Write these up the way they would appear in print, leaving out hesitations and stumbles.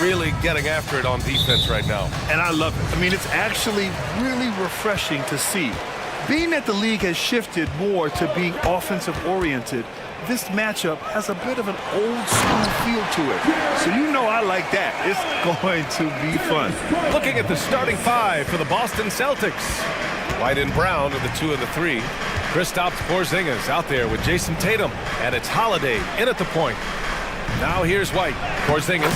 really getting after it on defense right now. And I love it. I mean, it's actually really refreshing to see. Being that the league has shifted more to being offensive-oriented, this matchup has a bit of an old-school feel to it. So you know I like that. It's going to be fun. Looking at the starting five for the Boston Celtics. White and Brown are the 2 and the 3. Kristaps Porzingis out there with Jason Tatum. And it's Holiday in at the point. Now here's White. Porzingis,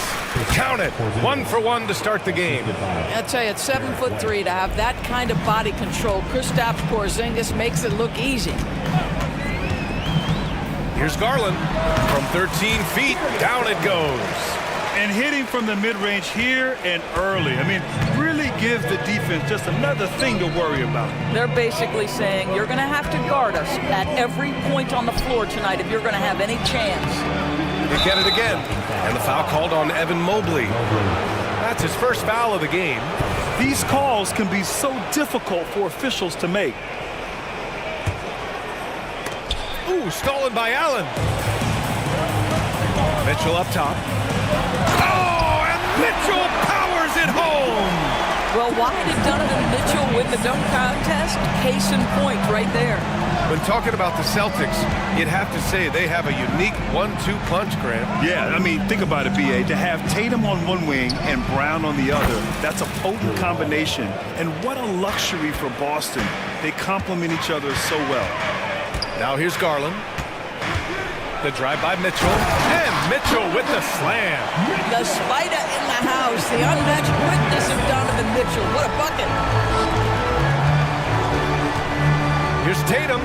count it. 1 for 1 to start the game. I'll tell you, at 7'3", to have that kind of body control, Kristaps Porzingis makes it look easy. Here's Garland. From 13 feet, down it goes. And hitting from the mid-range here and early. I mean, really gives the defense just another thing to worry about. They're basically saying, you're going to have to guard us at every point on the floor tonight if you're going to have any chance. They get it again. And the foul called on Evan Mobley. That's his first foul of the game. These calls can be so difficult for officials to make. Ooh, stolen by Allen. Mitchell up top. Oh, and Mitchell powers it home. Well, why did Donovan Mitchell win the dunk contest? Case in point right there. When talking about the Celtics, you'd have to say they have a unique 1-2 punch, Graham. Yeah, I mean, think about it, B.A. To have Tatum on one wing and Brown on the other, that's a potent combination. And what a luxury for Boston. They complement each other so well. Now here's Garland. The drive by Mitchell. And Mitchell with the slam. The spider in the house, the unmatched quickness of Donovan Mitchell. What a bucket. Here's Tatum.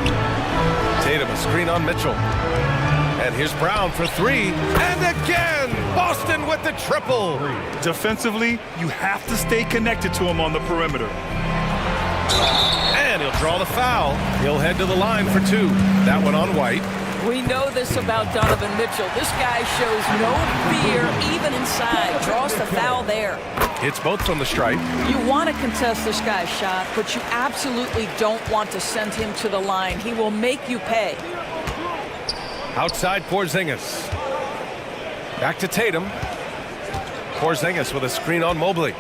Tatum, a screen on Mitchell. And here's Brown for 3. And again, Boston with the triple. Defensively, you have to stay connected to him on the perimeter. And he'll draw the foul. He'll head to the line for 2. That one on White. We know this about Donovan Mitchell. This guy shows no fear even inside. Draws the foul there. Hits both from the stripe. You want to contest this guy's shot, but you absolutely don't want to send him to the line. He will make you pay. Outside Porzingis. Back to Tatum. Porzingis with a screen on Mobley.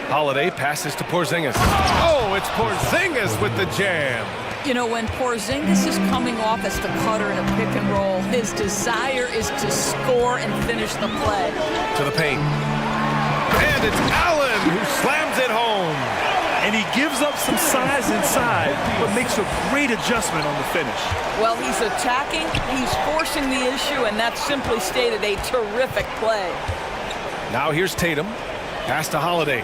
Holiday passes to Porzingis. Oh, it's Porzingis with the jam. You know, when Porzingis is coming off as the cutter in a pick and roll, his desire is to score and finish the play. To the paint. And it's Allen who slams it home. And he gives up some size inside, but makes a great adjustment on the finish. Well, he's attacking, he's forcing the issue, and that's simply stated a terrific play. Now here's Tatum. Pass to Holiday.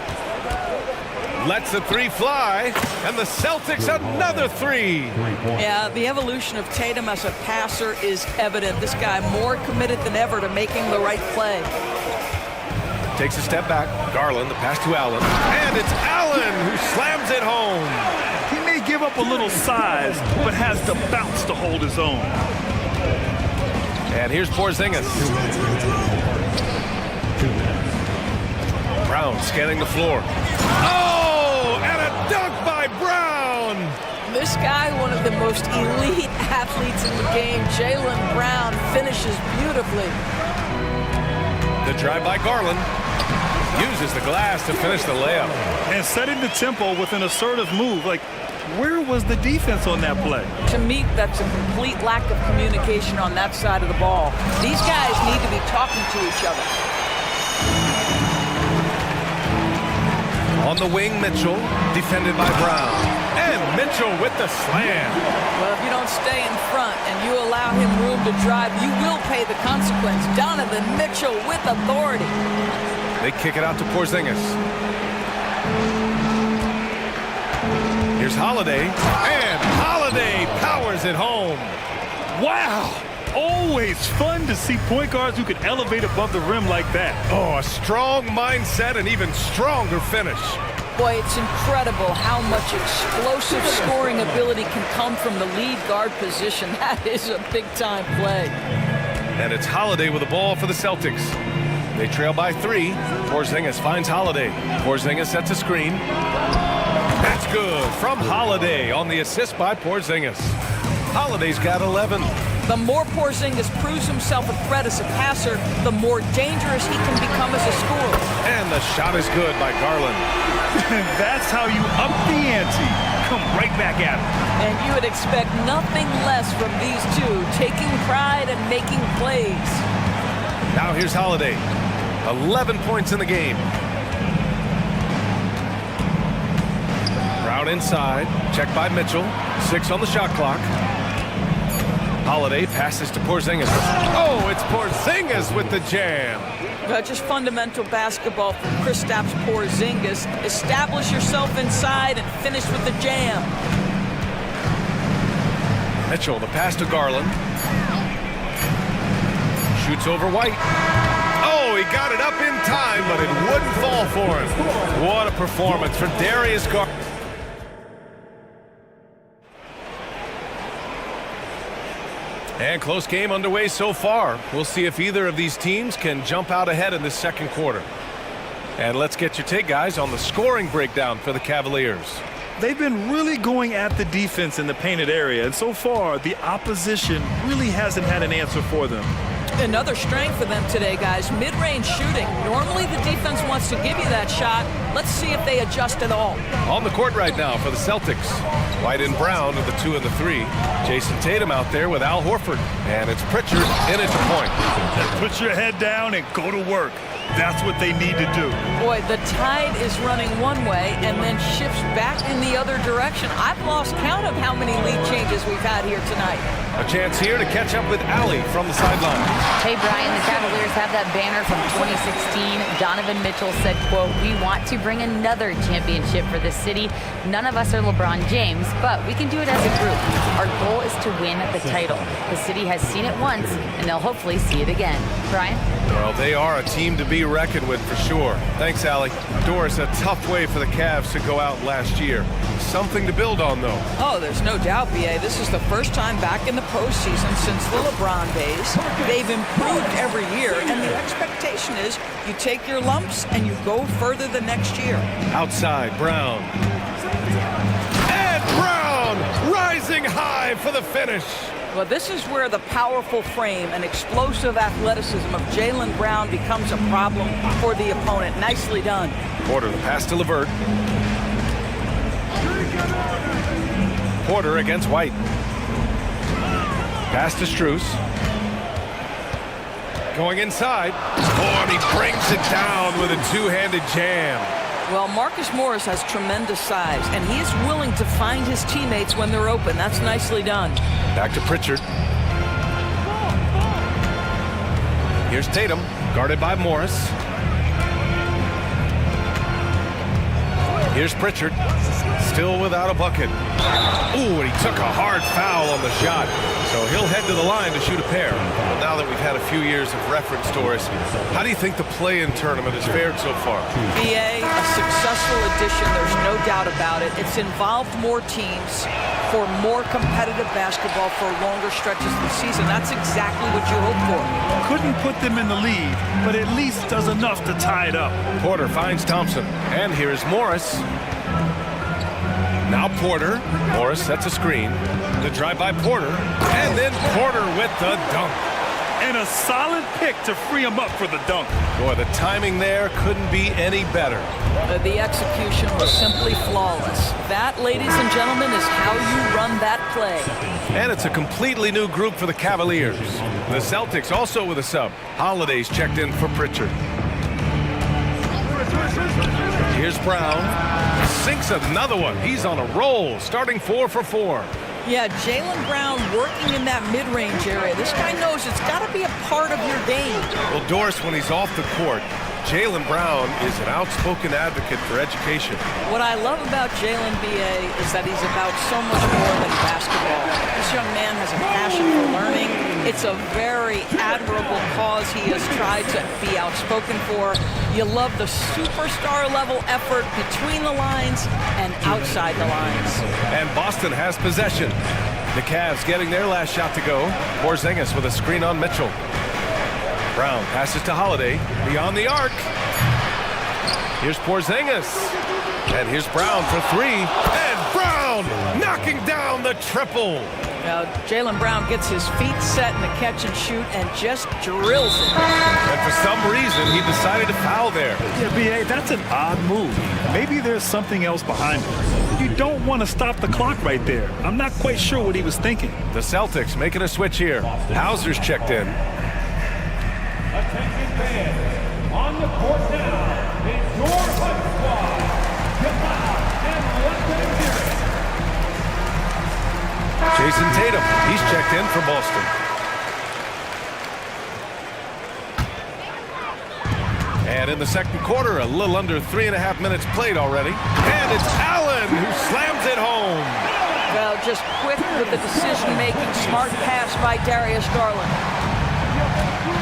Lets the 3 fly, and the Celtics another 3. Yeah, the evolution of Tatum as a passer is evident. This guy more committed than ever to making the right play. Takes a step back. Garland, the pass to Allen. And it's Allen who slams it home. He may give up a little size, but has the bounce to hold his own. And here's Porzingis. Brown scanning the floor. Oh, and a dunk by Brown. This guy, one of the most elite athletes in the game, Jaylen Brown, finishes beautifully. The drive by Garland. Uses the glass to finish the layup. And setting the tempo with an assertive move. Like, where was the defense on that play? To me, that's a complete lack of communication on that side of the ball. These guys need to be talking to each other. On the wing, Mitchell, defended by Brown. And Mitchell with the slam. Well, if you don't stay in front and you allow him room to drive, you will pay the consequence. Donovan Mitchell with authority. They kick it out to Porzingis. Here's Holiday. And Holiday powers it home. Wow! Always fun to see point guards who can elevate above the rim like that. Oh, a strong mindset and even stronger finish. Boy, it's incredible how much explosive scoring ability can come from the lead guard position. That is a big-time play. And it's Holiday with the ball for the Celtics. They trail by 3. Porzingis finds Holiday. Porzingis sets a screen. That's good from Holiday on the assist by Porzingis. Holiday's got 11. The more Porzingis proves himself a threat as a passer, the more dangerous he can become as a scorer. And the shot is good by Garland. That's how you up the ante. Come right back at him. And you would expect nothing less from these two, taking pride and making plays. Now here's Holiday. 11 points in the game. Brown inside. Checked by Mitchell. 6 on the shot clock. Holiday passes to Porzingis. Oh, it's Porzingis with the jam. Just fundamental basketball from Kristaps Porzingis. Establish yourself inside and finish with the jam. Mitchell, the pass to Garland. Shoots over White. Oh, he got it up in time, but it wouldn't fall for him. What a performance for Darius Garland. And close game underway so far. We'll see if either of these teams can jump out ahead in this second quarter. And let's get your take, guys, on the scoring breakdown for the Cavaliers. They've been really going at the defense in the painted area, and so far the opposition really hasn't had an answer for them. Another strength for them today, guys, mid-range shooting. Normally the defense wants to give you that shot. Let's see if they adjust at all. On the court right now for the Celtics. White and Brown with the 2 and the 3. Jason Tatum out there with Al Horford. And it's Pritchard in at the point. Put your head down and go to work. That's what they need to do. Boy, the tide is running one way and then shifts back in the other direction. I've lost count of how many lead changes we've had here tonight. A chance here to catch up with Allie from the sideline. Hey, Brian, the Cavaliers have that banner from 2016. Donovan Mitchell said, quote, "We want to bring another championship for the city. None of us are LeBron James, but we can do it as a group. Our goal is to win the title. The city has seen it once, and they'll hopefully see it again." Brian? Well, they are a team to be reckoned with for sure. Thanks, Allie. Doris, a tough way for the Cavs to go out last year. Something to build on, though. Oh, there's no doubt, B.A. This is the first time back in the postseason since the LeBron days. They've improved every year, and the expectation is you take your lumps and you go further the next year. Outside, Brown. And Brown rising high for the finish. Well, this is where the powerful frame and explosive athleticism of Jaylen Brown becomes a problem for the opponent. Nicely done. Porter, the pass to LeVert. Porter against White. Pass to Strus. Going inside. Oh, and he brings it down with a two-handed jam. Well, Marcus Morris has tremendous size, and he is willing to find his teammates when they're open. That's nicely done. Back to Pritchard. Here's Tatum, guarded by Morris. Here's Pritchard, still without a bucket. Ooh, and he took a hard foul on the shot. So he'll head to the line to shoot a pair. Well, now that we've had a few years of reference, Doris, how do you think the play-in tournament has fared so far? BA, a successful addition, there's no doubt about it. It's involved more teams for more competitive basketball for longer stretches of the season. That's exactly what you hope for. Couldn't put them in the lead, but at least does enough to tie it up. Porter finds Thompson. And here's Morris. Now Porter. Morris sets a screen. The drive by Porter. And then Porter with the dunk. And a solid pick to free him up for the dunk. Boy, the timing there couldn't be any better. The execution was simply flawless. That, ladies and gentlemen, is how you run that play. And it's a completely new group for the Cavaliers. The Celtics also with a sub. Holiday's checked in for Pritchard. Here's Brown. Sinks another one. He's on a roll, starting 4 for 4. Yeah, Jaylen Brown working in that mid-range area. This guy knows it's got to be a part of your game. Well, Doris, when he's off the court, Jaylen Brown is an outspoken advocate for education. What I love about Jaylen, B.A., is that he's about so much more than basketball. This young man has a passion for learning. It's a very admirable cause he has tried to be outspoken for. You love the superstar-level effort between the lines and outside the lines. And Boston has possession. The Cavs getting their last shot to go. Porzingis with a screen on Mitchell. Brown passes to Holiday, beyond the arc. Here's Porzingis. And here's Brown for 3. And Brown knocking down the triple. Now, Jaylen Brown gets his feet set in the catch and shoot and just drills it. And for some reason, he decided to foul there. Yeah, B.A., that's an odd move. Maybe there's something else behind it. You don't want to stop the clock right there. I'm not quite sure what he was thinking. The Celtics making a switch here. Hauser's checked in. Attention fans, on the court now, it's your home squad. Get loud and let them hear it. Jason Tatum, he's checked in for Boston. And in the second quarter, a little under 3.5 minutes played already. And it's Allen who slams it home. Well, just quick with the decision-making, smart pass by Darius Garland.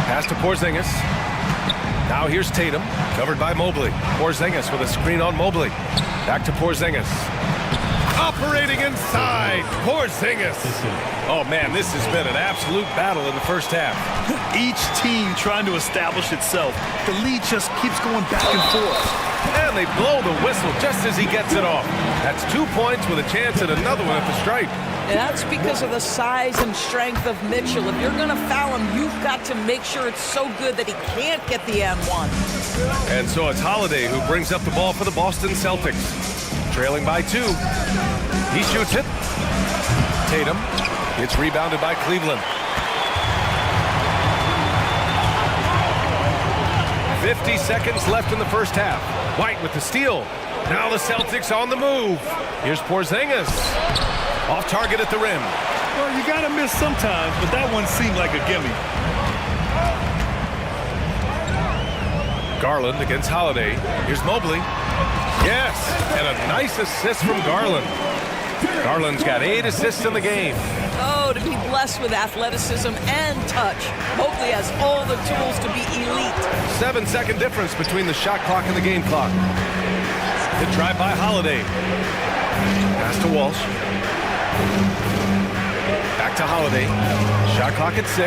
Pass to Porzingis. Now here's Tatum, covered by Mobley. Porzingis with a screen on Mobley. Back to Porzingis. Operating inside, Porzingis. Oh man, this has been an absolute battle in the first half. Each team trying to establish itself. The lead just keeps going back and forth. And they blow the whistle just as he gets it off. That's 2 points with a chance at another one at the stripe. And that's because of the size and strength of Mitchell. If you're going to foul him, you've got to make sure it's so good that he can't get the N1. And so it's Holiday who brings up the ball for the Boston Celtics. Trailing by 2. He shoots it. Tatum. It's rebounded by Cleveland. 50 seconds left in the first half. White with the steal. Now the Celtics on the move. Here's Porzingis. Off target at the rim. Well, you got to miss sometimes, but that one seemed like a gimme. Garland against Holiday. Here's Mobley. Yes, and a nice assist from Garland. Garland's got 8 assists in the game. Oh, to be blessed with athleticism and touch. Mobley has all the tools to be elite. 7-second difference between the shot clock and the game clock. Good drive by Holiday. Pass to Walsh. Back to Holiday. Shot clock at 6.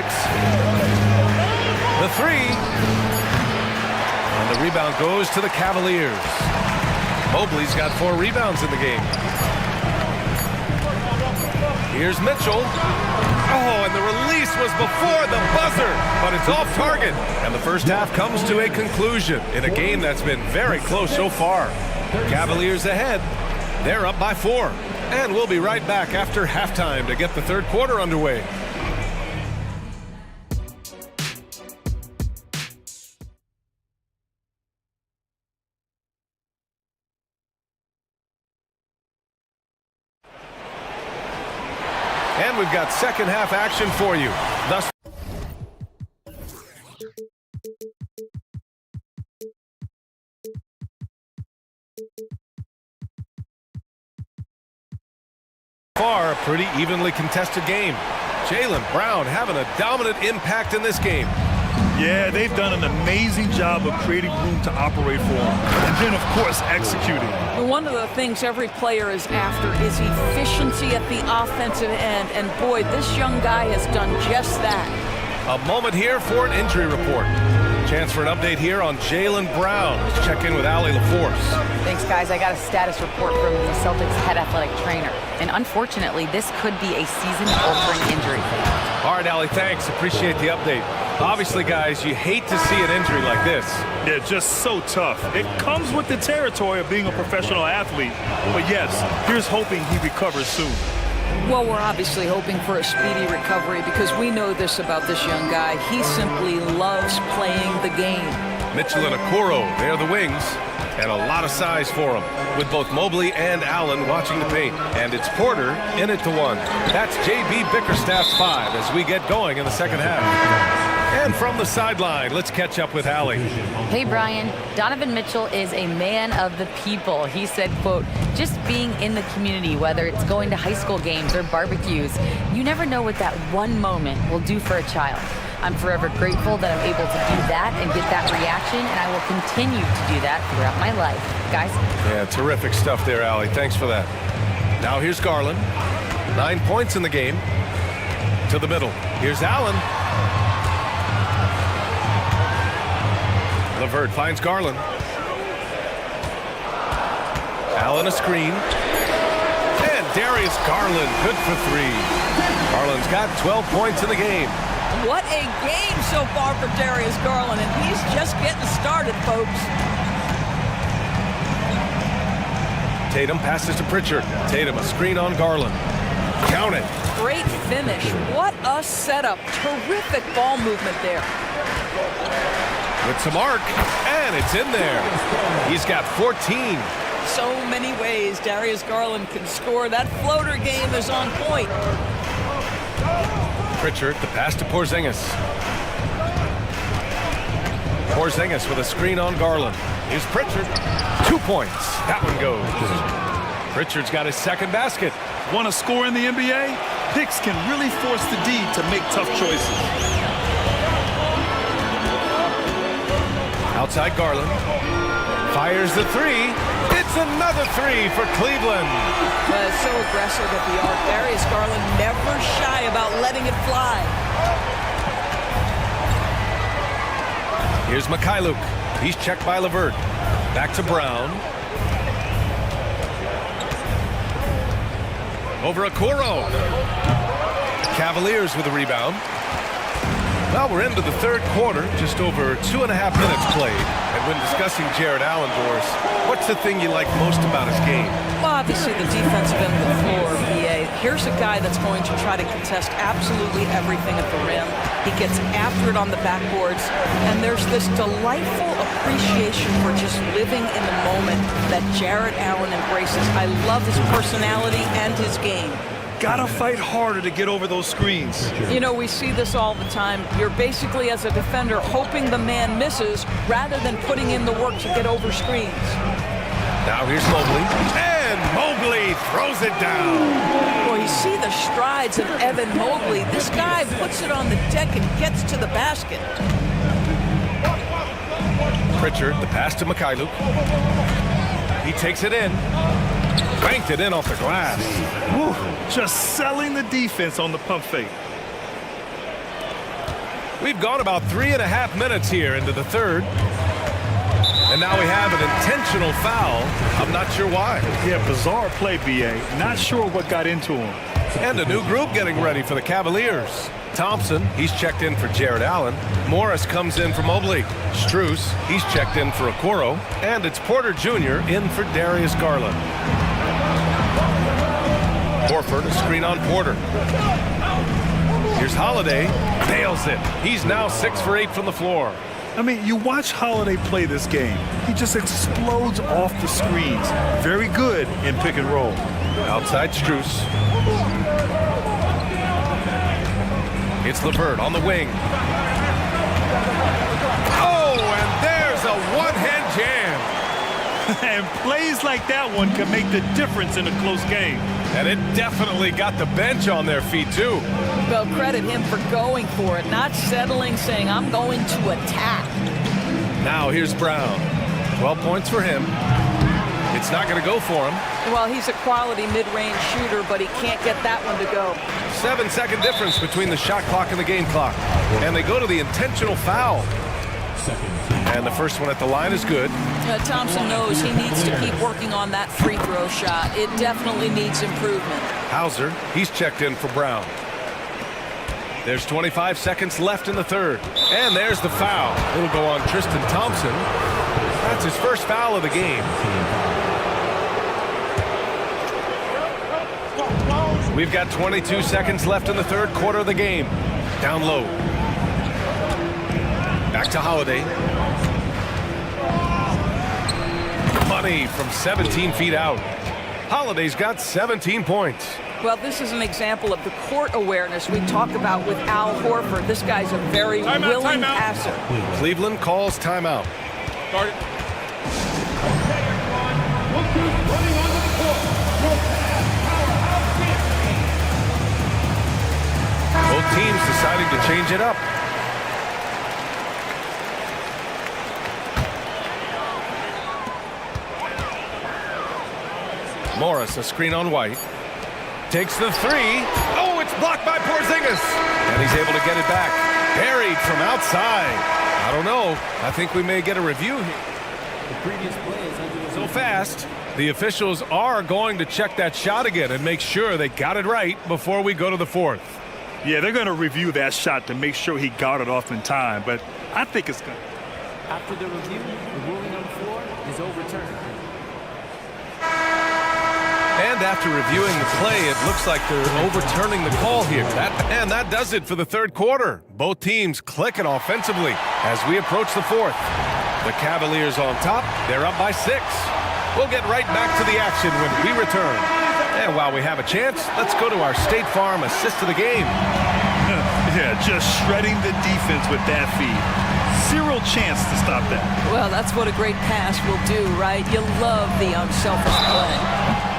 The 3. And the rebound goes to the Cavaliers. Mobley's got 4 rebounds in the game. Here's Mitchell. Oh, and the release was before the buzzer, but it's off target. And the first half comes to a conclusion in a game that's been very close so far. Cavaliers ahead. They're up by 4. And we'll be right back after halftime to get the third quarter underway. And we've got second half action for you. Thus far, a pretty evenly contested game. Jaylen Brown having a dominant impact in this game. Yeah, they've done an amazing job of creating room to operate for him. And then, of course, executing. One of the things every player is after is efficiency at the offensive end. And boy, this young guy has done just that. A moment here for an injury report. Chance for an update here on Jaylen Brown. Let's check in with Allie LaForce. Thanks, guys. I got a status report from the Celtics head athletic trainer. And unfortunately, this could be a season-altering injury. All right, Allie, thanks. Appreciate the update. Obviously, guys, you hate to see an injury like this. Yeah, just so tough. It comes with the territory of being a professional athlete. But yes, here's hoping he recovers soon. Well, we're obviously hoping for a speedy recovery because we know this about this young guy. He simply loves playing the game. Mitchell and Okoro, they're the wings. And a lot of size for him, with both Mobley and Allen watching the paint. And it's Porter in it to 1. That's J.B. Bickerstaff's 5 as we get going in the second half. And from the sideline, let's catch up with Allie. Hey, Brian. Donovan Mitchell is a man of the people. He said, quote, just being in the community, whether it's going to high school games or barbecues, you never know what that one moment will do for a child. I'm forever grateful that I'm able to do that and get that reaction, and I will continue to do that throughout my life. Guys? Yeah, terrific stuff there, Allie. Thanks for that. Now here's Garland. 9 points in the game. To the middle. Here's Allen. LeVert finds Garland. Allen a screen. And Darius Garland, good for 3. Garland's got 12 points in the game. What a game so far for Darius Garland, and he's just getting started, folks. Tatum passes to Pritchard. Tatum, a screen on Garland. Count it. Great finish. What a setup. Terrific ball movement there. With some arc, and it's in there. He's got 14. So many ways Darius Garland can score. That floater game is on point. Pritchard, the pass to Porzingis. Porzingis with a screen on Garland. Here's Pritchard. 2 points. That one goes. Pritchard's got his second basket. Want to score in the NBA? Picks can really force the D to make tough choices. Outside Garland. Fires the three. It's another three for Cleveland. So aggressive at the arc. Darius Garland never shy about letting it fly. Here's Mikhailuk. He's checked by LeVert. Back to Brown. Over Okoro. Cavaliers with a rebound. Well, we're into the third quarter, just over 2.5 minutes played. And when discussing Jared Allen, Doris, what's the thing you like most about his game? Well, obviously the defensive end of the floor, BA. Here's a guy that's going to try to contest absolutely everything at the rim. He gets after it on the backboards, and there's this delightful appreciation for just living in the moment that Jared Allen embraces. I love his personality and his game. Gotta fight harder to get over those screens. You know, we see this all the time. You're basically, as a defender, hoping the man misses rather than putting in the work to get over screens. Now here's Mobley. And Mobley throws it down. Well, you see the strides of Evan Mobley. This guy puts it on the deck and gets to the basket. Pritchard, the pass to Mikhailuk. He takes it in. Banked it in off the glass. Whew, just selling the defense on the pump fake. We've gone about 3.5 minutes here into the third. And now we have an intentional foul. I'm not sure why. Yeah, bizarre play, BA. Not sure what got into him. And a new group getting ready for the Cavaliers. Thompson, he's checked in for Jared Allen. Morris comes in for Mobley. Strus, he's checked in for Okoro. And it's Porter Jr. in for Darius Garland. Horford, a screen on Porter. Here's Holiday, nails it. He's now 6 for 8 from the floor. I mean, you watch Holiday play this game. He just explodes off the screens. Very good in pick and roll. Outside Strus. It's LeVert on the wing. Oh, and there's a one-hand jam. And plays like that one can make the difference in a close game. And it definitely got the bench on their feet, too. Well, credit him for going for it, not settling, saying, I'm going to attack. Now here's Brown. 12 points for him. It's not going to go for him. Well, he's a quality mid-range shooter, but he can't get that one to go. 7-second difference between the shot clock and the game clock. And they go to the intentional foul. And the first one at the line is good. Thompson knows he needs to keep working on that free throw shot. It definitely needs improvement. Hauser, he's checked in for Brown. There's 25 seconds left in the third. And there's the foul. It'll go on Tristan Thompson. That's his first foul of the game. We've got 22 seconds left in the third quarter of the game. Down low. Back to Holiday. Money from 17 feet out. Holiday's got 17 points. Well, this is an example of the court awareness we talk about with Al Horford. This guy's a very willing passer. Cleveland calls timeout. Start it. Look who's running onto the court. Your powerhouse team. Both teams deciding to change it up. Morris, a screen on White. Takes the three. Oh, it's blocked by Porzingis. And he's able to get it back. Buried from outside. I don't know. I think we may get a review here. So fast, the officials are going to check that shot again and make sure they got it right before we go to the fourth. Yeah, they're going to review that shot to make sure he got it off in time, but I think it's good. After the review, the ruling on the floor is overturned. And after reviewing the play, it looks like they're overturning the call here. That does it for the third quarter. Both teams clicking offensively as we approach the fourth. The Cavaliers on top. They're up by 6. We'll get right back to the action when we return. And while we have a chance, let's go to our State Farm assist of the game. Yeah, just shredding the defense with that feed. Zero chance to stop that. Well, that's what a great pass will do, right? You love the unselfish play.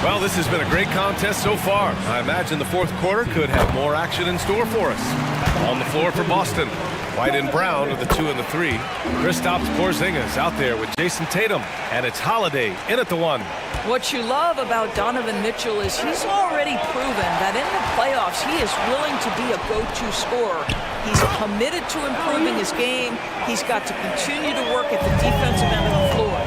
Well, this has been a great contest so far. I imagine the fourth quarter could have more action in store for us. On the floor for Boston, White and Brown are the 2 and the 3. Kristaps Porzingis out there with Jason Tatum, and it's Holiday in at the 1. What you love about Donovan Mitchell is he's already proven that in the playoffs he is willing to be a go-to scorer. He's committed to improving his game. He's got to continue to work at the defensive end of the floor.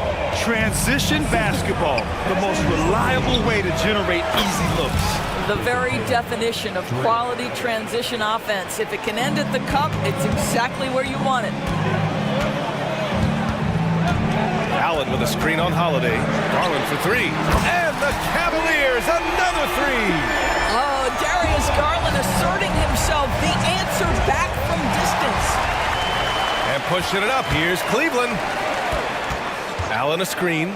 Transition basketball, the most reliable way to generate easy looks. The very definition of quality transition offense. If it can end at the cup, it's exactly where you want it. Allen with a screen on Holiday. Garland for 3. And the Cavaliers, another 3. Oh, Darius Garland asserting himself, the answer back from distance. And pushing it up, here's Cleveland. Allen a screen.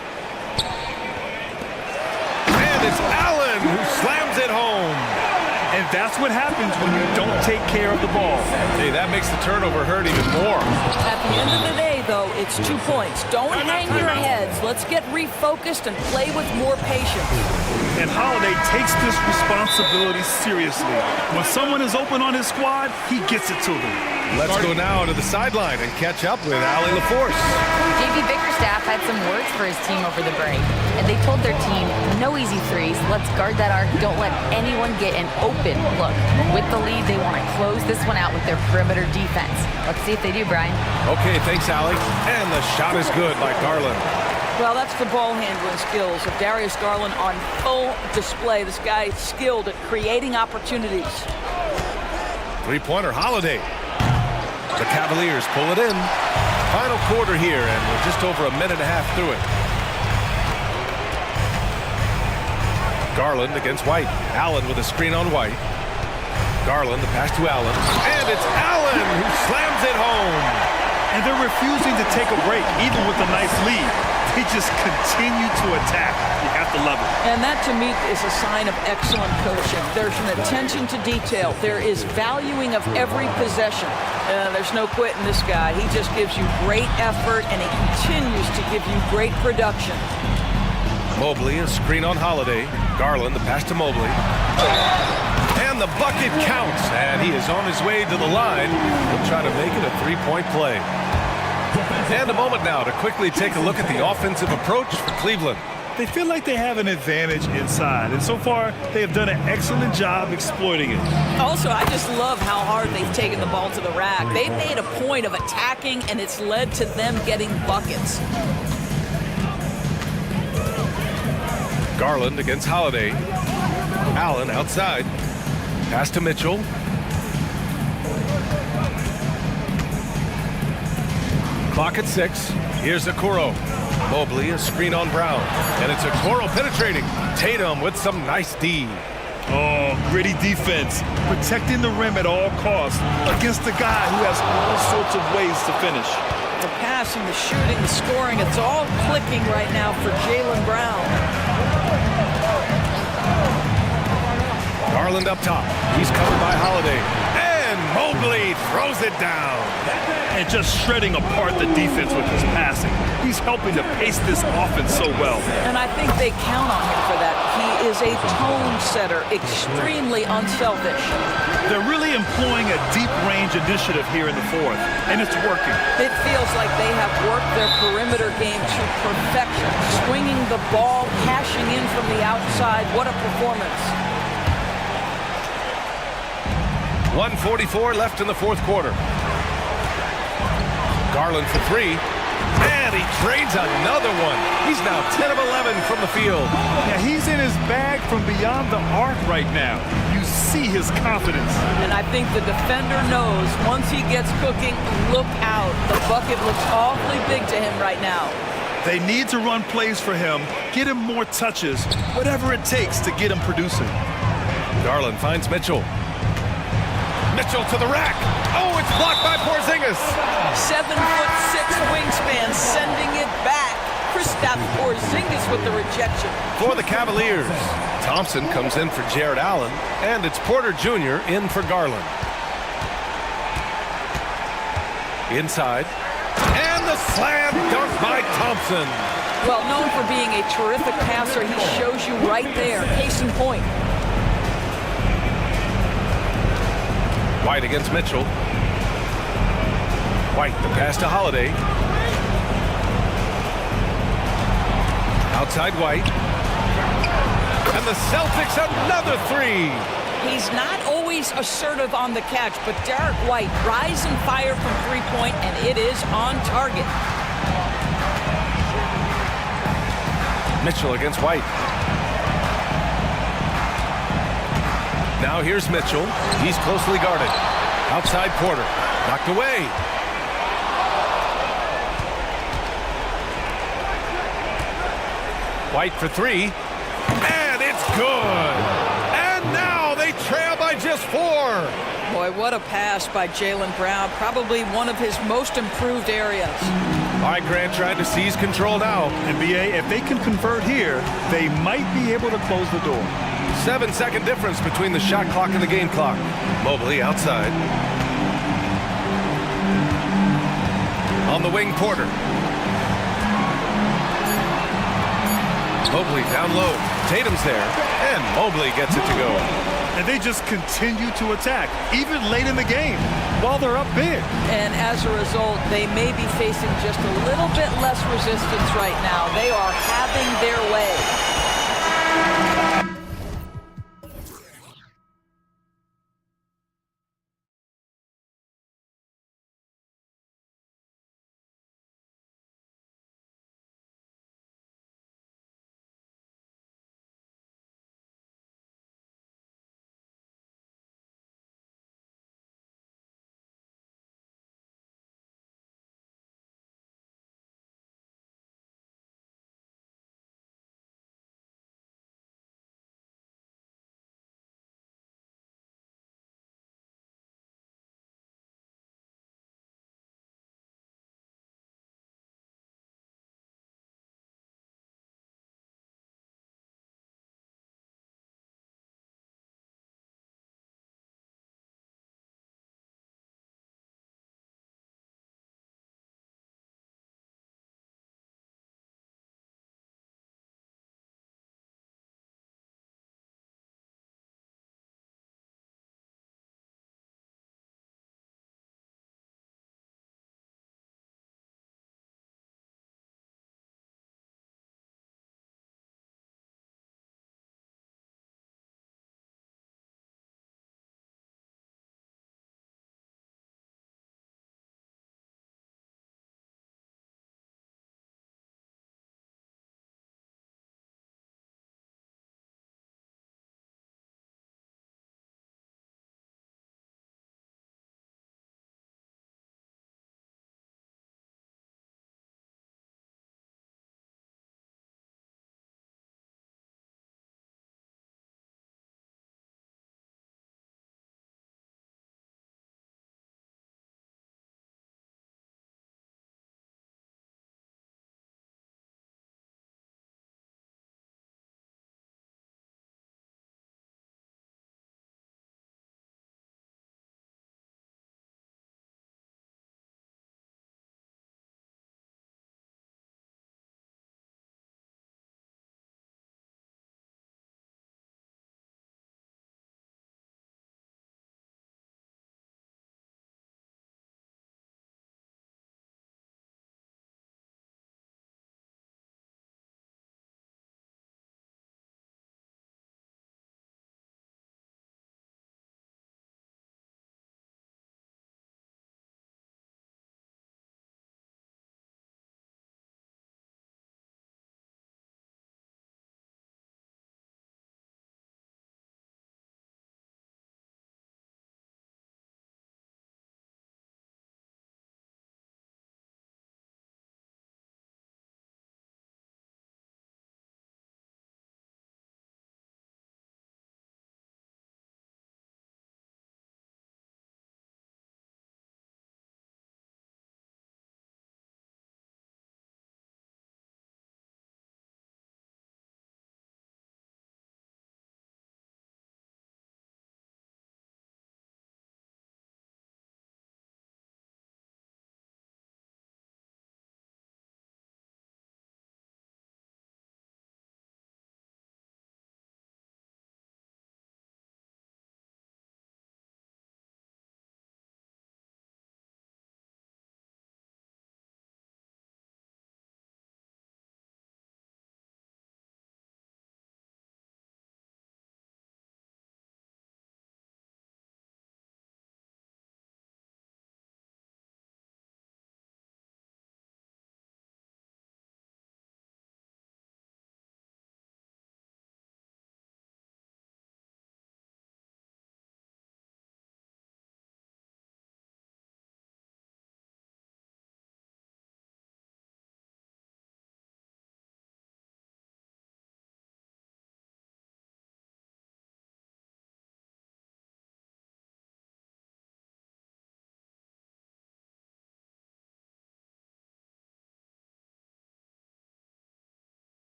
And it's Allen who slams it home. And that's what happens when you don't take care of the ball. Hey, that makes the turnover hurt even more. At the end of the day, though, it's 2 points. Don't hang your heads. Let's get refocused and play with more patience. And Holiday takes this responsibility seriously. When someone is open on his squad, he gets it to them. Let's go now to the sideline and catch up with Allie LaForce. JV Bickerstaff had some words for his team over the break, and they told their team, no easy threes, let's guard that arc, don't let anyone get an open look. With the lead, they want to close this one out with their perimeter defense. Let's see if they do, Brian. Okay, thanks, Allie. And the shot is good by Garland. Well, that's the ball handling skills of Darius Garland on full display. This guy is skilled at creating opportunities. Three-pointer Holiday. The Cavaliers pull it in. Final quarter here, and we're just over a minute and a half through it. Garland against White. Allen with a screen on White. Garland, the pass to Allen. And it's Allen who slams it home. And they're refusing to take a break, even with a nice lead. They just continue to attack. You have to love it. And that, to me, is a sign of excellent coaching. There's an attention to detail. There is valuing of every possession. There's no quitting this guy. He just gives you great effort, and he continues to give you great production. Mobley, a screen on Holiday. Garland, the pass to Mobley. And the bucket counts, and he is on his way to the line. He'll try to make it a three-point play. And a moment now to quickly take a look at the offensive approach for Cleveland. They feel like they have an advantage inside, and so far they have done an excellent job exploiting it. Also, I just love how hard they've taken the ball to the rack. They've made a point of attacking, and it's led to them getting buckets. Garland against Holiday. Allen outside. Pass to Mitchell. Clock at 6. Here's Okoro. Mobley, a screen on Brown. And it's Okoro penetrating. Tatum with some nice D. Oh, gritty defense. Protecting the rim at all costs against a guy who has all sorts of ways to finish. The passing, the shooting, the scoring, it's all clicking right now for Jaylen Brown. Garland up top. He's covered by Holiday. And Mobley throws it down. And just shredding apart the defense with his passing. He's helping to pace this offense so well. And I think they count on him for that. He is a tone setter, extremely unselfish. They're really employing a deep range initiative here in the fourth, and it's working. It feels like they have worked their perimeter game to perfection. Swinging the ball, cashing in from the outside. What a performance. 1:44 left in the fourth quarter. Garland for 3. he drains another one. He's now 10 of 11 from the field. Yeah, he's in his bag from beyond the arc right now. You see his confidence. And I think the defender knows once he gets cooking, look out. The bucket looks awfully big to him right now. They need to run plays for him, get him more touches, whatever it takes to get him producing. Garland finds Mitchell. Mitchell to the rack. Oh, it's blocked by Porzingis. 7'6" wingspan, sending it back. Kristaps Porzingis with the rejection. For the Cavaliers, Thompson comes in for Jared Allen, and it's Porter Jr. in for Garland. Inside, and the slam dunk by Thompson. Well, known for being a terrific passer, he shows you right there. Case in point. White against Mitchell. White, the pass to Holiday. Outside White. And the Celtics another three. He's not always assertive on the catch, but Derek White rise and fire from three-point, and it is on target. Mitchell against White. Now here's Mitchell. He's closely guarded. Outside Porter. Knocked away. White for three. And it's good. And now they trail by just 4. Boy, what a pass by Jaylen Brown. Probably one of his most improved areas. All right, Grant trying to seize control now. NBA, if they can convert here, they might be able to close the door. 7-second difference between the shot clock and the game clock. Mobley outside. On the wing, Porter. Mobley down low. Tatum's there, and Mobley gets it to go. And they just continue to attack, even late in the game, while they're up big. And as a result, they may be facing just a little bit less resistance right now. They are having their way.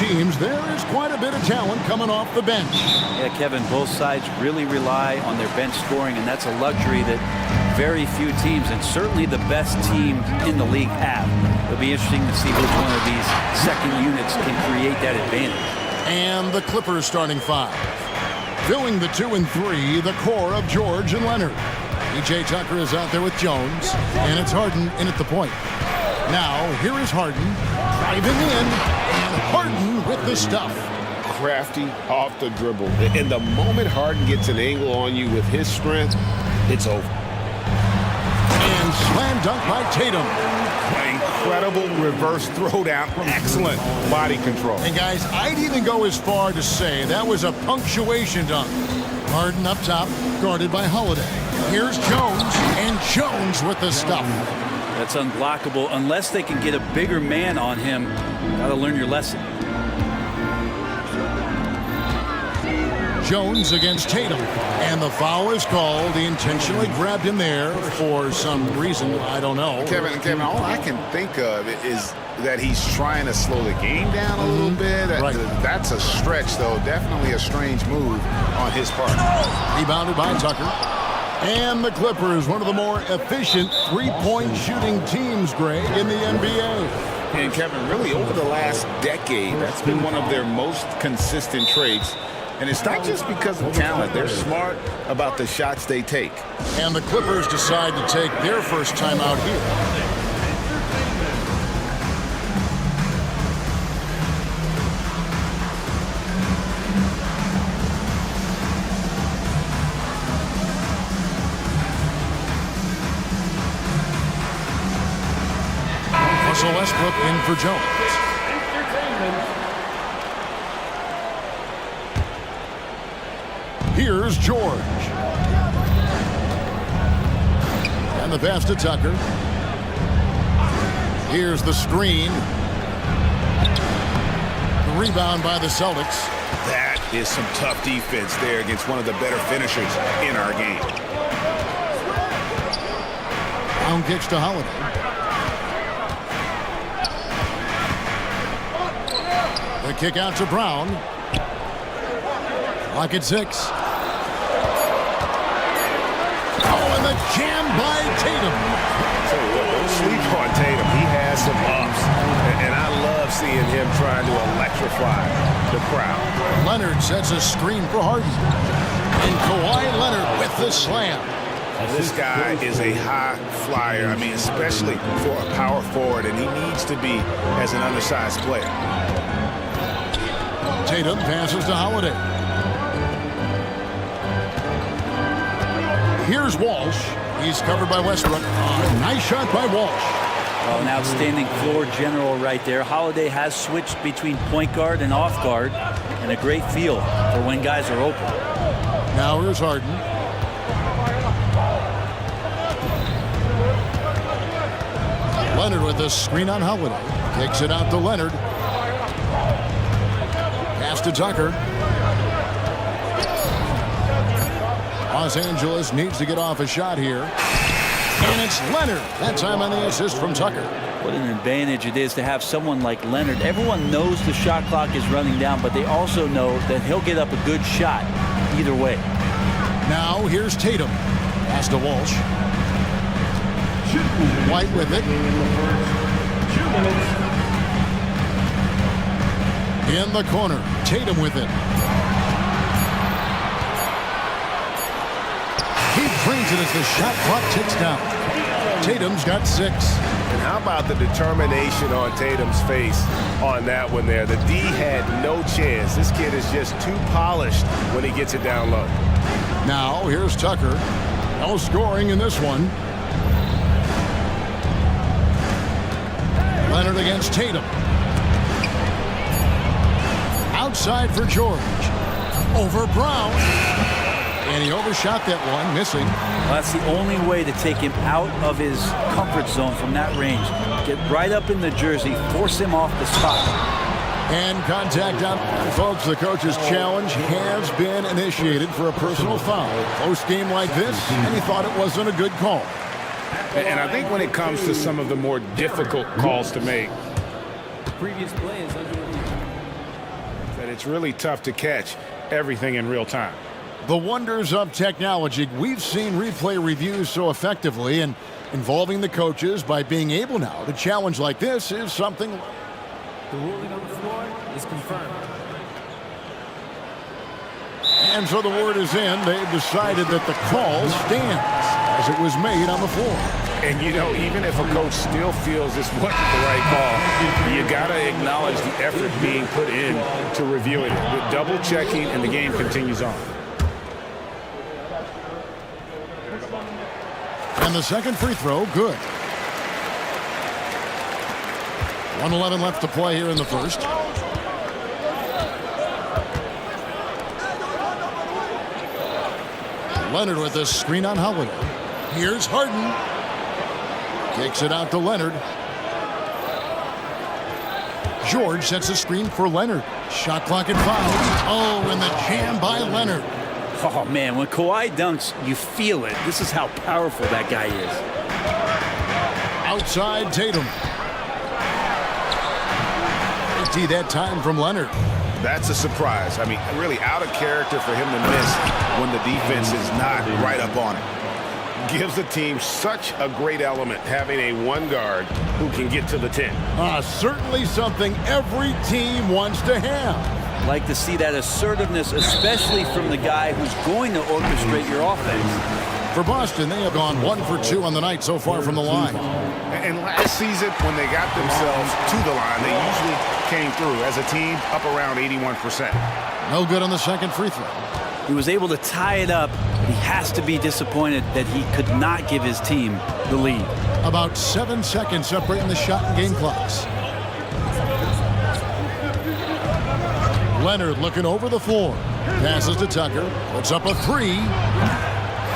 teams, there is quite a bit of talent coming off the bench. Yeah, Kevin, both sides really rely on their bench scoring, and that's a luxury that very few teams, and certainly the best team in the league, have. It'll be interesting to see which one of these second units can create that advantage. And the Clippers starting five. Filling the 2 and 3, the core of George and Leonard. P.J. Tucker is out there with Jones, and it's Harden in at the point. Now, here is Harden, driving in, and Harden with the stuff. Crafty off the dribble. And the moment Harden gets an angle on you with his strength, it's over. And slam dunk by Tatum. Incredible reverse throwdown. Excellent body control. And guys, I'd even go as far to say that was a punctuation dunk. Harden up top, guarded by Holiday. Here's Jones, and Jones with the stuff. That's unblockable unless they can get a bigger man on him. Gotta learn your lesson. Jones against Tatum, and the foul is called. He intentionally grabbed him there for some reason, I don't know. Kevin, all I can think of is that he's trying to slow the game down a little bit. Right. That's a stretch, though. Definitely a strange move on his part. Rebounded by Tucker. And the Clippers, one of the more efficient three-point shooting teams, Gray, in the NBA. And Kevin, really over the last decade, that's been one of their most consistent traits. And it's not just because of talent. They're smart about the shots they take. And the Clippers decide to take their first time out here. Russell Westbrook in for Jones. Here's George. And the pass to Tucker. Here's the screen. The rebound by the Celtics. That is some tough defense there against one of the better finishers in our game. Brown kicks to Holiday. The kick out to Brown. Clock at 6. Oh, and the jam by Tatum. So don't sleep on Tatum. He has some ups, and I love seeing him trying to electrify the crowd. Leonard sets a screen for Harden. And Kawhi Leonard with the slam. This guy is a high flyer. I mean, especially for a power forward, and he needs to be as an undersized player. Tatum passes to Holiday. Here's Walsh. He's covered by Westbrook. Nice shot by Walsh. Oh, an outstanding floor general right there. Holiday has switched between point guard and off guard, and a great feel for when guys are open. Now here's Harden. Leonard with the screen on Holiday. Kicks it out to Leonard. Pass to Tucker. Los Angeles needs to get off a shot here. And it's Leonard. That time on the assist from Tucker. What an advantage it is to have someone like Leonard. Everyone knows the shot clock is running down, but they also know that he'll get up a good shot either way. Now here's Tatum. Pass to Walsh. White with it. 2 minutes. In the corner. Tatum with it. He brings it as the shot clock ticks down. Tatum's got 6. And how about the determination on Tatum's face on that one there? The D had no chance. This kid is just too polished when he gets it down low. Now here's Tucker. No scoring in this one. Leonard against Tatum. Outside for George. Over Brown. And he overshot that one, missing. Well, that's the only way to take him out of his comfort zone from that range. Get right up in the jersey, force him off the spot. And contact out. Folks, the coach's challenge has been initiated for a personal foul. Post game like this, and he thought it wasn't a good call. And I think when it comes to some of the more difficult calls to make, The previous play is under review. But it's really tough to catch everything in real time. The wonders of technology. We've seen replay reviews so effectively, and involving the coaches by being able now to challenge like this is something. The ruling on the floor is confirmed. And so the word is in. They've decided that the call stands as it was made on the floor. And, you know, even if a coach still feels this wasn't the right call, you got to acknowledge the effort being put in to review it. With double checking, and the game continues on. And the second free throw, good. 1:11 left to play here in the first. Leonard with this screen on Holiday. Here's Harden. Kicks it out to Leonard. George sets a screen for Leonard. Shot clock at 5. Oh, and the jam by Leonard. Oh, man, when Kawhi dunks, you feel it. This is how powerful that guy is. Outside Tatum. Empty that time from Leonard. That's a surprise. I mean, really out of character for him to miss when the defense is not right up on it. Gives the team such a great element having a one guard who can get to the 10. Certainly something every team wants to have. Like to see that assertiveness, especially from the guy who's going to orchestrate your offense. For Boston, they have gone 1 for 2 on the night so far from the line. And last season, when they got themselves to the line, they usually came through as a team up around 81%. No good on the second free throw. He was able to tie it up, but he has to be disappointed that he could not give his team the lead. About 7 seconds separating the shot and game clocks. Leonard looking over the floor. Passes to Tucker. Puts up a 3.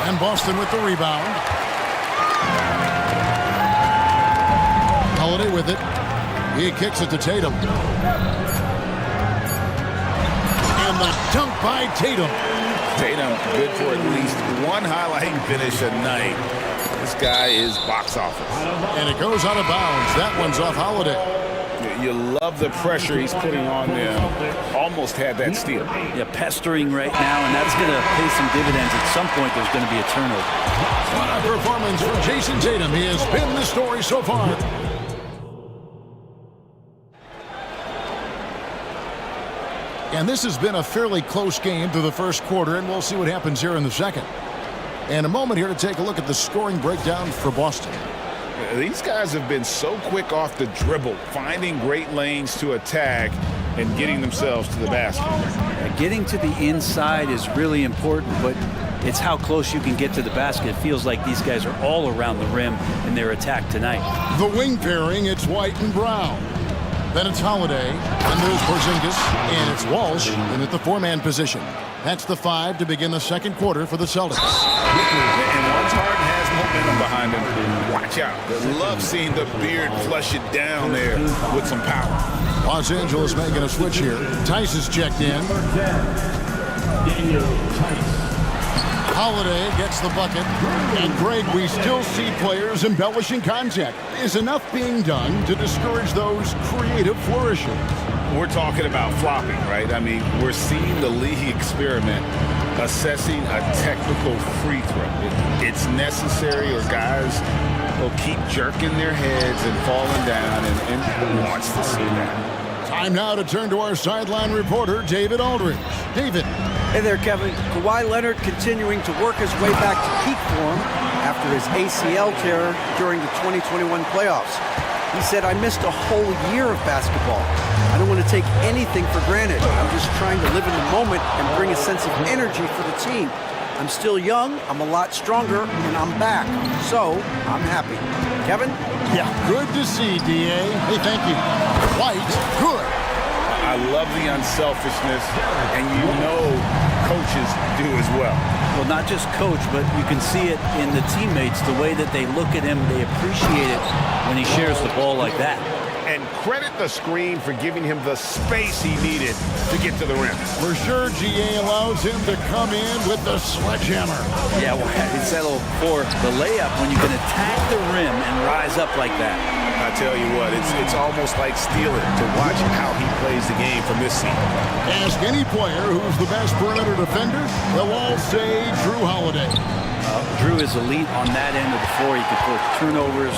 And Boston with the rebound. Holiday with it. He kicks it to Tatum. And the dunk by Tatum. Tatum good for at least one highlight finish a night. This guy is box office. And it goes out of bounds. That one's off Holiday. You love the pressure he's putting on them. Almost had that steal. Yeah, pestering right now, and that's going to pay some dividends. At some point, there's going to be a turnover. What a performance from Jason Tatum. He has been the story so far. And this has been a fairly close game through the first quarter, and we'll see what happens here in the second. And a moment here to take a look at the scoring breakdown for Boston. These guys have been so quick off the dribble, finding great lanes to attack and getting themselves to the basket. Getting to the inside is really important, but it's how close you can get to the basket. It feels like these guys are all around the rim in their attack tonight. The wing pairing, it's White and Brown. Then it's Holiday, and there's Porzingis, and it's Walsh in at the 4-man position. That's the 5 to begin the second quarter for the Celtics. And once Harden has momentum behind him, watch out. Love seeing the beard flush it down there with some power. Los Angeles making a switch here. Tice is checked in. Holiday gets the bucket. And Greg, we still see players embellishing contact. Is enough being done to discourage those creative flourishes? We're talking about flopping, right? I mean, we're seeing the league experiment assessing a technical free throw. It's necessary, or guys will keep jerking their heads and falling down, and who wants to see that? Time now to turn to our sideline reporter, David Aldridge. David. Hey there, Kevin. Kawhi Leonard continuing to work his way back to peak form after his ACL tear during the 2021 playoffs. He said, I missed a whole year of basketball. I don't want to take anything for granted. I'm just trying to live in the moment and bring a sense of energy for the team. I'm still young, I'm a lot stronger, and I'm back. So, I'm happy. Kevin? Yeah, good to see, D.A. Hey, thank you. White, good. I love the unselfishness, and you know coaches do as well. Well, not just coach, but you can see it in the teammates, the way that they look at him, they appreciate it when he shares the ball like that. And credit the screen for giving him the space he needed to get to the rim. For sure, GA allows him to come in with the sledgehammer. Yeah, well, he settled for the layup when you can attack the rim and rise up like that. I tell you what, it's almost like stealing to watch how he plays the game from this seat. Ask any player who's the best perimeter defender, they'll all say Drew Holiday. Drew is elite on that end of the floor. He can force turnovers,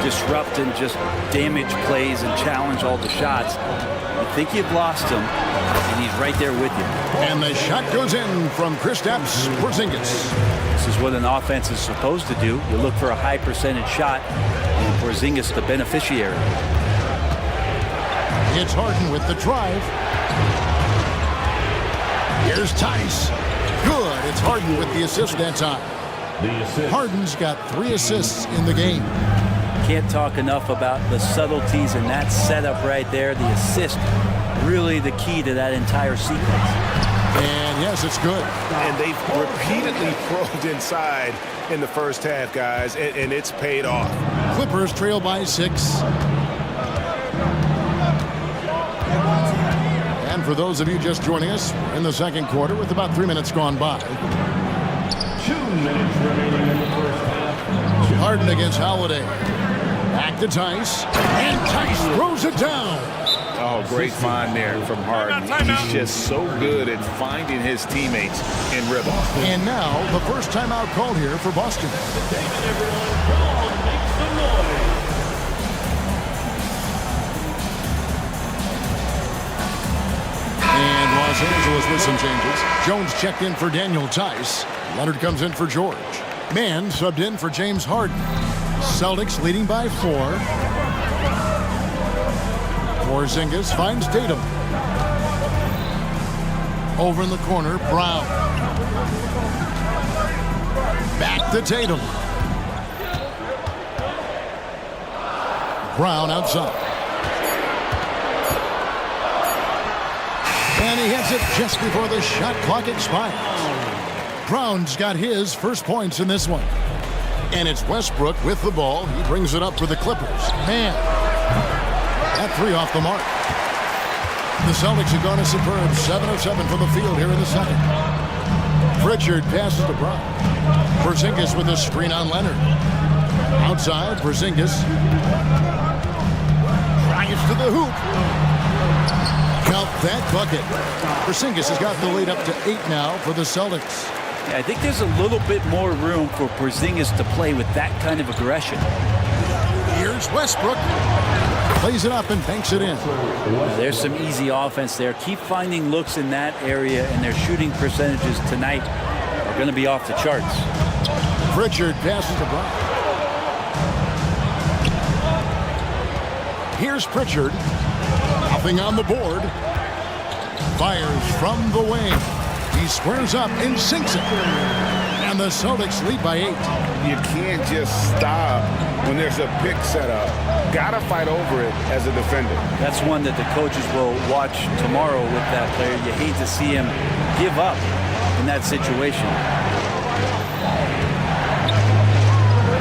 disrupt and just damage plays and challenge all the shots. You think you've lost him, and he's right there with you. And the shot goes in from Kristaps Porzingis. This is what an offense is supposed to do. You look for a high percentage shot, and Porzingis the beneficiary. It's Harden with the drive. Here's Tice. Good. It's Harden with the assist that time. Harden's got 3 assists in the game. Can't talk enough about the subtleties in that setup right there. The assist, really the key to that entire sequence. And yes, it's good. And they've repeatedly probed inside in the first half, guys, and it's paid off. Clippers trail by 6. And for those of you just joining us, we're in the second quarter with about 3 minutes gone by. 2 minutes remaining in the first half. Harden against Holiday. Back to Tice. And Tice throws it down. Oh, great find there from Harden. He's just so good at finding his teammates in rhythm. And now, the first timeout called here for Boston. And Los Angeles with some changes. Jones checked in for Daniel Tice. Leonard comes in for George. Mann subbed in for James Harden. Celtics leading by 4. Porzingis finds Tatum. Over in the corner, Brown. Back to Tatum. Brown outside. And he hits it just before the shot clock expires. Brown's got his first points in this one. And it's Westbrook with the ball. He brings it up for the Clippers. Man, that 3 off the mark. The Celtics have gone a superb 7 of 7 from the field here in the second. Pritchard passes to Brown. Porzingis with a screen on Leonard. Outside, Porzingis drives to the hoop. Count that bucket. Porzingis has got the lead up to 8 now for the Celtics. Yeah, I think there's a little bit more room for Porzingis to play with that kind of aggression. Here's Westbrook. Plays it up and banks it in. There's some easy offense there. Keep finding looks in that area, and their shooting percentages tonight are going to be off the charts. Pritchard passes to Brown. Here's Pritchard. Nothing on the board. Fires from the wing. He squares up and sinks it. And the Celtics lead by 8. You can't just stop when there's a pick set up. Gotta fight over it as a defender. That's one that the coaches will watch tomorrow with that player. You hate to see him give up in that situation.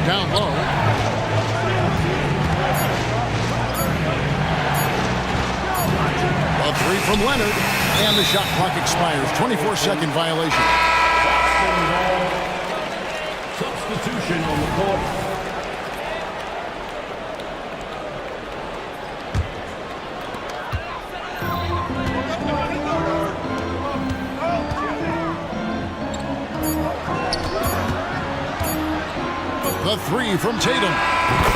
Down low. A 3 from Leonard. And the shot clock expires. 24-second violation. Substitution on the court. The 3 from Tatum.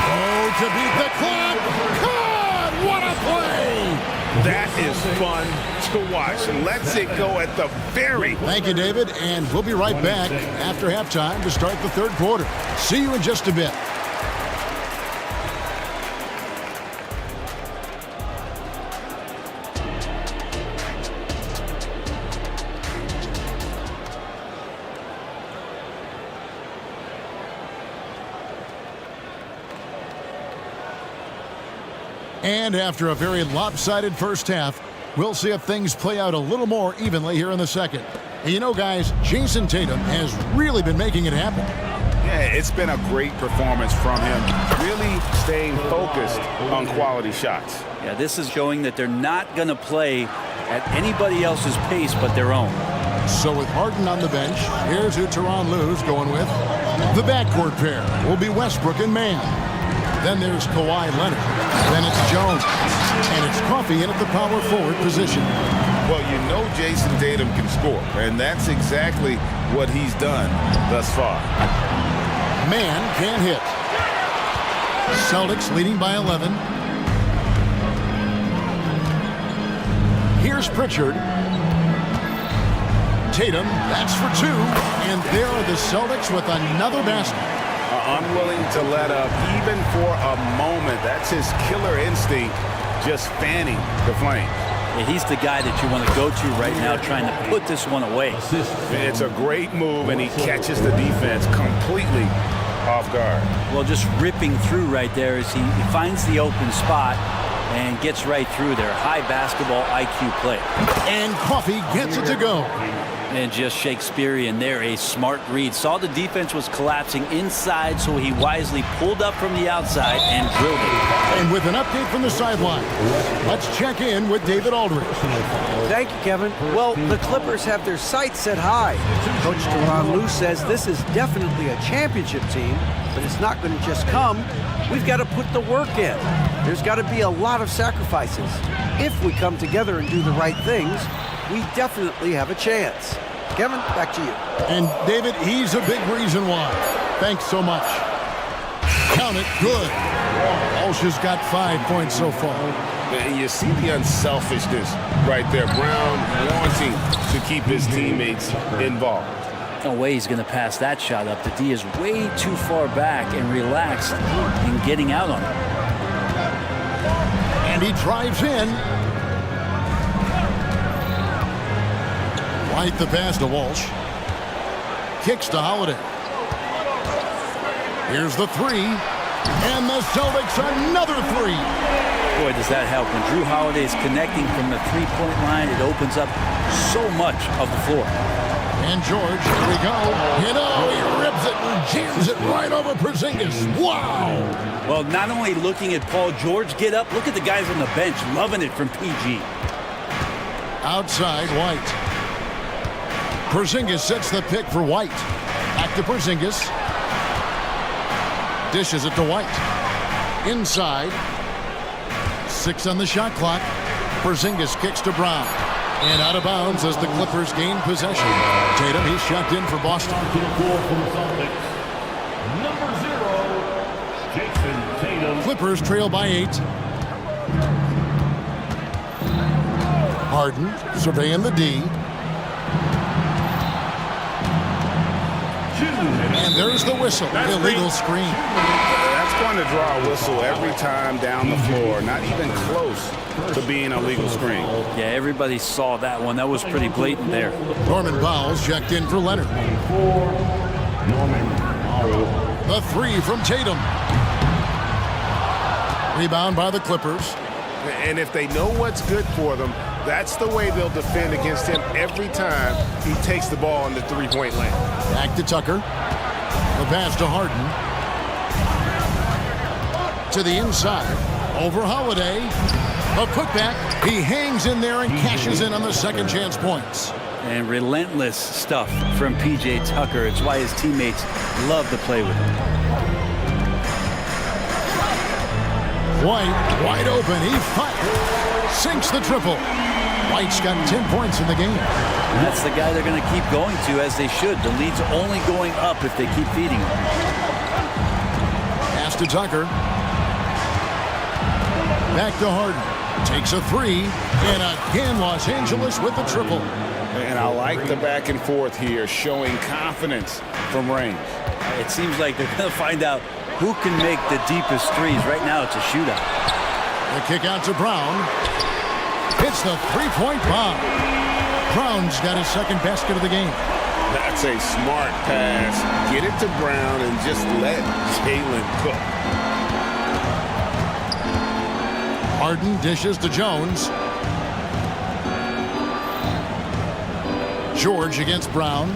Oh, to beat the clock. God, what a play! That is fun to watch. Let's it go at the very... Thank you, David, and we'll be right back after halftime to start the third quarter. See you in just a bit. And after a very lopsided first half, we'll see if things play out a little more evenly here in the second. And you know, guys, Jason Tatum has really been making it happen. Yeah, it's been a great performance from him. Really staying focused on quality shots. Yeah, this is showing that they're not going to play at anybody else's pace but their own. So with Harden on the bench, here's who Tyronn Lue's going with. The backcourt pair will be Westbrook and Mann. Then there's Kawhi Leonard. Then it's Jones. And it's Coffey in at the power forward position. Well, you know Jason Tatum can score, and that's exactly what he's done thus far. Man can't hit. Celtics leading by 11. Here's Pritchard. Tatum, that's for two. And there are the Celtics with another basket. Unwilling to let up even for a moment. That's his killer instinct, just fanning the flames. Yeah, he's the guy that you want to go to right now, trying to put this one away. It's a great move, and he catches the defense completely off guard. Well, just ripping through right there as he finds the open spot and gets right through there. High basketball IQ play. And Coffey gets it to go. And just Shakespearean there, a smart read. Saw the defense was collapsing inside, so he wisely pulled up from the outside and drilled it. And with an update from the sideline, let's check in with David Aldridge. Thank you, Kevin. Well, the Clippers have their sights set high. Coach Tyronn Lue says this is definitely a championship team, but it's not going to just come. We've got to put the work in. There's got to be a lot of sacrifices. If we come together and do the right things, we definitely have a chance. Kevin, back to you. And David, he's a big reason why. Thanks so much. Count it, good. Walsh has got 5 points so far. And you see the unselfishness right there. Brown wanting to keep his teammates involved. No way he's going to pass that shot up. The D is way too far back and relaxed in getting out on it. And he drives in. White the pass to Walsh. Kicks to Holiday. Here's the three. And the Celtics another three. Boy, does that help. When Drew Holiday is connecting from the three-point line, it opens up so much of the floor. And George, here we go. You know, he rips it and jams it right over Porzingis. Wow. Well, not only looking at Paul George get up, look at the guys on the bench loving it from PG. Outside, White. Porzingis sets the pick for White. Back to Porzingis. Dishes it to White. Inside. 6 on the shot clock. Porzingis kicks to Brown. And out of bounds as the Clippers gain possession. Tatum, he's shot in for Boston. Number 0, Jason Tatum. Clippers trail by 8. Harden surveying the D. And there's the whistle. Illegal screen. That's going to draw a whistle every time down the floor. Not even close to being a legal screen. Yeah, everybody saw that one. That was pretty blatant there. Norman Powell's checked in for Leonard. The three from Tatum. Rebound by the Clippers. And if they know what's good for them, that's the way they'll defend against him every time he takes the ball in the three-point lane. Back to Tucker. The pass to Harden. To the inside. Over Holiday. A putback. He hangs in there and cashes in on the second chance points. And relentless stuff from P.J. Tucker. It's why his teammates love to play with him. White, wide open. He fires. Sinks the triple. White's got 10 points in the game. That's the guy they're going to keep going to, as they should. The lead's only going up if they keep feeding him. Pass to Tucker. Back to Harden. Takes a three. And again, Los Angeles with the triple. And I like the back and forth here, showing confidence from range. It seems like they're going to find out who can make the deepest threes. Right now, it's a shootout. The kick out to Brown. Hits the three-point bomb. Brown's got his second basket of the game. That's a smart pass. Get it to Brown and just let Jaylen cook. Harden dishes to Jones. George against Brown.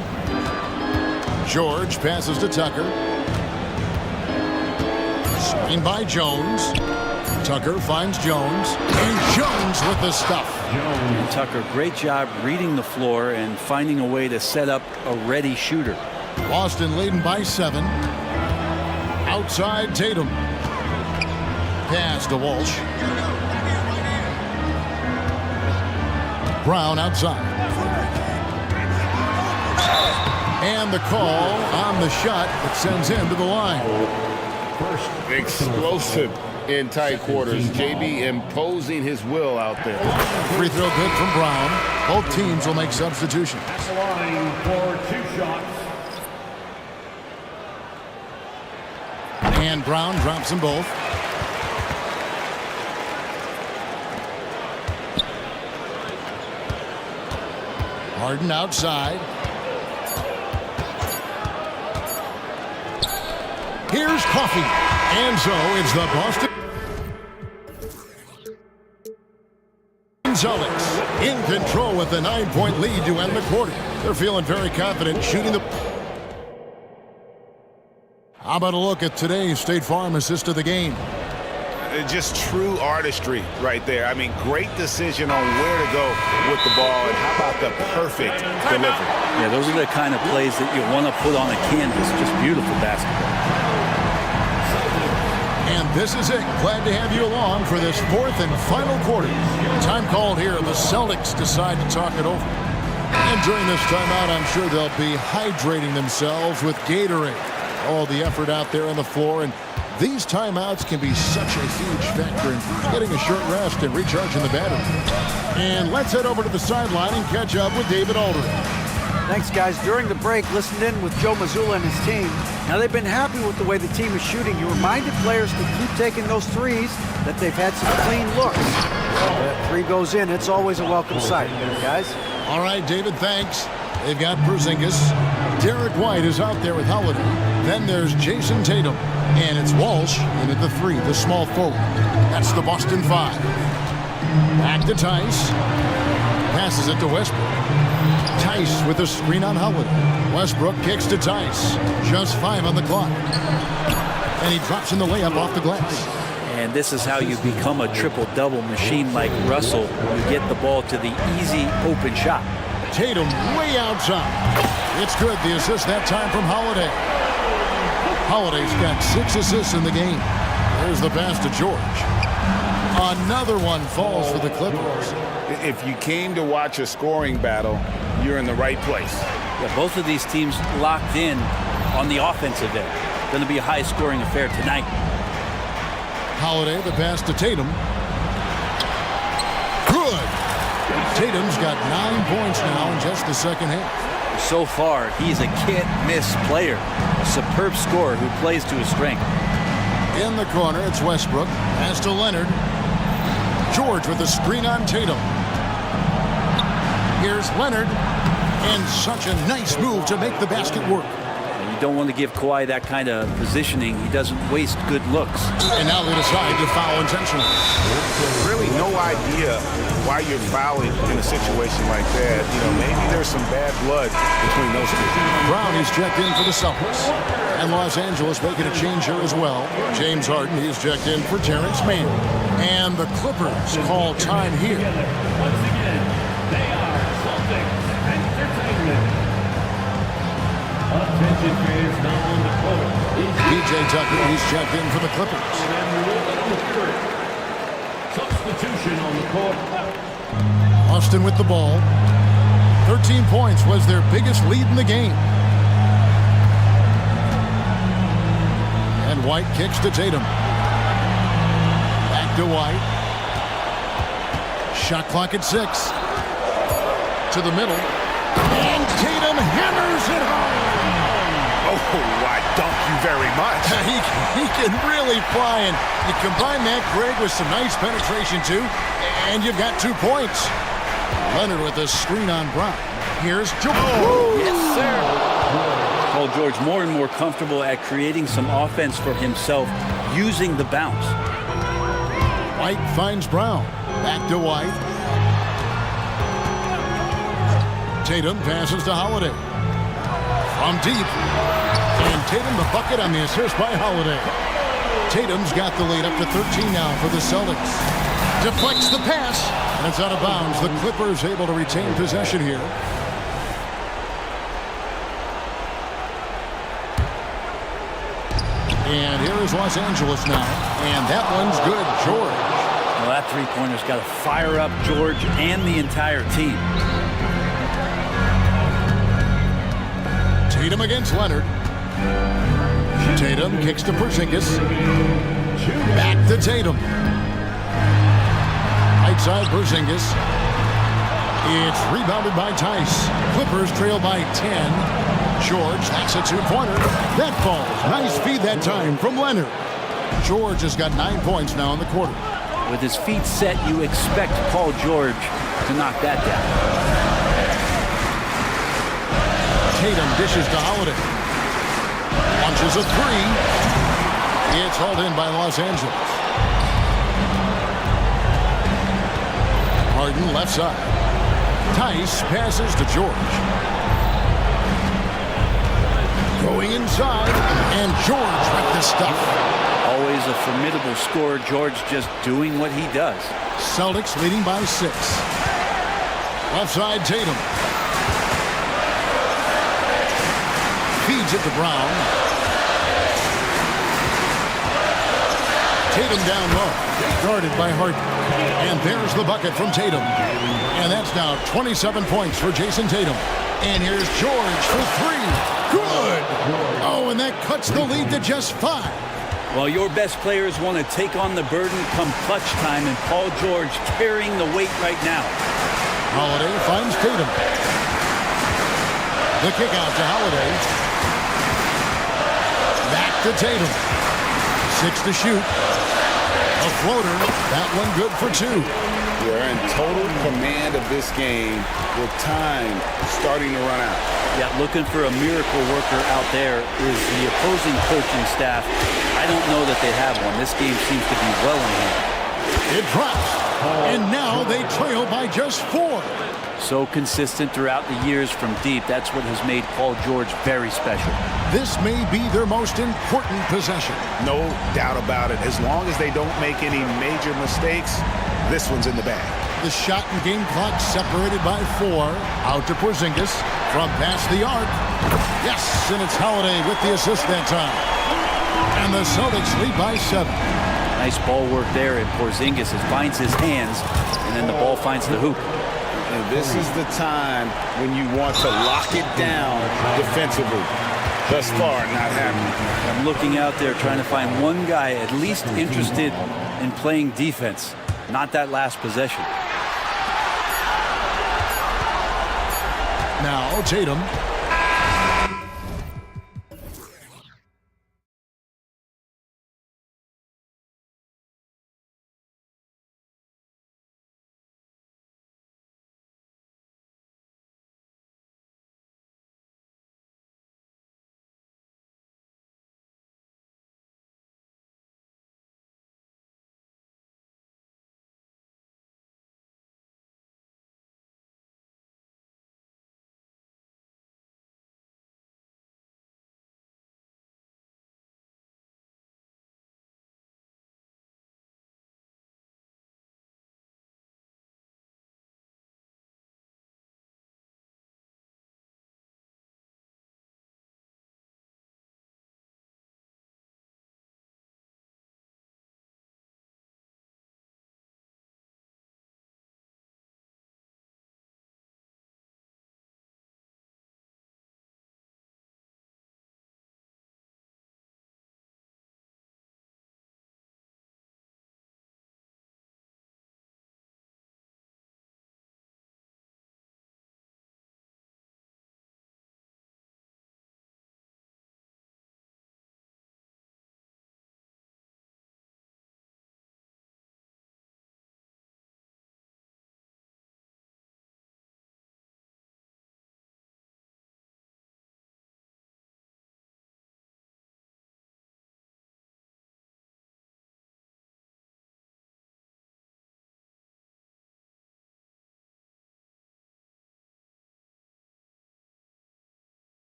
George passes to Tucker. Screen by Jones. Tucker finds Jones. And Jones with the stuff. And Tucker, great job reading the floor and finding a way to set up a ready shooter. Boston leading by 7. Outside Tatum. pass to Walsh. Brown outside. And the call on the shot that sends him to the line. Explosive in tight quarters. JB imposing his will out there. Free throw good from Brown. Both teams will make substitutions. The line for 2 shots. And Brown drops them both. Harden outside. Here's Coffey. And so it's the Boston Celtics in control with a 9-point lead to end the quarter. They're feeling very confident shooting the... How about a look at today's State Farm assist of the game? Just true artistry right there. I mean, great decision on where to go with the ball, and how about the perfect delivery? Yeah, those are the kind of plays that you want to put on a canvas. Just beautiful basketball. And this is it. Glad to have you along for this 4th and final quarter. Time called here. The Celtics decide to talk it over. And during this timeout, I'm sure they'll be hydrating themselves with Gatorade. All the effort out there on the floor, and these timeouts can be such a huge factor in getting a short rest and recharging the battery. And let's head over to the sideline and catch up with David Aldridge. Thanks, guys. During the break, listened in with Joe Mazzulla and his team. Now, they've been happy with the way the team is shooting. He reminded players to keep taking those threes, that they've had some clean looks. That 3 goes in, it's always a welcome sight, guys. All right, David, thanks. They've got Porzingis. Derek White is out there with Holiday. Then there's Jason Tatum. And it's Walsh in at the 3, the small forward. That's the Boston 5. Back to Tice. Passes it to Westbrook. Tice with a screen on Holiday. Westbrook kicks to Tice. Just 5 on the clock. And he drops in the layup off the glass. And this is how you become a triple-double machine like Russell. You get the ball to the easy open shot. Tatum way outside. It's good. The assist that time from Holiday. Holiday's got 6 assists in the game. There's the pass to George. Another one falls for the Clippers. If you came to watch a scoring battle, you're in the right place. Yeah, both of these teams locked in on the offensive end. Going to be a high-scoring affair tonight. Holiday, the pass to Tatum. Good. Tatum's got 9 points now in just the second half. So far, he's a can't-miss player. A superb scorer who plays to his strength. In the corner, it's Westbrook. Pass to Leonard. George with a screen on Tatum. Here's Leonard. And such a nice move to make the basket work. You don't want to give Kawhi that kind of positioning. He doesn't waste good looks. And now they decide to foul intentionally. Really no idea why you're fouling in a situation like that. You know, maybe there's some bad blood between those two. Brown is checked in for the Celtics. And Los Angeles making a change here as well. James Harden, he's checked in for Terrence Mann. And the Clippers call time here. Once again, they are Celtics Entertainment. Attention fans now on the court. PJ Tucker, he's checked in for the Clippers. Substitution on the court. Austin with the ball. 13 points was their biggest lead in the game. And White kicks to Tatum. Back to White. Shot clock at 6. To the middle. And Tatum hammers it home. Oh, I dunk you very much. He can really fly, and you combine that, Greg, with some nice penetration, too, and you've got 2 points. Leonard with a screen on Brown. Here's George. Yes, sir. Paul George more and more comfortable at creating some offense for himself using the bounce. White finds Brown. Back to White. Tatum passes to Holiday. From deep. And Tatum the bucket on the assist by Holiday. Tatum's got the lead up to 13 now for the Celtics. Deflects the pass. And it's out of bounds. The Clippers able to retain possession here. And here is Los Angeles now. And that one's good, George. Well, that three-pointer's got to fire up George and the entire team. Tatum against Leonard. Tatum kicks to Porzingis. Back to Tatum. Right side Porzingis. It's rebounded by Tice. Clippers trail by 10. George, that's a two-pointer. That falls. Nice feed that time from Leonard. George has got 9 points now in the quarter. With his feet set, you expect Paul George to knock that down. Tatum dishes to Holiday. Launches a three. It's hauled in by Los Angeles. Harden left side. Tice passes to George. Going inside, and George with the stuff. Always a formidable scorer. George just doing what he does. Celtics leading by 6. Left side, Tatum. Feeds it to Brown. Tatum down low. Guarded by Harden. And there's the bucket from Tatum. And that's now 27 points for Jason Tatum. And here's George for 3. Good! Oh, and that cuts the lead to just 5. Well, your best players want to take on the burden come clutch time, and Paul George carrying the weight right now. Holiday finds Tatum. The kick out to Holiday. Back to Tatum. 6 to shoot. A floater. That one good for 2. They're in total command of this game with time starting to run out. Yeah, looking for a miracle worker out there is the opposing coaching staff. I don't know that they have one. This game seems to be well in hand. It drops. And now they trail by just 4. So consistent throughout the years from deep. That's what has made Paul George very special. This may be their most important possession. No doubt about it. As long as they don't make any major mistakes, this one's in the bag. The shot and game clock separated by 4. Out to Porzingis from past the arc. Yes, and it's Holiday with the assist that time. And the Celtics lead by 7. Nice ball work there, and Porzingis finds his hands, and then the ball finds the hoop. And this is the time when you want to lock it down defensively. Thus far, not happening. I'm looking out there trying to find one guy at least interested in playing defense, not that last possession. Now Tatum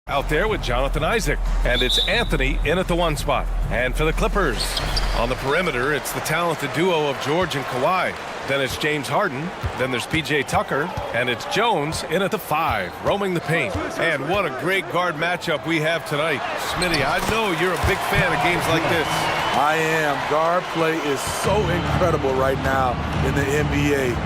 Out there with Jonathan Isaac. And it's Anthony in at the 1 spot. And for the Clippers, on the perimeter, it's the talented duo of George and Kawhi. Then it's James Harden. Then there's P.J. Tucker. And it's Jones in at the 5, roaming the paint. And what a great guard matchup we have tonight. Smitty, I know you're a big fan of games like this. I am. Guard play is so incredible right now in the NBA.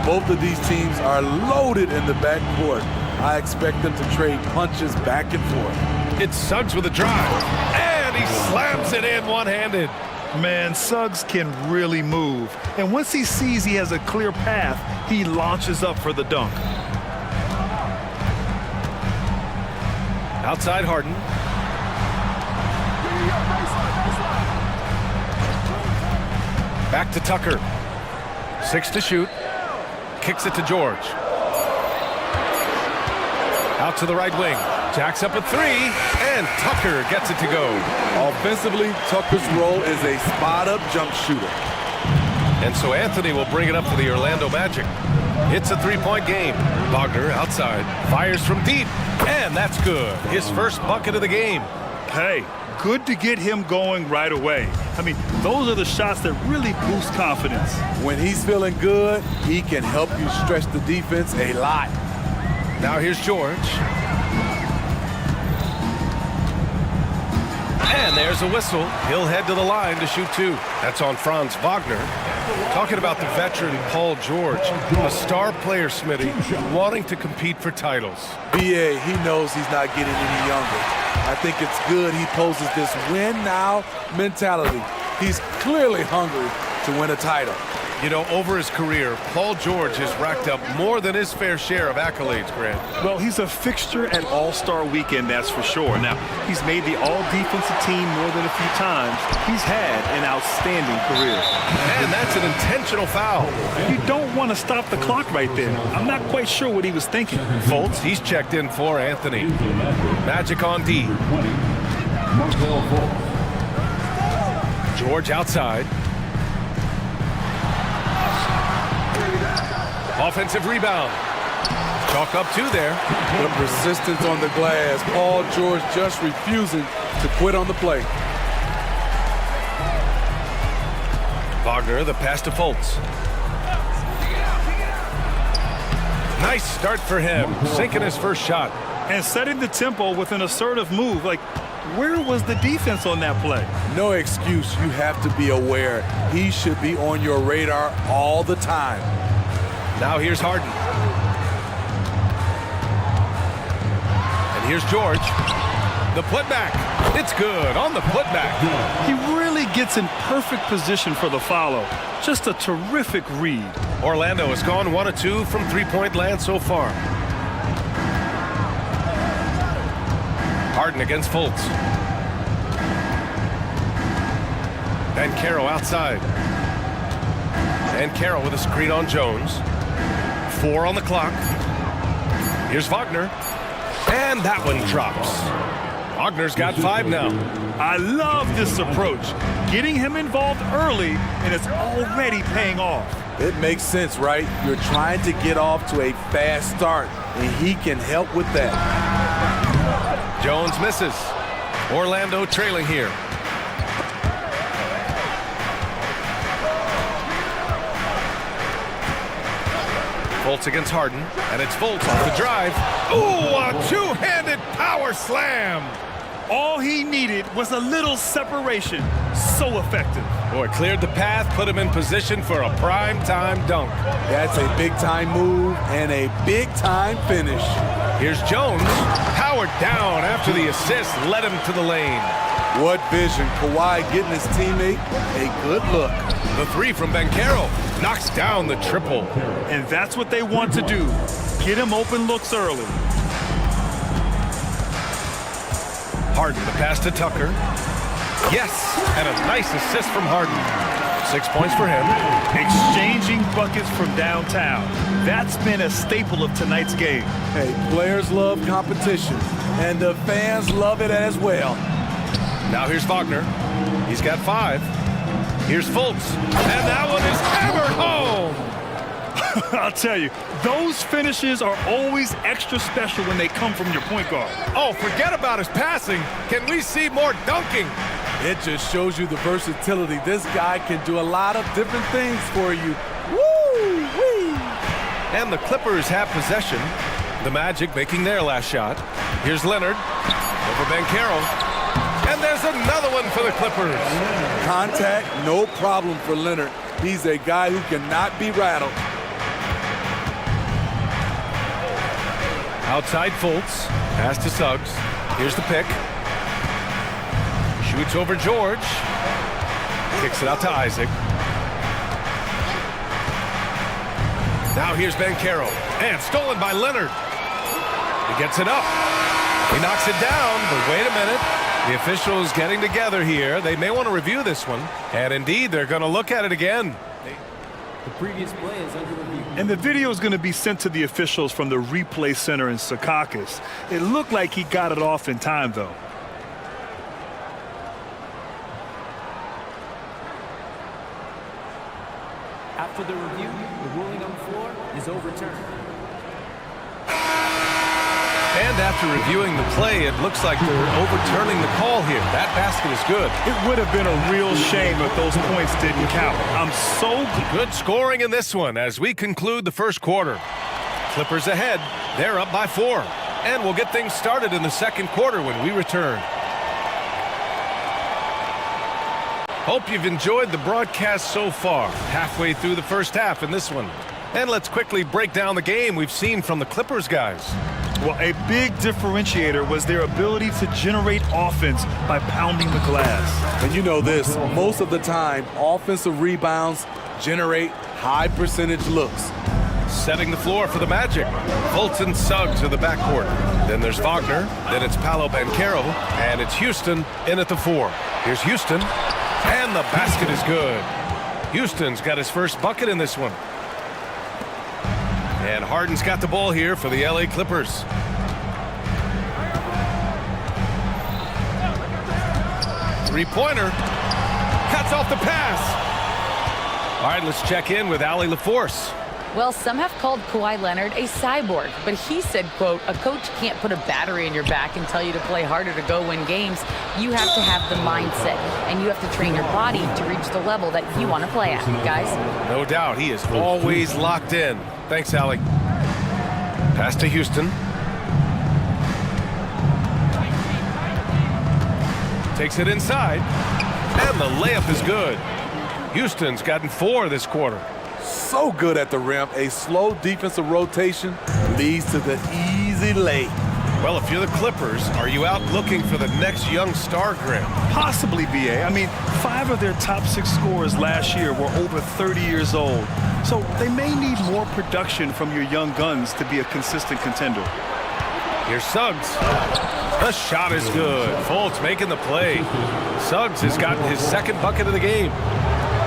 Both of these teams are loaded in the backcourt. I expect them to trade punches back and forth. It's Suggs with a drive. And he slams it in one-handed. Man, Suggs can really move. And once he sees he has a clear path, he launches up for the dunk. Outside Harden. Back to Tucker. 6 to shoot. Kicks it to George. Out to the right wing. Jacks up a 3, and Tucker gets it to go. Offensively, Tucker's role is a spot-up jump shooter. And so Anthony will bring it up for the Orlando Magic. It's a 3-point game. Wagner outside. Fires from deep, and that's good. His first bucket of the game. Hey, good to get him going right away. I mean, those are the shots that really boost confidence. When he's feeling good, he can help you stretch the defense a lot. Now here's George. And there's a whistle. He'll head to the line to shoot 2. That's on Franz Wagner. Talking about the veteran Paul George, a star player, Smitty, wanting to compete for titles. B.A., he knows he's not getting any younger. I think it's good he poses this win-now mentality. He's clearly hungry to win a title. You know, over his career, Paul George has racked up more than his fair share of accolades, Grant. Well, he's a fixture at All-Star Weekend, that's for sure. Now, he's made the All-Defensive Team more than a few times. He's had an outstanding career. And that's an intentional foul. You don't want to stop the clock right there. I'm not quite sure what he was thinking. Fultz, he's checked in for Anthony. Magic on D. George outside. Offensive rebound. Chalk up 2 there. The persistence on the glass. Paul George just refusing to quit on the play. Wagner, the pass to Fultz. Nice start for him, sinking his first shot. And setting the tempo with an assertive move. Like, where was the defense on that play? No excuse. You have to be aware. He should be on your radar all the time. Now here's Harden. And here's George. The putback. It's good on the putback. He really gets in perfect position for the follow. Just a terrific read. Orlando has gone 1 of 2 from 3-point land so far. Harden against Fultz. And Carroll outside. And Carroll with a screen on Jones. 4 on the clock. Here's Wagner. And that one drops. Wagner's got 5 now. I love this approach. Getting him involved early, and it's already paying off. It makes sense, right? You're trying to get off to a fast start, and he can help with that. Jones misses. Orlando trailing here. Fultz against Harden, and it's Fultz off the drive. Ooh, a 2-handed power slam. All he needed was a little separation. So effective. Boy, cleared the path, put him in position for a prime-time dunk. That's a big-time move and a big-time finish. Here's Jones, powered down after the assist led him to the lane. What vision. Kawhi getting his teammate a good look. The 3 from Banchero knocks down the triple. And that's what they want to do. Get him open looks early. Harden, the pass to Tucker. Yes, and a nice assist from Harden. 6 points for him. Exchanging buckets from downtown. That's been a staple of tonight's game. Hey, players love competition, and the fans love it as well. Now here's Wagner. He's got 5. Here's Fultz. And that one is hammered home. I'll tell you, those finishes are always extra special when they come from your point guard. Oh, forget about his passing. Can we see more dunking? It just shows you the versatility. This guy can do a lot of different things for you. Woo-wee! And the Clippers have possession. The Magic making their last shot. Here's Leonard over Banchero. And there's another one for the Clippers. Contact, no problem for Leonard. He's a guy who cannot be rattled. Outside Fultz. Pass to Suggs. Here's the pick. Shoots over George. Kicks it out to Isaac. Now here's Banchero. And stolen by Leonard. He gets it up. He knocks it down, but wait a minute. The officials getting together here. They may want to review this one. And indeed, they're going to look at it again. The previous play is under review. And the video is going to be sent to the officials from the replay center in Secaucus. It looked like he got it off in time, though. After the review, the ruling on the floor is overturned. And after reviewing the play, it looks like they're overturning the call here. That basket is good. It would have been a real shame if those points didn't count. I'm so good scoring in this one as we conclude the first quarter. Clippers ahead. They're up by 4. And we'll get things started in the second quarter when we return. Hope you've enjoyed the broadcast so far. Halfway through the first half in this one. And let's quickly break down the game we've seen from the Clippers guys. Well, a big differentiator was their ability to generate offense by pounding the glass. And you know this, most of the time, offensive rebounds generate high percentage looks. Setting the floor for the Magic. Fultz and Suggs to the backcourt. Then there's Wagner. Then it's Paolo Banchero. And it's Houston in at the 4. Here's Houston. And the basket is good. Houston's got his first bucket in this one. And Harden's got the ball here for the LA Clippers. Three-pointer. Cuts off the pass. All right, let's check in with Allie LaForce. Well, some have called Kawhi Leonard a cyborg, but he said, quote, a coach can't put a battery in your back and tell you to play harder to go win games. You have to have the mindset, and you have to train your body to reach the level that you want to play at, guys. No doubt, he is always locked in. Thanks, Allie. Pass to Houston. Takes it inside, and the layup is good. Houston's gotten 4 this quarter. So good at the rim. A slow defensive rotation leads to the easy lay. Well, if you're the Clippers, are you out looking for the next young star, Graham? Possibly, BA. I mean, 5 of their top 6 scorers last year were over 30 years old. So they may need more production from your young guns to be a consistent contender. Here's Suggs. The shot is good. Fultz making the play. Suggs has gotten his second bucket of the game.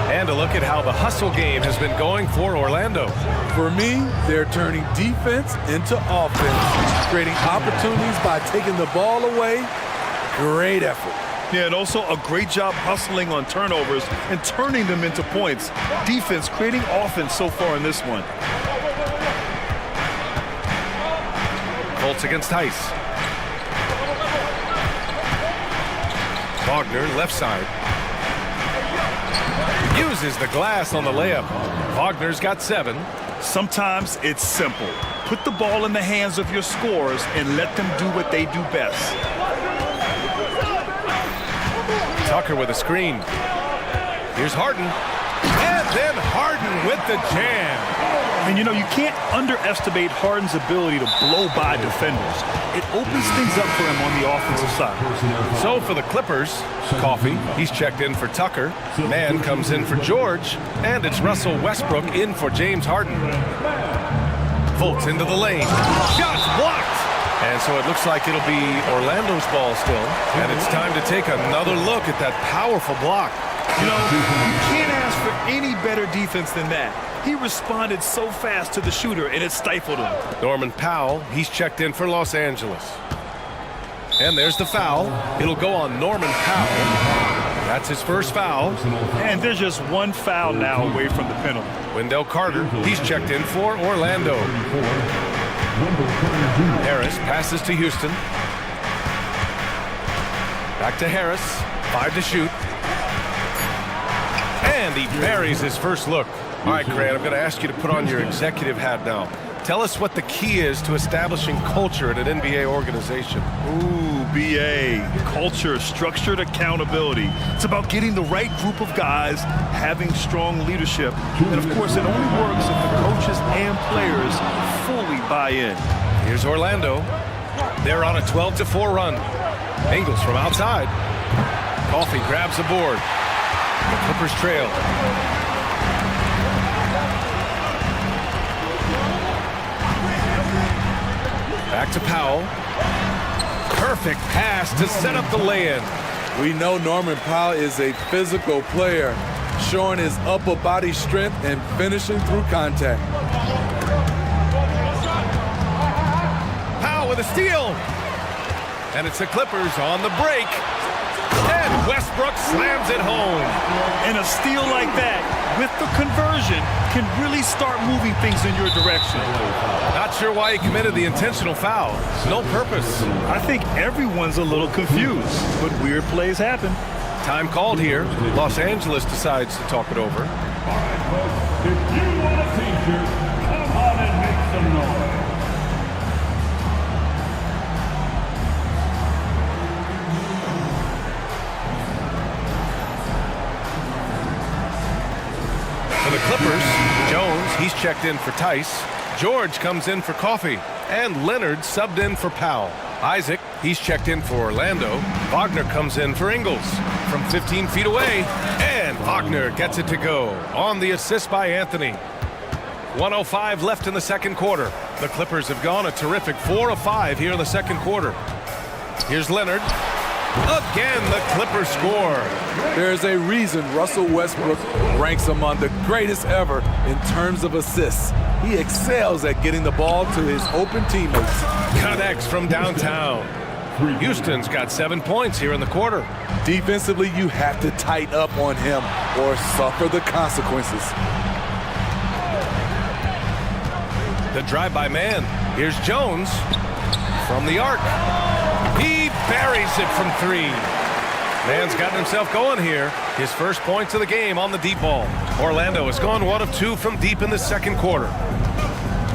And a look at how the hustle game has been going for Orlando. For me, they're turning defense into offense, creating opportunities by taking the ball away. Great effort. Yeah, and also a great job hustling on turnovers and turning them into points. Defense creating offense so far in this one. Fultz against Heiss. Wagner, left side. Uses the glass on the layup. Wagner's got 7. Sometimes it's simple. Put the ball in the hands of your scorers and let them do what they do best. Tucker with a screen. Here's Harden. And then Harden with the jam. And you know, you can't underestimate Harden's ability to blow by defenders. It opens things up for him on the offensive side. So for the Clippers, Coffey, he's checked in for Tucker. Mann comes in for George. And it's Russell Westbrook in for James Harden. Fultz into the lane. Shots blocked. And so it looks like it'll be Orlando's ball still. And it's time to take another look at that powerful block. You know, you can't ask for any better defense than that. He responded so fast to the shooter, and it stifled him. Norman Powell, he's checked in for Los Angeles. And there's the foul. It'll go on Norman Powell. That's his first foul. And they're just one foul now away from the penalty. Wendell Carter, he's checked in for Orlando. Harris passes to Houston. Back to Harris, 5 to shoot. And he buries his first look. All right, Grant, I'm going to ask you to put on your executive hat now. Tell us what the key is to establishing culture at an NBA organization. Ooh, BA, culture, structured accountability. It's about getting the right group of guys, having strong leadership. And of course, it only works if the coaches and players fully buy in. Here's Orlando. They're on a 12-4 run. Ingles from outside. Coffey grabs the board. The Clippers trail. Back to Powell. Perfect pass to set up the lay-in. We know Norman Powell is a physical player, showing his upper body strength and finishing through contact. Powell with a steal. And it's the Clippers on the break. And Westbrook slams it home. And a steal like that, with the conversion, can really start moving things in your direction. Not sure why he committed the intentional foul. No purpose. I think everyone's a little confused, but weird plays happen. Time called here. Los Angeles decides to talk it over. All right, folks, if you want a t-shirt, come on and make some noise. For the Clippers, Jones, he's checked in for Tice. George comes in for Coffey. And Leonard subbed in for Powell. Isaac, he's checked in for Orlando. Wagner comes in for Ingles from 15 feet away. And Wagner gets it to go on the assist by Anthony. 1:05 left in the second quarter. The Clippers have gone a terrific 4 of 5 here in the second quarter. Here's Leonard. Again, the Clippers score. There's a reason Russell Westbrook ranks among the greatest ever in terms of assists. He excels at getting the ball to his open teammates. Connects from downtown. Houston's got 7 points here in the quarter. Defensively, you have to tighten up on him or suffer the consequences. The drive-by man. Here's Jones from the arc. He buries it from 3. Man's gotten himself going here. His first points of the game on the deep ball. Orlando has gone 1 of 2 from deep in the second quarter.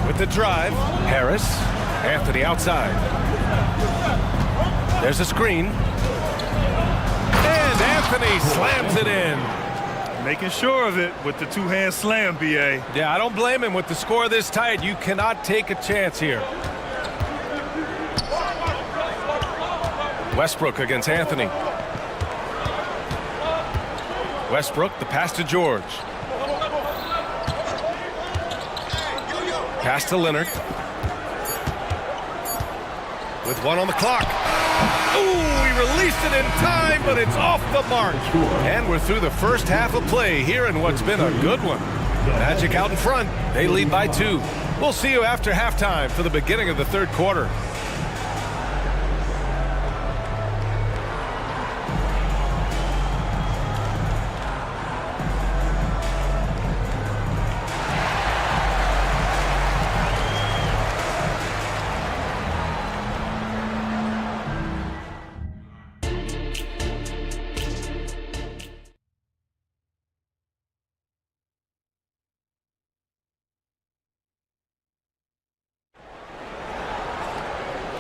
With the drive, Harris, Anthony outside. There's a screen. And Anthony slams it in. Making sure of it with the two-hand slam, BA. Yeah, I don't blame him with the score this tight. You cannot take a chance here. Westbrook against Anthony. Westbrook, the pass to George. Pass to Leonard. With 1 on the clock. Ooh, he released it in time, but it's off the mark. And we're through the first half of play here in what's been a good one. Magic out in front. They lead by 2. We'll see you after halftime for the beginning of the third quarter.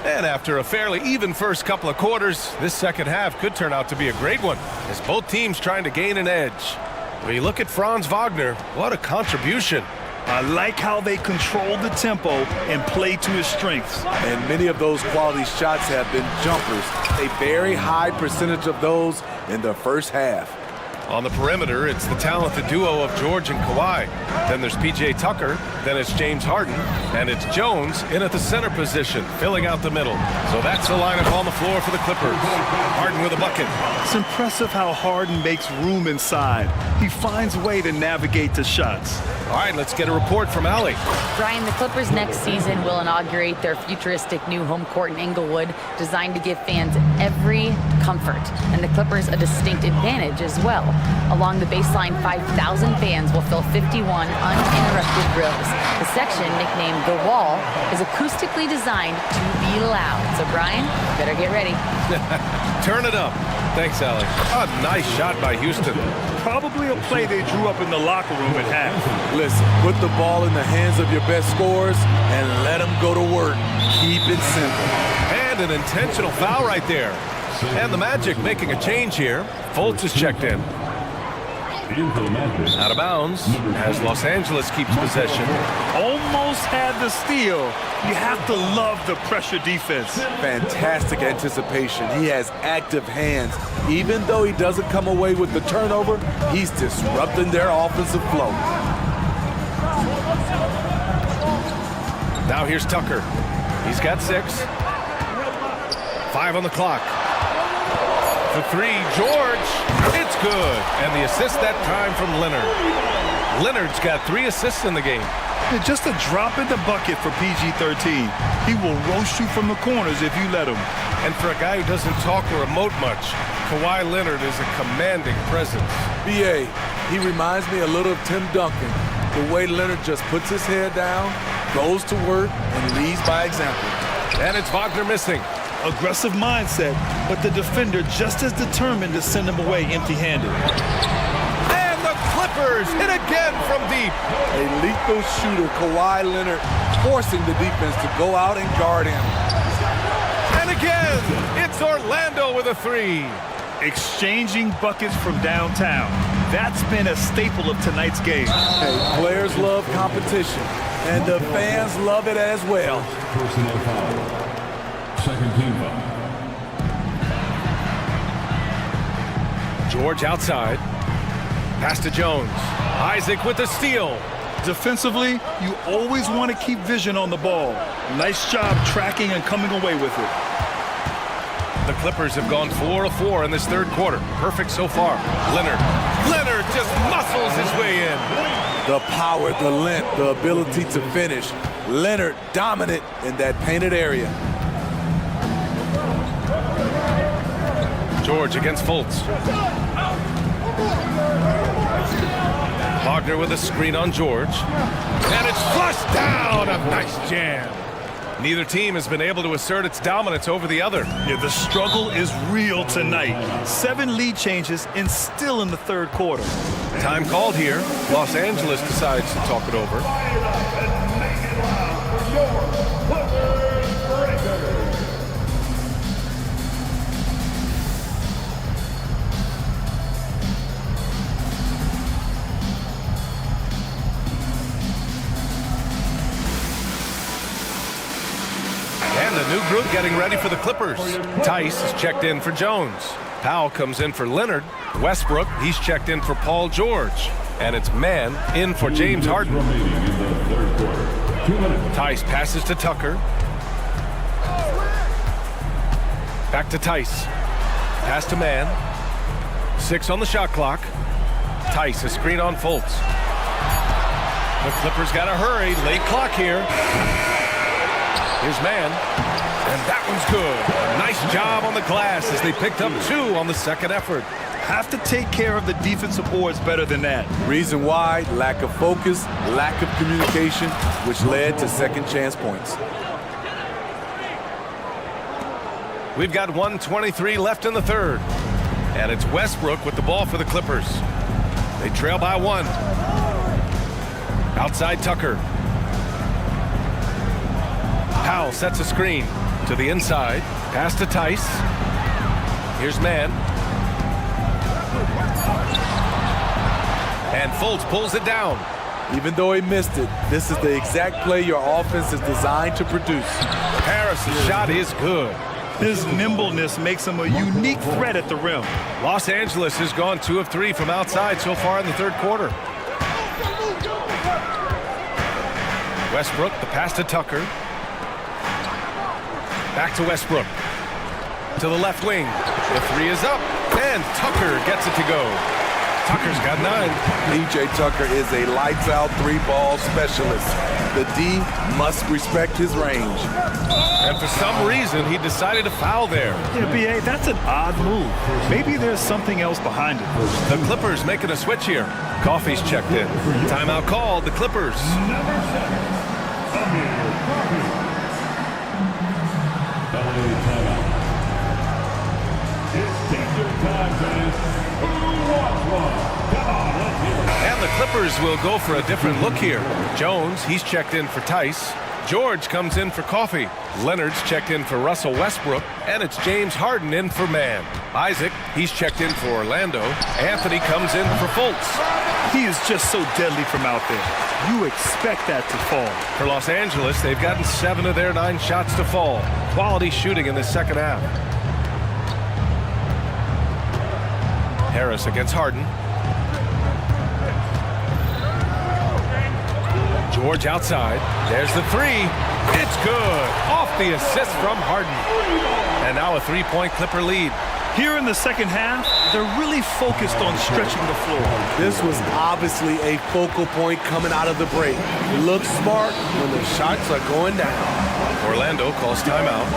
And after a fairly even first couple of quarters, this second half could turn out to be a great one, as both teams trying to gain an edge. When you look at Franz Wagner, what a contribution. I like how they control the tempo and play to his strengths. And many of those quality shots have been jumpers. A very high percentage of those in the first half. On the perimeter, it's the talented duo of George and Kawhi. Then there's P.J. Tucker, then it's James Harden, and it's Jones in at the center position, filling out the middle. So that's the lineup on the floor for the Clippers. Harden with a bucket. It's impressive how Harden makes room inside. He finds a way to navigate the shots. All right, let's get a report from Allie. Brian, the Clippers next season will inaugurate their futuristic new home court in Inglewood, designed to give fans every comfort, and the Clippers a distinct advantage as well. Along the baseline, 5,000 fans will fill 51 uninterrupted rows. The section, nicknamed The Wall, is acoustically designed to be loud. So Brian, better get ready. Turn it up. Thanks, Alec. A nice shot by Houston. Probably a play they drew up in the locker room at half. Listen, put the ball in the hands of your best scorers and let them go to work. Keep it simple. And an intentional foul right there. And the Magic making a change here. Fultz is checked in. Out of bounds as Los Angeles keeps possession. Almost had the steal. You have to love the pressure defense. Fantastic anticipation. He has active hands. Even though he doesn't come away with the turnover, he's disrupting their offensive flow. Now here's Tucker. He's got 6. 5 on the clock. For 3, George. It's good. And the assist that time from Leonard. Leonard's got 3 assists in the game. Just a drop in the bucket for PG-13. He will roast you from the corners if you let him. And for a guy who doesn't talk or emote much, Kawhi Leonard is a commanding presence. B.A., he reminds me a little of Tim Duncan. The way Leonard just puts his head down, goes to work, and leads by example. And it's Wagner missing. Aggressive mindset, but the defender just as determined to send him away empty-handed. And the Clippers hit again from deep. A lethal shooter, Kawhi Leonard, forcing the defense to go out and guard him. And again, it's Orlando with a 3. Exchanging buckets from downtown. That's been a staple of tonight's game. Hey, players love competition, and the fans love it as well. Personal foul. Second team foul. George outside. Pass to Jones. Isaac with the steal. Defensively, you always want to keep vision on the ball. Nice job tracking and coming away with it. The Clippers have gone 4 of 4 in this third quarter. Perfect so far. Leonard just muscles his way in. The power, the length, the ability to finish. Leonard dominant in that painted area. George against Fultz. Wagner with a screen on George. And it's flushed down. A nice jam. Neither team has been able to assert its dominance over the other. Yeah, the struggle is real tonight. 7 lead changes and still in the third quarter. Time called here. Los Angeles decides to talk it over. And the new group getting ready for the Clippers. Tice is checked in for Jones. Powell comes in for Leonard. Westbrook, he's checked in for Paul George. And it's Mann in for James Harden. Tice passes to Tucker. Back to Tice. Pass to Mann. 6 on the shot clock. Tice, a screen on Fultz. The Clippers got to hurry. Late clock here. Here's Mann. And that one's good. A nice job on the glass as they picked up 2 on the second effort. Have to take care of the defensive boards better than that. Reason why, lack of focus, lack of communication, which led to second chance points. We've got 1:23 left in the third. And it's Westbrook with the ball for the Clippers. They trail by 1. Outside Tucker. Powell sets a screen to the inside. Pass to Tice. Here's Mann. And Fultz pulls it down. Even though he missed it, this is the exact play your offense is designed to produce. Harris' shot is good. His nimbleness makes him a unique threat at the rim. Los Angeles has gone 2 of 3 from outside so far in the third quarter. Westbrook, the pass to Tucker. Back to Westbrook. To the left wing. The 3 is up. And Tucker gets it to go. Tucker's got 9. PJ Tucker is a lights-out three-ball specialist. The D must respect his range. And for some reason, he decided to foul there. Yeah, B.A., that's an odd move. Maybe there's something else behind it. The Clippers making a switch here. Coffey's checked in. Timeout called, the Clippers. And the Clippers will go for a different look here. Jones, he's checked in for Tice. George comes in for Coffey. Leonard's checked in for Russell Westbrook. And it's James Harden in for Mann. Isaac, he's checked in for Orlando. Anthony comes in for Fultz. He is just so deadly from out there. You expect that to fall. For Los Angeles, they've gotten 7 of their 9 shots to fall. Quality shooting in the second half. Harris against Harden. George outside. There's the 3. It's good. Off the assist from Harden. And now a 3-point Clipper lead. Here in the second half, they're really focused on stretching the floor. This was obviously a focal point coming out of the break. It looks smart when the shots are going down. Orlando calls timeout.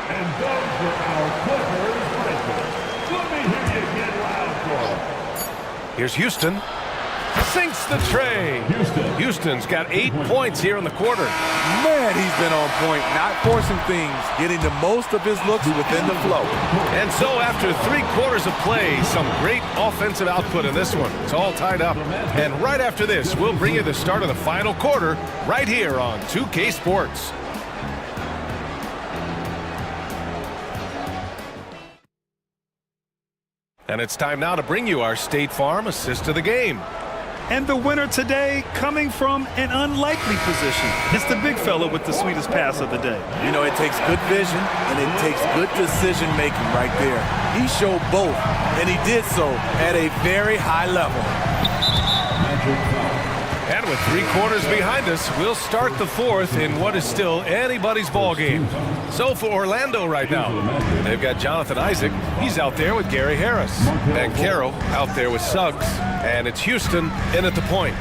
And those were our Clippers breakers. Let me hear you get loud for them. Here's Houston. Sinks the tray. Houston's got 8 points here in the quarter. Man, he's been on point, not forcing things, getting the most of his looks within the flow. And so after 3 quarters of play, some great offensive output in this one. It's all tied up. And right after this, we'll bring you the start of the final quarter right here on 2K Sports. And it's time now to bring you our State Farm assist of the game. And the winner today coming from an unlikely position. It's the big fella with the sweetest pass of the day. You know, it takes good vision and it takes good decision-making right there. He showed both, and he did so at a very high level. And with 3 quarters behind us, we'll start the 4th in what is still anybody's ball game. So for Orlando right now, they've got Jonathan Isaac. He's out there with Gary Harris. And Caro out there with Suggs. And it's Houston in at the point.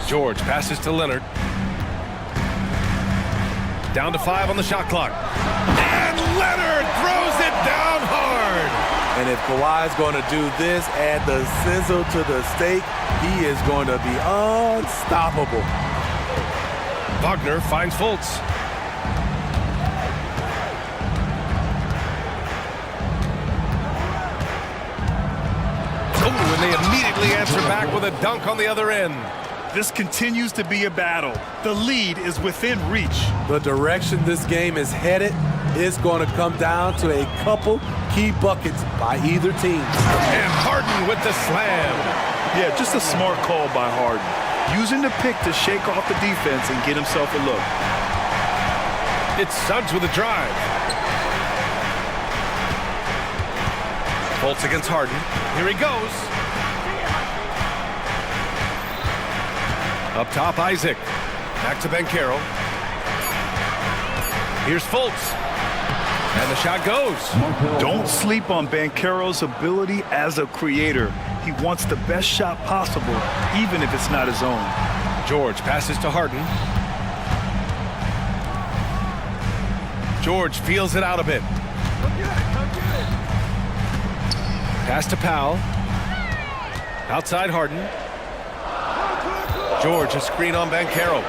George passes to Leonard. Down to 5 on the shot clock. And Leonard throws it down hard. And if Kawhi's going to do this, add the sizzle to the steak, he is going to be unstoppable. Wagner finds Fultz. Oh, and they immediately answer back with a dunk on the other end. This continues to be a battle. The lead is within reach. The direction this game is headed is going to come down to a couple key buckets by either team. And Harden with the slam. Yeah, just a smart call by Harden. Using the pick to shake off the defense and get himself a look. It's Suggs with a drive. Fultz against Harden. Here he goes. Up top, Isaac. Back to Bencaro. Here's Fultz. And the shot goes. Don't sleep on Banchero's ability as a creator. He wants the best shot possible, even if it's not his own. George passes to Harden. George feels it out a bit. Pass to Powell. Outside Harden. George, a screen on Bencaro.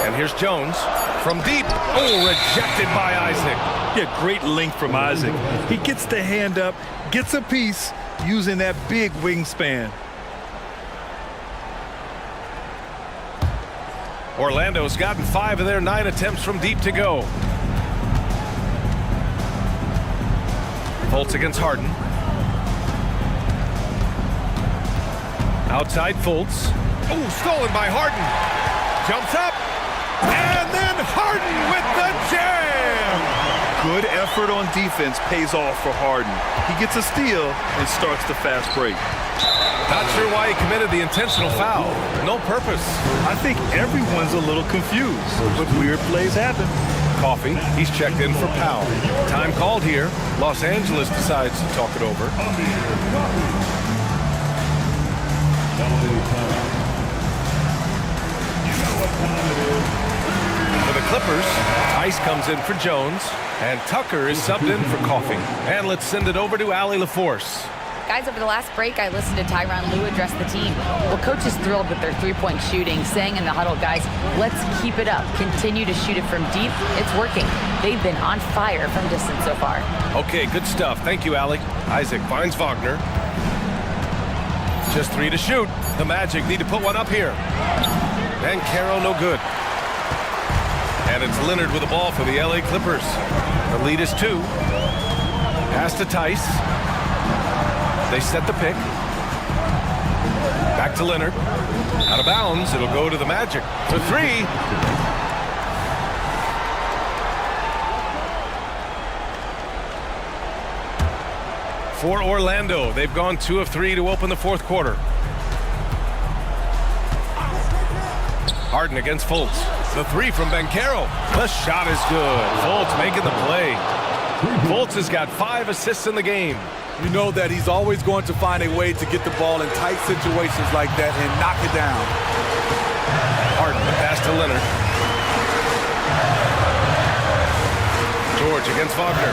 And here's Jones from deep. Oh, rejected by Isaac. Yeah, great length from Isaac. He gets the hand up, gets a piece using that big wingspan. Orlando's gotten 5 of their 9 attempts from deep to go. Fultz against Harden. Outside Fultz. Oh, stolen by Harden. Jumps up. And then Harden with the jam. Good effort on defense pays off for Harden. He gets a steal and starts the fast break. Not sure why he committed the intentional foul. No purpose. I think everyone's a little confused, but weird plays happen. Coffee, he's checked in for Powell. Time called here. Los Angeles decides to talk it over. For the Clippers, Ice comes in for Jones, and Tucker is subbed in for Coffee. And let's send it over to Allie LaForce. Guys, over the last break, I listened to Tyronn Lue address the team. Well, coach is thrilled with their three-point shooting, saying in the huddle, guys, let's keep it up. Continue to shoot it from deep. It's working. They've been on fire from distance so far. Okay, good stuff. Thank you, Allie. Isaac finds Wagner. Just 3 to shoot. The Magic need to put one up here. And Caro, no good. And it's Leonard with the ball for the LA Clippers. The lead is 2. Pass to Tice. They set the pick. Back to Leonard. Out of bounds. It'll go to the Magic for 3. For Orlando, they've gone 2 of 3 to open the fourth quarter. Harden against Fultz. The 3 from Banchero. The shot is good. Fultz making the play. Fultz has got 5 assists in the game. You know that he's always going to find a way to get the ball in tight situations like that and knock it down. Harden, the pass to Leonard. George against Wagner.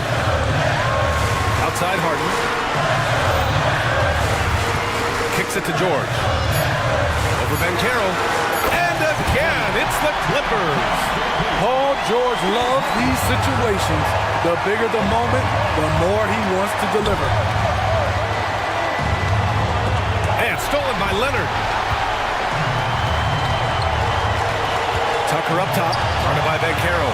Outside Harden. Kicks it to George. Over Banchero. And again, it's the Clippers. Paul George loves these situations. The bigger the moment, the more he wants to deliver. And stolen by Leonard. Tucker up top, guarded by Banchero.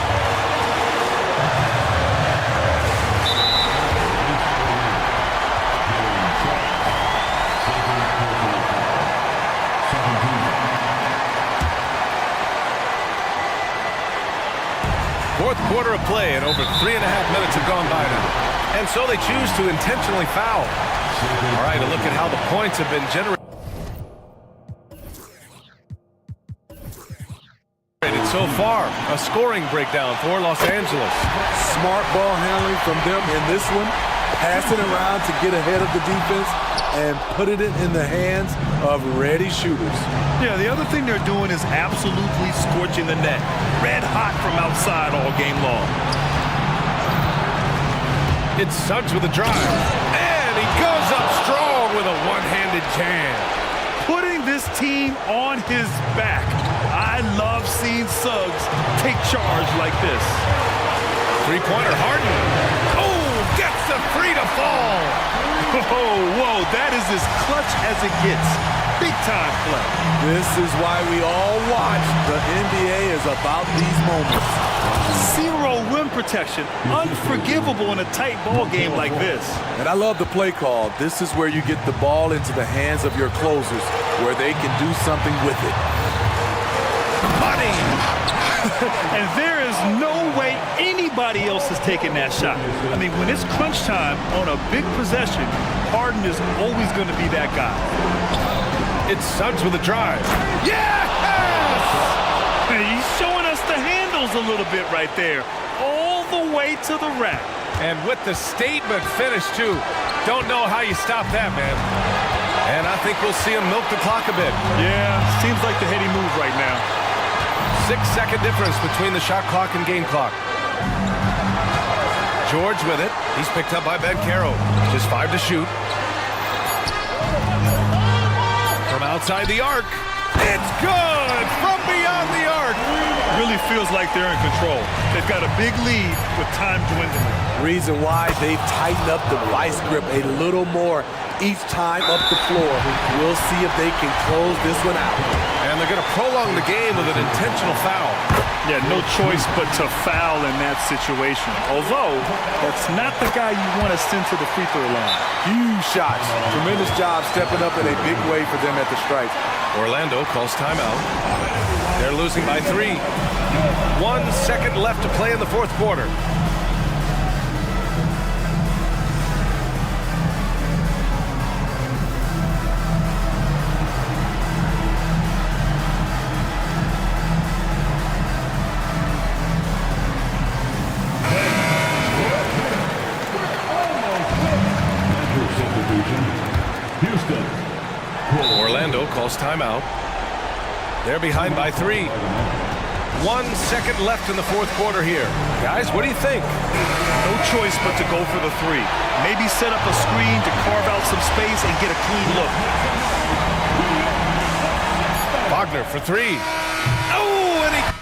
Fourth quarter of play, and over 3.5 minutes have gone by now. And so they choose to intentionally foul. All right, a look at how the points have been generated so far. A scoring breakdown for Los Angeles. Smart ball handling from them in this one. Passing around to get ahead of the defense and putting it in the hands of ready shooters. Yeah, the other thing they're doing is absolutely scorching the net. Red hot from outside all game long. It's Suggs with a drive. And he goes up strong with a one-handed jam. Putting this team on his back. I love seeing Suggs take charge like this. Three-pointer Harden. Oh, gets the 3 to fall. Whoa, that is as clutch as it gets. Big time play. This is why we all watch. The NBA is about these moments. Zero rim protection. Unforgivable in a tight ball game like this. And I love the play call. This is where you get the ball into the hands of your closers, where they can do something with it. Money! And there is no way anybody else is taking that shot. I mean, when it's crunch time on a big possession, Harden is always going to be that guy. It's Suggs with a drive. Yes! He's showing us the handles a little bit right there. All the way to the rack. And with the statement finish, too. Don't know how you stop that, man. And I think we'll see him milk the clock a bit. Yeah, seems like the heady move right now. 6-second difference between the shot clock and game clock. George with it. He's picked up by Banchero. Just 5 to shoot. From outside the arc. It's good from beyond the arc. Really feels like they're in control. They've got a big lead with time dwindling. Reason why they've tightened up the vice grip a little more each time up the floor. We'll see if they can close this one out. And they're going to prolong the game with an intentional foul. Yeah, no choice but to foul in that situation. Although, that's not the guy you want to send to the free throw line. Huge shots. Tremendous job stepping up in a big way for them at the stripe. Orlando calls timeout. They're losing by 3. 1 second left to play in the fourth quarter. Joe calls timeout. They're behind by 3. 1 second left in the fourth quarter here. Guys, what do you think? No choice but to go for the 3. Maybe set up a screen to carve out some space and get a clean look. Wagner for 3. Oh, and he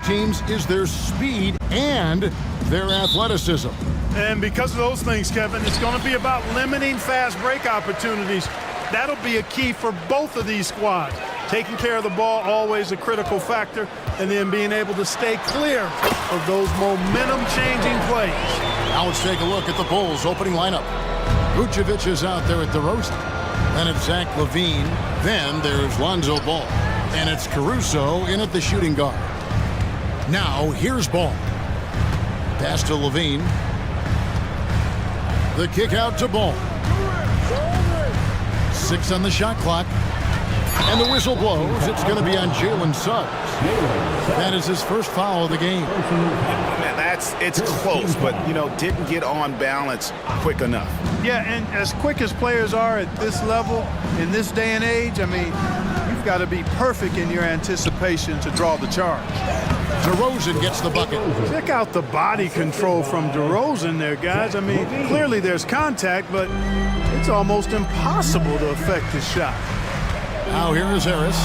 teams is their speed and their athleticism. And because of those things, Kevin, it's going to be about limiting fast break opportunities. That'll be a key for both of these squads. Taking care of the ball, always a critical factor, and then being able to stay clear of those momentum-changing plays. Now let's take a look at the Bulls' opening lineup. Vucevic is out there at DeRozan. Then it's Zach LaVine. Then there's Lonzo Ball. And it's Caruso in at the shooting guard. Now here's Ball. Pass to LaVine. The kick out to Ball. 6 on the shot clock. And the whistle blows. It's going to be on Jalen Suggs. That is his first foul of the game. Man, it's close, but, didn't get on balance quick enough. Yeah, and as quick as players are at this level, in this day and age, you've got to be perfect in your anticipation to draw the charge. DeRozan gets the bucket. Check out the body control from DeRozan there, guys. Clearly there's contact, but it's almost impossible to affect his shot. Now here is Harris.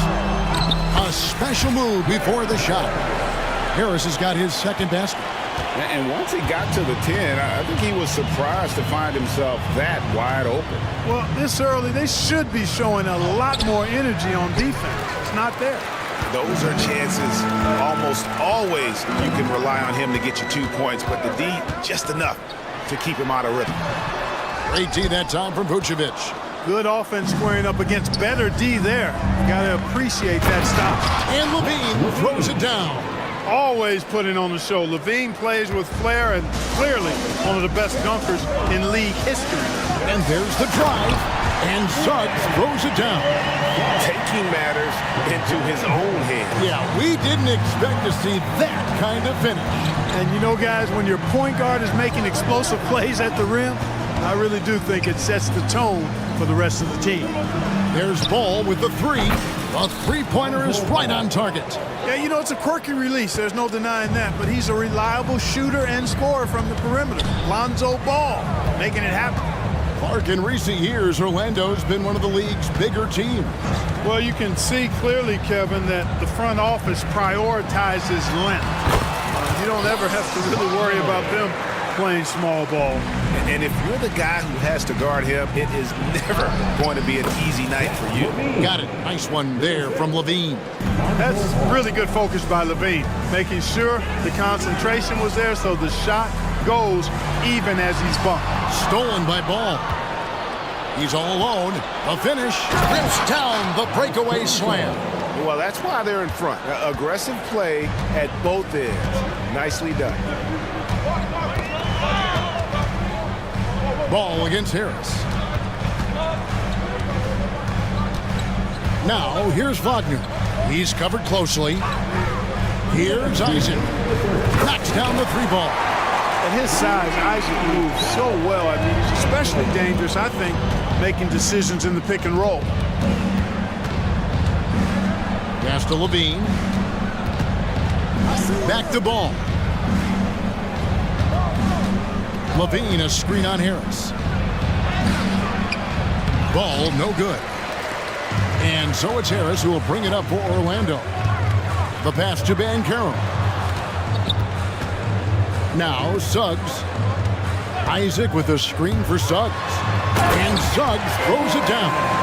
A special move before the shot. Harris has got his second basket. And once he got to the 10, I think he was surprised to find himself that wide open. Well, this early, they should be showing a lot more energy on defense. It's not there. Those are chances almost always you can rely on him to get you 2 points, but the D, just enough to keep him out of rhythm. Great D that time from Vucevic. Good offense squaring up against better D there. You got to appreciate that stop. And LaVine throws it down. Always putting on the show. LaVine plays with flair and clearly one of the best dunkers in league history. And there's the drive. And Suggs throws it down. Taking matters into his own hands. Yeah, we didn't expect to see that kind of finish. And guys, when your point guard is making explosive plays at the rim, I really do think it sets the tone for the rest of the team. There's Ball with the 3. A three-pointer is right on target. Yeah, it's a quirky release. There's no denying that. But he's a reliable shooter and scorer from the perimeter. Lonzo Ball making it happen. Clark, in recent years, Orlando's been one of the league's bigger teams. Well, you can see clearly, Kevin, that the front office prioritizes length. You don't ever have to really worry about them playing small ball. And if you're the guy who has to guard him, it is never going to be an easy night for you. Got it. Nice one there from LaVine. That's really good focus by LaVine, making sure the concentration was there so the shot goes even as he's bumped. Stolen by Ball. He's all alone. A finish. Rips down the breakaway slam. Well, that's why they're in front. Aggressive play at both ends. Nicely done. Ball against Harris. Now, here's Wagner. He's covered closely. Here's Isaac. Knocks down the 3 ball. At his size, Isaac moves so well. He's especially dangerous, I think, making decisions in the pick and roll. Pass to LaVine. Back to Ball. LaVine, a screen on Harris. Ball, no good. And so it's Harris who will bring it up for Orlando. The pass to Banchero. Now Suggs. Isaac with a screen for Suggs. And Suggs throws it down.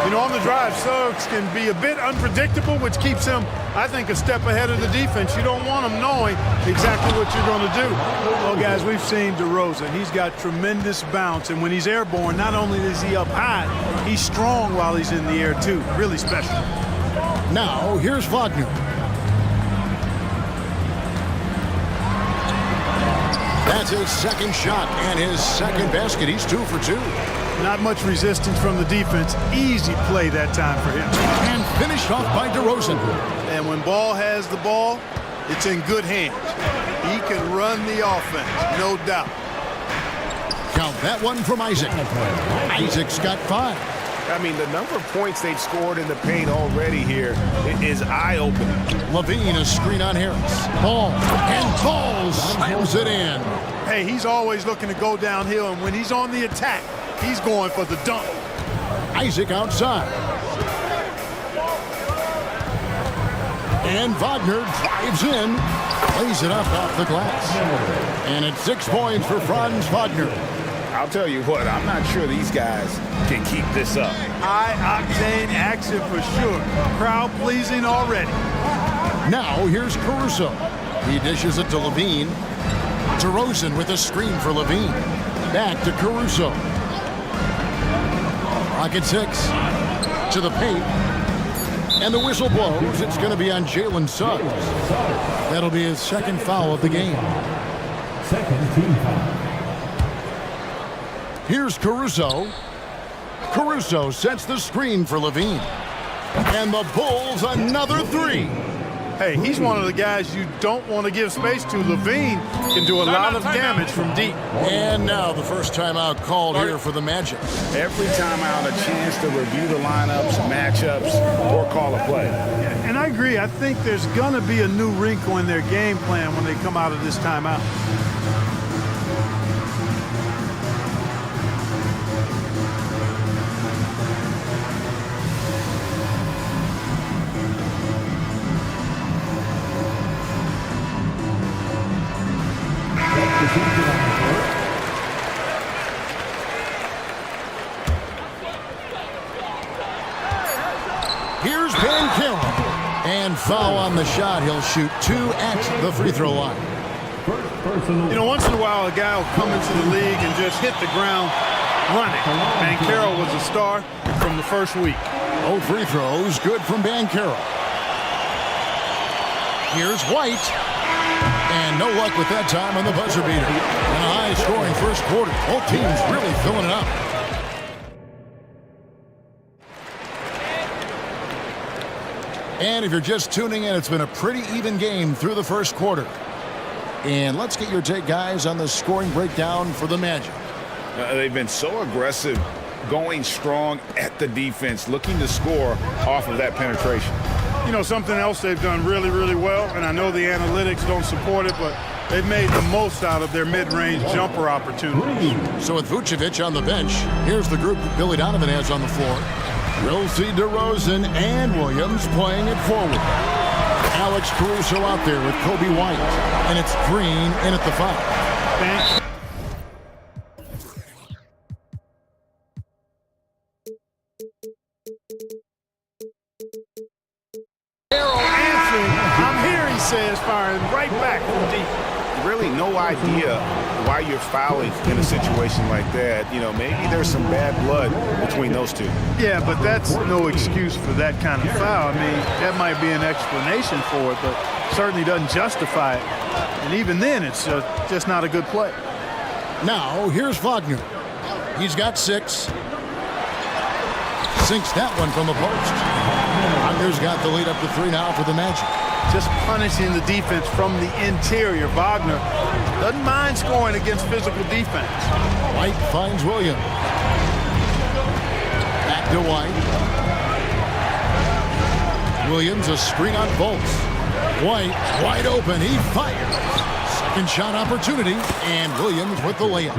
On the drive, Suggs can be a bit unpredictable, which keeps him, I think, a step ahead of the defense. You don't want him knowing exactly what you're going to do. Well, guys, we've seen DeRozan. He's got tremendous bounce, and when he's airborne, not only is he up high, he's strong while he's in the air, too. Really special. Now, here's Wagner. That's his second shot and his second basket. He's 2 for 2. Not much resistance from the defense. Easy play that time for him. And finished off by DeRozan. And when Ball has the ball, it's in good hands. He can run the offense, no doubt. Count that one from Isaac. Isaac's got 5. The number of points they've scored in the paint already here is eye-opening. LaVine, a screen on Harris. Ball. And Ball slams it in. Hey, he's always looking to go downhill, and when he's on the attack, he's going for the dunk. Isaac outside. And Wagner drives in, lays it up off the glass. And it's 6 points for Franz Wagner. I'll tell you what, I'm not sure these guys can keep this up. High-octane action for sure. Crowd-pleasing already. Now here's Caruso. He dishes it to Levine. DeRozan with a screen for Levine. Back to Caruso. Rocket 6 to the paint. And the whistle blows. It's going to be on Jalen Suggs. That'll be his second foul of the game. Second team foul. Here's Caruso. Caruso sets the screen for Levine. And the Bulls another 3. Hey, he's one of the guys you don't want to give space to. Levine can do a lot of damage from deep. And now the first timeout called here for the Magic. Every timeout, a chance to review the lineups, matchups, or call a play. And I agree. I think there's going to be a new wrinkle in their game plan when they come out of this timeout. Here's Banchero. And foul on the shot. He'll shoot 2 at the free throw line. You know, once in a while, a guy will come into the league and just hit the ground running. Banchero was a star from the first week. 0 free throws. Good from Banchero. Here's White. And no luck with that time on the buzzer beater. And a high-scoring first quarter. Both teams really filling it up. And if you're just tuning in, it's been a pretty even game through the first quarter. And let's get your take, guys, on the scoring breakdown for the Magic. They've been so aggressive, going strong at the defense, looking to score off of that penetration. You know, something else they've done really, really well, and I know the analytics don't support it, but they've made the most out of their mid-range jumper opportunities. So with Vucevic on the bench, here's the group that Billy Donovan has on the floor. We'll see DeRozan and Williams playing it forward. Alex Caruso out there with Kobe White. And it's Green in at the foul. Arrow answering. I'm here, he says, firing right back from deep. Really no idea why you're fouling in a situation like that. You know, maybe there's some bad blood between those two. Yeah, but that's no excuse for that kind of foul. I mean, that might be an explanation for it, but certainly doesn't justify it. And even then, it's just not a good play. Now, here's Wagner. He's got 6. Sinks that one from the post. Wagner's got the lead up to 3 now for the Magic. Just punishing the defense from the interior. Wagner doesn't mind scoring against physical defense. White finds Williams. Back to White. Williams, a screen on Bolts. White, wide open. He fires. Second shot opportunity, and Williams with the layup.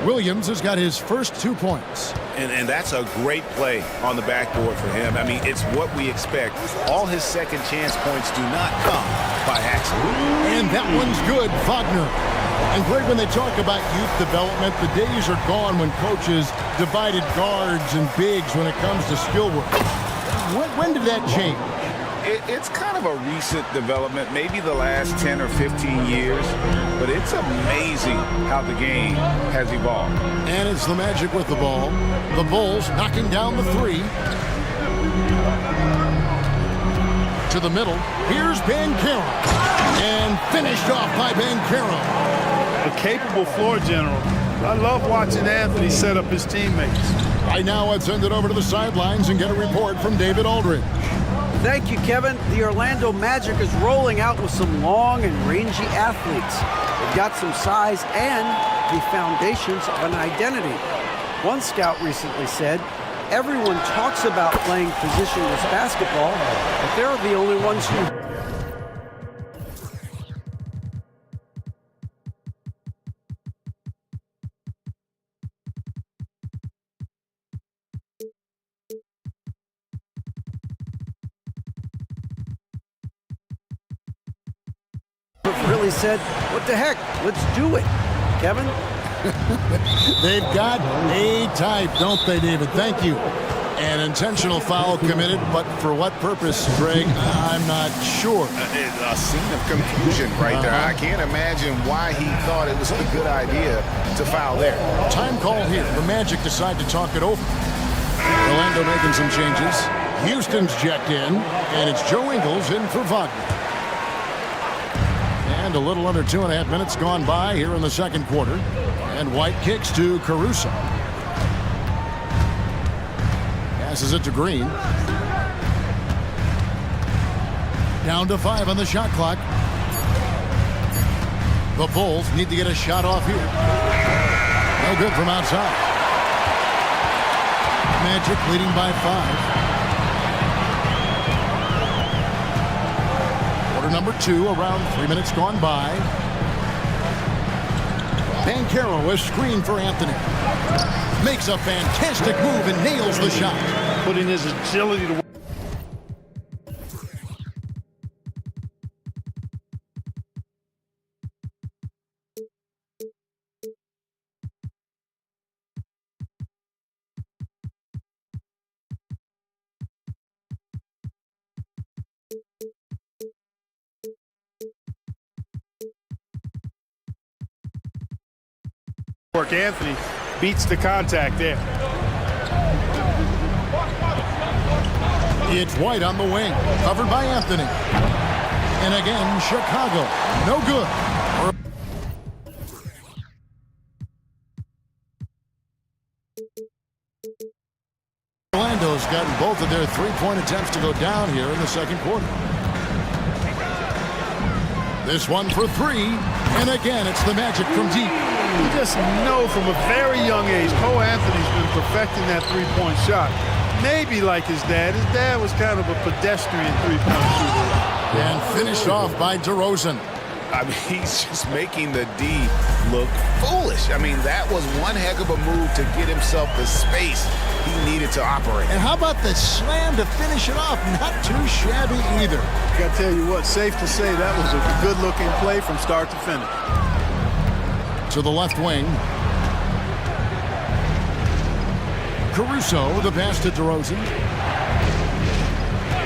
Williams has got his first 2 points. And that's a great play on the backboard for him. I mean, it's what we expect. All his second chance points do not come by accident. And that one's good, Wagner. And Greg, when they talk about youth development, the days are gone when coaches divided guards and bigs when it comes to skill work. When did that change? It's kind of a recent development, maybe the last 10 or 15 years, but it's amazing how the game has evolved. And it's the Magic with the ball. The Bulls knocking down the 3. To the middle. Here's Banchero. And finished off by Banchero. A capable floor general. I love watching Anthony set up his teammates. Right now, let's send it over to the sidelines and get a report from David Aldridge. Thank you, Kevin. The Orlando Magic is rolling out with some long and rangy athletes. They've got some size and the foundations of an identity. One scout recently said, everyone talks about playing positionless basketball, but they're the only ones who probably said, what the heck, let's do it. Kevin? They've got a type, don't they, David? Thank you. An intentional foul committed, but for what purpose, Greg? I'm not sure. A scene of confusion right there. I can't imagine why he thought it was a good idea to foul there. Time call here. The Magic decide to talk it over. Orlando making some changes. Houston's checked in, and it's Joe Ingles in for Wagner. And a little under 2.5 minutes gone by here in the second quarter. And White kicks to Caruso. Passes it to Green. Down to 5 on the shot clock. The Bulls need to get a shot off here. No good from outside. Magic leading by 5. Quarter number 2, around 3 minutes gone by. Banchero, a screen for Anthony. Makes a fantastic move and nails the shot. Putting his agility to work. Anthony beats the contact there. It's White on the wing, covered by Anthony. And again, Chicago, no good. Orlando's gotten both of their three-point attempts to go down here in the second quarter. This one for 3, and again, it's the Magic from deep. You just know from a very young age, Cole Anthony's been perfecting that three-point shot. Maybe like his dad. His dad was kind of a pedestrian three-point shooter. And finished off by DeRozan. I mean, he's just making the D look foolish. I mean, that was one heck of a move to get himself the space he needed to operate. And how about the slam to finish it off? Not too shabby either. I gotta tell you what, safe to say that was a good-looking play from start to finish. To the left wing. Caruso, the pass to DeRozan.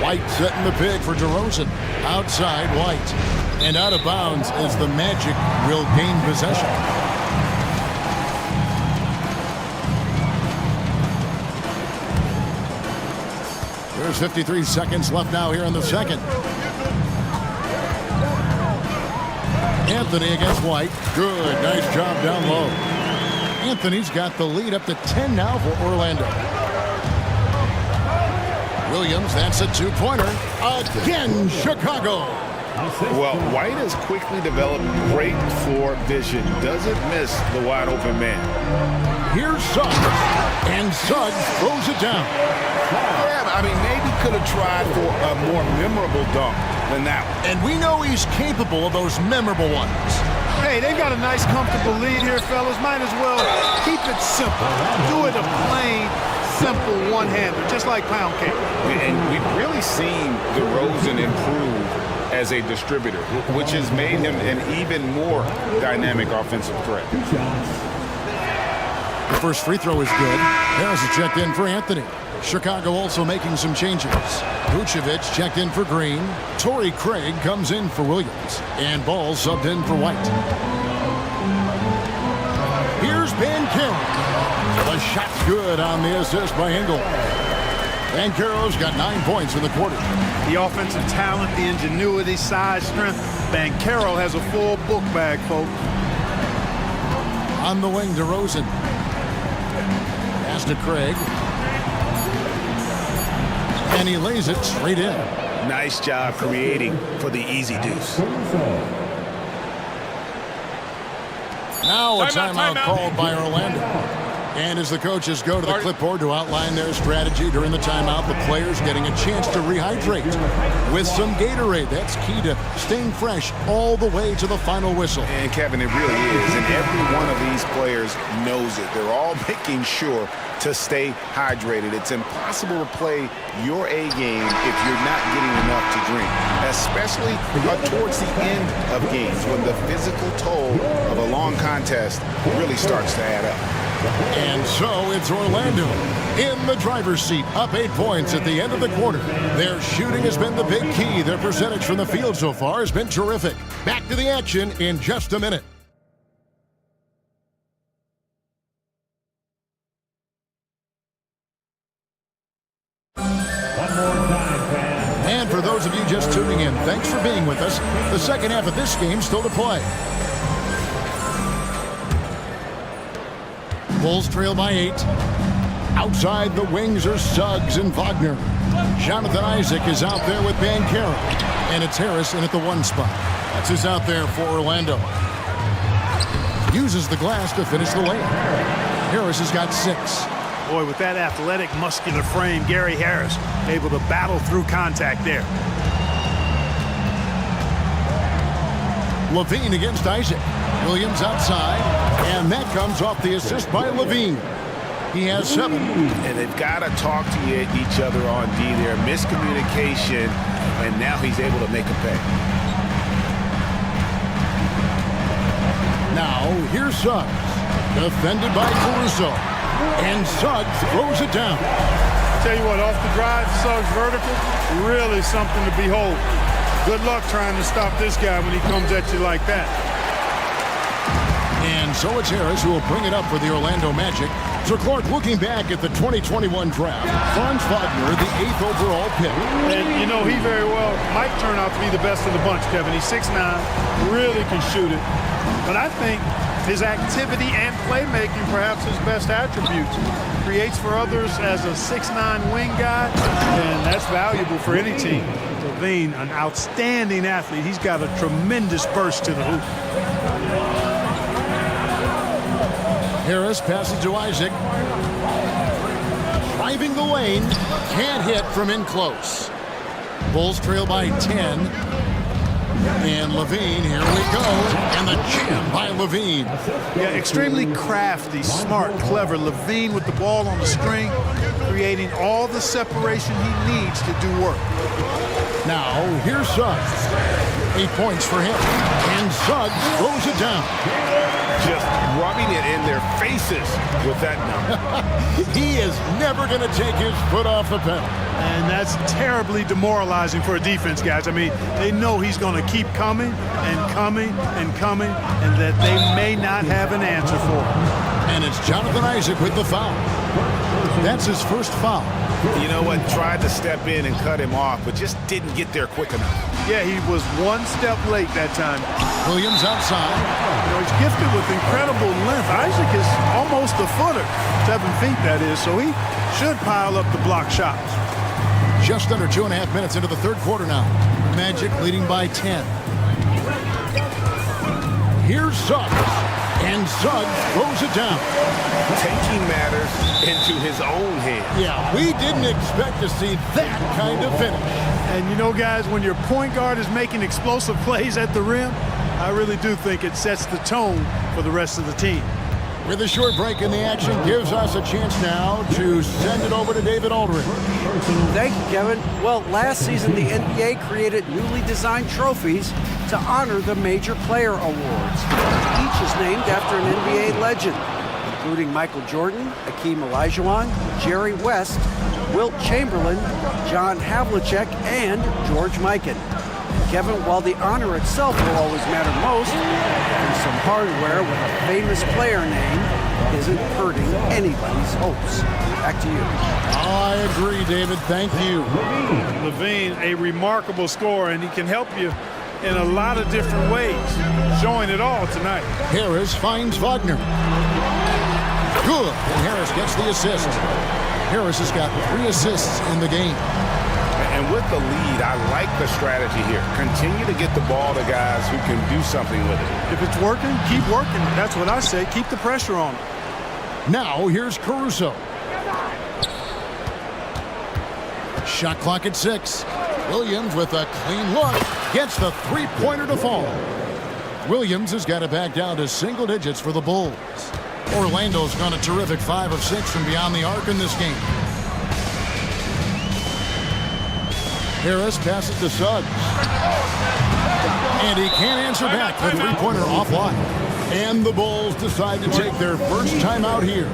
White setting the pick for DeRozan. Outside White. And out of bounds as the Magic will gain possession. There's 53 seconds left now here in the second. Anthony against White. Good. Nice job down low. Anthony's got the lead up to 10 now for Orlando. Williams, that's a two-pointer. Again, Chicago. Well, White has quickly developed great floor vision. Doesn't miss the wide-open man. Here's Suggs. And Suggs throws it down. Yeah, I mean, maybe could have tried for a more memorable dunk than that one. And we know he's capable of those memorable ones. Hey, they've got a nice, comfortable lead here, fellas. Might as well keep it simple. Do it a plain, simple one-hander, just like pound cake. And we've really seen DeRozan improve as a distributor, which has made him an even more dynamic offensive threat. The first free throw is good. Harris is checked in for Anthony. Chicago also making some changes. Vucevic checked in for Green. Torrey Craig comes in for Williams. And Ball subbed in for White. Here's Banchero. The shot's good on the assist by Engel. Banchero's got 9 points in the quarter. The offensive talent, the ingenuity, size, strength. Banchero has a full book bag, folks. On the wing, DeRozan. Pass to Craig. And he lays it straight in. Nice job creating for the easy deuce. Now a timeout called by Orlando. And as the coaches go to the clipboard to outline their strategy during the timeout, the players getting a chance to rehydrate with some Gatorade. That's key to staying fresh all the way to the final whistle. And Kevin, it really is. And every one of these players knows it. They're all making sure to stay hydrated. It's impossible to play your A game if you're not getting enough to drink, especially towards the end of games when the physical toll of a long contest really starts to add up. And so it's Orlando in the driver's seat, up 8 points at the end of the quarter. Their shooting has been the big key. Their percentage from the field so far has been terrific. Back to the action in just a minute. And for those of you just tuning in, thanks for being with us. The second half of this game still to play. Bulls trail by 8. Outside the wings are Suggs and Wagner. Jonathan Isaac is out there with Banchero. And it's Harris in at the 1 spot. That's who's out there for Orlando. Uses the glass to finish the layup. Harris has got 6. Boy, with that athletic, muscular frame, Gary Harris able to battle through contact there. Levine against Isaac. Williams outside, and that comes off the assist by Levine. He has 7. And they've got to talk to each other on D there. Miscommunication, and now he's able to make a pay. Now, here's Suggs. Defended by Caruso. And Suggs throws it down. Tell you what, off the drive, Suggs vertical, really something to behold. Good luck trying to stop this guy when he comes at you like that. And so it's Harris who will bring it up for the Orlando Magic. So Clark, looking back at the 2021 draft, Franz Wagner, the 8th overall pick. And, you know, he very well might turn out to be the best of the bunch, Kevin. He's 6'9", really can shoot it. But I think his activity and playmaking, perhaps his best attributes. Creates for others as a 6'9" wing guy, and that's valuable for any team. Levine, an outstanding athlete. He's got a tremendous burst to the hoop. Harris passes to Isaac. Driving the lane. Can't hit from in close. Bulls trail by 10. And Levine, here we go. And the jam by Levine. Yeah, extremely crafty, smart, clever. Levine with the ball on the string, creating all the separation he needs to do work. Now, here's Suggs. 8 points for him. And Suggs throws it down. Just rubbing it in their faces with that number. He is never going to take his foot off the pedal. And that's terribly demoralizing for a defense, guys. I mean, they know he's going to keep coming and coming and coming, and that they may not have an answer for him. And it's Jonathan Isaac with the foul. That's his first foul. You know what? Tried to step in and cut him off, but just didn't get there quick enough. Yeah, he was 1 step late that time. Williams outside. You know, he's gifted with incredible length. Isaac is almost a footer, 7 feet that is, so he should pile up the block shots. Just under 2.5 minutes into the third quarter now. Magic leading by 10. Here's Suggs. And Suggs throws it down. Taking matters into his own hands. Yeah, we didn't expect to see that kind of finish. And you know, guys, when your point guard is making explosive plays at the rim, I really do think it sets the tone for the rest of the team. With a short break in the action, gives us a chance now to send it over to David Aldridge. Thank you, Kevin. Well, last season, the NBA created newly designed trophies to honor the major player awards. Each is named after an NBA legend, including Michael Jordan, Hakeem Olajuwon, Jerry West, Wilt Chamberlain, John Havlicek, and George Mikan. Kevin, while the honor itself will always matter most, having some hardware with a famous player name isn't hurting anybody's hopes. Back to you. I agree, David. Thank you. Levine, a remarkable scorer, and he can help you in a lot of different ways, showing it all tonight. Harris finds Wagner. Good. And Harris gets the assist. Harris has got 3 assists in the game. And with the lead, I like the strategy here. Continue to get the ball to guys who can do something with it. If it's working, keep working. That's what I say. Keep the pressure on them. Now here's Caruso. Shot clock at 6. Williams with a clean look. Gets the three-pointer to fall. Williams has got it back down to single digits for the Bulls. Orlando's gone a terrific 5 of 6 from beyond the arc in this game. Harris passes to Suggs. And he can't answer back. The three-pointer offline. And the Bulls decide to take their first timeout here.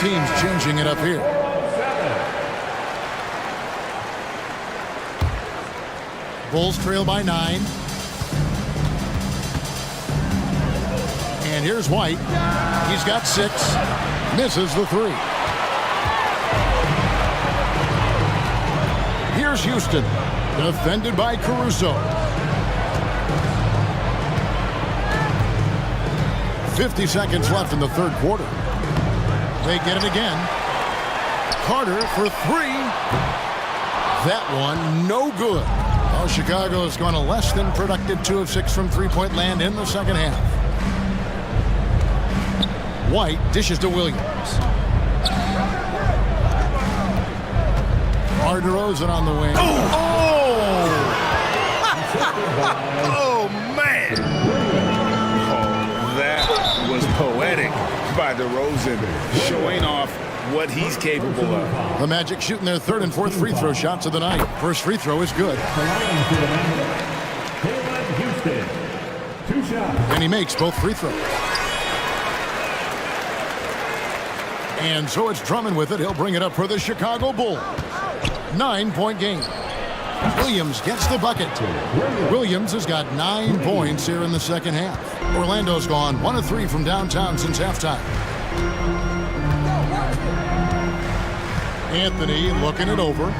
Teams changing it up here. Bulls trail by 9. And here's White. He's got 6. Misses the 3. Here's Houston. Defended by Caruso. 50 seconds left in the third quarter. They get it again. Carter for 3. That one, no good. Well, Chicago has gone a less than productive 2 of 6 from three-point land in the second half. White dishes to Williams. DeRozan on the wing. Oh, man. Oh, that was poetic by DeRozan, showing off what he's capable of. The Magic shooting their third and fourth free throw shots of the night. First free throw is good. And he makes both free throws. And so it's Drummond with it. He'll bring it up for the Chicago Bulls. 9-point game. Williams gets the bucket. Williams has got 9 points here in the second half. Orlando's gone 1 of 3 from downtown since halftime. Anthony looking it over.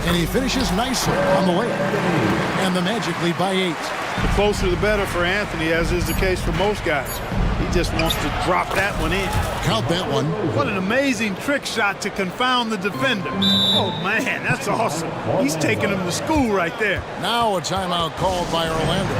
And he finishes nicely on the way. And the Magic lead by 8. The closer the better for Anthony, as is the case for most guys. He just wants to drop that one in. Count that one. What an amazing trick shot to confound the defender. Oh, man, that's awesome. He's taking him to school right there. Now a timeout called by Orlando.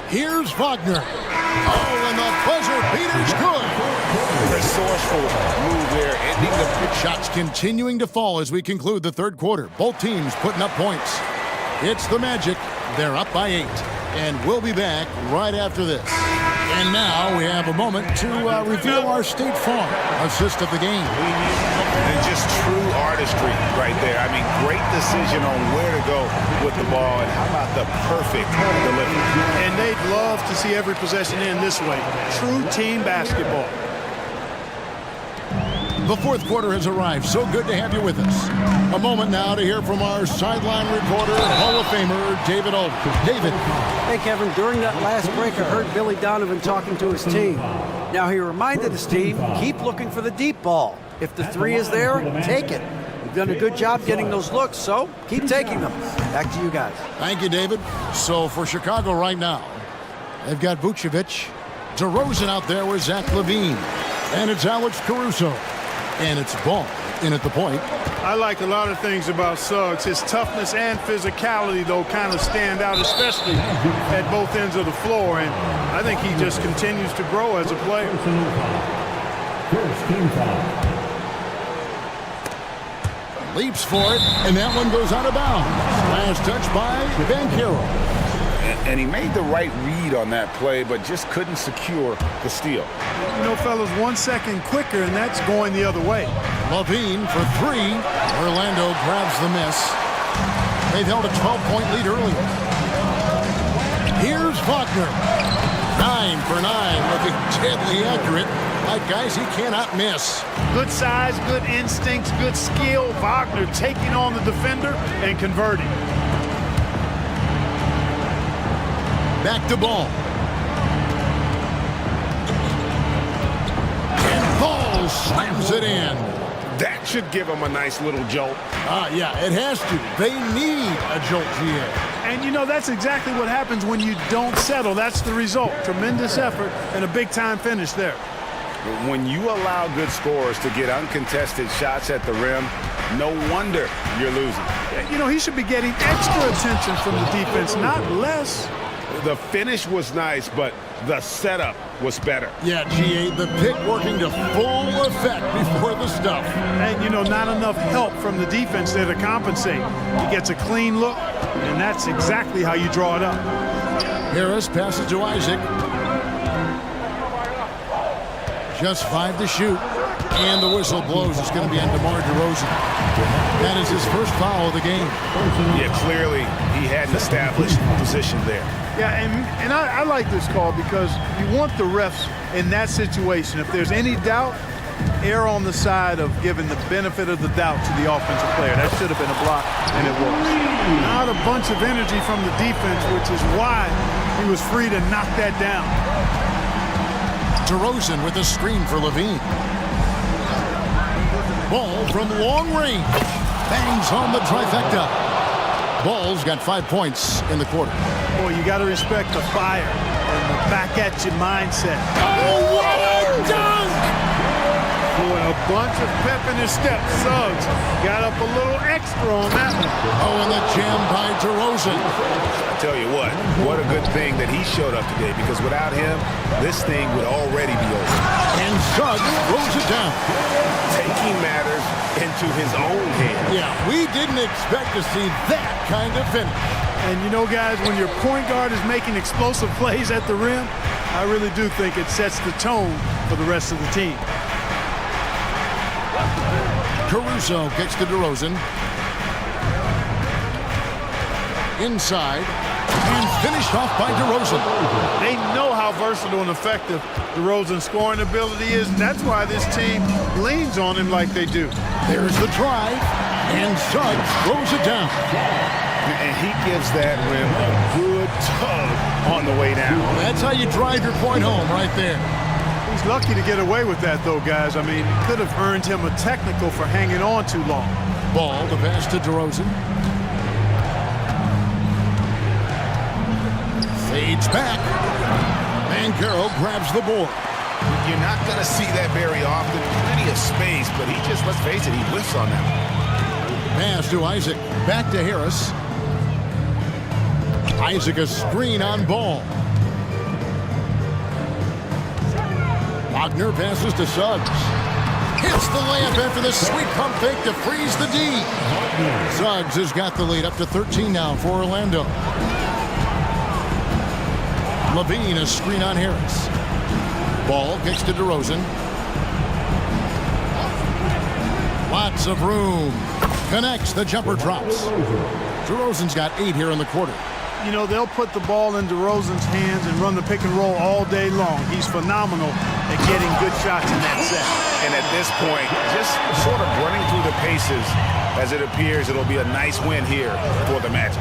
Here's Wagner. Oh, and the buzzer beater's good. Resourceful move there, ending the pitch. Shots continuing to fall as we conclude the third quarter. Both teams putting up points. It's the Magic. They're up by 8. And we'll be back right after this. And now we have a moment to reveal our State Farm assist of the game. And just true artistry right there. I mean, great decision on where to go with the ball. And how about the perfect delivery? And they'd love to see every possession end this way. True team basketball. The fourth quarter has arrived. So good to have you with us. A moment now to hear from our sideline reporter, Hall of Famer, David Alden. David. Hey, Kevin, during that last break, I heard Billy Donovan talking to his team. Now, he reminded his team, keep looking for the deep ball. If the 3 is there, take it. You've done a good job getting those looks, so keep taking them. Back to you guys. Thank you, David. So for Chicago right now, they've got Vucevic, DeRozan out there with Zach LaVine, and it's Alex Caruso. And it's Ball in at the point. I like a lot of things about Suggs. His toughness and physicality, though, kind of stand out, especially at both ends of the floor. And I think he just continues to grow as a player. First team foul. Leaps for it, and that one goes out of bounds. Last touch by Banchero. And he made the right read on that play, but just couldn't secure the steal. You know, fellas, 1 second quicker, and that's going the other way. LaVine for 3. Orlando grabs the miss. They've held a 12-point lead earlier. Here's Wagner. 9 for 9, looking deadly accurate. Like, guys, he cannot miss. Good size, good instincts, good skill. Wagner taking on the defender and converting. Back to Ball. And Ball slams it in. That should give them a nice little jolt. Yeah, it has to. They need a jolt, GA. And you know, that's exactly what happens when you don't settle. That's the result. Tremendous effort and a big-time finish there. When you allow good scorers to get uncontested shots at the rim, no wonder you're losing. You know, he should be getting extra attention from the defense, not less. The finish was nice, but the setup was better. Yeah, GA, the pick working to full effect before the stuff. And, you know, not enough help from the defense there to compensate. He gets a clean look, and that's exactly how you draw it up. Harris passes to Isaac. Just 5 to shoot. And the whistle blows. It's going to be on DeMar DeRozan. That is his first foul of the game. Yeah, clearly he had an established position there. Yeah, and I like this call because you want the refs in that situation. If there's any doubt, err on the side of giving the benefit of the doubt to the offensive player. That should have been a block, and it was. Not a bunch of energy from the defense, which is why he was free to knock that down. DeRozan with a screen for Levine. Ball from long range. Bangs home the trifecta. Ball's got 5 points in the quarter. Boy, you got to respect the fire and the back-at-you mindset. Oh, what a dunk! Boy, a bunch of pep in his step. Suggs got up a little extra on that one. Oh, and the jam by DeRozan. I tell you what a good thing that he showed up today, because without him, this thing would already be over. And Suggs throws it down. Taking matters into his own hands. Yeah, we didn't expect to see that kind of finish. And you know, guys, when your point guard is making explosive plays at the rim, I really do think it sets the tone for the rest of the team. Caruso kicks to DeRozan. Inside. And finished off by DeRozan. They know how versatile and effective DeRozan's scoring ability is, and that's why this team leans on him like they do. There's the drive, and Suggs throws it down. And he gives that rim a good tug on the way down. That's how you drive your point home right there. He's lucky to get away with that, though, guys. I mean, it could have earned him a technical for hanging on too long. Ball, the pass to DeRozan. Fades back. Mancaro grabs the board. You're not going to see that very often. Plenty of space, but he just, let's face it, he whiffs on that. Pass to Isaac. Back to Harris. Isaac a screen on Ball. Wagner passes to Suggs. Hits the layup after the sweet pump fake to freeze the D. Suggs has got the lead up to 13 now for Orlando. Levine a screen on Harris. Ball kicks to DeRozan. Lots of room. Connects, the jumper drops. DeRozan's got 8 here in the quarter. You know, they'll put the ball in DeRozan's hands and run the pick and roll all day long. He's phenomenal at getting good shots in that set. And at this point, just sort of running through the paces, as it appears it'll be a nice win here for the Magic.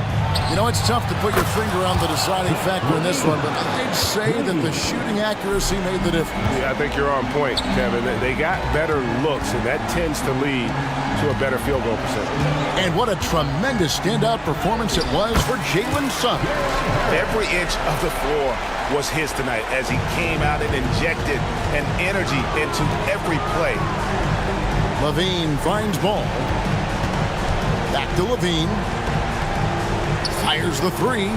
You know, it's tough to put your finger on the deciding factor in this one, but I'd say that the shooting accuracy made the difference. Yeah, I think you're on point, Kevin. They got better looks, and that tends to lead to a better field goal percentage. And what a tremendous standout performance it was for Jaylen Brown. Every inch of the floor was his tonight as he came out and injected an energy into every play. Levine finds Ball. Back to Levine. Fires the three.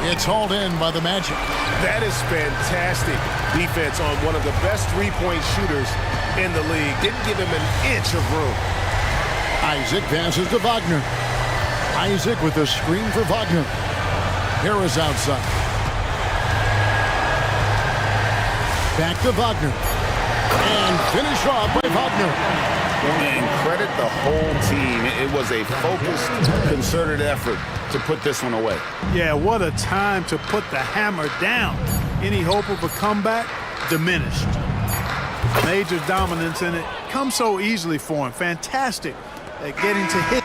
It's hauled in by the Magic. That is fantastic defense on one of the best three-point shooters in the league. Didn't give him an inch of room. Isaac passes to Wagner. Isaac with a screen for Wagner. Harris outside. Back to Wagner. And finish off by Wagner. And credit the whole team. It was a focused, concerted effort to put this one away. Yeah, what a time to put the hammer down. Any hope of a comeback? Diminished. Major dominance in it comes so easily for him. Fantastic at getting to hit.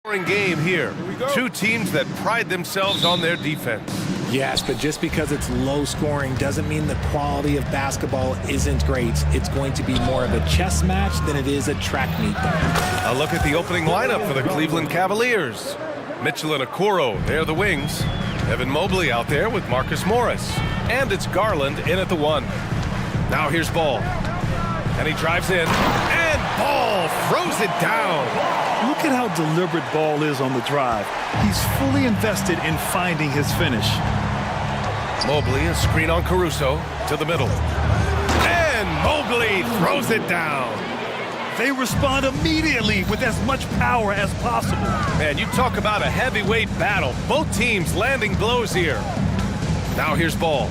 Game here. Two teams that pride themselves on their defense. Yes, but just because it's low scoring doesn't mean the quality of basketball isn't great. It's going to be more of a chess match than it is a track meet, though. A look at the opening lineup for the Cleveland Cavaliers. Mitchell and Okoro, they're the wings. Evan Mobley out there with Marcus Morris. And it's Garland in at the 1. Now here's Ball. And he drives in. And Ball throws it down. Look at how deliberate Ball is on the drive. He's fully invested in finding his finish. Mobley, a screen on Caruso to the middle. And Mobley throws it down. They respond immediately with as much power as possible. Man, you talk about a heavyweight battle. Both teams landing blows here. Now here's Ball.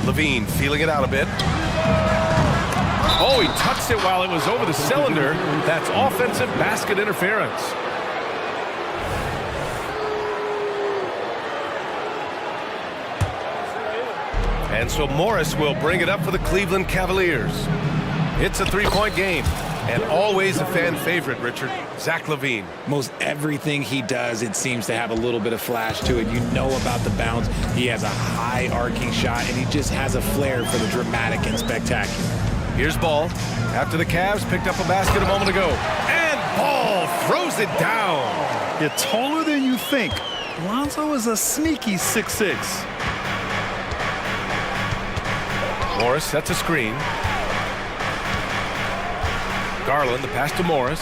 Levine feeling it out a bit. Oh, he touched it while it was over the cylinder. That's offensive basket interference. And so Morris will bring it up for the Cleveland Cavaliers. It's a three-point game. And always a fan favorite, Richard, Zach LaVine. Most everything he does, it seems to have a little bit of flash to it. You know about the bounce. He has a high arcing shot, and he just has a flair for the dramatic and spectacular. Here's Ball. After the Cavs picked up a basket a moment ago. And Ball throws it down. You're taller than you think. Lonzo is a sneaky 6'6". Morris sets a screen. Garland, the pass to Morris.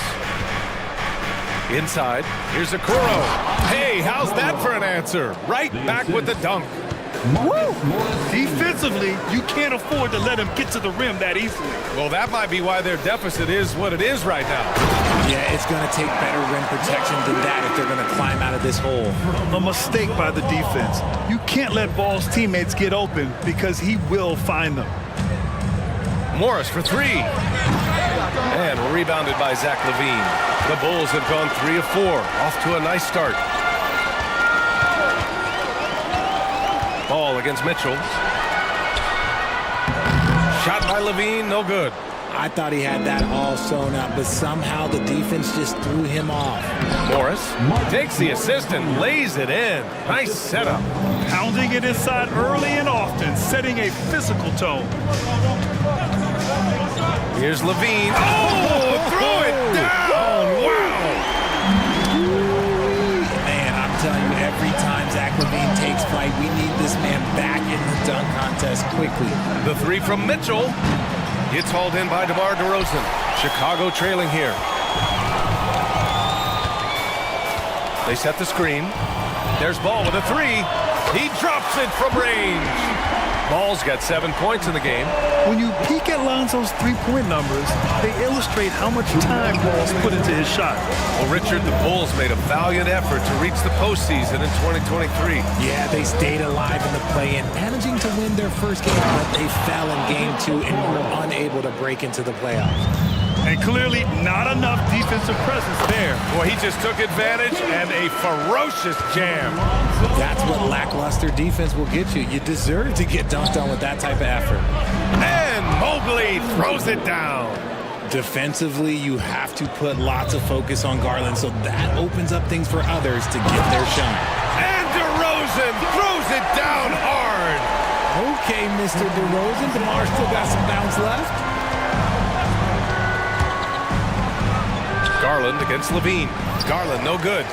Inside, here's Okoro. Hey, how's that for an answer? Right back with the dunk. Woo! Defensively, you can't afford to let him get to the rim that easily. Well, that might be why their deficit is what it is right now. Yeah, it's going to take better rim protection than that if they're going to climb out of this hole. A mistake by the defense. You can't let Ball's teammates get open because he will find them. Morris for three. And rebounded by Zach LaVine. The Bulls have gone 3 of 4. Off to a nice start. Ball against Mitchell. Shot by LaVine, no good. I thought he had that all sewn up, but somehow the defense just threw him off. Morris takes the assist and lays it in. Nice setup. Pounding it inside early and often, setting a physical tone. Here's LaVine. Oh, throw it down. Wow. Man, I'm telling you, every time Zach LaVine takes flight, we need this man back in the dunk contest quickly. The three from Mitchell. It's hauled in by DeMar DeRozan. Chicago trailing here. They set the screen. There's Ball with a three. He drops it from range. Ball's got 7 points in the game. When you peek at Lonzo's three-point numbers, they illustrate how much time Ball's put into his shot. Well, Richard, the Bulls made a valiant effort to reach the postseason in 2023. Yeah, they stayed alive in the play-in, managing to win their first game, but they fell in game 2 and were unable to break into the playoffs. And clearly not enough defensive presence there. Well, he just took advantage and a ferocious jam. That's what lackluster defense will get you. You deserve to get dunked on with that type of effort. And Mobley throws it down. Defensively, you have to put lots of focus on Garland, so that opens up things for others to get their shot. And DeRozan throws it down hard. Okay, Mr. DeRozan. DeMar still got some bounce left. Garland against LaVine. Garland, no good.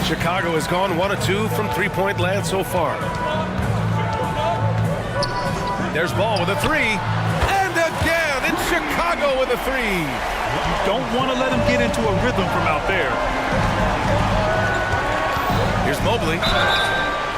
Chicago has gone 1 of 2 from three-point land so far. There's Ball with a three. And again, it's Chicago with a three. You don't want to let him get into a rhythm from out there. Here's Mobley.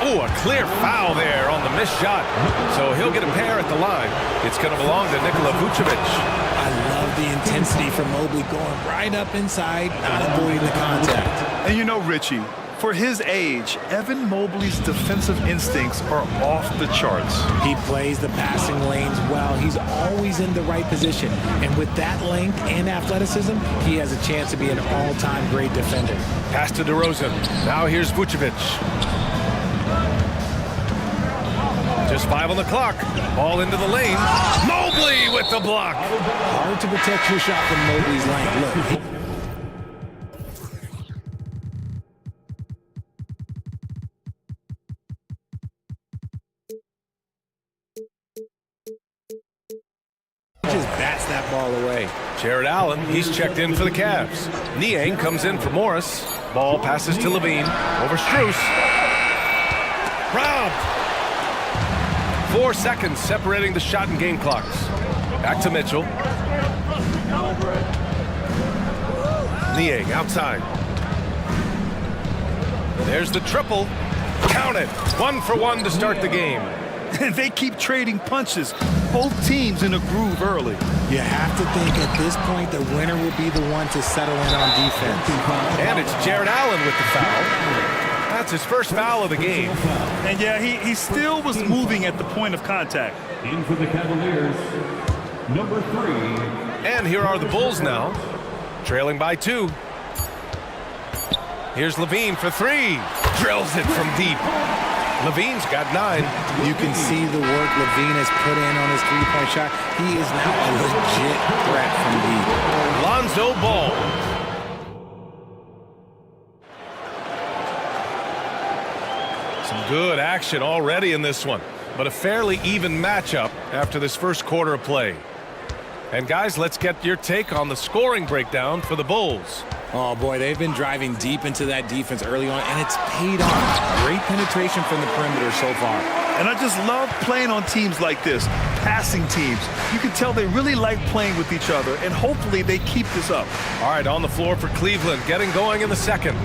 Oh, a clear foul there on the missed shot. So he'll get a pair at the line. It's going to belong to Nikola Vucevic. I love the intensity from Mobley going right up inside, not avoiding the contact. And you know, Richie, for his age, Evan Mobley's defensive instincts are off the charts. He plays the passing lanes well. He's always in the right position. And with that length and athleticism, he has a chance to be an all-time great defender. Pass to DeRozan. Now here's Vucevic. To Just 5 on the clock. Ball into the lane. Mobley with the block. Hard to protect your shot from Mobley's length. Look. Just bats that ball away. Jared Allen, he's checked in for the Cavs. Niang comes in for Morris. Ball passes to Levine. Over Strus. Robbed. 4 seconds separating the shot and game clocks. Back to Mitchell. Niang outside. There's the triple. Count it. 1 for 1 to start the game. And they keep trading punches. Both teams in a groove early. You have to think at this point the winner will be the one to settle in on defense. And it's Jared Allen with the foul. That's his first foul of the game. And yeah, he still was moving at the point of contact. In for the Cavaliers, number 3. And here are the Bulls now, trailing by 2. Here's Levine for 3. Drills it from deep. Levine's got 9. You can see the work Levine has put in on his three-point shot. He is now a legit threat from deep. Lonzo Ball. Some good action already in this one, but a fairly even matchup after this first quarter of play. And guys, let's get your take on the scoring breakdown for the Bulls. Oh boy, they've been driving deep into that defense early on, and it's paid off. Great penetration from the perimeter so far. And I just love playing on teams like this, passing teams. You can tell they really like playing with each other, and hopefully they keep this up. All right, on the floor for Cleveland, getting going in the second.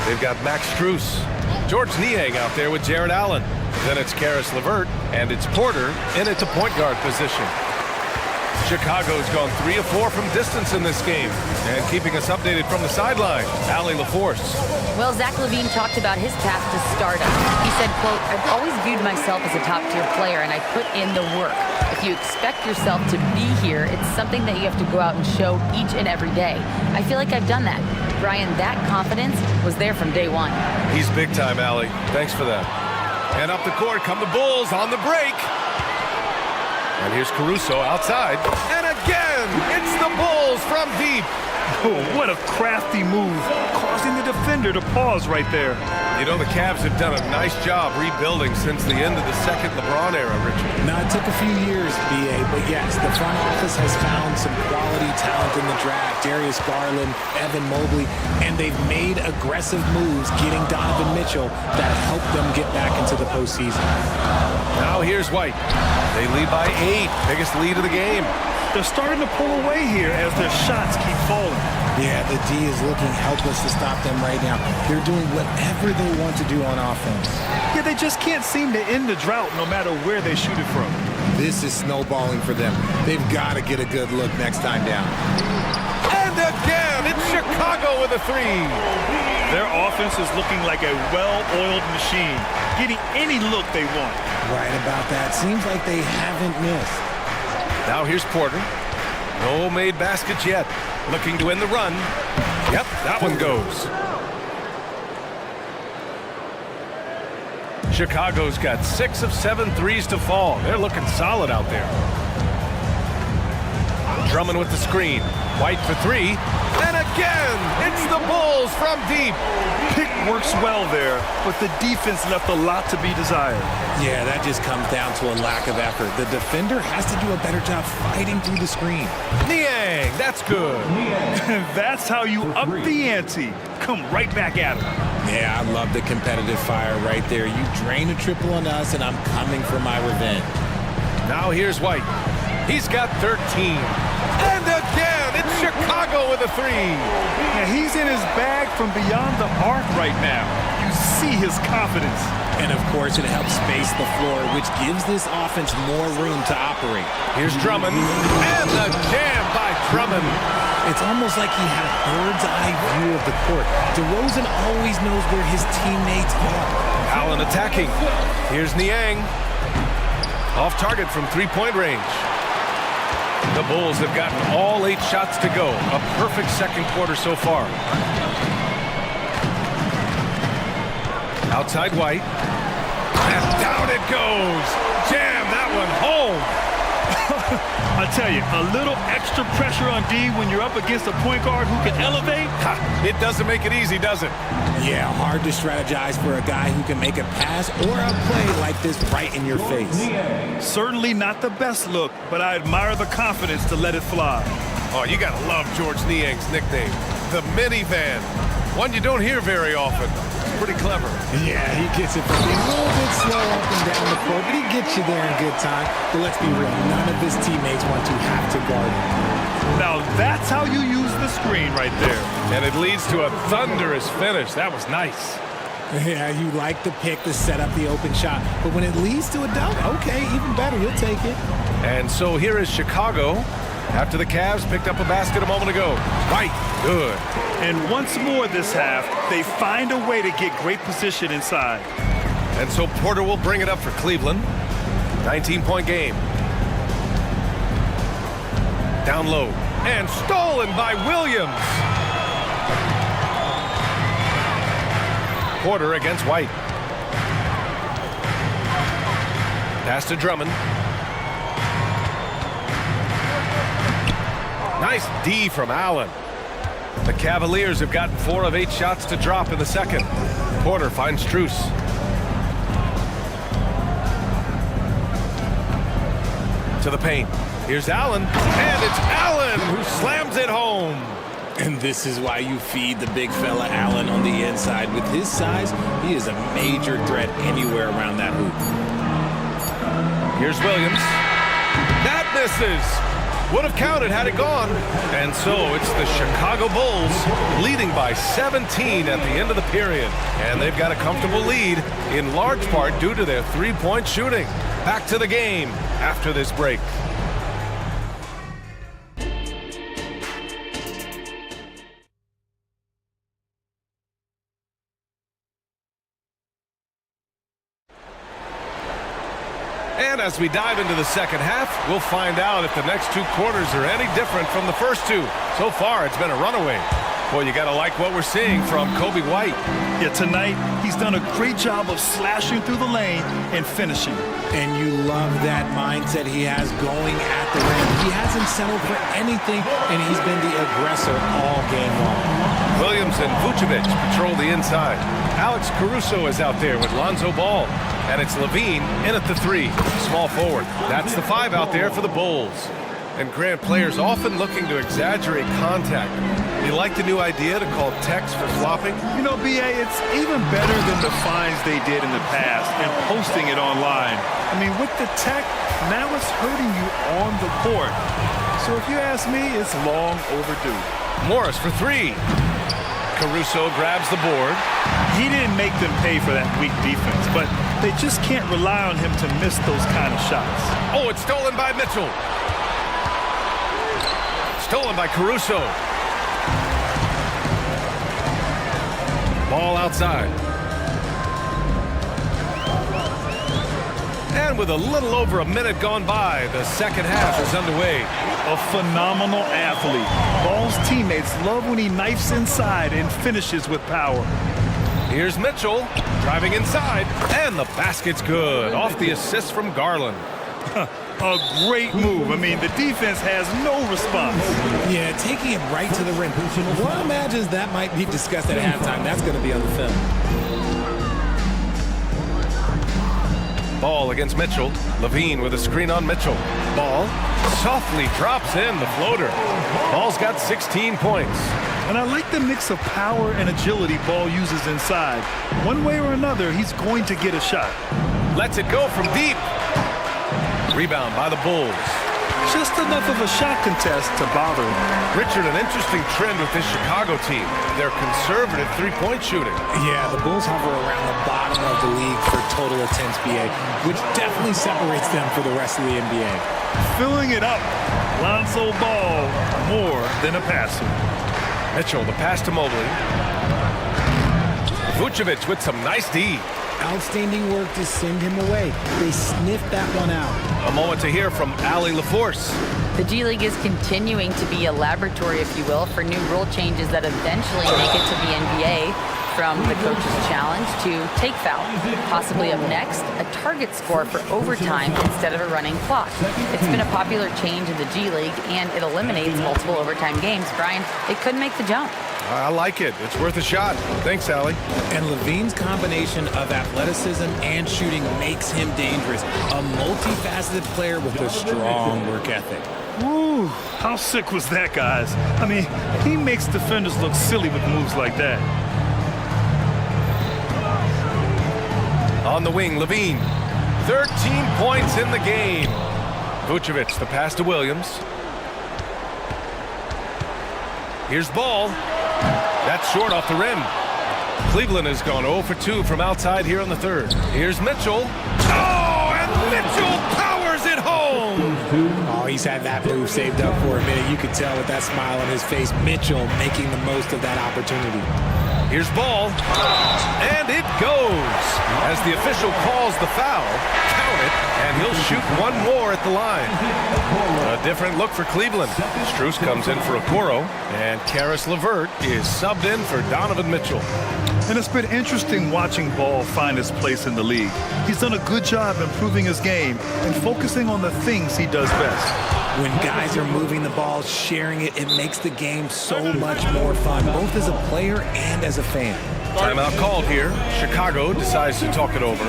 They've got Max Strus, George Niang out there with Jared Allen. Then it's Karis LeVert, and it's Porter in at the point guard position. Chicago's gone 3 of 4 from distance in this game. And keeping us updated from the sideline, Allie LaForce. Well, Zach LaVine talked about his path to stardom. He said, quote, "I've always viewed myself as a top-tier player, and I put in the work. If you expect yourself to be here, it's something that you have to go out and show each and every day. I feel like I've done that." Brian, that confidence was there from day one. He's big time, Allie. Thanks for that. And up the court come the Bulls on the break. And here's Caruso outside. And again, it's the Bulls from deep. Oh, what a crafty move, causing the defender to pause right there. You know, the Cavs have done a nice job rebuilding since the end of the second LeBron era, Richard. Now, it took a few years, B.A., but yes, the front office has found some quality talent in the draft. Darius Garland, Evan Mobley, and they've made aggressive moves getting Donovan Mitchell that helped them get back into the postseason. Now here's White. They lead by 8, biggest lead of the game. They're starting to pull away here as their shots keep falling. Yeah, the D is looking helpless to stop them right now. They're doing whatever they want to do on offense. Yeah, they just can't seem to end the drought no matter where they shoot it from. This is snowballing for them. They've got to get a good look next time down. And again, it's Chicago with a 3. Their offense is looking like a well-oiled machine, getting any look they want. Right about that. Seems like they haven't missed. Now here's Porter. No made baskets yet. Looking to end the run. Yep, that one goes. Chicago's got 6 of 7 threes to fall. They're looking solid out there. Drummond with the screen. White for 3. And again, it's the Bulls from deep. Pick works well there, but the defense left a lot to be desired. Yeah, that just comes down to a lack of effort. The defender has to do a better job fighting through the screen. Niang, that's good. That's how you up the ante. Come right back at him. Yeah, I love the competitive fire right there. You drain a triple on us, and I'm coming for my revenge. Now here's White. He's got 13. And again, it's Chicago with a 3. Yeah, he's in his bag from beyond the arc right now. You see his confidence. And of course, it helps space the floor, which gives this offense more room to operate. Here's Drummond. And the jam by Drummond. It's almost like he had a bird's-eye view of the court. DeRozan always knows where his teammates are. Allen attacking. Here's Niang. Off target from three-point range. The Bulls have gotten all 8 shots to go. A perfect second quarter so far. Outside White. And down it goes. jam that one home. I tell you, a little extra pressure on D when you're up against a point guard who can elevate. It doesn't make it easy, does it? Yeah, hard to strategize for a guy who can make a pass or a play like this right in your face. Certainly not the best look, but I admire the confidence to let it fly. Oh, you gotta love George Niang's nickname, the minivan. One you don't hear very often. Pretty clever. Yeah, he gets it from being a little bit slow up and down the court, but he gets you there in good time. But let's be real, none of his teammates want to have to guard him. Now that's how you use the screen right there. And it leads to a thunderous finish. That was nice. Yeah, you like the pick to set up the open shot, but when it leads to a dunk, okay, even better, you'll take it. And so here is Chicago. After the Cavs picked up a basket a moment ago. White, good. And once more this half, they find a way to get great position inside. And so Porter will bring it up for Cleveland. 19-point game. Down low. And stolen by Williams. Porter against White. Pass to Drummond. Nice D from Allen. The Cavaliers have gotten 4 of 8 shots to drop in the second. Porter finds Strus. To the paint. Here's Allen. And it's Allen who slams it home. And this is why you feed the big fella Allen on the inside. With his size, he is a major threat anywhere around that hoop. Here's Williams. That misses. Would have counted had it gone. And so it's the Chicago Bulls leading by 17 at the end of the period. And they've got a comfortable lead in large part due to their three-point shooting. Back to the game after this break. And as we dive into the second half, we'll find out if the next 2 quarters are any different from the first 2. So far, it's been a runaway. Boy, you got to like what we're seeing from Kobe White. Yeah, tonight, he's done a great job of slashing through the lane and finishing. And you love that mindset he has going at the rim. He hasn't settled for anything, and he's been the aggressor all game long. Williams and Vucevic patrol the inside. Alex Caruso is out there with Lonzo Ball. And it's Levine in at the 3, small forward. That's the 5 out there for the Bulls. And Grant, players often looking to exaggerate contact. You like the new idea to call techs for flopping? You know, B.A., it's even better than the fines they did in the past and posting it online. I mean, with the tech, now it's hurting you on the court. So if you ask me, it's long overdue. Morris for 3. Caruso grabs the board. He didn't make them pay for that weak defense, but they just can't rely on him to miss those kind of shots. Oh, it's stolen by Mitchell. Stolen by Caruso. Ball outside. And with a little over a minute gone by, the second half is underway. A phenomenal athlete. Ball's teammates love when he knifes inside and finishes with power. Here's Mitchell driving inside, and the basket's good off the assist from Garland. A great move. I mean, the defense has no response. Yeah, taking it right to the rim. One imagines that might be discussed at halftime. That's going to be on the film. Ball against Mitchell. Levine with a screen on Mitchell. Ball softly drops in the floater. Ball's got 16 points. And I like the mix of power and agility Ball uses inside. One way or another, he's going to get a shot. Lets it go from deep. Rebound by the Bulls. Just enough of a shot contest to bother him. Richard, an interesting trend with this Chicago team. Their conservative three-point shooting. Yeah, the Bulls hover around the bottom of the league for total attempts, BA, which definitely separates them for the rest of the NBA. Filling it up. Lonzo Ball, more than a passer. Mitchell, the pass to Mobley. Vucevic with some nice D. Outstanding work to send him away. They sniffed that one out. A moment to hear from Allie LaForce. The G League is continuing to be a laboratory, if you will, for new rule changes that eventually make it to the NBA. from the coach's challenge to take foul. Possibly up next, a target score for overtime instead of a running clock. It's been a popular change in the G League, and it eliminates multiple overtime games. Brian, they couldn't make the jump. I like it. It's worth a shot. Thanks, Allie. And Levine's combination of athleticism and shooting makes him dangerous. A multifaceted player with a strong work ethic. Woo, how sick was that, guys? I mean, he makes defenders look silly with moves like that. On the wing, Levine. 13 points in the game. Vucevic, the pass to Williams. Here's Ball. That's short off the rim. Cleveland has gone 0 for 2 from outside here on the third. Here's Mitchell. Oh, and Mitchell powers it home. Oh, he's had that move saved up for a minute. You could tell with that smile on his face. Mitchell making the most of that opportunity. Here's Ball. And it goes. As the official calls the foul, count it, and he'll shoot one more at the line. A different look for Cleveland. Strus comes in for Okoro, and Caris LeVert is subbed in for Donovan Mitchell. And it's been interesting watching Ball find his place in the league. He's done a good job improving his game and focusing on the things he does best. When guys are moving the ball, sharing it, it makes the game so much more fun, both as a player and as a fan. Timeout called here. Chicago decides to talk it over.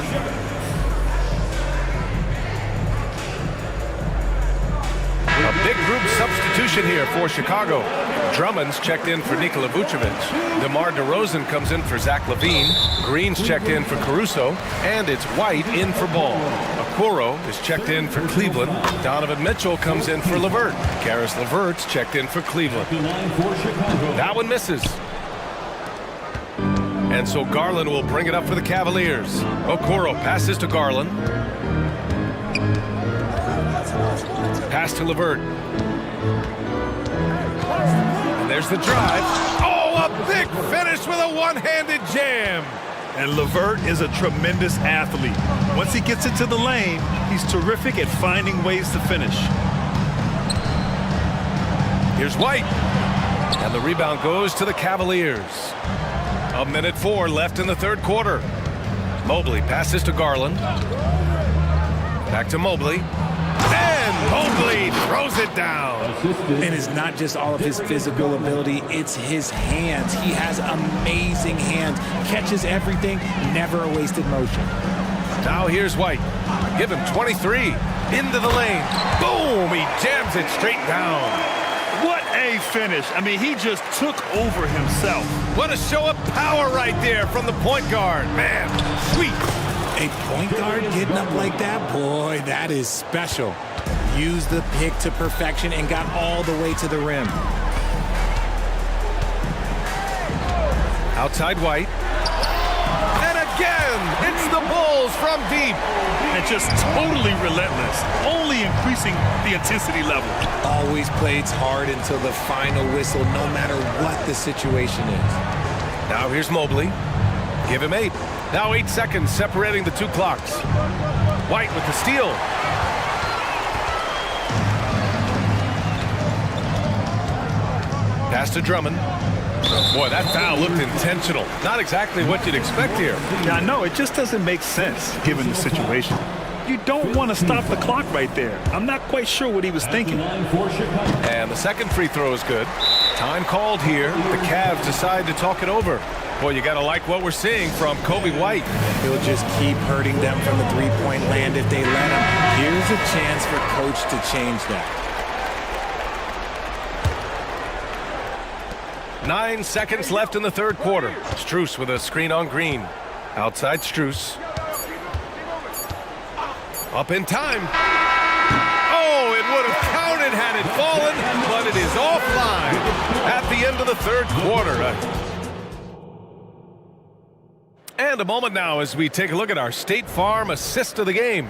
A big group substitution here for Chicago. Drummond's checked in for Nikola Vucevic. DeMar DeRozan comes in for Zach LaVine. Green's checked in for Caruso. And it's White in for Ball. Okoro is checked in for Cleveland. Donovan Mitchell comes in for LeVert. Caris LeVert's checked in for Cleveland. That one misses. And so Garland will bring it up for the Cavaliers. Okoro passes to Garland. Pass to LeVert. And there's the drive. Oh, a big finish with a one-handed jam. And LeVert is a tremendous athlete. Once he gets into the lane, he's terrific at finding ways to finish. Here's White. And the rebound goes to the Cavaliers. 1:04 left in the third quarter. Mobley passes to Garland. Back to Mobley. And Mobley throws it down. And it's not just all of his physical ability, it's his hands. He has amazing hands. Catches everything, never a wasted motion. Now here's White. Give him 23. Into the lane. Boom! He jams it straight down. What a finish. I mean, he just took over himself. What a show of power right there from the point guard. Man, sweet. A point guard getting up like that, boy, that is special. Used the pick to perfection and got all the way to the rim. Outside White. And again, it's the Bulls from deep. And just totally relentless, only increasing the intensity level. Always plays hard until the final whistle, no matter what the situation is. Now here's Mobley. Give him 8. Now 8 seconds separating the two clocks. White with the steal. Pass to Drummond. Boy, that foul looked intentional. Not exactly what you'd expect here. Yeah, I know. It just doesn't make sense given the situation. You don't want to stop the clock right there. I'm not quite sure what he was thinking. And the second free throw is good. Time called here. The Cavs decide to talk it over. Boy, you got to like what we're seeing from Kobe White. He'll just keep hurting them from the three-point land if they let him. Here's a chance for Coach to change that. 9 seconds left in the third quarter. Strus with a screen on Green. Outside Strus. Up in time. Oh, it would have counted had it fallen, but it is offline at the end of the third quarter. And a moment now as we take a look at our State Farm assist of the game.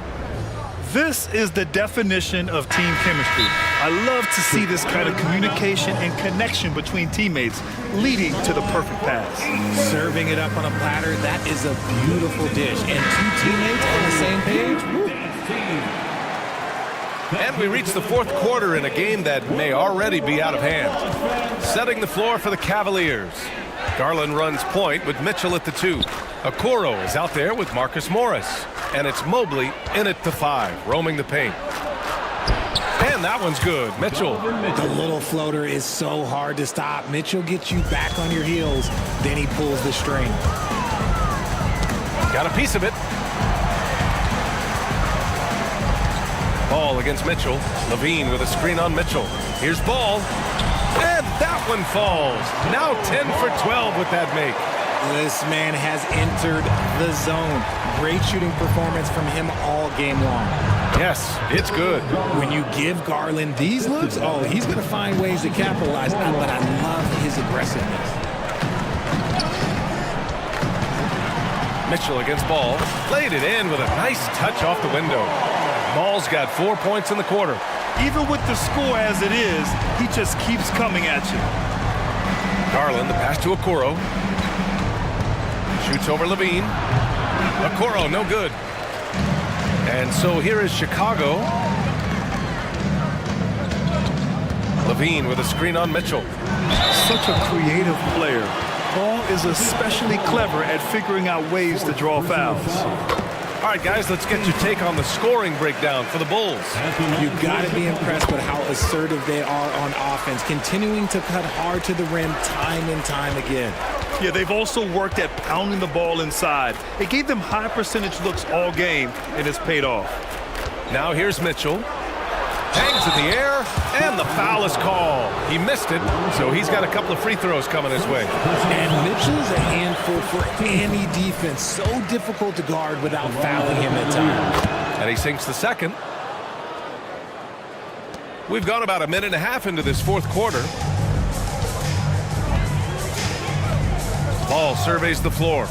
This is the definition of team chemistry. I love to see this kind of communication and connection between teammates leading to the perfect pass. Serving it up on a platter, that is a beautiful dish. And two teammates on the same page. Woo. And we reach the fourth quarter in a game that may already be out of hand. Setting the floor for the Cavaliers. Garland runs point with Mitchell at the 2. Okoro is out there with Marcus Morris. And it's Mobley in at the 5, roaming the paint. And that one's good. Mitchell. The little floater is so hard to stop. Mitchell gets you back on your heels, then he pulls the string. Got a piece of it. Ball against Mitchell. Levine with a screen on Mitchell. Here's Ball. And that one falls. Now 10 for 12 with that make. This man has entered the zone. Great shooting performance from him all game long. Yes, it's good. When you give Garland these looks, oh, he's going to find ways to capitalize. But I love his aggressiveness. Mitchell against Ball. Played it in with a nice touch off the window. Ball's got 4 points in the quarter. Even with the score as it is, he just keeps coming at you. Garland, the pass to Okoro. Shoots over Levine. Okoro, no good. And so here is Chicago. Levine with a screen on Mitchell. Such a creative player. Ball is especially clever at figuring out ways to draw fouls. All right, guys, let's get your take on the scoring breakdown for the Bulls. You've got to be impressed with how assertive they are on offense, continuing to cut hard to the rim time and time again. Yeah, they've also worked at pounding the ball inside. It gave them high percentage looks all game, and it's paid off. Now here's Mitchell. Hangs in the air, and the foul is called. He missed it, so he's got a couple of free throws coming his way. And Mitchell's a handful for any defense. So difficult to guard without fouling him at times. And he sinks the second. We've gone about a minute and a half into this fourth quarter. Ball surveys the floor.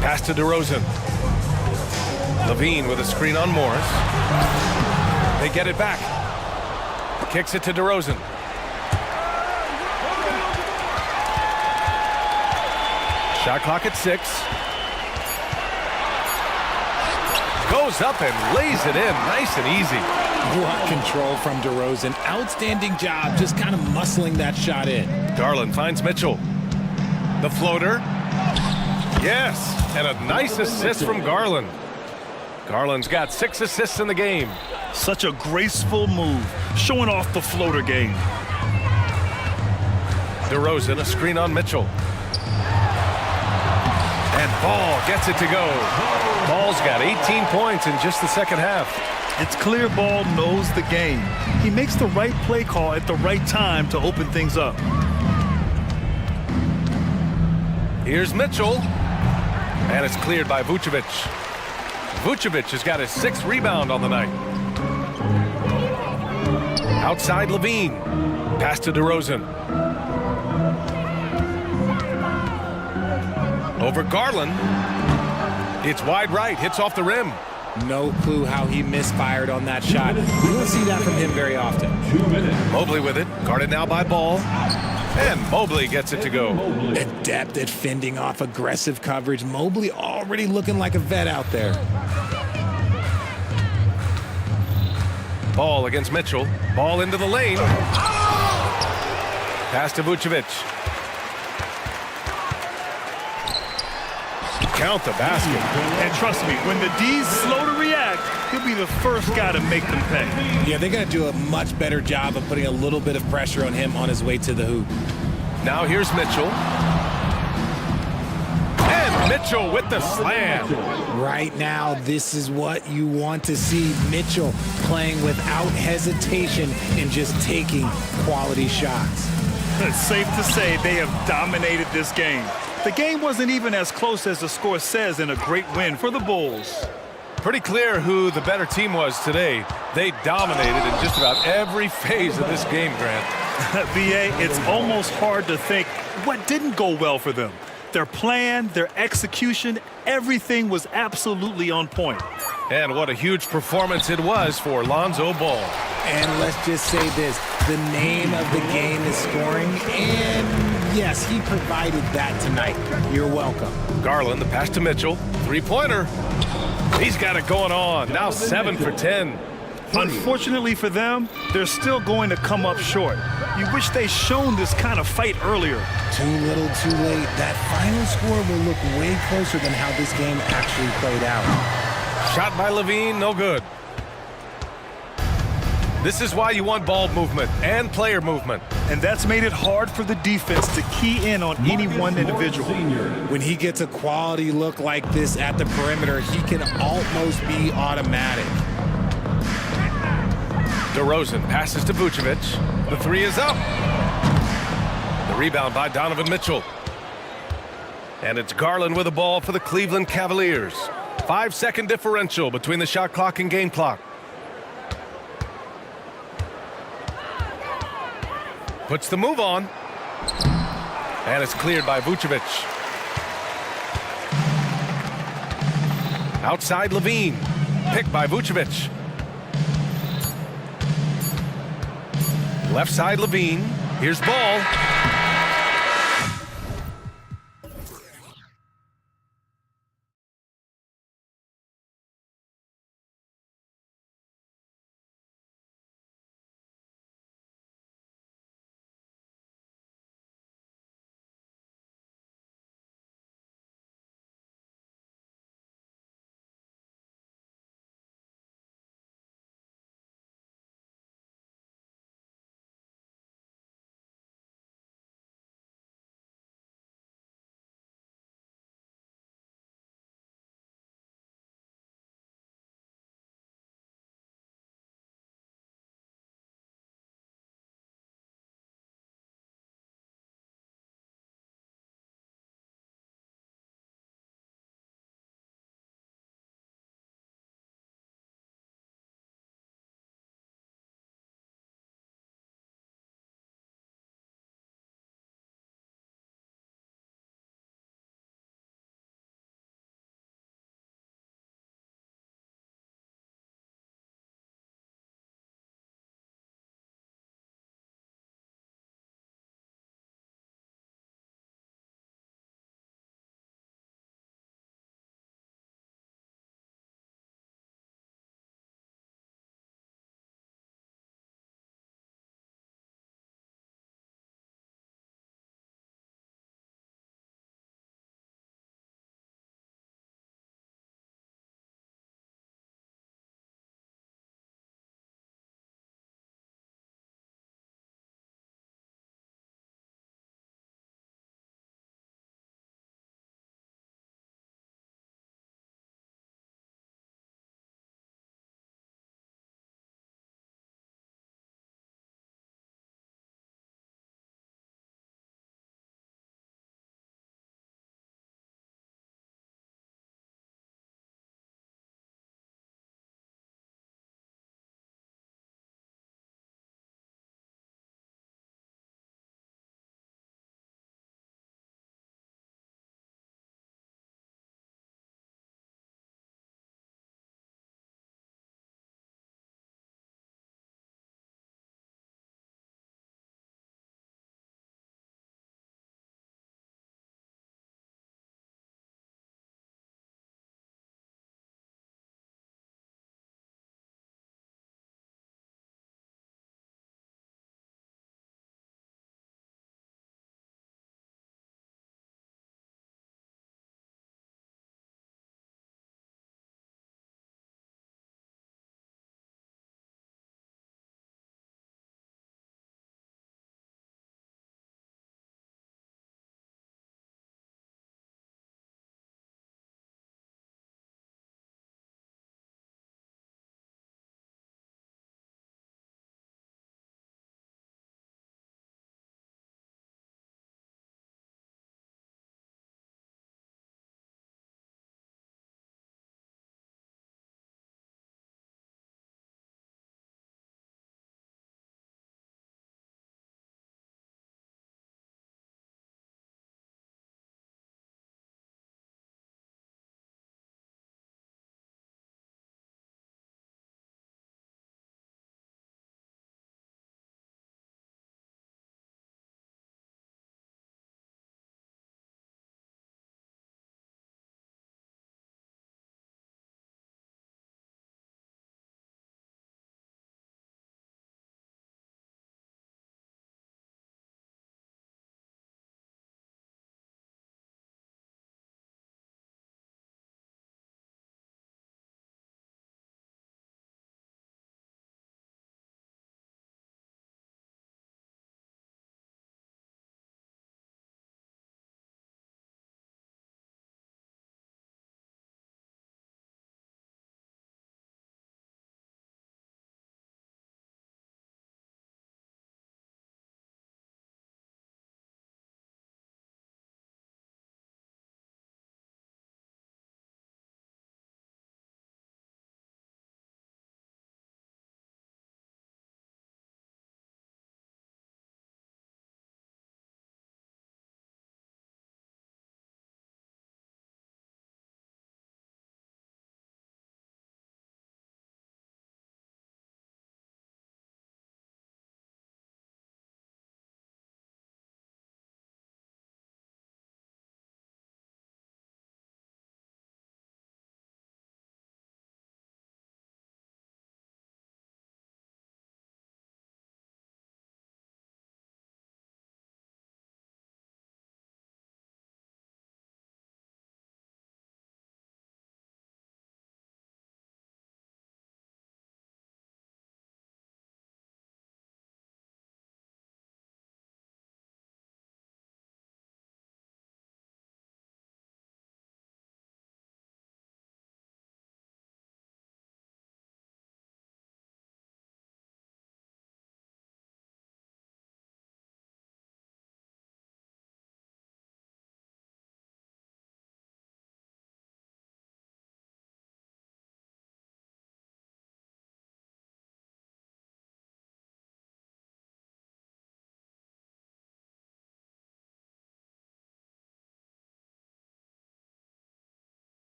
Pass to DeRozan. Levine with a screen on Morris. They get it back. Kicks it to DeRozan. Shot clock at 6. Goes up and lays it in nice and easy. What control from DeRozan. Outstanding job just kind of muscling that shot in. Garland finds Mitchell. The floater. Yes, and a nice assist from Garland. Garland's got 6 assists in the game. Such a graceful move, showing off the floater game. DeRozan, a screen on Mitchell. And Ball gets it to go. Ball's got 18 points in just the second half. It's clear Ball knows the game. He makes the right play call at the right time to open things up. Here's Mitchell. And it's cleared by Vucevic. Vucevic has got his 6th rebound on the night. Outside Levine. Pass to DeRozan. Over Garland. It's wide right. Hits off the rim. No clue how he misfired on that shot. We don't see that from him very often. Mobley with it. Guarded now by Ball. And Mobley gets it to go. Adept at fending off aggressive coverage. Mobley already looking like a vet out there. Ball against Mitchell. Ball into the lane. Pass to Vucevic. Count the basket. And trust me, when the D's slow to react, he'll be the first guy to make them pay. Yeah, they're going to do a much better job of putting a little bit of pressure on him on his way to the hoop. Now here's Mitchell. And Mitchell with the slam. Right now, this is what you want to see. Mitchell playing without hesitation and just taking quality shots. It's safe to say they have dominated this game. The game wasn't even as close as the score says in a great win for the Bulls. Pretty clear who the better team was today. They dominated in just about every phase of this game, Grant. BA, it's almost hard to think what didn't go well for them. Their plan, their execution, everything was absolutely on point. And what a huge performance it was for Lonzo Ball. And let's just say this, the name of the game is scoring, and yes, he provided that tonight. You're welcome. Garland, the pass to Mitchell. Three-pointer. He's got it going on. Now 7 for 10. Unfortunately for them, they're still going to come up short. You wish they'd shown this kind of fight earlier. Too little, too late. That final score will look way closer than how this game actually played out. Shot by Levine, no good. This is why you want ball movement and player movement. And that's made it hard for the defense to key in on any one individual. When he gets a quality look like this at the perimeter, he can almost be automatic. DeRozan passes to Vucevic. The three is up. The rebound by Donovan Mitchell. And it's Garland with the ball for the Cleveland Cavaliers. 5-second differential between the shot clock and game clock. Puts the move on. And it's cleared by Vucevic. Outside Levine. Picked by Vucevic. Left side Levine. Here's ball.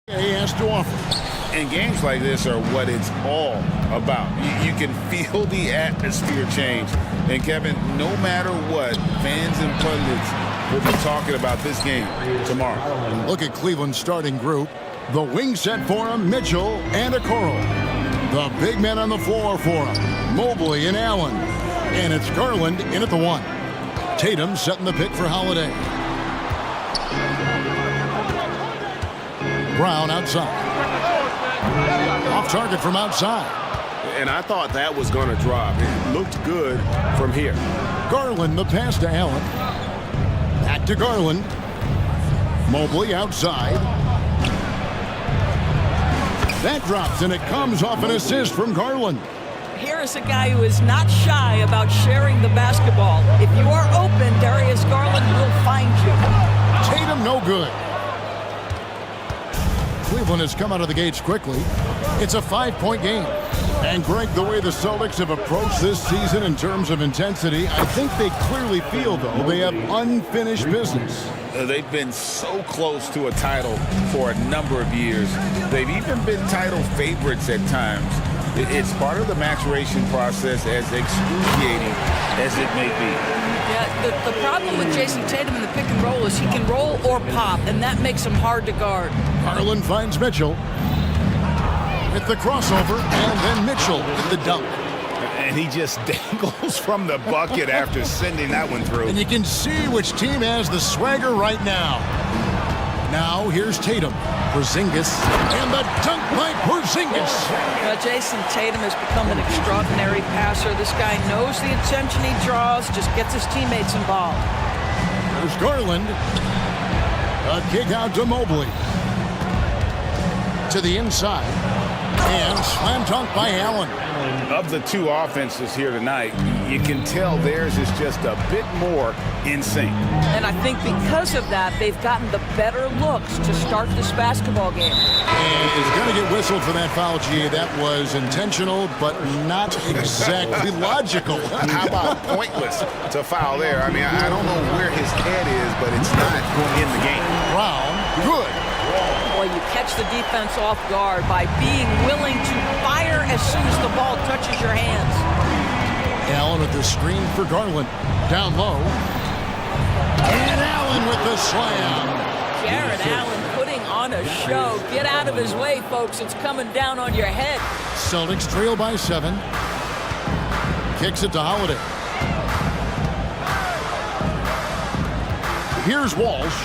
He has to offer. And games like this are what it's all about. You can feel the atmosphere change. And Kevin, no matter what, fans and pundits will be talking about this game tomorrow. Look at Cleveland's starting group. The wing set for him, Mitchell and Okoro. The big men on the floor for him, Mobley and Allen. And it's Garland in at the 1. Tatum setting the pick for Holiday. Brown outside. Off target from outside. And I thought that was going to drop. It looked good from here. Garland, the pass to Allen. Back to Garland. Mobley outside. That drops, and it comes off an assist from Garland. Here is a guy who is not shy about sharing the basketball. If you are open, Darius Garland will find you. Tatum, no good. Cleveland has come out of the gates quickly. It's a 5-point game. And Greg, the way the Celtics have approached this season in terms of intensity, I think they clearly feel, though, they have unfinished business. They've been so close to a title for a number of years. They've even been title favorites at times. It's part of the maturation process, as excruciating as it may be. Yeah, the problem with Jason Tatum in the pick and roll is he can roll or pop, and that makes him hard to guard. Garland finds Mitchell with the crossover, and then Mitchell with the dunk. And he just dangles from the bucket after sending that one through. And you can see which team has the swagger right now. Now here's Tatum. Porzingis, and the dunk by Porzingis. Jason Tatum has become an extraordinary passer. This guy knows the attention he draws, just gets his teammates involved. There's Garland. A kick out to Mobley. To the inside. And slam dunk by Allen. Of the two offenses here tonight, you can tell theirs is just a bit more in sync. And I think because of that, they've gotten the better looks to start this basketball game. And he's going to get whistled for that foul, G. That was intentional, but not exactly logical. How about pointless to foul there? I mean, I don't know where his head is, but it's not in the game. Brown, good. Boy, you catch the defense off guard by being willing to fire as soon as the ball touches your hands. Allen with the screen for Garland. Down low. And Allen with the slam. Jared Allen putting on a show. Get out of his way, folks. It's coming down on your head. Celtics trail by 7. Kicks it to Holiday. Here's Walsh.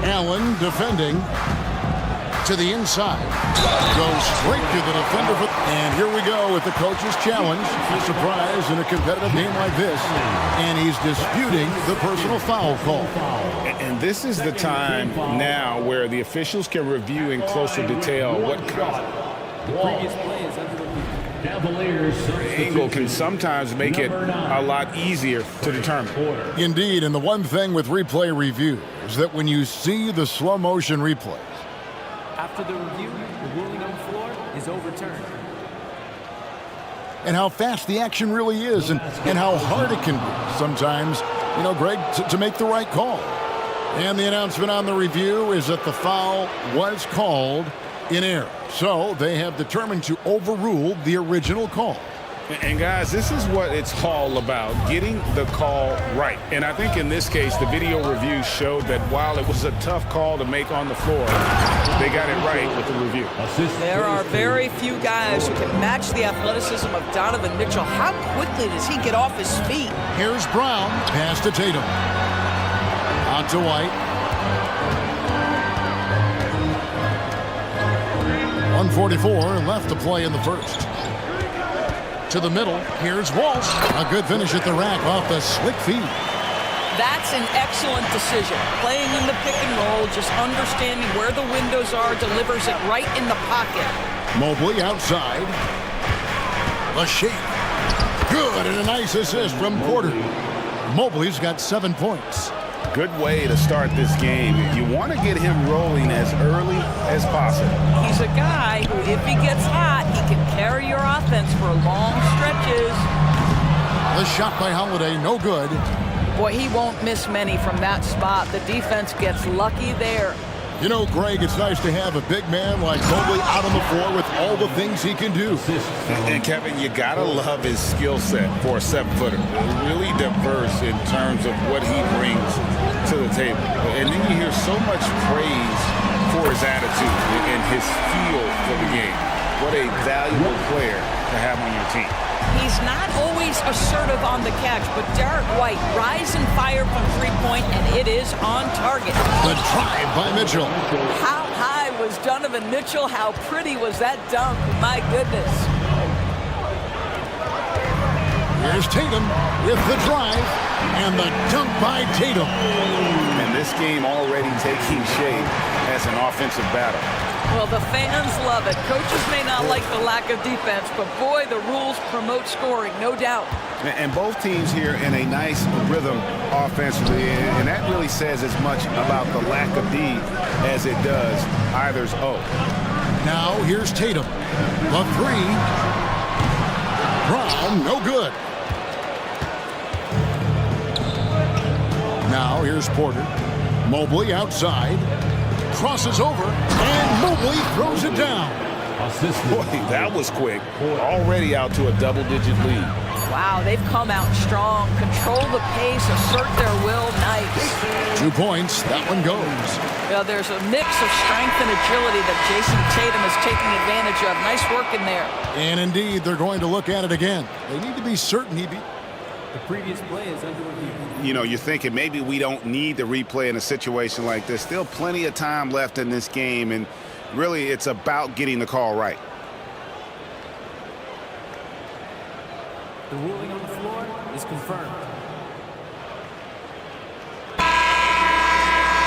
Allen defending. To the inside. Goes straight to the defender. And here we go with the coach's challenge. A surprise in a competitive game like this. And he's disputing the personal foul call. And this is the time now where the officials can review in closer detail what angle can sometimes make it a lot easier to determine. Indeed, and the one thing with replay review is that when you see the slow motion replay, after the review, the ruling on the floor is overturned. And how fast the action really is, and how hard it can be sometimes, you know, Greg, to make the right call. And the announcement on the review is that the foul was called in error. So they have determined to overrule the original call. And guys, this is what it's all about, getting the call right. And I think in this case, the video review showed that while it was a tough call to make on the floor, they got it right with the review. There are very few guys who can match the athleticism of Donovan Mitchell. How quickly does he get off his feet? Here's Brown, pass to Tatum. On to White. 1:44 left to play in the first. To the middle, here's Walsh. A good finish at the rack off the slick feed. That's an excellent decision. Playing in the pick and roll, just understanding where the windows are, delivers it right in the pocket. Mobley outside. The shake. Good, and a nice assist from Porter. Mobley's got 7 points. Good way to start this game. You want to get him rolling as early as possible. He's a guy who, if he gets hot, he can carry your offense for long stretches. The shot by Holiday, no good. Boy, he won't miss many from that spot. The defense gets lucky there. You know, Greg, it's nice to have a big man like Mobley out on the floor with all the things he can do. And Kevin, you gotta love his skill set for a 7-footer. Really diverse in terms of what he brings to the table. And then you hear so much praise for his attitude and his feel for the game. What a valuable player to have on your team. He's not always assertive on the catch, but Derek White, rise and fire from three-point, and it is on target. The drive by Mitchell. How high was Donovan Mitchell? How pretty was that dunk? My goodness. Here's Tatum with the drive and the dunk by Tatum. And this game already taking shape as an offensive battle. Well, the fans love it. Coaches may not like the lack of defense, but boy, the rules promote scoring, no doubt. And both teams here in a nice rhythm offensively, and that really says as much about the lack of D as it does either's O. Now here's Tatum. The three. Brown, no good. Now here's Porter. Mobley outside. Crosses over, and Mobley throws it down. Boy, that was quick. Already out to a double-digit lead. Wow, they've come out strong. Control the pace, assert their will. Nice. 2 points. That one goes. Well, there's a mix of strength and agility that Jason Tatum is taking advantage of. Nice work in there. And indeed, they're going to look at it again. They need to be certain he beat. The previous play is under review. You know, you're thinking maybe we don't need the replay in a situation like this. Still plenty of time left in this game, and really it's about getting the call right. The ruling on the floor is confirmed.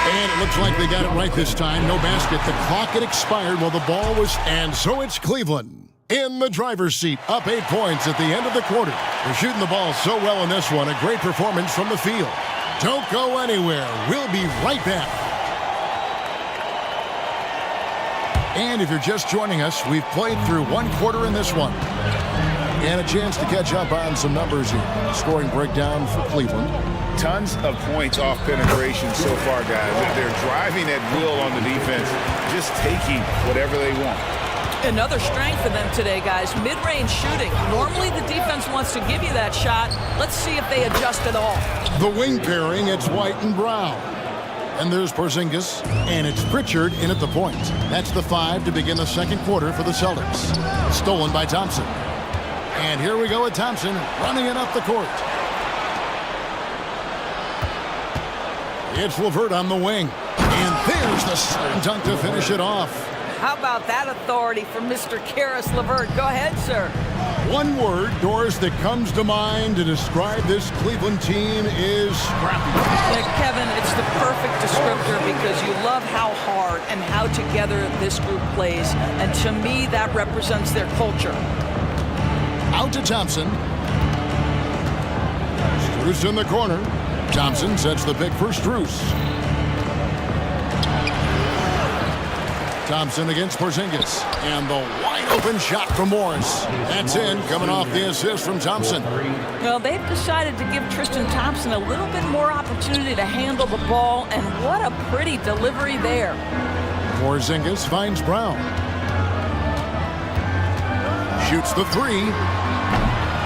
And it looks like they got it right this time. No basket. The clock had expired while the ball was... And so it's Cleveland in the driver's seat, up 8 points at the end of the quarter. They're shooting the ball so well in this one. A great performance from the field. Don't go anywhere. We'll be right back. And if you're just joining us, we've played through 1 quarter in this one. And a chance to catch up on some numbers here. Scoring breakdown for Cleveland. Tons of points off penetration so far, guys. They're driving at will on the defense, just taking whatever they want. Another strength for them today, guys. Mid-range shooting. Normally the defense wants to give you that shot. Let's see if they adjust at all. The wing pairing, it's White and Brown. And there's Porzingis, and it's Pritchard in at the point. That's the 5 to begin the second quarter for the Celtics. Stolen by Thompson. And here we go with Thompson running it up the court. It's LeVert on the wing. And there's the slam dunk to finish it off. How about that authority from Mr. Karis LeVert? Go ahead, sir. One word, Doris, that comes to mind to describe this Cleveland team is scrappy. Yeah, Kevin, it's the perfect descriptor because you love how hard and how together this group plays. And to me, that represents their culture. Out to Thompson. Strus in the corner. Thompson sets the pick for Strus. Thompson against Porzingis. And the wide open shot from Morris. That's in, coming off the assist from Thompson. Well, they've decided to give Tristan Thompson a little bit more opportunity to handle the ball, and what a pretty delivery there. Porzingis finds Brown. Shoots the 3.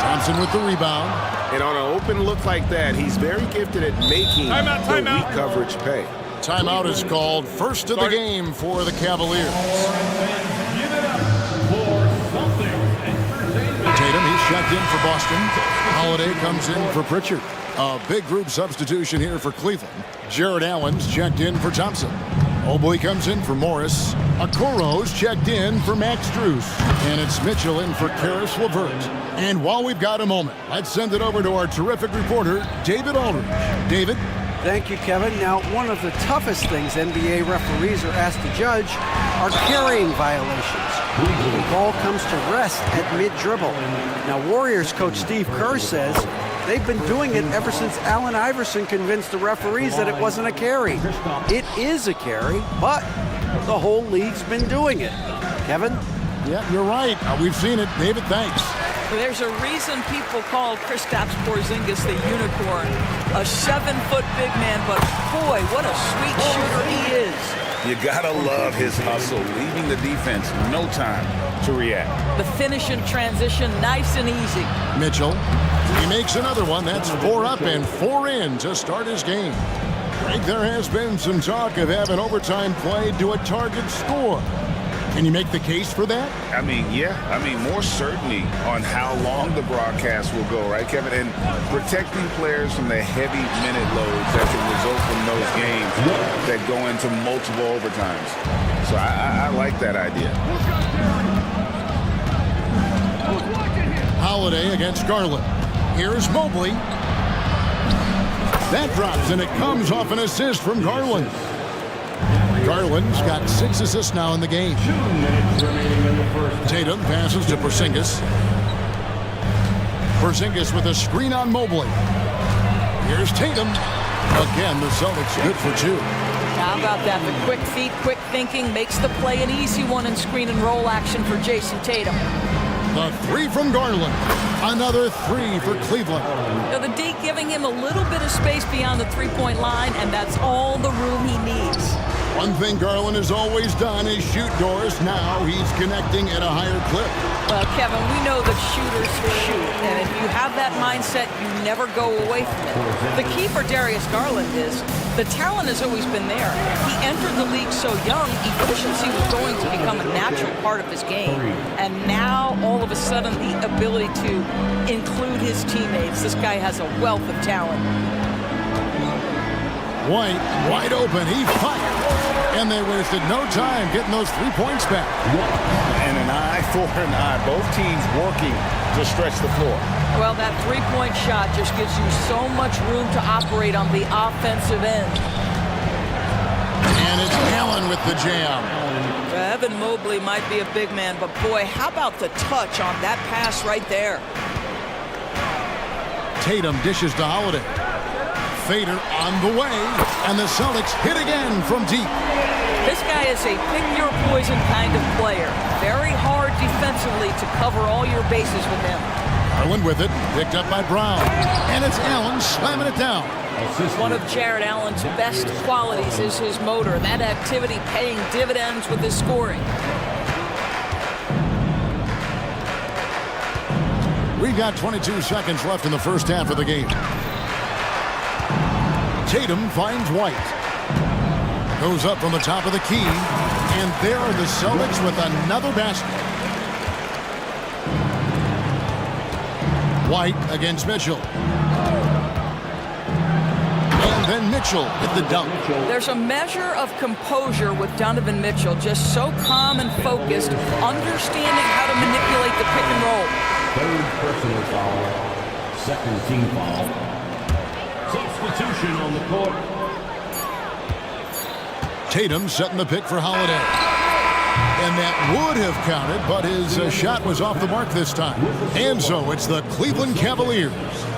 Thompson with the rebound. And on an open look like that, he's very gifted at making the weak coverage pay. Timeout is called. First of the game for the Cavaliers. Tatum, he's checked in for Boston. Holiday comes in for Pritchard. A big group substitution here for Cleveland. Jared Allen's checked in for Thompson. Mobley comes in for Morris. Okoro's checked in for Max Strus. And it's Mitchell in for Karis LeVert. And while we've got a moment, let's send it over to our terrific reporter, David Aldridge. David? Thank you, Kevin. Now, one of the toughest things NBA referees are asked to judge are carrying violations. The ball comes to rest at mid-dribble. Now, Warriors coach Steve Kerr says they've been doing it ever since Allen Iverson convinced the referees that it wasn't a carry. It is a carry, but the whole league's been doing it. Kevin? Yeah, you're right. We've seen it. David, thanks. There's a reason people call Kristaps Porzingis the unicorn. A 7-foot big man, but boy, what a sweet shooter he is. You gotta love his hustle, leaving the defense no time to react. The finish in transition, nice and easy. Mitchell, he makes another one. That's 4 up and 4 in to start his game. Greg, there has been some talk of having overtime played to a target score. Can you make the case for that? I mean, yeah. I mean, more certainty on how long the broadcast will go, right, Kevin? And protecting players from the heavy minute loads that can result from those games that go into multiple overtimes. So I like that idea. Holiday against Garland. Here's Mobley. That drops, and it comes off an assist from Garland. Garland's got 6 assists now in the game. Tatum passes to Porzingis. Porzingis with a screen on Mobley. Here's Tatum. Again, the Celtics good for 2. How about that? The quick feet, quick thinking makes the play an easy one in screen and roll action for Jason Tatum. The 3 from Garland. Another 3 for Cleveland. Now the D giving him a little bit of space beyond the three-point line, and that's all the room he needs. One thing Garland has always done is shoot doors. Now he's connecting at a higher clip. Well, Kevin, we know that shooters shoot, and if you have that mindset, you never go away from it. The key for Darius Garland is the talent has always been there. He entered the league so young, efficiency was going to become a natural part of his game. And now, all of a sudden, the ability to include his teammates. This guy has a wealth of talent. White, wide open, he fired. And they wasted no time getting those 3 points back. And an eye for an eye. Both teams working to stretch the floor. Well, that three-point shot just gives you so much room to operate on the offensive end. And it's Allen with the jam. Evan Mobley might be a big man, but boy, how about the touch on that pass right there? Tatum dishes to Holiday. Fader on the way, and the Celtics hit again from deep. This guy is a pick-your-poison kind of player. Very hard defensively to cover all your bases with him. Garland with it, picked up by Brown. And it's Allen slamming it down. One of Jared Allen's best qualities is his motor. That activity paying dividends with his scoring. We've got 22 seconds left in the first half of the game. Tatum finds White. Goes up from the top of the key. And there are the Celtics with another basket. White against Mitchell. And then Mitchell with the dunk. There's a measure of composure with Donovan Mitchell. Just so calm and focused. Understanding how to manipulate the pick and roll. Third personal foul. Second team foul. Substitution on the court. Tatum setting the pick for Holiday. And that would have counted, but his shot was off the mark this time. And so it's the Cleveland Cavaliers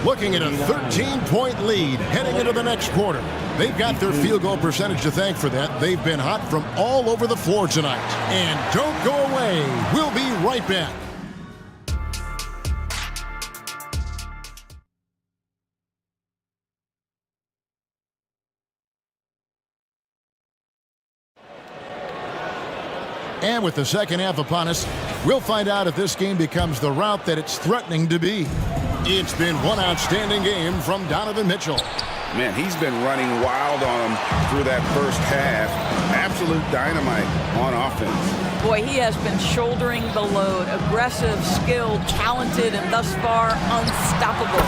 looking at a 13-point lead heading into the next quarter. They've got their field goal percentage to thank for that. They've been hot from all over the floor tonight. And don't go away. We'll be right back. And with the second half upon us, we'll find out if this game becomes the route that it's threatening to be. It's been one outstanding game from Donovan Mitchell. Man, he's been running wild on him through that first half. Absolute dynamite on offense. Boy, he has been shouldering the load. Aggressive, skilled, talented, and thus far unstoppable.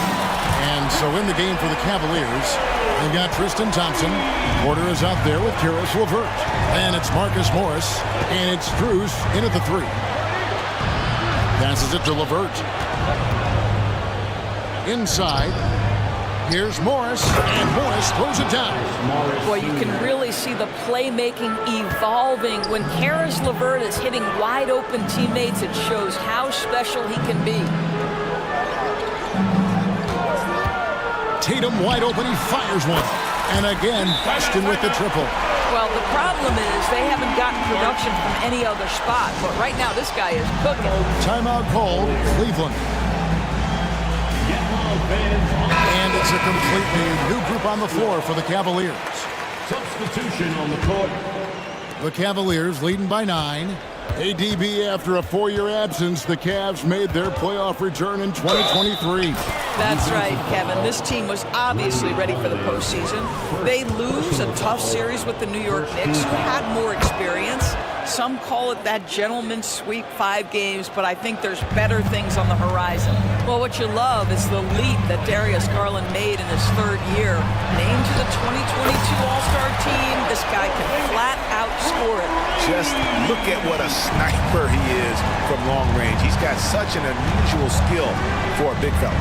And so in the game for the Cavaliers, they've got Tristan Thompson. Porter is out there with Caris LeVert. And it's Marcus Morris. And it's Strus in at the 3. Passes it to LeVert. Inside. Here's Morris. And Morris throws it down. Boy, you can really see the playmaking evolving. When Caris LeVert is hitting wide open teammates, it shows how special he can be. Tatum wide open, he fires one. And again, Preston with the triple. Well, the problem is they haven't gotten production from any other spot. But right now, this guy is cooking. Timeout called, Cleveland. And it's a completely new group on the floor for the Cavaliers. Substitution on the court. The Cavaliers leading by 9. ADB, after a 4-year absence, the Cavs made their playoff return in 2023. That's right, Kevin. This team was obviously ready for the postseason. They lose a tough series with the New York Knicks, who had more experience. Some call it that gentleman's sweep, 5 games, but I think there's better things on the horizon. Well, what you love is the leap that Darius Garland made in his 3rd year. Named to the 2022 All-Star team, this guy can flat out score it. Just look at what a sniper he is from long range. He's got such an unusual skill for a big fella.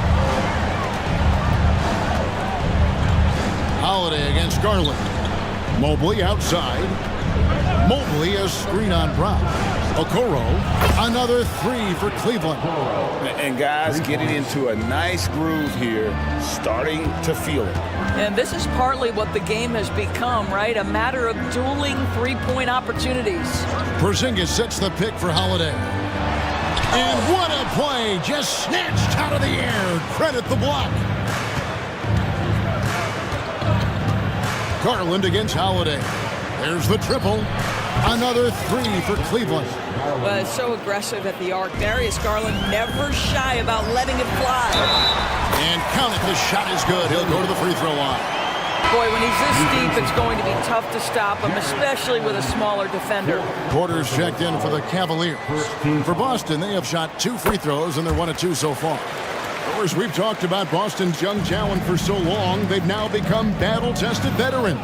Holiday against Garland. Mobley outside. Mobley a screen on Brown. Okoro, another 3 for Cleveland. And guys getting into a nice groove here, starting to feel it. And this is partly what the game has become, right? A matter of dueling 3-point opportunities. Porzingis sets the pick for Holiday. And what a play! Just snatched out of the air. Credit the block. Garland against Holiday. There's the triple. Another 3 for Cleveland. Well, it's so aggressive at the arc. Darius Garland never shy about letting it fly. And count it, the shot is good. He'll go to the free throw line. Boy, when he's this deep, it's going to be tough to stop him, especially with a smaller defender. Porter's checked in for the Cavaliers. For Boston, they have shot 2 free throws, and they're 1 of 2 so far. Of course, we've talked about Boston's young talent for so long, they've now become battle-tested veterans.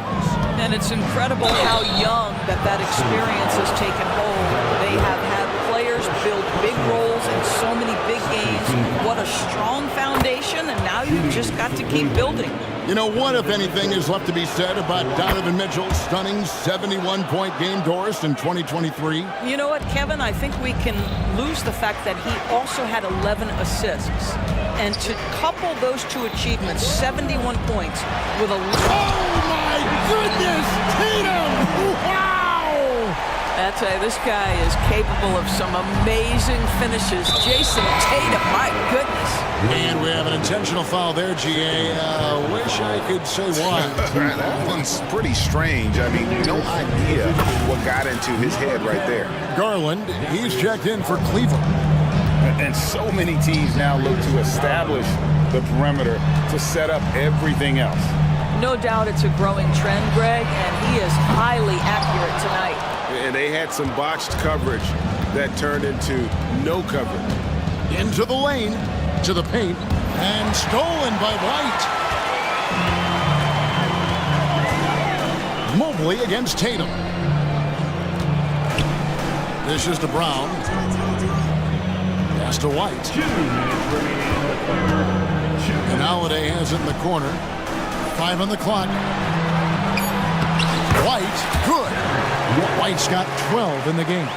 And it's incredible how young that experience has taken hold. They have had players build big roles in so many big games. What a strong foundation, and now you've just got to keep building. You know, what, if anything, is left to be said about Donovan Mitchell's stunning 71-point game, Doris, in 2023? You know what, Kevin? I think we can lose the fact that he also had 11 assists. And to couple those 2 achievements, 71 points, with a... Oh, my goodness! Tatum! Wow! I tell you, this guy is capable of some amazing finishes. Jason Tatum, my goodness. And we have an intentional foul there, GA. Wish I could say why. That one's pretty strange. I mean, no idea what got into his head right there. Garland, he's checked in for Cleveland. And so many teams now look to establish the perimeter to set up everything else. No doubt it's a growing trend, Greg, and he is highly accurate tonight. And they had some botched coverage that turned into no coverage. Into the lane, to the paint, and stolen by White. Mobley against Tatum. This is to Brown. Pass to White. And Holiday has it in the corner. 5 on the clock. White, good. White's got 12 in the game.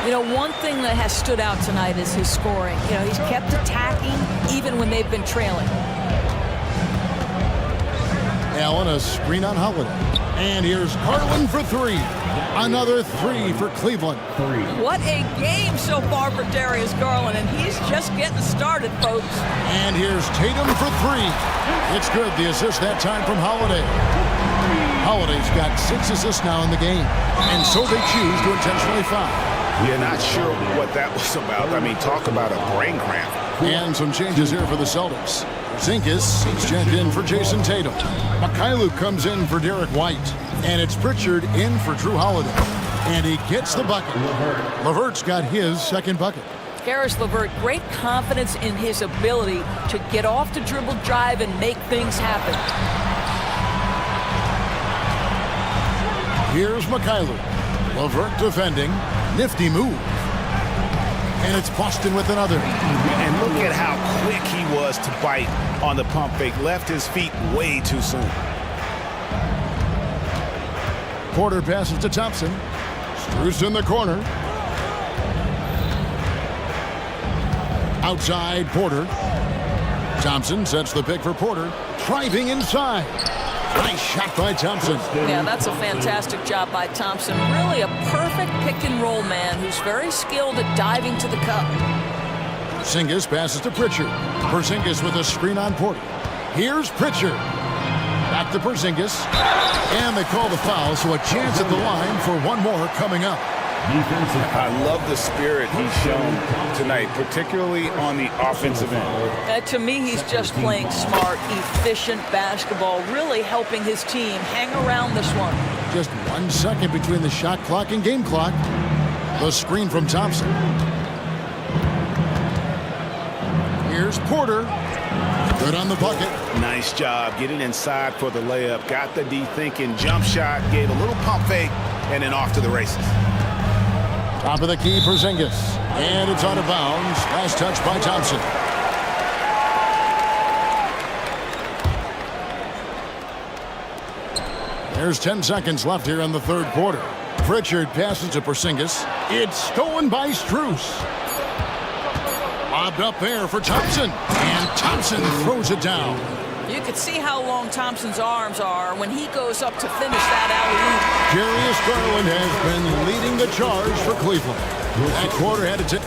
You know, one thing that has stood out tonight is his scoring. You know, he's kept attacking even when they've been trailing. Allen, a screen on Holiday. And here's Garland for 3. Another 3 for Cleveland. What a game so far for Darius Garland, and he's just getting started, folks. And here's Tatum for 3. It's good. The assist that time from Holiday. Holiday's got 6 assists now in the game, and so they choose to intentionally foul. You're not sure what that was about. I mean, talk about a brain cramp. And some changes here for the Celtics. Zinkis, he's checked in for Jason Tatum. Mikhailuk comes in for Derek White. And it's Pritchard in for Drew Holiday. And he gets the bucket. LeVert's got his second bucket. Caris LeVert, great confidence in his ability to get off the dribble drive and make things happen. Here's Mikhailuk. LeVert defending. Nifty move. And it's Boston with another. And look at how quick he was to bite on the pump fake. Left his feet way too soon. Porter passes to Thompson. Strus in the corner. Outside Porter. Thompson sets the pick for Porter. Driving inside. Nice shot by Thompson. Yeah, that's a fantastic job by Thompson. Really a perfect pick-and-roll man who's very skilled at diving to the cup. Porzingis passes to Pritchard. Porzingis with a screen on Porter. Here's Pritchard. Back to Porzingis. And they call the foul, so a chance at the line for one more coming up. I love the spirit he's shown tonight, particularly on the offensive end. To me, he's just playing smart, efficient basketball, really helping his team hang around this one. Just 1 second between the shot clock and game clock. The screen from Thompson. Here's Porter. Good on the bucket. Nice job getting inside for the layup. Got the D thinking, jump shot, gave a little pump fake, and then off to the races. Top of the key, Porzingis. And it's out of bounds. Last touch by Thompson. There's 10 seconds left here in the third quarter. Pritchard passes to Porzingis. It's stolen by Strus. Lobbed up there for Thompson. And Thompson throws it down. You could see how long Thompson's arms are when he goes up to finish that alley-oop. Darius Garland has been leading the charge for Cleveland. That quarter had to take.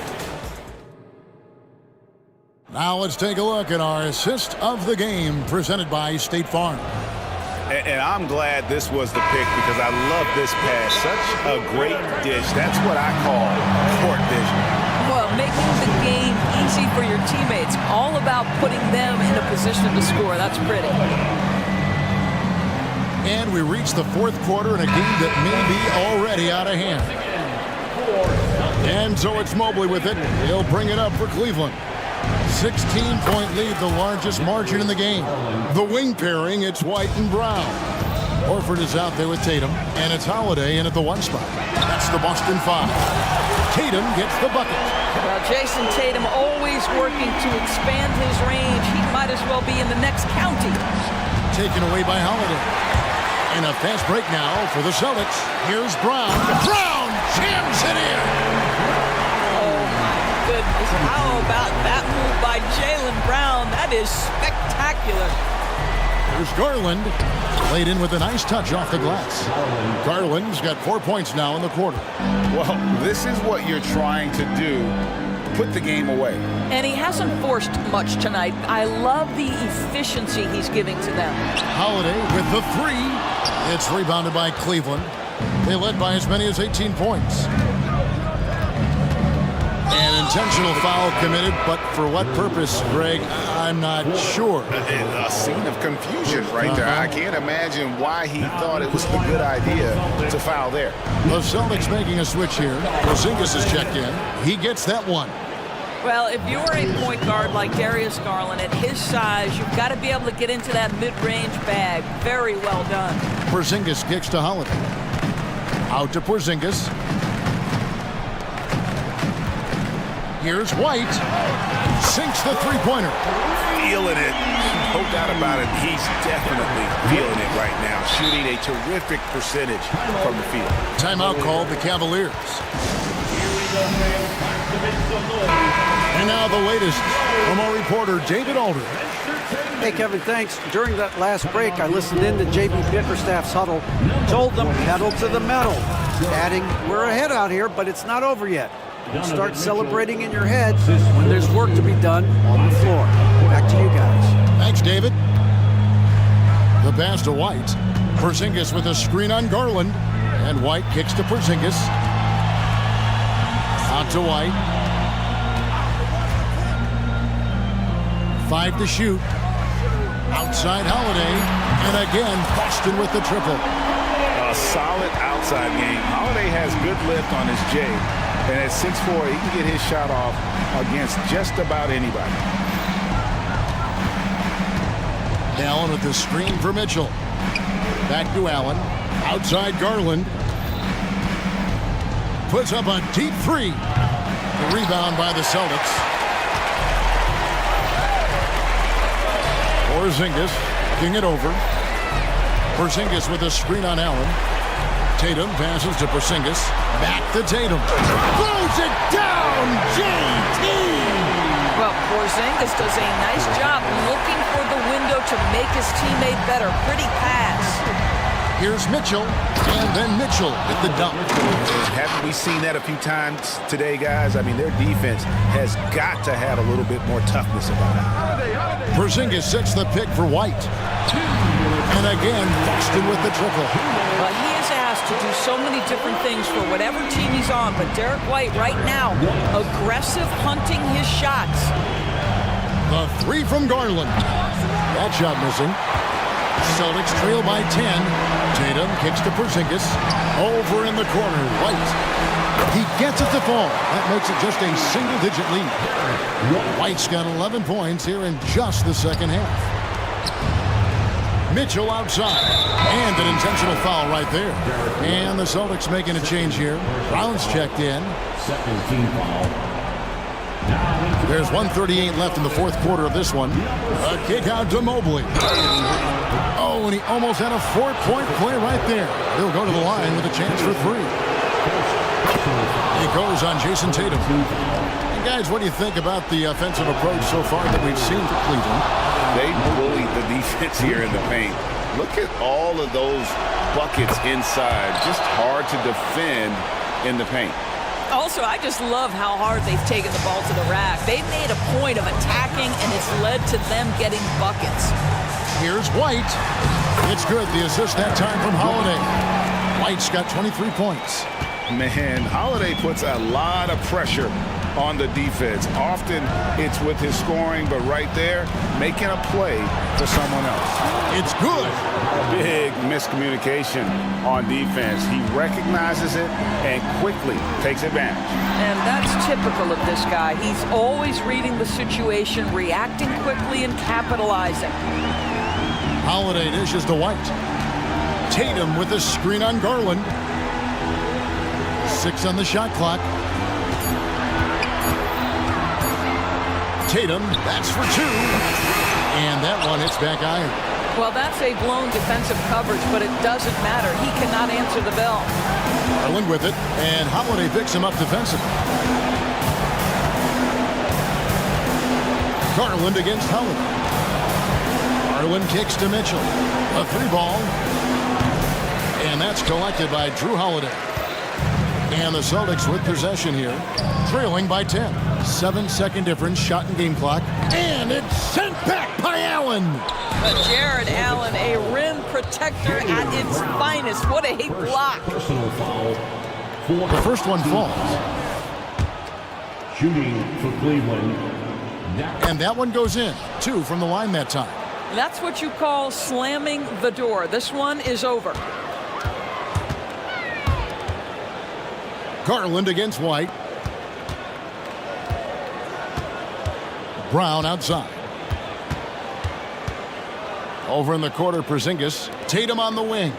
Now let's take a look at our assist of the game presented by State Farm. And I'm glad this was the pick because I love this pass. Such a great dish. That's what I call court vision. Well, making the game easy for your teammates. All about putting them in a position to score. That's pretty. And we reach the fourth quarter in a game that may be already out of hand. And so it's Mobley with it. He'll bring it up for Cleveland. 16-point lead, the largest margin in the game. The wing pairing, it's White and Brown. Horford is out there with Tatum, and it's Holiday in at the one spot. That's the Boston 5. Tatum gets the bucket. Well, Jason Tatum always working to expand his range. He might as well be in the next county. Taken away by Holiday. And a fast break now for the Celtics. Here's Brown. Brown jams it in. Oh, my goodness. How about that move by Jaylen Brown? That is spectacular. Here's Garland. Laid in with a nice touch off the glass. Garland's got 4 points now in the quarter. Well, this is what you're trying to do. Put the game away. And he hasn't forced much tonight. I love the efficiency he's giving to them. Holiday with the three. It's rebounded by Cleveland. They led by as many as 18 points. An intentional foul committed, but for what purpose, Greg? I'm not sure. A scene of confusion right there. I can't imagine why he thought it was a good idea to foul there. The Celtics making a switch here. Porzingis is checked in. He gets that one. Well, if you're a point guard like Darius Garland, at his size, you've got to be able to get into that mid-range bag. Very well done. Porzingis kicks to Holiday. Out to Porzingis. Here's White. Sinks the three-pointer. Feeling it. No doubt about it. He's definitely feeling it right now. Shooting a terrific percentage from the field. Timeout called the Cavaliers. And now the latest from our reporter, David Aldridge. Hey, Kevin, thanks. During that last break, I listened in to J.B. Bickerstaff's huddle. Told them, pedal to the metal. Adding, we're ahead out here, but it's not over yet. Start celebrating in your head when there's work to be done on the floor. Back to you guys. Thanks, David. The pass to White. Porzingis with a screen on Garland. And White kicks to Porzingis. Out to White. 5 to shoot. Outside Holiday. And again, Boston with the triple. A solid outside game. Holiday has good lift on his J. And at 6'4", he can get his shot off against just about anybody. Allen with the screen for Mitchell. Back to Allen. Outside Garland. Puts up a deep three. The rebound by the Celtics. Porzingis kicking it over. Porzingis with a screen on Allen. Tatum passes to Porzingis. Back to Tatum. Throws it down, JT! Well, Porzingis does a nice job looking for the window to make his teammate better. Pretty pass. Here's Mitchell, and then Mitchell with the dunk. Haven't we seen that a few times today, guys? I mean, their defense has got to have a little bit more toughness about it. Porzingis sets the pick for White. And again, Boston with the triple. But he is asked to do so many different things for whatever team he's on. But Derek White right now, aggressive hunting his shots. The three from Garland. That shot missing. Celtics trail by 10. Tatum kicks to Porzingis. Over in the corner, White. He gets it to fall. That makes it just a single-digit lead. White's got 11 points here in just the second half. Mitchell outside. And an intentional foul right there. And the Celtics making a change here. Brown's checked in. Second team foul. There's 1:38 left in the fourth quarter of this one. A kick out to Mobley. Oh, and he almost had a 4-point play right there. He'll go to the line with a chance for three. He goes on Jason Tatum. And guys, what do you think about the offensive approach so far that we've seen for Cleveland? They bullied the defense here in the paint. Look at all of those buckets inside. Just hard to defend in the paint. Also, I just love how hard they've taken the ball to the rack. They've made a point of attacking, and it's led to them getting buckets. Here's White. It's good. The assist that time from Holiday. White's got 23 points. Man, Holiday puts a lot of pressure on the defense. Often it's with his scoring, but right there, making a play for someone else. It's good. Big miscommunication on defense. He recognizes it and quickly takes advantage. And that's typical of this guy. He's always reading the situation, reacting quickly, and capitalizing. Holiday dishes to White. Tatum with a screen on Garland. 6 on the shot clock. Tatum, that's for 2. And that one hits back iron. Well, that's a blown defensive coverage, but it doesn't matter. He cannot answer the bell. Garland with it, and Holiday picks him up defensively. Garland against Holiday. Garland kicks to Mitchell. A 3-ball. And that's collected by Drew Holiday. And the Celtics with possession here, trailing by 10. 7-second difference, shot and game clock. And it's sent back by Allen. But Jared Allen, a rim protector at its finest. What a block. Personal foul. The first one falls. Shooting for Cleveland. And that one goes in. 2 from the line that time. That's what you call slamming the door. This one is over. Garland against White. Brown outside. Over in the quarter, Porzingis. Tatum on the wing.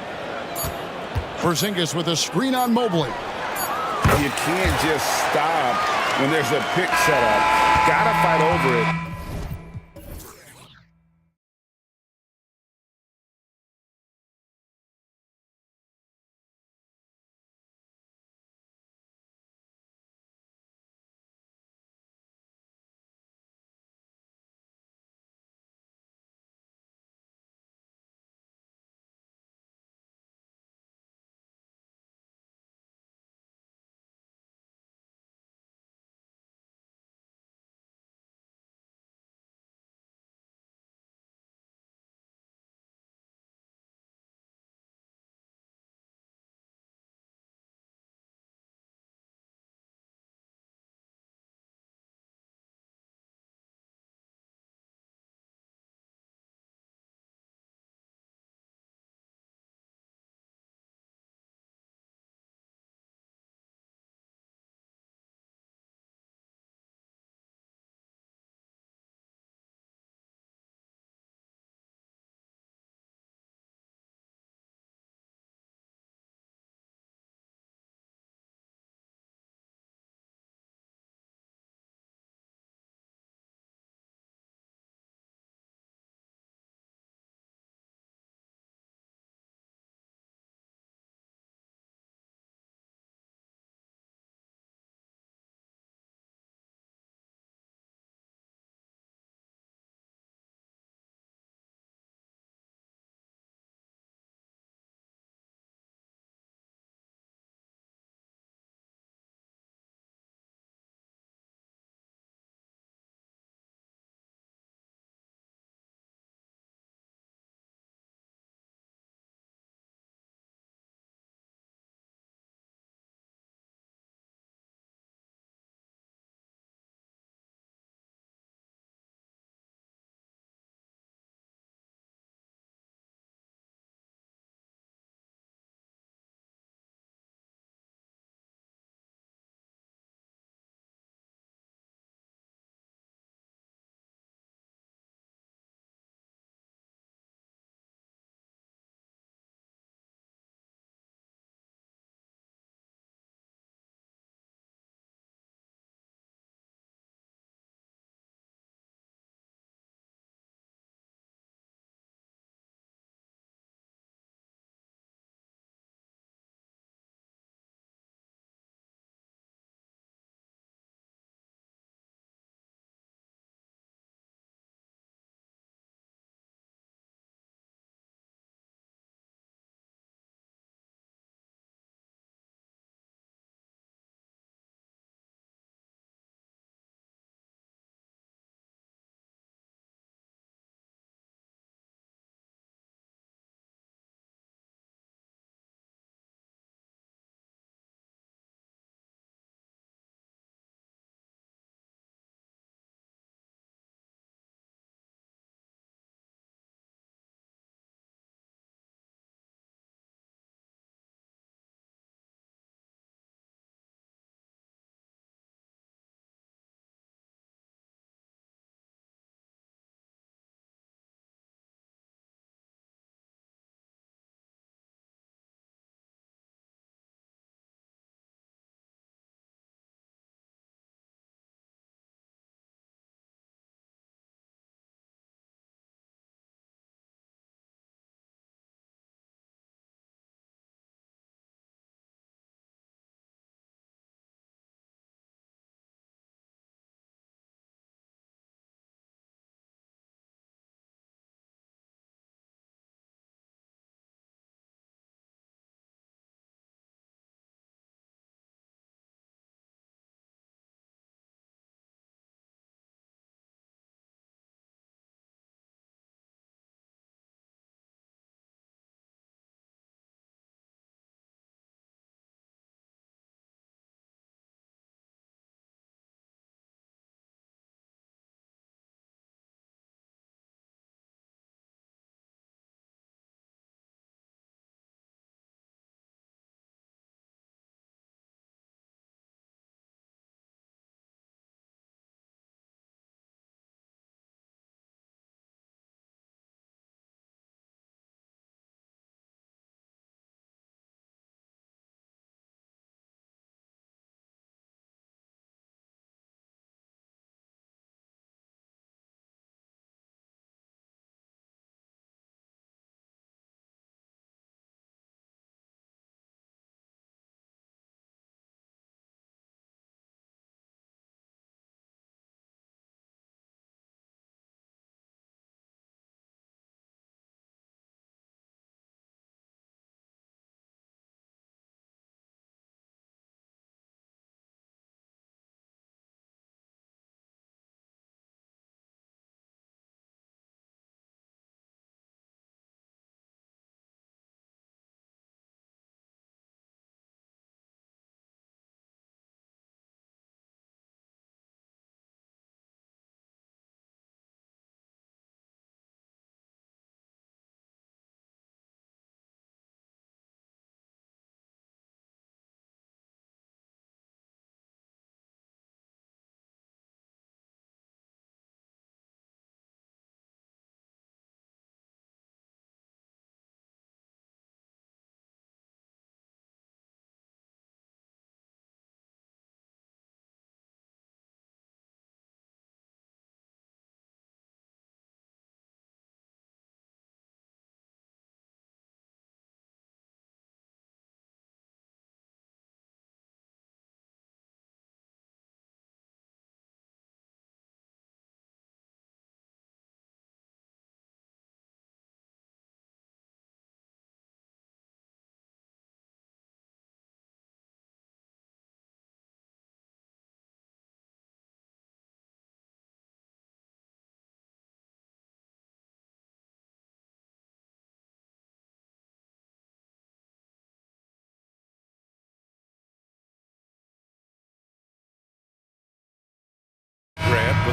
Porzingis with a screen on Mobley. You can't just stop when there's a pick set up. Gotta fight over it.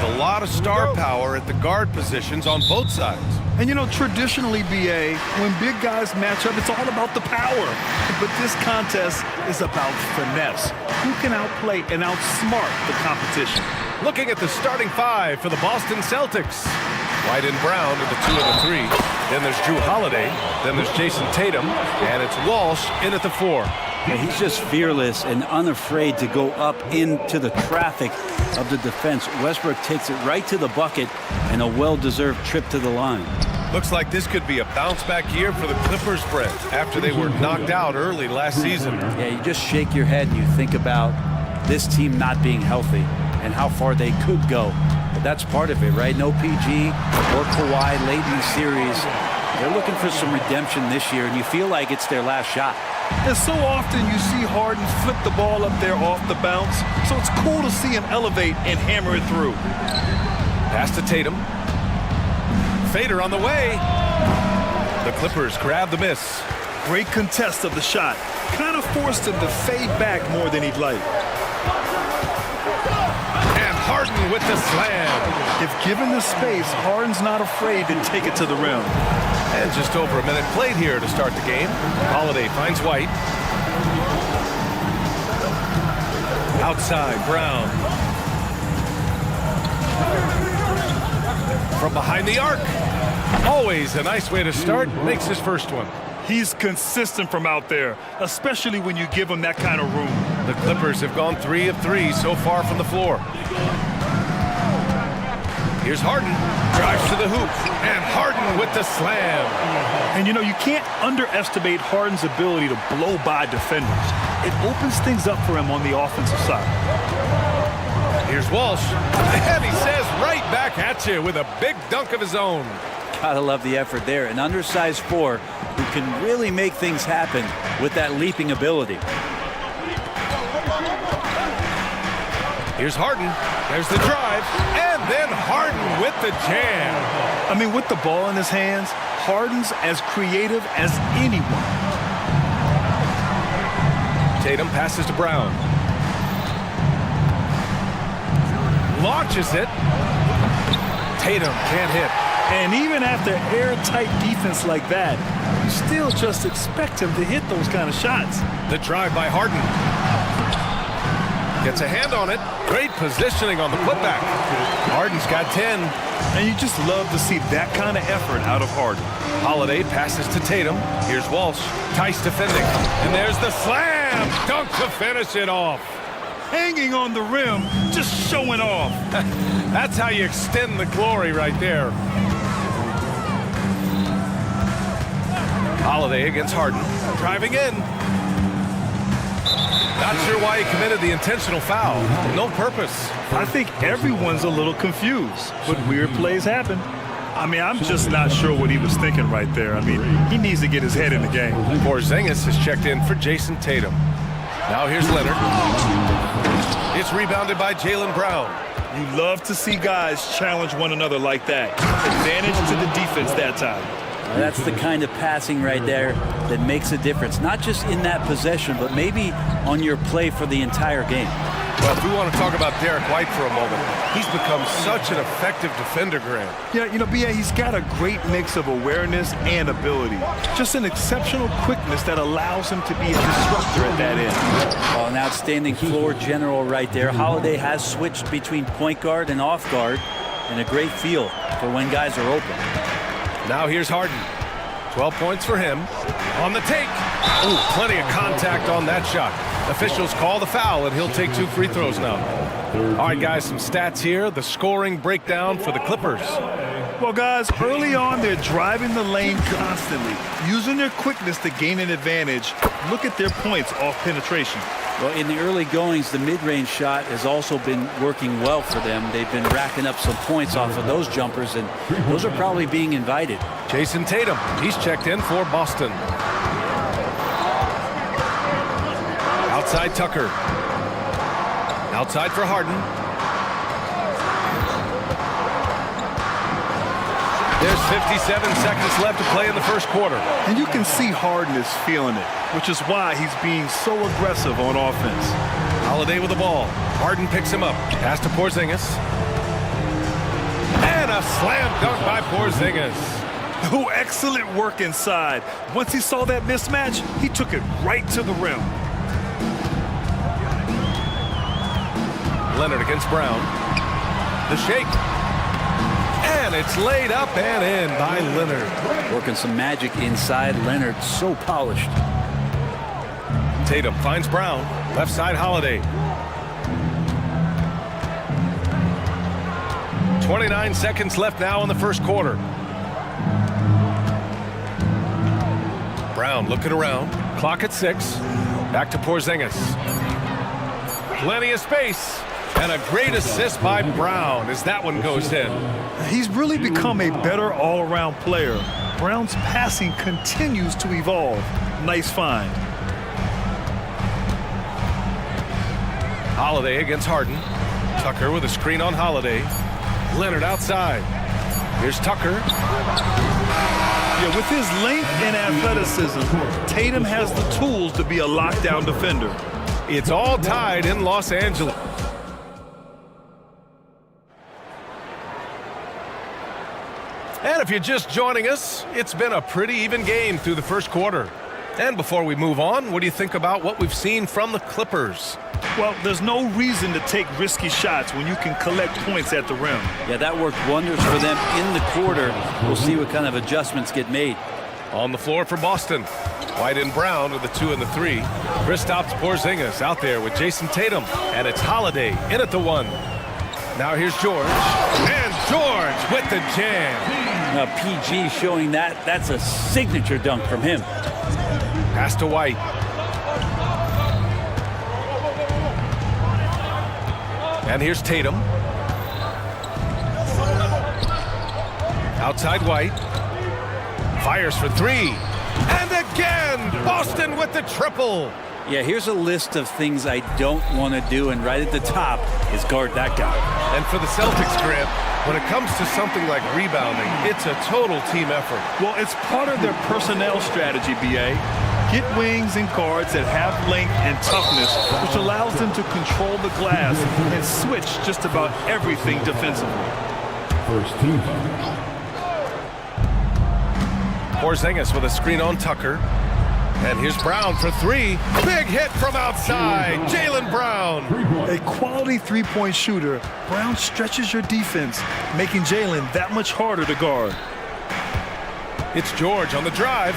a lot of star power at the guard positions on both sides. And you know, traditionally, BA, when big guys match up, it's all about the power. But this contest is about finesse. Who can outplay and outsmart the competition? Looking at the starting five for the Boston Celtics. White and Brown are the 2 and the 3. Then there's Drew Holiday. Then there's Jason Tatum. And it's Walsh in at the 4. Yeah, he's just fearless and unafraid to go up into the traffic of the defense. Westbrook takes it right to the bucket and a well-deserved trip to the line. Looks like this could be a bounce-back year for the Clippers, Brett, after they were knocked out early last season. Yeah, you just shake your head and you think about this team not being healthy and how far they could go. But that's part of it, right? No PG or Kawhi late in the series. They're looking for some redemption this year, and you feel like it's their last shot. And so often you see Harden flip the ball up there off the bounce, so it's cool to see him elevate and hammer it through. Pass to Tatum. Fader on the way. The Clippers grab the miss. Great contest of the shot. Kind of forced him to fade back more than he'd like. And Harden with the slam. If given the space, Harden's not afraid to take it to the rim. And just over a minute played here to start the game. Holiday finds White. Outside, Brown. From behind the arc. Always a nice way to start. Makes his first one. He's consistent from out there, especially when you give him that kind of room. The Clippers have gone 3 of 3 so far from the floor. Here's Harden. Drives to the hoop. And Harden with the slam. And you know, you can't underestimate Harden's ability to blow by defenders. It opens things up for him on the offensive side. Here's Walsh. And he says right back at you with a big dunk of his own. Gotta love the effort there. An undersized 4 who can really make things happen with that leaping ability. Here's Harden. There's the drive. And then Harden with the jam. I mean, with the ball in his hands, Harden's as creative as anyone. Tatum passes to Brown. Launches it. Tatum can't hit. And even after airtight defense like that, you still just expect him to hit those kind of shots. The drive by Harden. Gets a hand on it. Great positioning on the putback. Harden's got 10. And you just love to see that kind of effort out of Harden. Holiday passes to Tatum. Here's Walsh. Tice defending. And there's the slam. Dunk to finish it off. Hanging on the rim, just showing off. That's how you extend the glory right there. Holiday against Harden. Driving in. Not sure why he committed the intentional foul. No purpose. I think everyone's a little confused, but weird plays happen. I mean, I'm just not sure what he was thinking right there. I mean, he needs to get his head in the game. Porzingis has checked in for Jason Tatum. Now here's Leonard. It's rebounded by Jaylen Brown. You love to see guys challenge one another like that. Advantage to the defense that time. That's the kind of passing right there that makes a difference, not just in that possession, but maybe on your play for the entire game. Well, if we want to talk about Derek White for a moment, he's become such an effective defender, Grant. Yeah, you know, B.A., he's got a great mix of awareness and ability. Just an exceptional quickness that allows him to be a disruptor at that end. Well, an outstanding floor general right there. Holiday has switched between point guard and off guard, and a great feel for when guys are open. Now here's Harden. 12 points for him. On the take. Ooh, plenty of contact on that shot. Officials call the foul, and he'll take 2 free throws now. All right, guys, some stats here. The scoring breakdown for the Clippers. Well, guys, early on, they're driving the lane constantly, using their quickness to gain an advantage. Look at their points off penetration. Well, in the early goings, the mid-range shot has also been working well for them. They've been racking up some points off of those jumpers, and those are probably being invited. Jason Tatum, he's checked in for Boston. Outside Tucker. Outside for Harden. There's 57 seconds left to play in the first quarter. And you can see Harden is feeling it, which is why he's being so aggressive on offense. Holiday with the ball. Harden picks him up. Pass to Porzingis. a slam dunk by Porzingis. Oh, excellent work inside. Once he saw that mismatch, he took it right to the rim. Leonard against Brown. The shake. And it's laid up and in by Leonard. Working some magic inside. Leonard so polished. Tatum finds Brown. Left side Holiday. 29 seconds left now in the first quarter. Brown looking around. Clock at 6. Back to Porzingis. Plenty of space. And a great assist by Brown as that one goes in. He's really become a better all-around player. Brown's passing continues to evolve. Nice find. Holiday against Harden. Tucker with a screen on Holiday. Leonard outside. Here's Tucker. Yeah, with his length and athleticism, Tatum has the tools to be a lockdown defender. It's all tied in Los Angeles. And if you're just joining us, it's been a pretty even game through the first quarter. And before we move on, what do you think about what we've seen from the Clippers? Well, there's no reason to take risky shots when you can collect points at the rim. Yeah, that worked wonders for them in the quarter. We'll see what kind of adjustments get made. On the floor for Boston. White and Brown with the 2 and the 3. Kristaps Porzingis out there with Jason Tatum. And it's Holiday in at the 1. Now here's George. And George with the jam. Now PG showing that's a signature dunk from him. Pass to White. And here's Tatum. Outside White. Fires for 3. And again, Boston with the triple. Yeah, here's a list of things I don't want to do, and right at the top is guard that guy. And for the Celtics, Grant, when it comes to something like rebounding, it's a total team effort. Well, it's part of their personnel strategy, BA. Get wings and guards that have length and toughness, which allows them to control the glass and switch just about everything defensively. First team. Porzingis with a screen on Tucker. And here's Brown for 3. Big hit from outside. Jaylen Brown. A quality three-point shooter, Brown stretches your defense, making Jaylen that much harder to guard. It's George on the drive.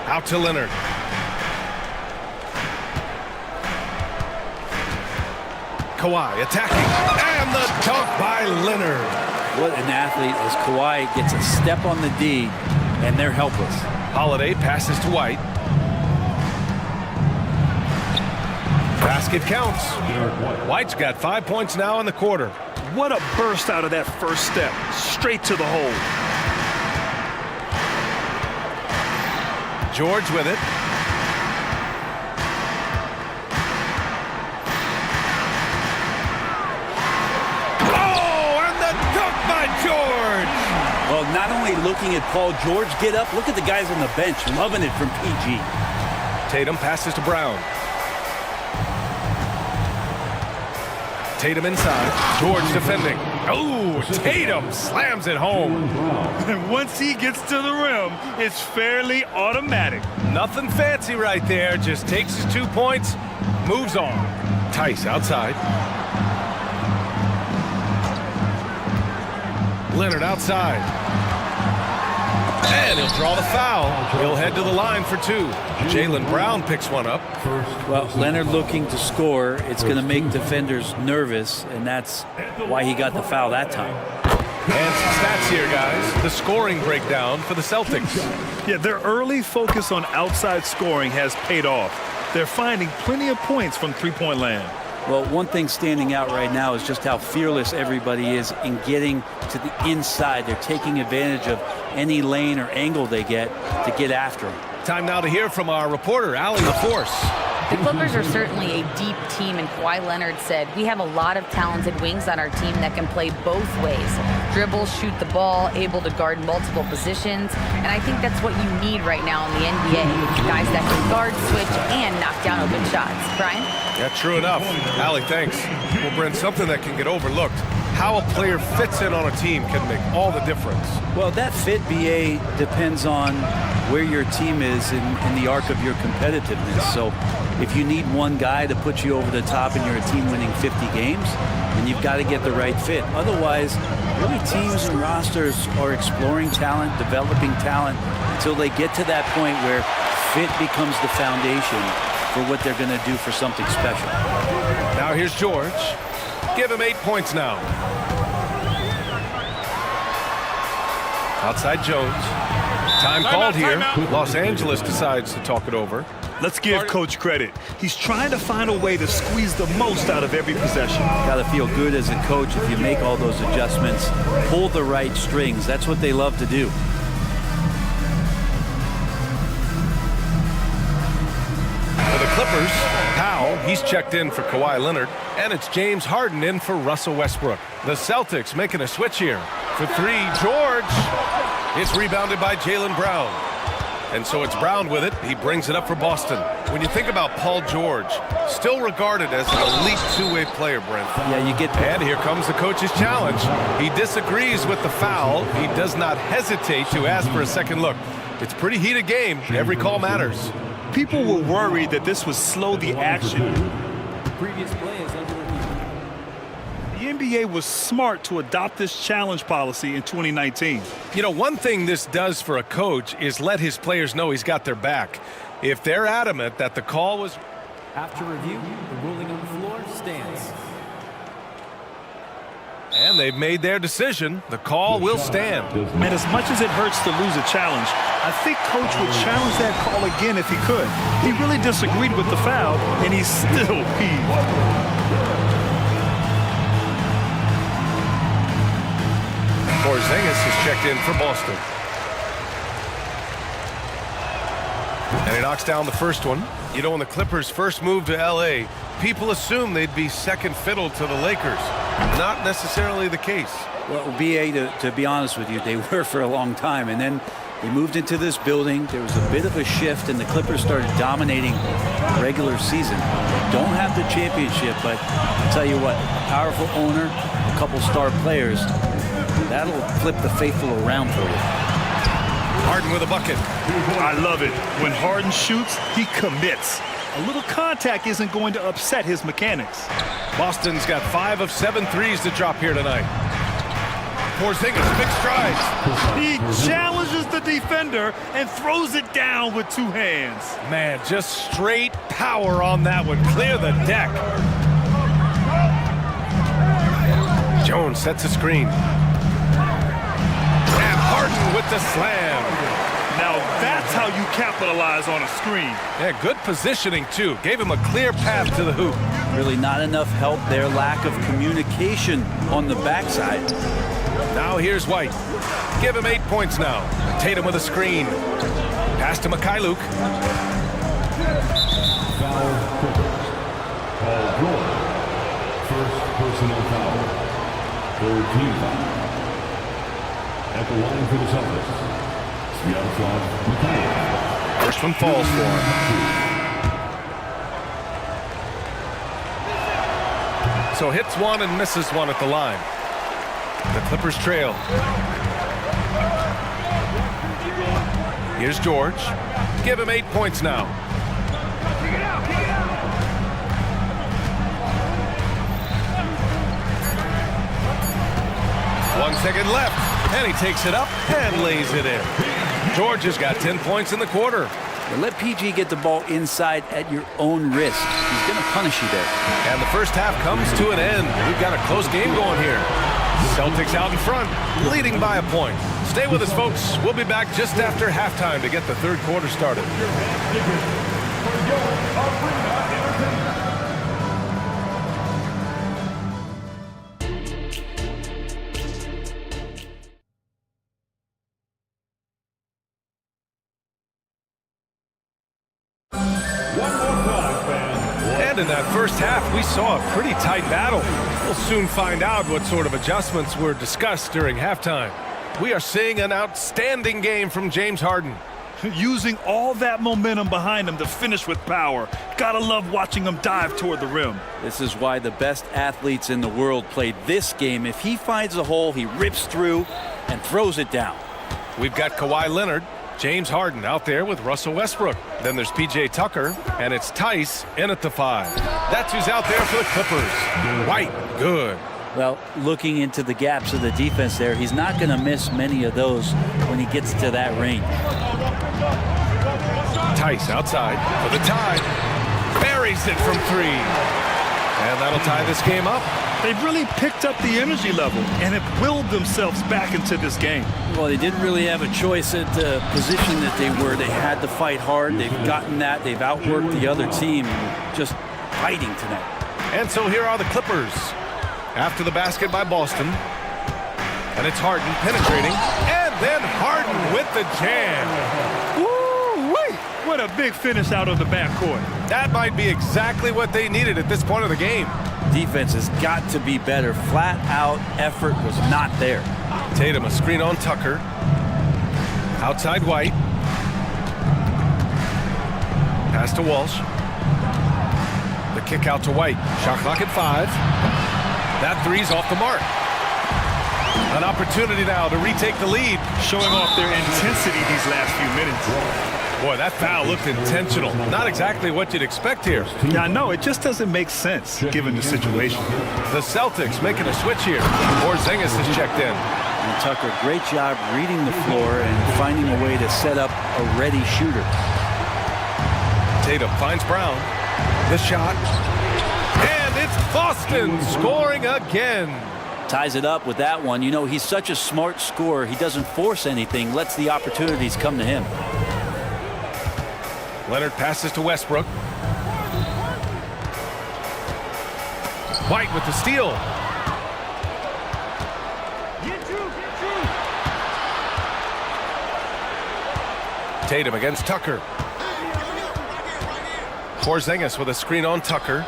Out to Leonard. Kawhi attacking. And the dunk by Leonard. What an athlete as Kawhi gets a step on the D, and they're helpless. Holiday passes to White. Basket counts. White's got 5 points now in the quarter. What a burst out of that first step. Straight to the hole. George with it. Oh, and the dunk by George. Well, not only looking at Paul George get up, look at the guys on the bench loving it from PG. Tatum passes to Brown. Tatum inside. George defending. Oh, Tatum slams it home. And once he gets to the rim, it's fairly automatic. Nothing fancy right there. Just takes his 2 points, moves on. Tice outside. Leonard outside. And he'll draw the foul. He'll head to the line for 2. Jaylen Brown picks one up. Well, Leonard looking to score. It's going to make defenders nervous, and that's why he got the foul that time. And some stats here, guys. The scoring breakdown for the Celtics. Yeah, their early focus on outside scoring has paid off. They're finding plenty of points from three-point land. Well, one thing standing out right now is just how fearless everybody is in getting to the inside. They're taking advantage of any lane or angle they get to get after them. Time now to hear from our reporter, Allie LaForce. The Clippers are certainly a deep team, and Kawhi Leonard said, we have a lot of talented wings on our team that can play both ways. Dribble, shoot the ball, able to guard multiple positions, and I think that's what you need right now in the NBA. Guys that can guard, switch, and knock down open shots. Brian? Yeah, true enough. Allie, thanks. Well, Brent, something that can get overlooked. How a player fits in on a team can make all the difference. Well, that fit, BA, depends on where your team is in the arc of your competitiveness. So if you need one guy to put you over the top and you're a team winning 50 games, then you've got to get the right fit. Otherwise, really teams and rosters are exploring talent, developing talent until they get to that point where fit becomes the foundation for what they're going to do for something special. Now here's George. Give him 8 points now. Outside Jones. Time called here. Los Angeles decides to talk it over. Let's give Coach credit. He's trying to find a way to squeeze the most out of every possession. Got to feel good as a coach if you make all those adjustments, pull the right strings. That's what they love to do. For the Clippers, Powell, he's checked in for Kawhi Leonard, and it's James Harden in for Russell Westbrook. The Celtics making a switch here. For three, George. It's rebounded by Jaylen Brown. And so it's Brown with it. He brings it up for Boston. When you think about Paul George, still regarded as an elite two-way player, Brent. Yeah, you get that. And here comes the coach's challenge. He disagrees with the foul. He does not hesitate to ask for a second look. It's a pretty heated game. Every call matters. People were worried that this would slow the action. Previous play is under review. The NBA was smart to adopt this challenge policy in 2019. You know, one thing this does for a coach is let his players know he's got their back. If they're adamant that the call was... After review, the ruling on the floor stands. And they've made their decision. The call will stand. And as much as it hurts to lose a challenge, I think Coach would challenge that call again if he could. He really disagreed with the foul, and he's still peeved. Porzingis is checked in for Boston. And he knocks down the first one. You know, when the Clippers first moved to L.A., people assumed they'd be second fiddle to the Lakers. Not necessarily the case. Well, BA, to be honest with you, they were for a long time. And then they moved into this building. There was a bit of a shift, and the Clippers started dominating the regular season. Don't have the championship, but I'll tell you what, a powerful owner, a couple star players, that'll flip the faithful around for you. Harden with a bucket. I love it. When Harden shoots, he commits. A little contact isn't going to upset his mechanics. Boston's got 5 of 7 threes to drop here tonight. Porzingis, big strides. He challenges the defender and throws it down with 2 hands. Man, just straight power on that one. Clear the deck. Jones sets a screen. And Harden with the slam. Now that's how you capitalize on a screen. Yeah, good positioning, too. Gave him a clear path to the hoop. Really not enough help there. Lack of communication on the backside. Now here's White. Give him 8 points now. Tatum with a screen. Pass to Mikhailuk. Foul. Paul George. First personal foul. Third team foul. At the line for the Celtics. Yaroslav Mikhailuk. First one falls for him. So hits one and misses one at the line. The Clippers trail. Here's George. Give him 8 points now. 1 second left. And he takes it up and lays it in. George has got 10 points in the quarter. But let PG get the ball inside at your own risk. He's going to punish you there. And the first half comes to an end. We've got a close game going here. Celtics out in front, leading by a point. Stay with us, folks. We'll be back just after halftime to get the third quarter started. And in that first half, we saw a pretty tight battle. We'll soon find out what sort of adjustments were discussed during halftime. We are seeing an outstanding game from James Harden. using all that momentum behind him to finish with power. Gotta love watching him dive toward the rim. This is why the best athletes in the world play this game. If he finds a hole, he rips through and throws it down. We've got Kawhi Leonard, James Harden out there with Russell Westbrook. Then there's P.J. Tucker, and it's Tice in at the 5. That's who's out there for the Clippers. White, good. Well, looking into the gaps of the defense there, he's not going to miss many of those when he gets to that range. Tice outside for the tie. Buries it from 3. And that'll tie this game up. They've really picked up the energy level and have willed themselves back into this game. Well, they didn't really have a choice at the position that they were. They had to fight hard. They've gotten that. They've outworked the other team. Just fighting tonight. And so here are the Clippers. After the basket by Boston. And it's Harden penetrating. And then Harden with the jam. Woo-wee! What a big finish out of the backcourt. That might be exactly what they needed at this point of the game. Defense has got to be better. Flat out effort was not there. Tatum, a screen on Tucker. Outside White. Pass to Walsh. The kick out to White. Shot clock at 5. That 3's off the mark. An opportunity now to retake the lead. Showing off their intensity these last few minutes. Boy, that foul looked intentional. Not exactly what you'd expect here. Yeah, I know. It just doesn't make sense given the situation. The Celtics making a switch here. Porzingis is checked in. And Tucker, great job reading the floor and finding a way to set up a ready shooter. Tatum finds Brown. The shot. And it's Boston scoring again. Ties it up with that one. You know, he's such a smart scorer. He doesn't force anything, lets the opportunities come to him. Leonard passes to Westbrook. White with the steal. Tatum against Tucker. Porzingis with a screen on Tucker.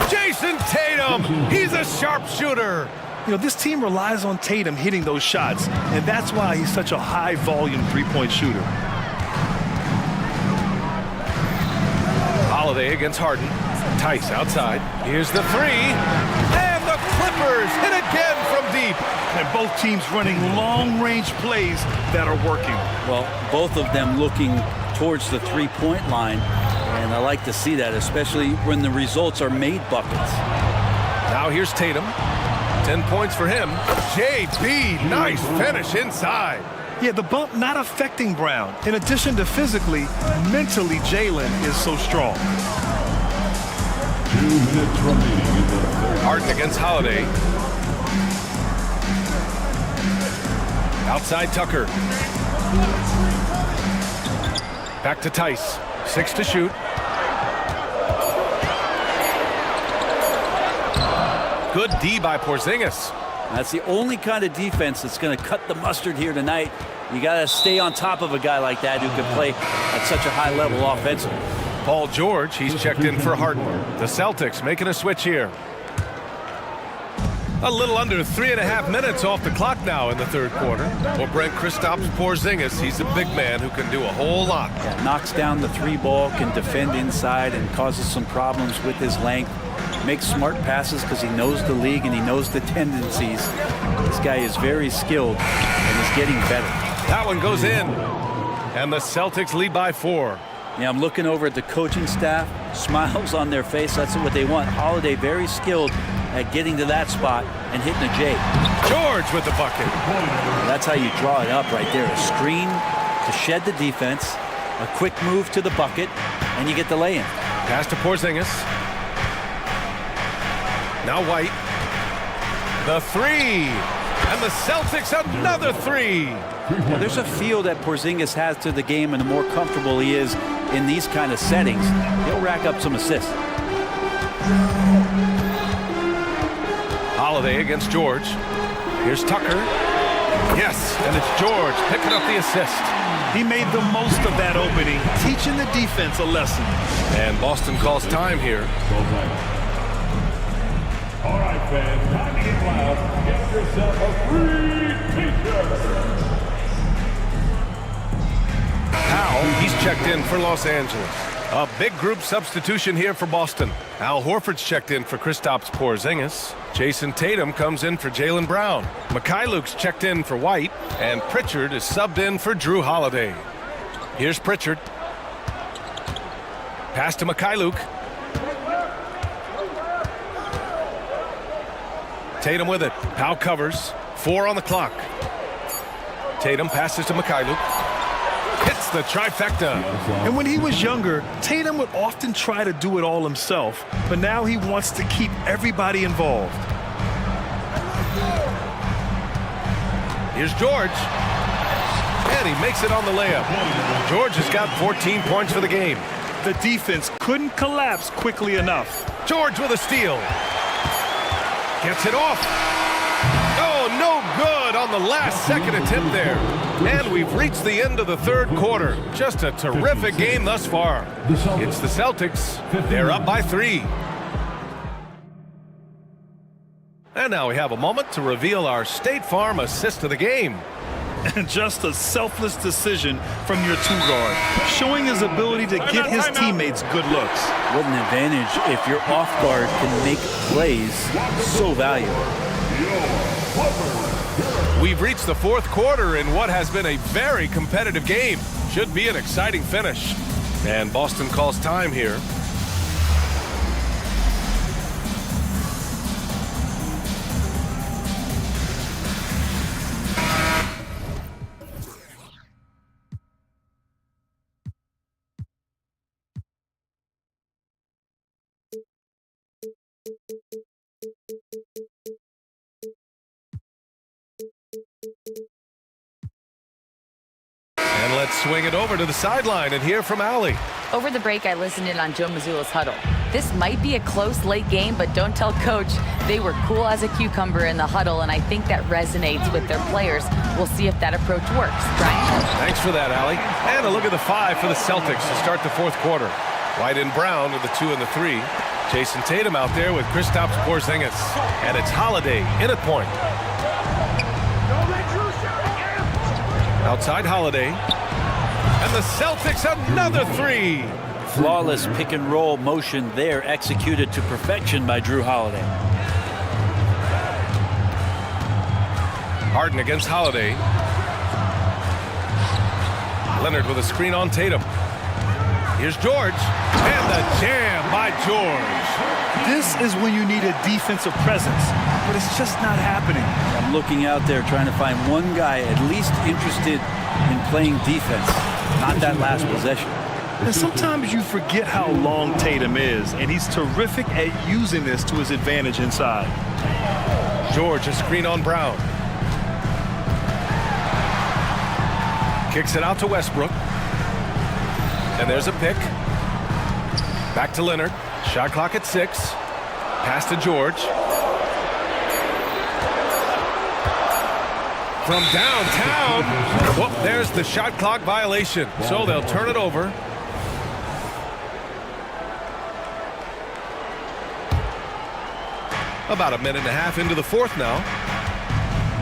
Jason Tatum! He's a sharpshooter! You know, this team relies on Tatum hitting those shots, and that's why he's such a high-volume three-point shooter. Holiday against Harden. Tice outside. Here's the 3. And the Clippers hit again from deep. And both teams running long-range plays that are working. Well, both of them looking towards the three-point line. And I like to see that, especially when the results are made buckets. Now here's Tatum. 10 points for him. JB, nice finish inside. Yeah, the bump not affecting Brown. In addition to physically, mentally, Jaylen is so strong. 2 minutes remaining in the third. Harden against Holiday. Outside Tucker. Back to Tice. 6 to shoot. Good D by Porzingis. That's the only kind of defense that's going to cut the mustard here tonight. You got to stay on top of a guy like that who can play at such a high level offensively. Paul George, he's checked in for Harden. The Celtics making a switch here. A little under 3.5 minutes off the clock now in the third quarter. Well, Brent Kristaps Porzingis, he's a big man who can do a whole lot. Yeah, knocks down the 3-ball, can defend inside and causes some problems with his length. Makes smart passes because he knows the league and he knows the tendencies. This guy is very skilled and is getting better. That one goes in. And the Celtics lead by 4. Yeah, I'm looking over at the coaching staff. Smiles on their face. That's what they want. Holiday very skilled at getting to that spot and hitting a J. George with the bucket. That's how you draw it up right there. A screen to shed the defense, a quick move to the bucket, and you get the lay-in. Pass to Porzingis. Now White. The 3. And the Celtics another 3. Well, there's a feel that Porzingis has to the game, and the more comfortable he is in these kind of settings, he'll rack up some assists. Holiday against George. Here's Tucker. Yes, and it's George picking up the assist. He made the most of that opening, teaching the defense a lesson. And Boston calls time here. All right, fans, time to get loud. Get yourself a free t-shirt. Powell checked in for Los Angeles. A big group substitution here for Boston. Al Horford's checked in for Kristaps Porzingis. Jason Tatum comes in for Jaylen Brown. Mikhailuk's checked in for White. And Pritchard is subbed in for Drew Holiday. Here's Pritchard. Pass to Mikhailuk. Tatum with it. Powell covers. 4 on the clock. Tatum passes to Mikhailuk. Hits the trifecta. And when he was younger, Tatum would often try to do it all himself, but now he wants to keep everybody involved. Here's George. And he makes it on the layup. George has got 14 points for the game. The defense couldn't collapse quickly enough. George with a steal. Gets it off. Oh, no good on the last second attempt there. And we've reached the end of the third quarter. Just a terrific game thus far. It's the Celtics. They're up by 3. And now we have a moment to reveal our State Farm assist of the game. And just a selfless decision from your two-guard, showing his ability to get his teammates good looks. What an advantage if your off-guard can make plays so valuable. We've reached the fourth quarter in what has been a very competitive game. Should be an exciting finish. And Boston calls time here. And let's swing it over to the sideline and hear from Allie. Over the break, I listened in on Joe Mazzulla's huddle. This might be a close late game, but don't tell Coach. They were cool as a cucumber in the huddle, and I think that resonates with their players. We'll see if that approach works. Brian? Thanks for that, Allie. And a look at the 5 for the Celtics to start the fourth quarter. White and Brown with the 2 and the 3. Jason Tatum out there with Kristaps Porzingis. And it's Holiday in at point. Outside Holiday. And the Celtics another 3. Flawless pick and roll motion there, executed to perfection by Drew Holiday. Harden against Holiday. Leonard with a screen on Tatum. Here's George. And the jam by George. This is when you need a defensive presence, but it's just not happening. I'm looking out there trying to find one guy at least interested in playing defense, not that last possession. And sometimes you forget how long Tatum is, and he's terrific at using this to his advantage inside. George, a screen on Brown. Kicks it out to Westbrook. And there's a pick. Back to Leonard. Shot clock at 6. Pass to George. From downtown. Whoop, there's the shot clock violation. So they'll turn it over. About a minute and a half into the fourth now.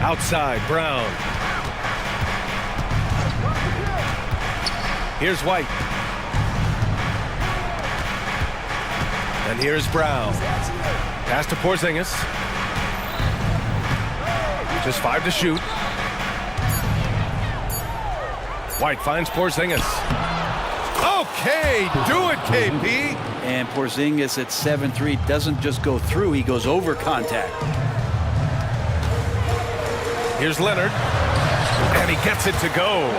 Outside, Brown. Here's White. And here's Brown. Pass to Porzingis. Just 5 to shoot. White finds Porzingis. Okay, do it, KP. And Porzingis at 7-3 doesn't just go through, he goes over contact. Here's Leonard. And he gets it to go.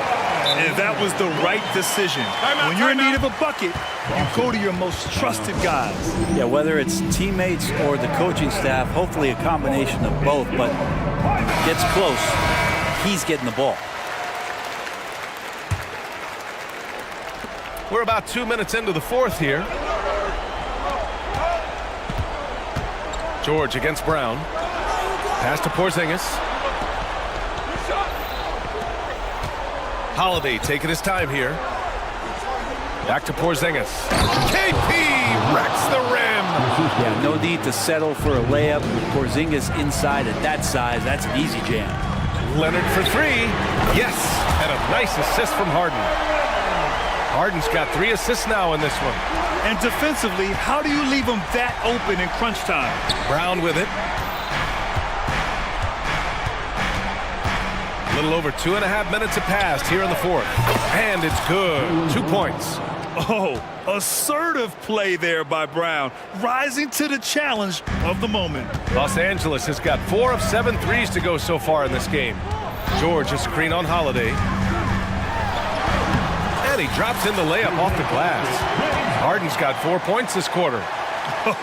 And that was the right decision. When you're in need of a bucket, you go to your most trusted guys. Yeah, whether it's teammates or the coaching staff, hopefully a combination of both, but gets close, he's getting the ball. We're about 2 minutes into the fourth here. George against Brown. Pass to Porzingis. Holiday taking his time here. Back to Porzingis. KP wrecks the rim. Yeah, no need to settle for a layup. With Porzingis inside at that size, that's an easy jam. Leonard for 3. Yes, and a nice assist from Harden. Harden's got 3 assists now in this one. And defensively, how do you leave them that open in crunch time? Brown with it. A little over 2.5 minutes have passed here in the fourth. And it's good. 2 points. Oh, assertive play there by Brown, rising to the challenge of the moment. Los Angeles has got 4 of 7 threes to go so far in this game. George, a screen on Holiday. And he drops in the layup off the glass. Harden's got 4 points this quarter.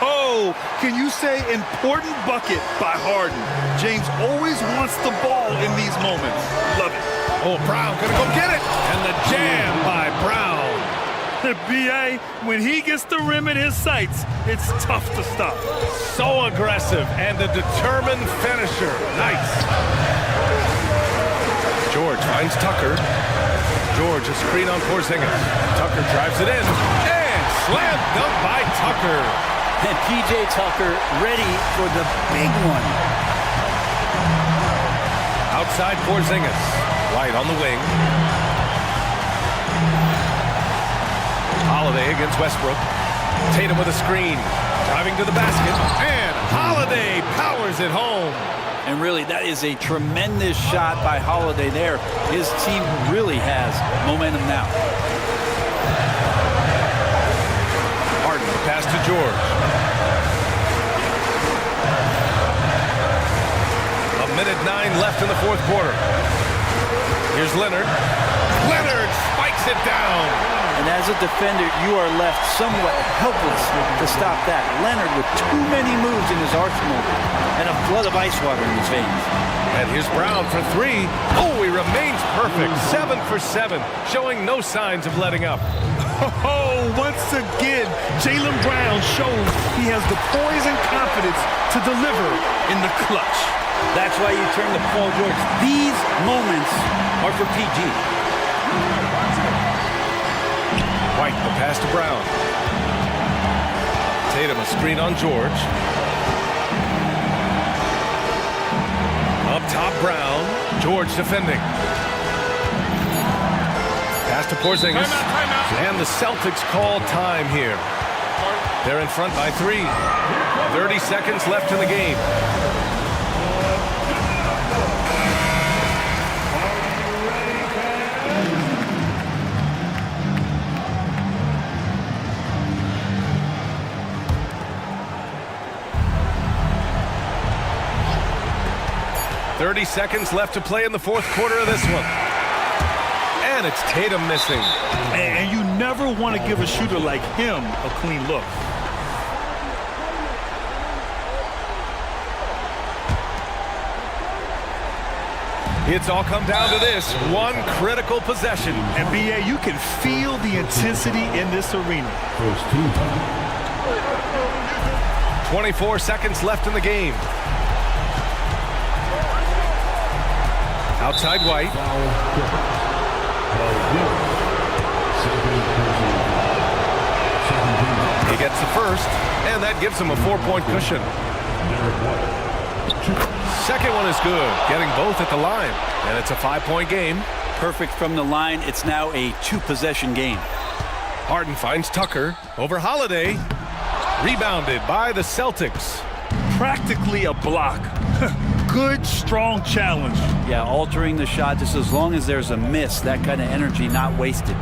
Oh, can you say important bucket by Harden? James always wants the ball in these moments. Love it. Oh, Brown gonna go get it. And the jam by Brown. B.A., when he gets the rim in his sights, it's tough to stop. So aggressive and a determined finisher. Nice. George finds Tucker. George, a screen on Porzingis. Tucker drives it in. And slam dunk by Tucker. And P.J. Tucker ready for the big one. Outside Porzingis. White on the wing. Holiday against Westbrook. Tatum with a screen. Driving to the basket. And Holiday powers it home. And really, that is a tremendous shot by Holiday there. His team really has momentum now. Harden, pass to George. A minute 9 left in the fourth quarter. Here's Leonard. Leonard spikes it down. And as a defender, you are left somewhat helpless to stop that. Leonard with too many moves in his arsenal and a flood of ice water in his veins. And here's Brown for 3. Oh, he remains perfect. 7 for 7, showing no signs of letting up. Oh, once again, Jaylen Brown shows he has the poise and confidence to deliver in the clutch. That's why you turn to Paul George. These moments are for PG. White, the pass to Brown. Tatum, a screen on George. Up top, Brown. George defending. Pass to Porzingis. Timeout. And the Celtics call time here. They're in front by 3. 30 seconds left in the game. .30 seconds left to play in the fourth quarter of this one. And it's Tatum missing. And you never want to give a shooter like him a clean look. It's all come down to this one critical possession. And B.A., you can feel the intensity in this arena. 24 seconds left in the game. Outside White. He gets the first, and that gives him a 4-point cushion. Second one is good, getting both at the line, and it's a 5-point game. Perfect from the line. It's now a 2-possession game. Harden finds Tucker over Holiday. Rebounded by the Celtics. Practically a block. Good, strong challenge. Yeah, altering the shot just as long as there's a miss. That kind of energy not wasted.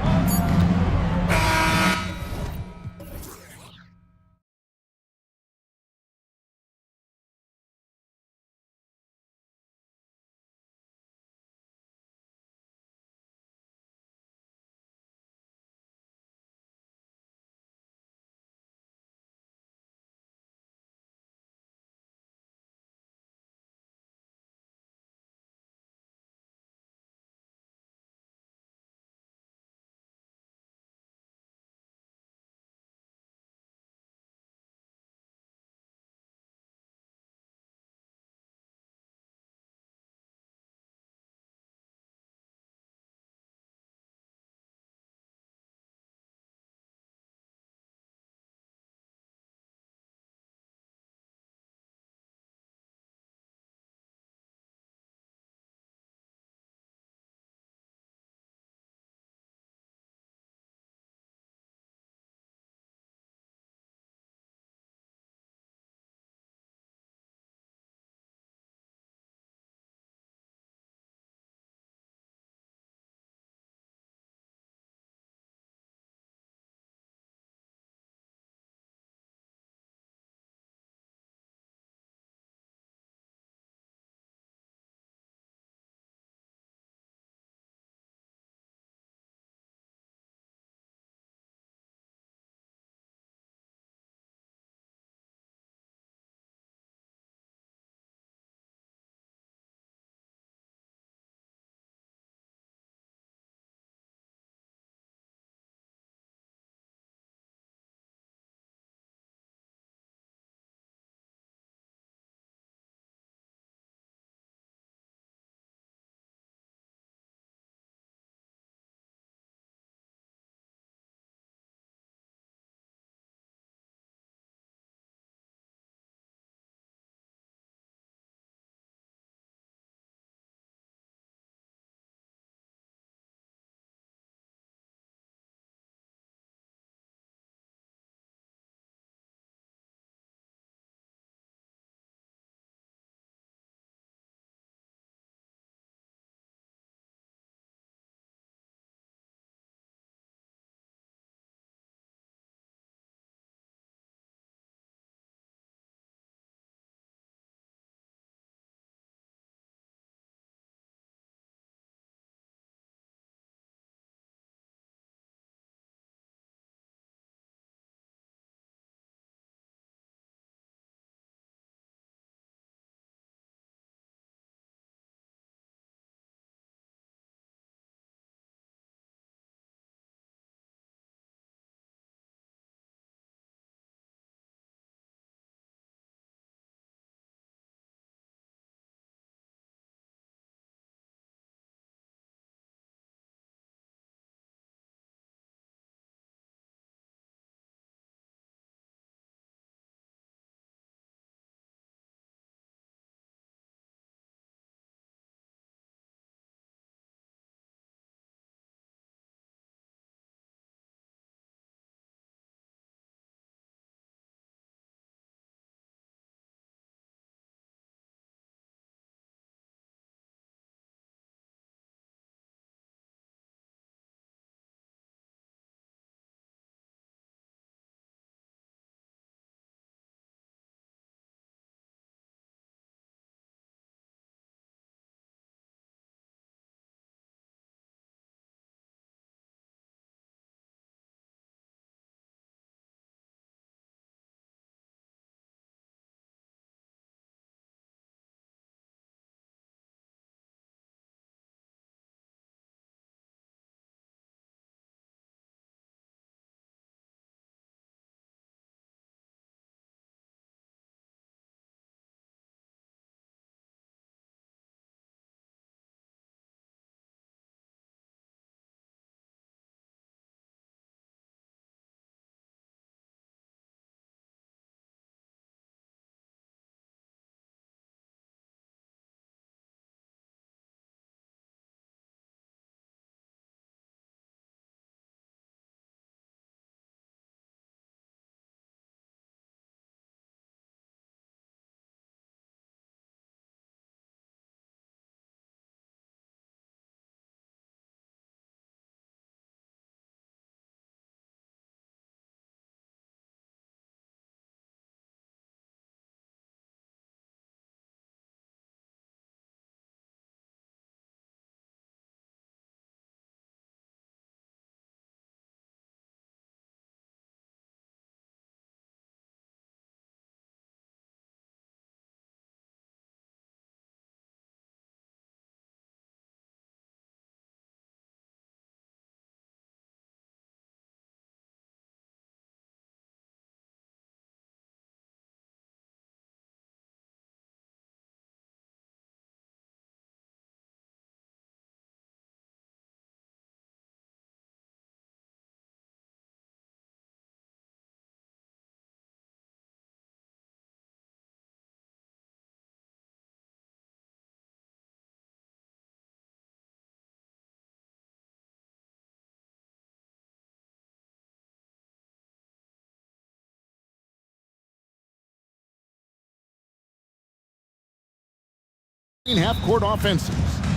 half-court offenses.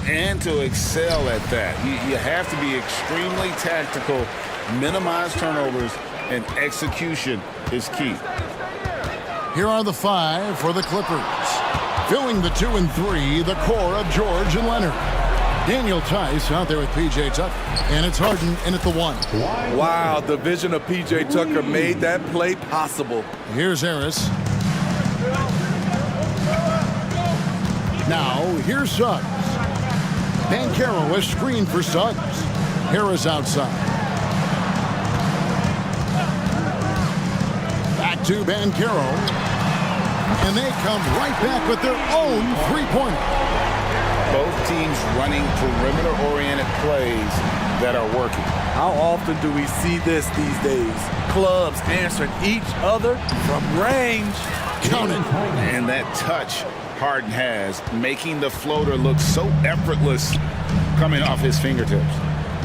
And to excel at that, you have to be extremely tactical, minimize turnovers, and execution is key. Here are the 5 for the Clippers. Filling the 2 and 3, the core of George and Leonard. Daniel Tice out there with P.J. Tucker. And it's Harden in at the 1. Wow, the vision of P.J. Tucker made that play possible. Here's Harris. Now, here's Suggs. Banchero is screened for Suggs. Harris outside. Back to Banchero. And they come right back with their own three-pointer. Both teams running perimeter-oriented plays that are working. How often do we see this these days? Clubs answering each other from range. Count it. And that touch Harden has, making the floater look so effortless coming off his fingertips.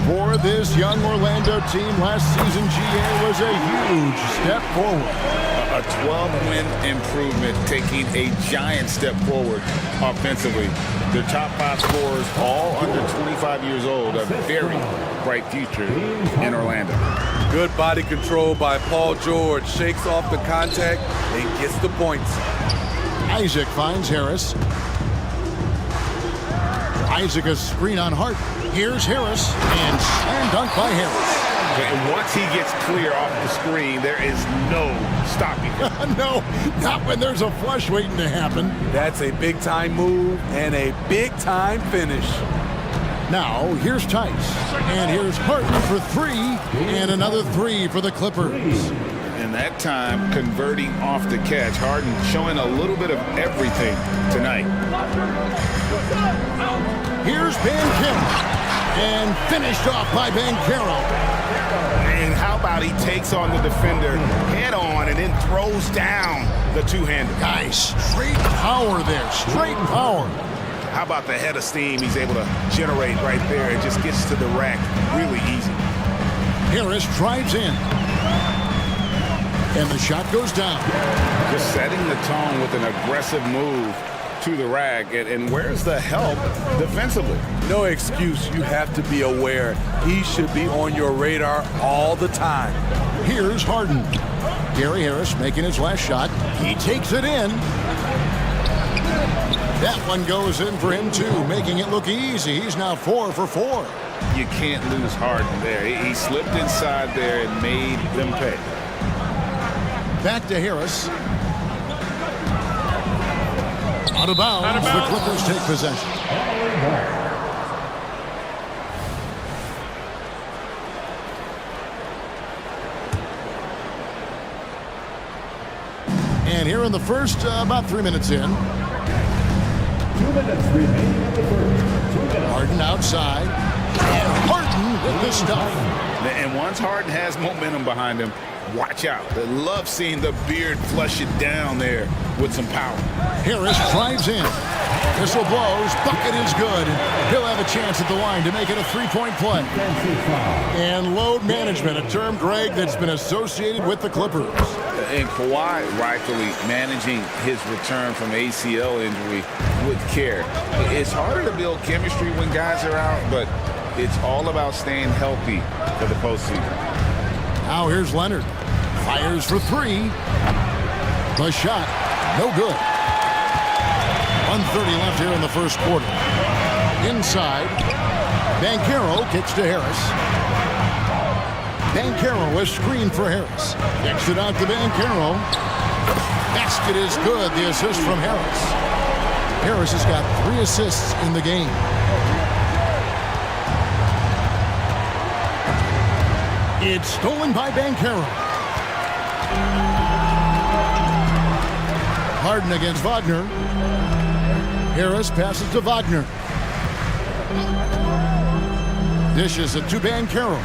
For this young Orlando team, last season GA was a huge step forward. A 12-win improvement, taking a giant step forward offensively. Their top 5 scorers, all under 25 years old, a very bright future in Orlando. Good body control by Paul George. Shakes off the contact and gets the points. Isaac finds Harris. Isaac a screen on Hart. Here's Harris, and slam dunk by Harris. And once he gets clear off the screen, there is no stopping him. No, not when there's a flush waiting to happen. That's a big-time move and a big-time finish. Now, here's Tice. And here's Harden for 3, and another 3 for the Clippers. And that time, converting off the catch. Harden showing a little bit of everything tonight. Here's Banchero. And finished off by Banchero. And how about he takes on the defender head on and then throws down the two-hander. Guys, straight power there. Straight power. How about the head of steam he's able to generate right there? It just gets to the rack really easy. Harris drives in. And the shot goes down. Just setting the tone with an aggressive move to the rack. And where's the help defensively? No excuse. You have to be aware. He should be on your radar all the time. Here's Harden. Gary Harris making his last shot. He takes it in. That one goes in for him, too, making it look easy. He's now 4 for 4. You can't lose Harden there. He slipped inside there and made them pay. Back to Harris. Out of bounds. The Clippers take possession. And here in the first, about 3 minutes in. 2 minutes remaining in the first. Harden outside. And Harden with the stuff. And once Harden has momentum behind him, watch out. They love seeing the beard flush it down there with some power. Harris drives in. Whistle blows. Bucket is good. He'll have a chance at the line to make it a three-point play. And load management, a term, Greg, that's been associated with the Clippers. And Kawhi rightfully managing his return from ACL injury with care. It's harder to build chemistry when guys are out, but it's all about staying healthy for the postseason. Now here's Leonard. Fires for 3. The shot, no good. 1:30 left here in the first quarter. Inside, Banchero kicks to Harris. Banchero is screened for Harris. Kicks it out to Banchero. Basket is good, the assist from Harris. Harris has got 3 assists in the game. It's stolen by Banchero. Harden against Wagner. Harris passes to Wagner. Dishes it to Banchero.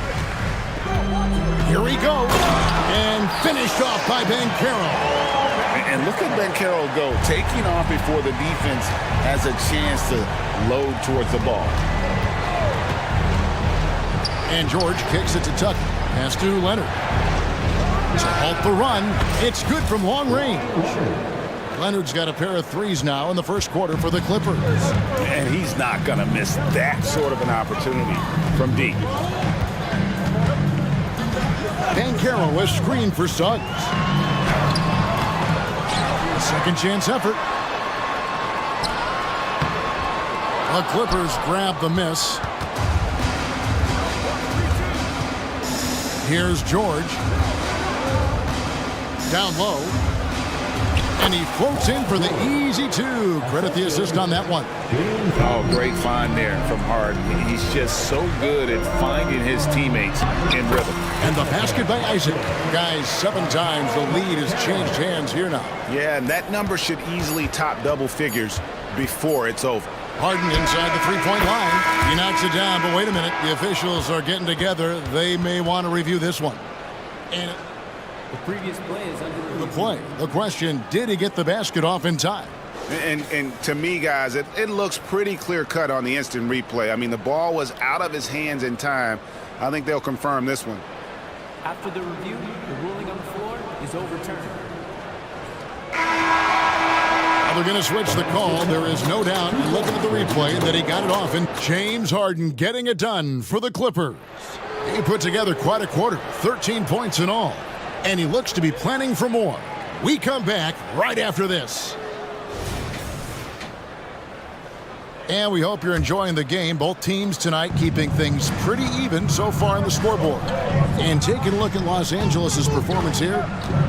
Here he goes. And finished off by Banchero. And look at Banchero go, taking off before the defense has a chance to load towards the ball. And George kicks it to Tucker. Pass to Leonard. To halt the run. It's good from long range. Leonard's got a pair of threes now in the first quarter for the Clippers. And he's not going to miss that sort of an opportunity from deep. Banchero was screened for Suggs. Second chance effort. The Clippers grab the miss. Here's George. Down low. And he floats in for the easy two. Credit the assist on that one. Oh, great find there from Harden. He's just so good at finding his teammates in rhythm. And the basket by Isaac. Guys, 7 times the lead has changed hands here now. Yeah, and that number should easily top double figures before it's over. Harden inside the three-point line. He knocks it down, but wait a minute. The officials are getting together. They may want to review this one. And the previous play is under review. The play. The question, did he get the basket off in time? And to me, guys, it looks pretty clear-cut on the instant replay. I mean, the ball was out of his hands in time. I think they'll confirm this one. After the review, the ruling on the floor is overturned. They're going to switch the call. There is no doubt, looking at the replay, that he got it off. And James Harden getting it done for the Clippers. He put together quite a quarter, 13 points in all. And he looks to be planning for more. We come back right after this. And we hope you're enjoying the game. Both teams tonight keeping things pretty even so far on the scoreboard. And taking a look at Los Angeles' performance here,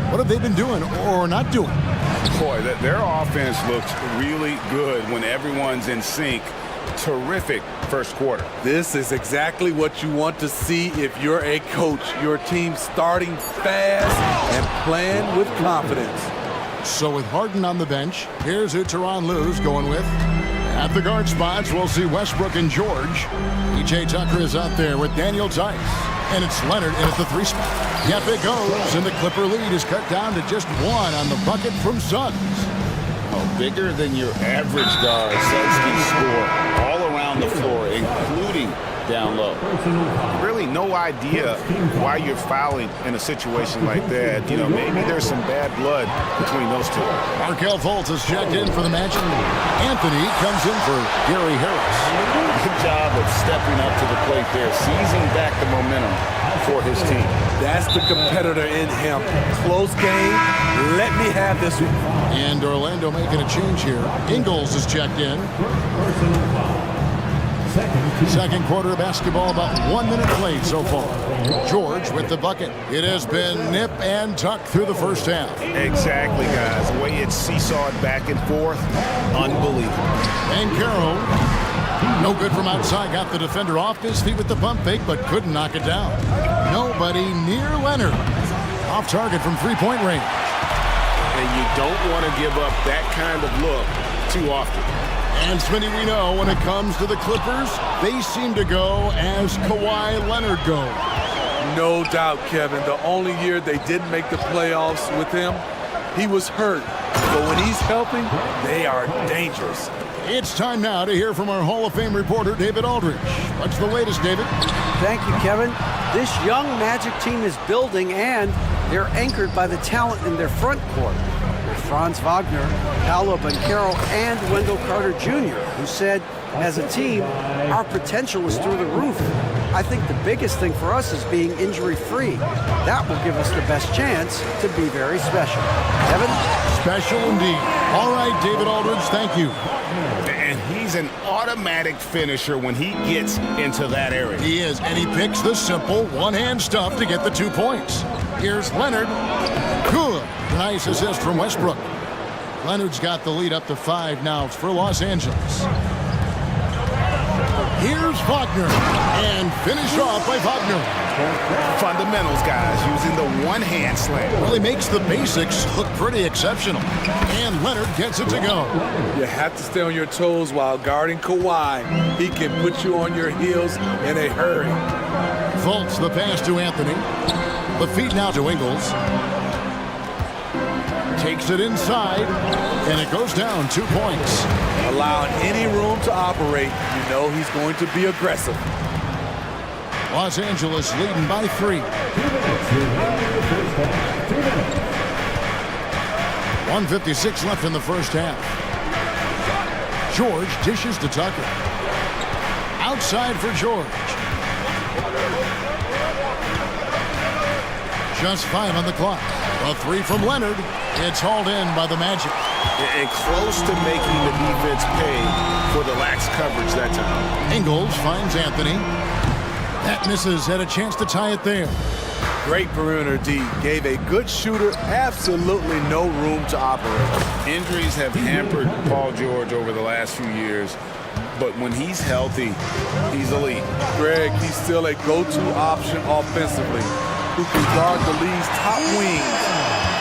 what have they been doing or not doing? Boy, their offense looks really good when everyone's in sync. Terrific first quarter. This is exactly what you want to see if you're a coach. Your team starting fast and playing with confidence. So with Harden on the bench, here's who Tyronn Lue's going with. At the guard spots, we'll see Westbrook and George. E.J. Tucker is out there with Daniel Tice. And it's Leonard in at the 3 spot. Yep, it goes. And the Clipper lead is cut down to just 1 on the bucket from Suggs. Oh, bigger than your average guard. Suggs can score all around the floor, including down low. Really no idea why you're fouling in a situation like that. You know, maybe there's some bad blood between those two. Markelle Fultz has checked in for the match. Anthony comes in for Gary Harris. Good job of stepping up to the plate there, seizing back the momentum for his team. That's the competitor in him. Close game. Let me have this one. And Orlando making a change here. Ingles is checked in. Second quarter of basketball, about 1 minute played so far. George with the bucket. It has been nip and tuck through the first half. Exactly, guys. The way it's seesawed back and forth, unbelievable. And Carroll, no good from outside. Got the defender off his feet with the pump fake, but couldn't knock it down. Nobody near Leonard. Off target from three-point range. And you don't want to give up that kind of look too often. And Smitty, we know when it comes to the Clippers, they seem to go as Kawhi Leonard goes. No doubt, Kevin. The only year they didn't make the playoffs with him, he was hurt. But when he's helping, they are dangerous. It's time now to hear from our Hall of Fame reporter, David Aldridge. What's the latest, David? Thank you, Kevin. This young Magic team is building, and they're anchored by the talent in their front court. Franz Wagner, Paolo Banchero, and Wendell Carter Jr., who said, as a team, our potential is through the roof. I think the biggest thing for us is being injury-free. That will give us the best chance to be very special. Kevin? Special indeed. All right, David Aldridge, thank you. And he's an automatic finisher when he gets into that area. He is, and he picks the simple one-hand stuff to get the 2 points. Here's Leonard. Good. Nice assist from Westbrook. Leonard's got the lead up to 5 now for Los Angeles. Here's Wagner. And finished off by Wagner. Fundamentals, guys, using the one-hand slam. Well, he makes the basics look pretty exceptional. And Leonard gets it to go. You have to stay on your toes while guarding Kawhi. He can put you on your heels in a hurry. Fultz the pass to Anthony. The feed now to Ingles. Takes it inside, and it goes down 2 points. Allowing any room to operate, you know he's going to be aggressive. Los Angeles leading by 3. 1:56 left in the first half. George dishes to Tucker. Outside for George. Just 5 on the clock. A 3 from Leonard. It's hauled in by the Magic. And close to making the defense pay for the lax coverage that time. Ingles finds Anthony. That misses. Had a chance to tie it there. Great perimeter D. Gave a good shooter absolutely no room to operate. Injuries have hampered Paul George over the last few years, but when he's healthy, he's elite. Greg, he's still a go-to option offensively, who can guard the league's top wings.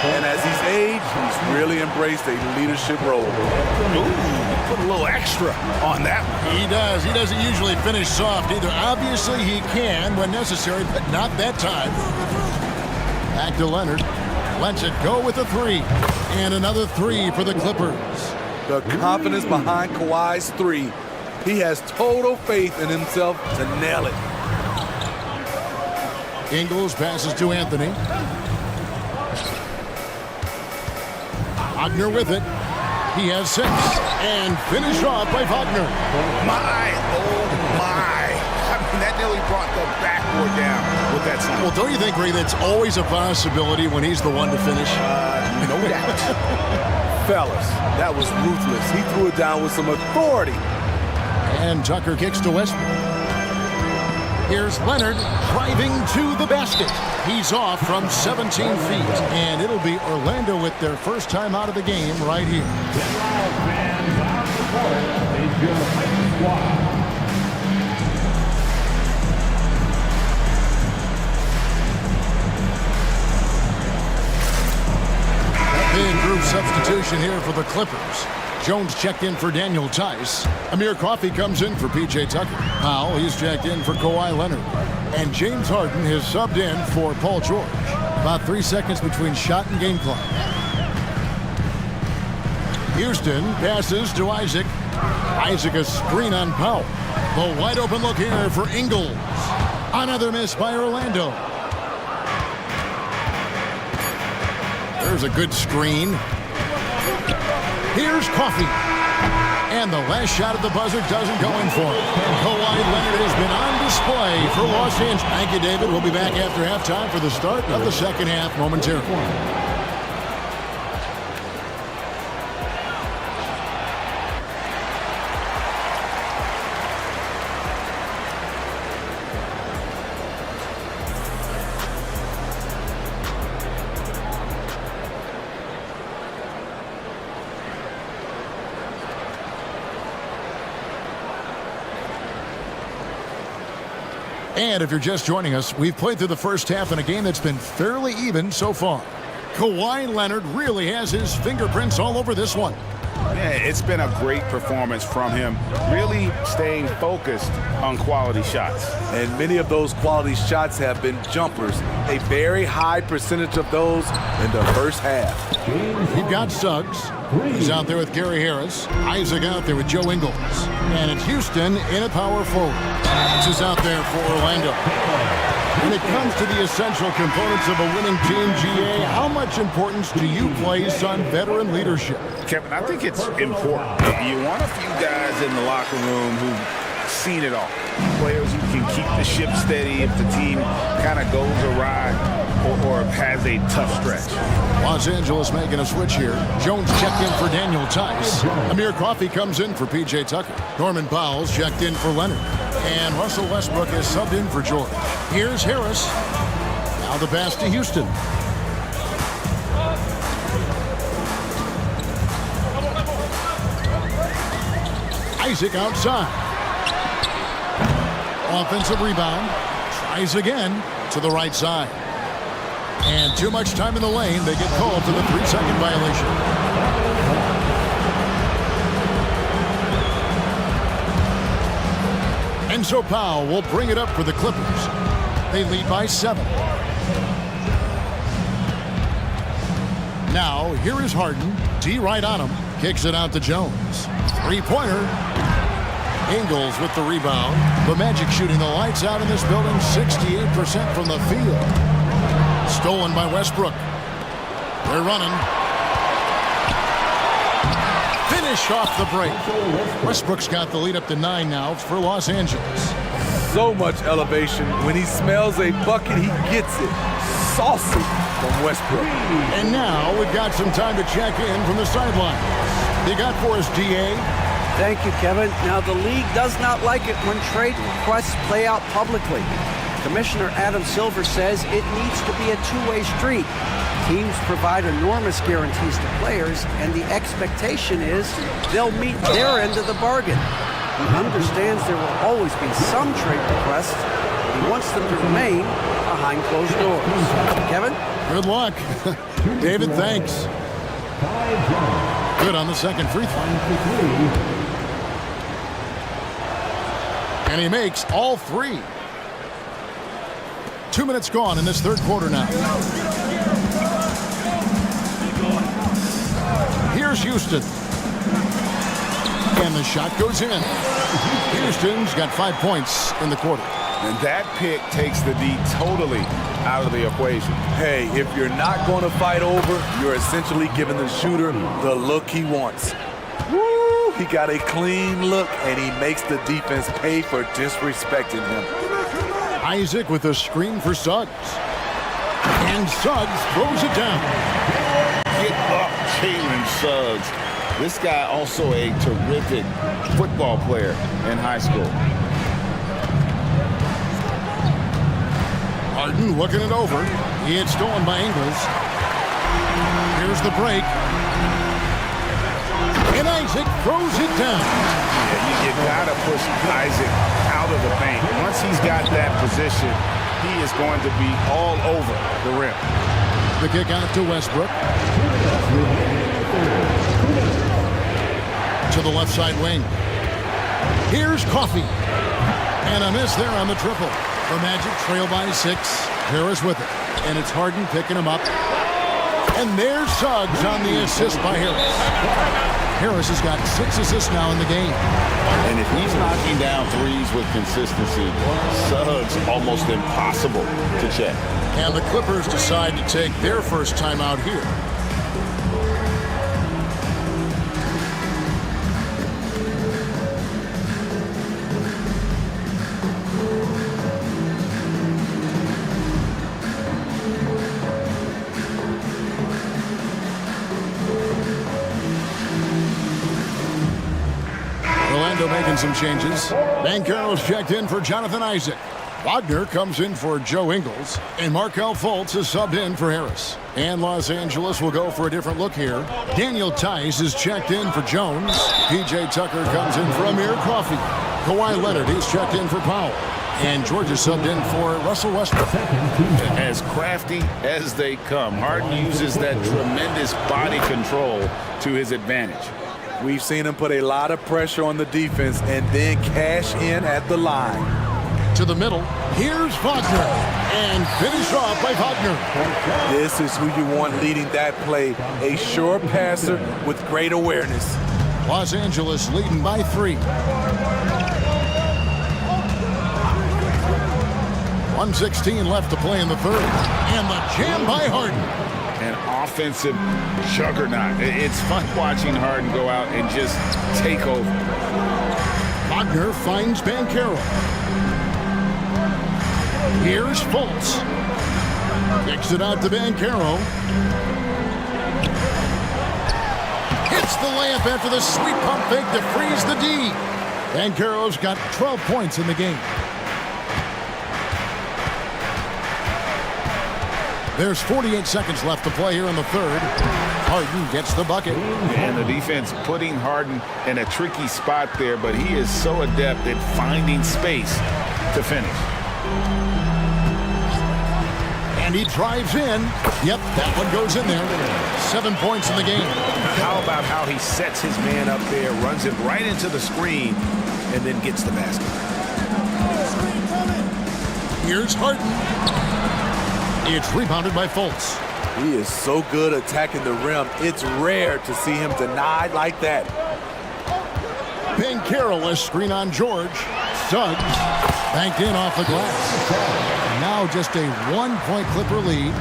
And as he's aged, he's really embraced a leadership role. Ooh, put a little extra on that one. He does. He doesn't usually finish soft either. Obviously, he can when necessary, but not that time. Back to Leonard. Lets it go with a 3. And another 3 for the Clippers. The confidence behind Kawhi's 3. He has total faith in himself to nail it. Ingles passes to Anthony. Wagner with it. He has 6. And finished off by Wagner. My, oh my. I mean, that nearly brought the backboard down with that sign. Well, don't you think, Ray, that's always a possibility when he's the one to finish? No doubt. Fellas, that was ruthless. He threw it down with some authority. And Tucker kicks to Westbrook. Here's Leonard driving to the basket. He's off from 17 feet. And it'll be Orlando with their first time out of the game right here. Big group substitution here for the Clippers. Jones checked in for Daniel Tice. Amir Coffey comes in for P.J. Tucker. Powell, he's checked in for Kawhi Leonard. And James Harden has subbed in for Paul George. About 3 seconds between shot and game clock. Houston passes to Isaac. Isaac a screen on Powell. The wide open look here for Ingles. Another miss by Orlando. There's a good screen. Here's Coffey. And the last shot at the buzzer doesn't go in for him. Kawhi Leonard has been on display for Los Angeles. Thank you, David. We'll be back after halftime for the start of the second half momentarily. And if you're just joining us, we've played through the first half in a game that's been fairly even so far. Kawhi Leonard really has his fingerprints all over this one. Yeah, it's been a great performance from him, really staying focused on quality shots. And many of those quality shots have been jumpers. A very high percentage of those in the first half. You've got Suggs. He's out there with Gary Harris. Isaac out there with Joe Ingles. And it's Houston in a power forward. This is out there for Orlando. When it comes to the essential components of a winning team, GA, how much importance do you place on veteran leadership? Kevin, I think it's important. You want a few guys in the locker room who've seen it all. Players who can keep the ship steady if the team kind of goes awry or has a tough stretch. Los Angeles making a switch here. Jones checked in for Daniel Tice. Amir Coffey comes in for P.J. Tucker. Norman Powell's checked in for Leonard. And Russell Westbrook is subbed in for George. Here's Harris. Now the pass to Houston. Isaac outside. Offensive rebound. Tries again to the right side. And too much time in the lane. They get called for the 3-second violation. And so Powell will bring it up for the Clippers. They lead by 7. Now, here is Harden. D right on him. Kicks it out to Jones. Three-pointer. Ingles with the rebound. The Magic shooting the lights out in this building. 68% from the field. Stolen by Westbrook. They're running. finish off the break. Westbrook's got the lead up to 9 now for Los Angeles. So much elevation. When he smells a bucket, he gets it. Saucy from Westbrook. And now we've got some time to check in from the sidelines. You got for us, DA? Thank you, Kevin. Now, the league does not like it when trade requests play out publicly. Commissioner Adam Silver says it needs to be a two-way street. Teams provide enormous guarantees to players, and the expectation is they'll meet their end of the bargain. He understands there will always be some trade requests, but he wants them to remain behind closed doors. Kevin? Good luck. David, thanks. Good on the second free throw. And he makes all 3. 2 minutes gone in this third quarter now. Here's Houston. And the shot goes in. Houston's got 5 points in the quarter. And that pick takes the D totally out of the equation. Hey, if you're not going to fight over, you're essentially giving the shooter the look he wants. Woo! He got a clean look, and he makes the defense pay for disrespecting him. Isaac with a screen for Suggs. And Suggs throws it down. Get up, Jaylen Suggs. This guy also a terrific football player in high school. Harden looking it over. He had stolen by Ingles. Here's the break. And Isaac throws it down. Yeah, you gotta push Isaac out of the paint. Once he's got that position, he is going to be all over the rim. The kick out to Westbrook. To the left side wing. Here's Coffey. And a miss there on the triple. The Magic trail by 6. Harris with it. And it's Harden picking him up. And there's Suggs on the assist by Harris. Harris has got 6 assists now in the game. And if he's knocking down threes with consistency, Suggs almost impossible to check. And the Clippers decide to take their first time out here. Making some changes. Banchero's checked in for Jonathan Isaac. Wagner comes in for Joe Ingles. And Markelle Fultz is subbed in for Harris. And Los Angeles will go for a different look here. Daniel Tice is checked in for Jones. P.J. Tucker comes in for Amir Coffey. Kawhi Leonard is checked in for Powell. And George is subbed in for Russell Westbrook. As crafty as they come, Harden uses that tremendous body control to his advantage. We've seen him put a lot of pressure on the defense and then cash in at the line. To the middle, here's Wagner. And finish off by Wagner. This is who you want leading that play. A sure passer with great awareness. Los Angeles leading by 3. 1:16 left to play in the third. And the jam by Harden. An offensive juggernaut. It's fun watching Harden go out and just take over. Wagner finds Banchero. Here's Fultz. Kicks it out to Banchero. Hits the layup after the sweet pump fake to freeze the D. Banchero's got 12 points in the game. There's 48 seconds left to play here in the third. Harden gets the bucket. And the defense putting Harden in a tricky spot there, but he is so adept at finding space to finish. And he drives in. Yep, that one goes in there. 7 points in the game. How about how he sets his man up there, runs him right into the screen, and then gets the basket. Here's Harden. It's rebounded by Fultz. He is so good attacking the rim. It's rare to see him denied like that. Banchero, a screen on George. Suggs banked in off the glass. And now just a 1-point Clipper lead.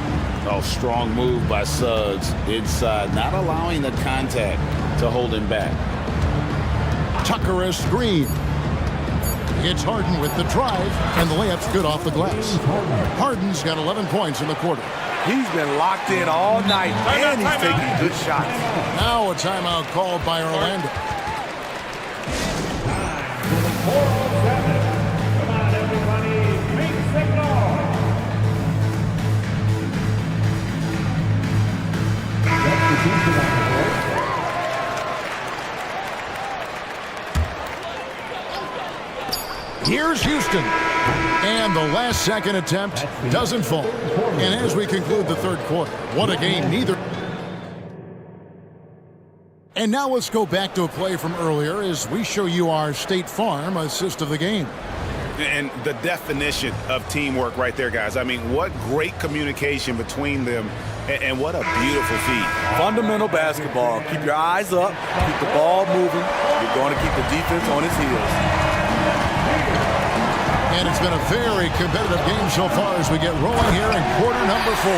Oh, strong move by Suggs inside, not allowing the contact to hold him back. Tucker a screen. It's Harden with the drive, and the layup's good off the glass. Harden's got 11 points in the quarter. He's been locked in all night, and he's taking good shots. Now a timeout called by Orlando. Come on, everybody, make signal. Substitution on the board. Here's Houston. And the last second attempt doesn't fall. And as we conclude the third quarter, what a game neither. And now let's go back to a play from earlier as we show you our State Farm assist of the game. And the definition of teamwork right there, guys. I mean, what great communication between them, and what a beautiful feed. Fundamental basketball. Keep your eyes up, keep the ball moving. You're going to keep the defense on its heels. And it's been a very competitive game so far as we get rolling here in quarter number 4.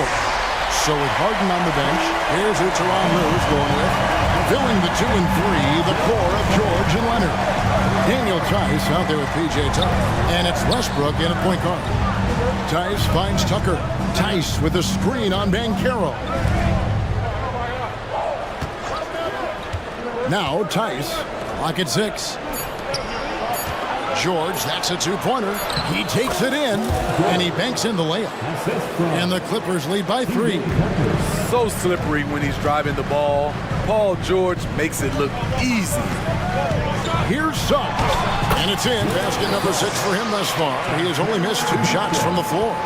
So with Harden on the bench, here's who Teron Lue's going with. Filling the 2 and 3, the core of George and Leonard. Daniel Tice out there with P.J. Tucker. And it's Westbrook in at point guard. Tice finds Tucker. Tice with a screen on Banchero. Now Tice, lock at 6. George, that's a two-pointer. He takes it in, and he banks in the layup. And the Clippers lead by 3. So slippery when he's driving the ball. Paul George makes it look easy. Here's Suggs, and it's in. Basket number 6 for him thus far. He has only missed 2 shots from the floor.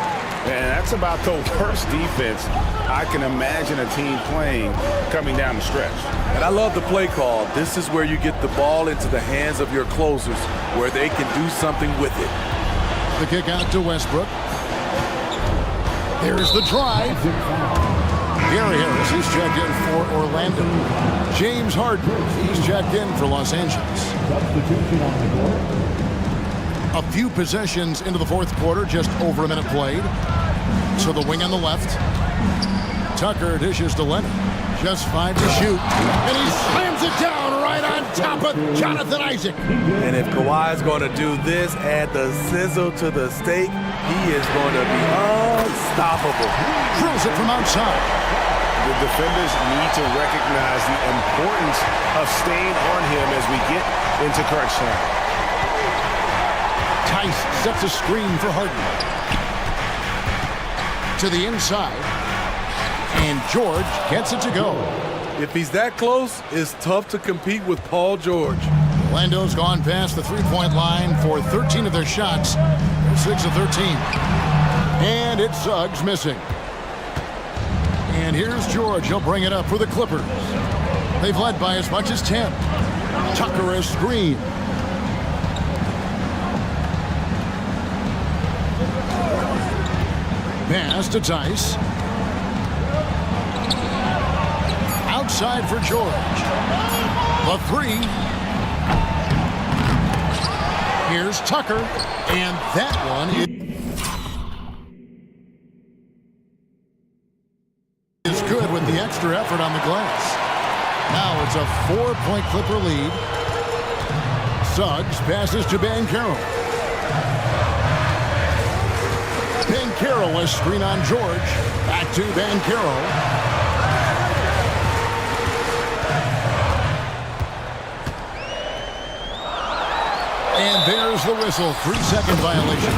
And that's about the worst defense I can imagine a team playing coming down the stretch. And I love the play call. This is where you get the ball into the hands of your closers, where they can do something with it. The kick out to Westbrook. There's the drive. Gary Harris, he's checked in for Orlando. James Harden, he's checked in for Los Angeles. Substitution on the board. A few possessions into the fourth quarter, just over a minute played. So the wing on the left. Tucker dishes to Leonard. Just 5 to shoot. And he slams it down right on top of Jonathan Isaac. And if Kawhi's going to do this, add the sizzle to the steak, he is going to be unstoppable. Throws it from outside. The defenders need to recognize the importance of staying on him as we get into crunch time. Tice sets a screen for Harden. To the inside. And George gets it to go. If he's that close, it's tough to compete with Paul George. Orlando's gone past the three-point line for 13 of their shots. They're 6 of 13. And it's Suggs missing. And here's George. He'll bring it up for the Clippers. They've led by as much as 10. Tucker a screen. Pass to Tice. Outside for George. The 3. Here's Tucker. And that one is good with the extra effort on the glass. Now it's a 4-point Clipper lead. Suggs passes to Banchero. Banchero, a screen on George. Back to Banchero. And there's the whistle. 3-second violation.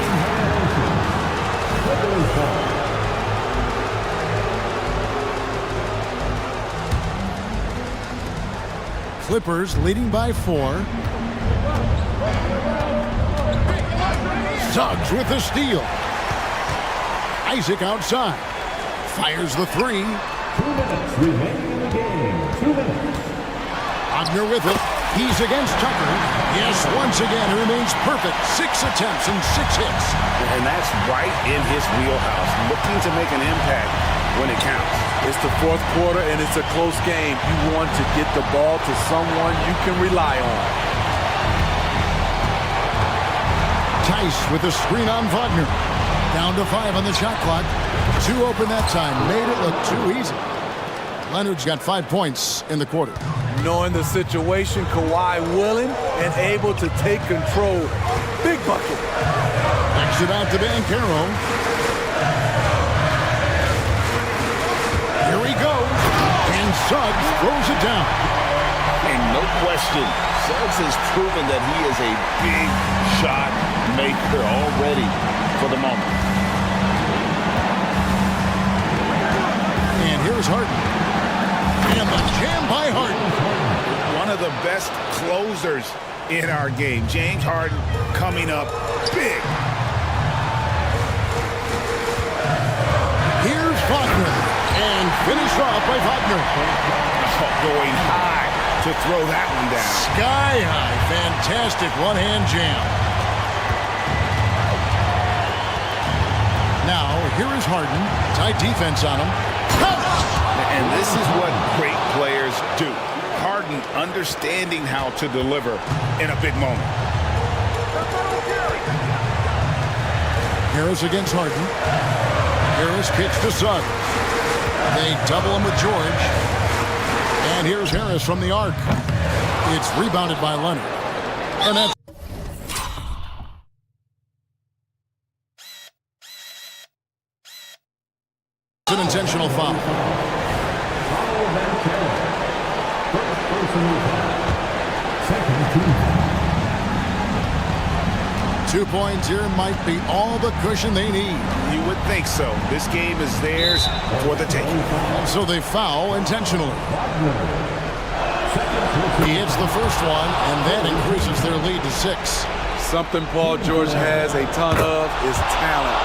Clippers leading by 4. Suggs with the steal. Isaac outside. Fires the 3. 2 minutes remaining in the game. 2 minutes. Wagner with it. He's against Tucker. Yes, once again, he remains perfect. 6 attempts and 6 hits. And that's right in his wheelhouse. Looking to make an impact when it counts. It's the fourth quarter, and it's a close game. You want to get the ball to someone you can rely on. Tice with a screen on Wagner. Down to 5 on the shot clock. 2 open that time. Made it look too easy. Leonard's got 5 points in the quarter. Knowing the situation, Kawhi willing and able to take control. Big bucket. Backs it out to Bancaro. Here he goes. And Suggs throws it down. And no question, Suggs has proven that he is a big shot maker already for the moment. And here's Harden. And the jam by Harden. One of the best closers in our game. James Harden coming up big. Here's Wagner. And finished off by Wagner. Going high to throw that one down. Sky high. Fantastic one-hand jam. Now, here is Harden. Tight defense on him. And this is what great players do. Harden understanding how to deliver in a big moment. Harris against Harden. Harris kicks to Suggs. They double him with George. And here's Harris from the arc. It's rebounded by Leonard. And that's an intentional foul. 2 points here might be all the cushion they need. You would think so. This game is theirs for the taking. And so they foul intentionally. He hits the first one, and that increases their lead to 6. Something Paul George has a ton of is talent.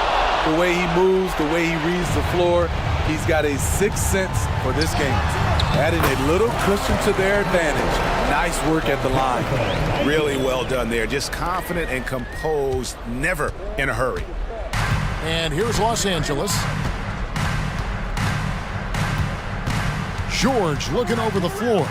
The way he moves, the way he reads the floor, he's got a sixth sense for this game. Adding a little cushion to their advantage. Nice work at the line. Really well done there. Just confident and composed, never in a hurry. And here's Los Angeles. George looking over the floor.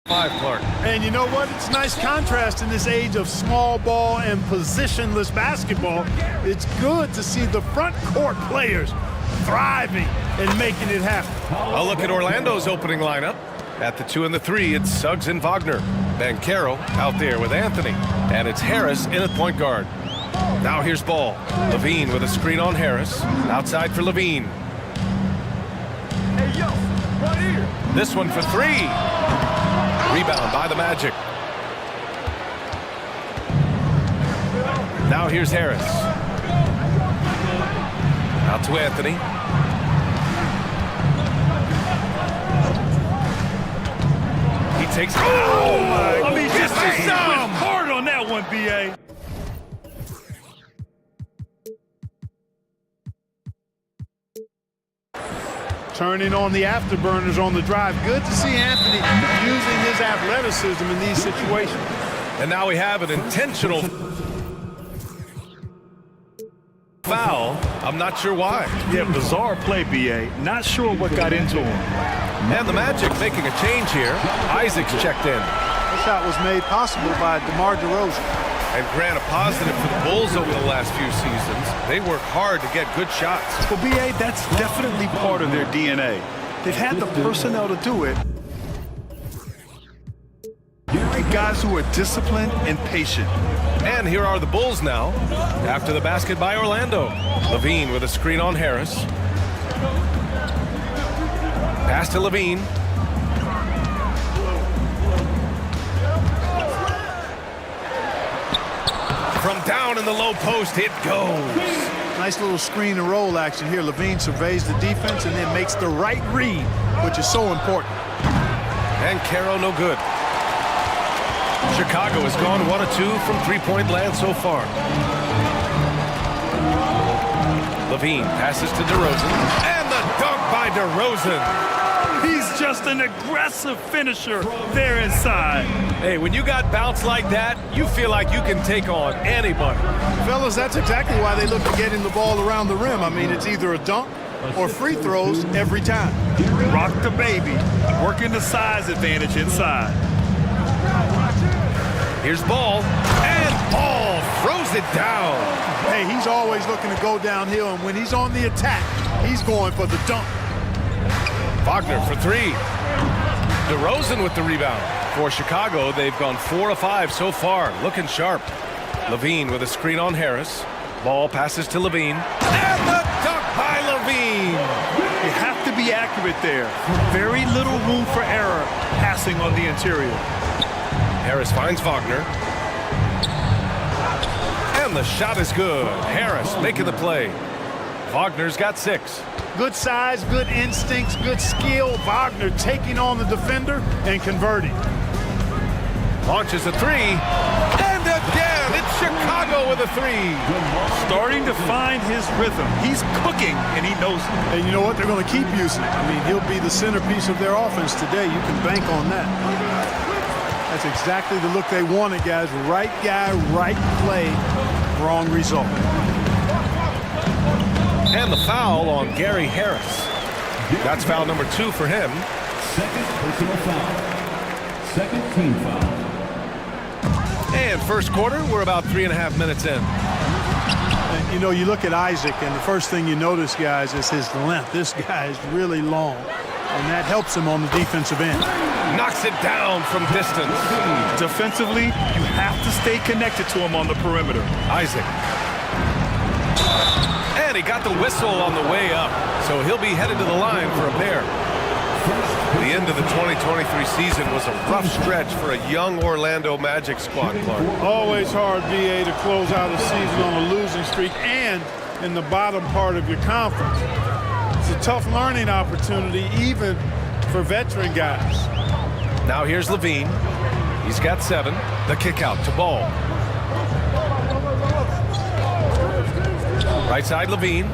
5, Clark. And you know what? It's a nice contrast in this age of small ball and positionless basketball. It's good to see the front court players thriving and making it happen. A look at Orlando's opening lineup. At the 2 and the 3, it's Suggs and Wagner. Banchero out there with Anthony. And it's Harris in at point guard. Now here's ball. Levine with a screen on Harris. Outside for Levine. Hey, yo, right here. This one for 3. Rebound by the Magic. Now here's Harris. Out to Anthony. He takes... Oh, my! I mean, just goodness. hard on that one, B.A. Turning on the afterburners on the drive. Good to see Anthony using his athleticism in these situations. And now we have an intentional foul. I'm not sure why. Yeah, bizarre play, B.A. Not sure what got into him. And the Magic making a change here. Isaac's checked in. The shot was made possible by DeMar DeRozan. And Grant, a positive for the Bulls over the last few seasons. They work hard to get good shots. Well, B.A., that's definitely part of their DNA. They've had the personnel to do it. Guys who are disciplined and patient. And here are the Bulls now, after the basket by Orlando. Levine with a screen on Harris. Pass to Levine. From down in the low post, it goes. Nice little screen and roll action here. Levine surveys the defense and then makes the right read, which is so important. And Caro no good. Chicago has gone 1 of 2 from three-point land so far. Levine passes to DeRozan. And the dunk by DeRozan. He's just an aggressive finisher there inside. Hey, when you got bounce like that, you feel like you can take on anybody. Fellas, that's exactly why they look to getting the ball around the rim. I mean, it's either a dunk or free throws every time. Rock the baby, working the size advantage inside. Here's Ball, and Ball throws it down. Hey, he's always looking to go downhill, and when he's on the attack, he's going for the dunk. Wagner for 3. DeRozan with the rebound. For Chicago, they've gone 4 of 5 so far, looking sharp. Levine with a screen on Harris. Ball passes to Levine. And the dunk by Levine. You have to be accurate there. Very little room for error passing on the interior. Harris finds Wagner. And the shot is good. Harris making the play. Wagner's got 6. Good size, good instincts, good skill. Wagner taking on the defender and converting. Launches a 3. And again, it's Chicago with a 3. Starting to find his rhythm. He's cooking, and he knows it. And you know what? They're going to keep using it. I mean, he'll be the centerpiece of their offense today. You can bank on that. That's exactly the look they wanted, guys. Right guy, right play, wrong result. And the foul on Gary Harris. That's foul number 2 for him. Second personal foul. Second team foul. And first quarter, we're about 3.5 minutes in. And, you know, you look at Isaac, and the first thing you notice, guys, is his length. This guy is really long, and that helps him on the defensive end. Knocks it down from distance. Defensively, you have to stay connected to him on the perimeter. Isaac. And he got the whistle on the way up, so he'll be headed to the line for a pair. The end of the 2023 season was a rough stretch for a young Orlando Magic squad, Clark. Always hard, BA, to close out a season on a losing streak and in the bottom part of your conference. It's a tough learning opportunity, even for veteran guys. Now here's Levine. He's got 7. The kick out to Ball. Right side, Levine.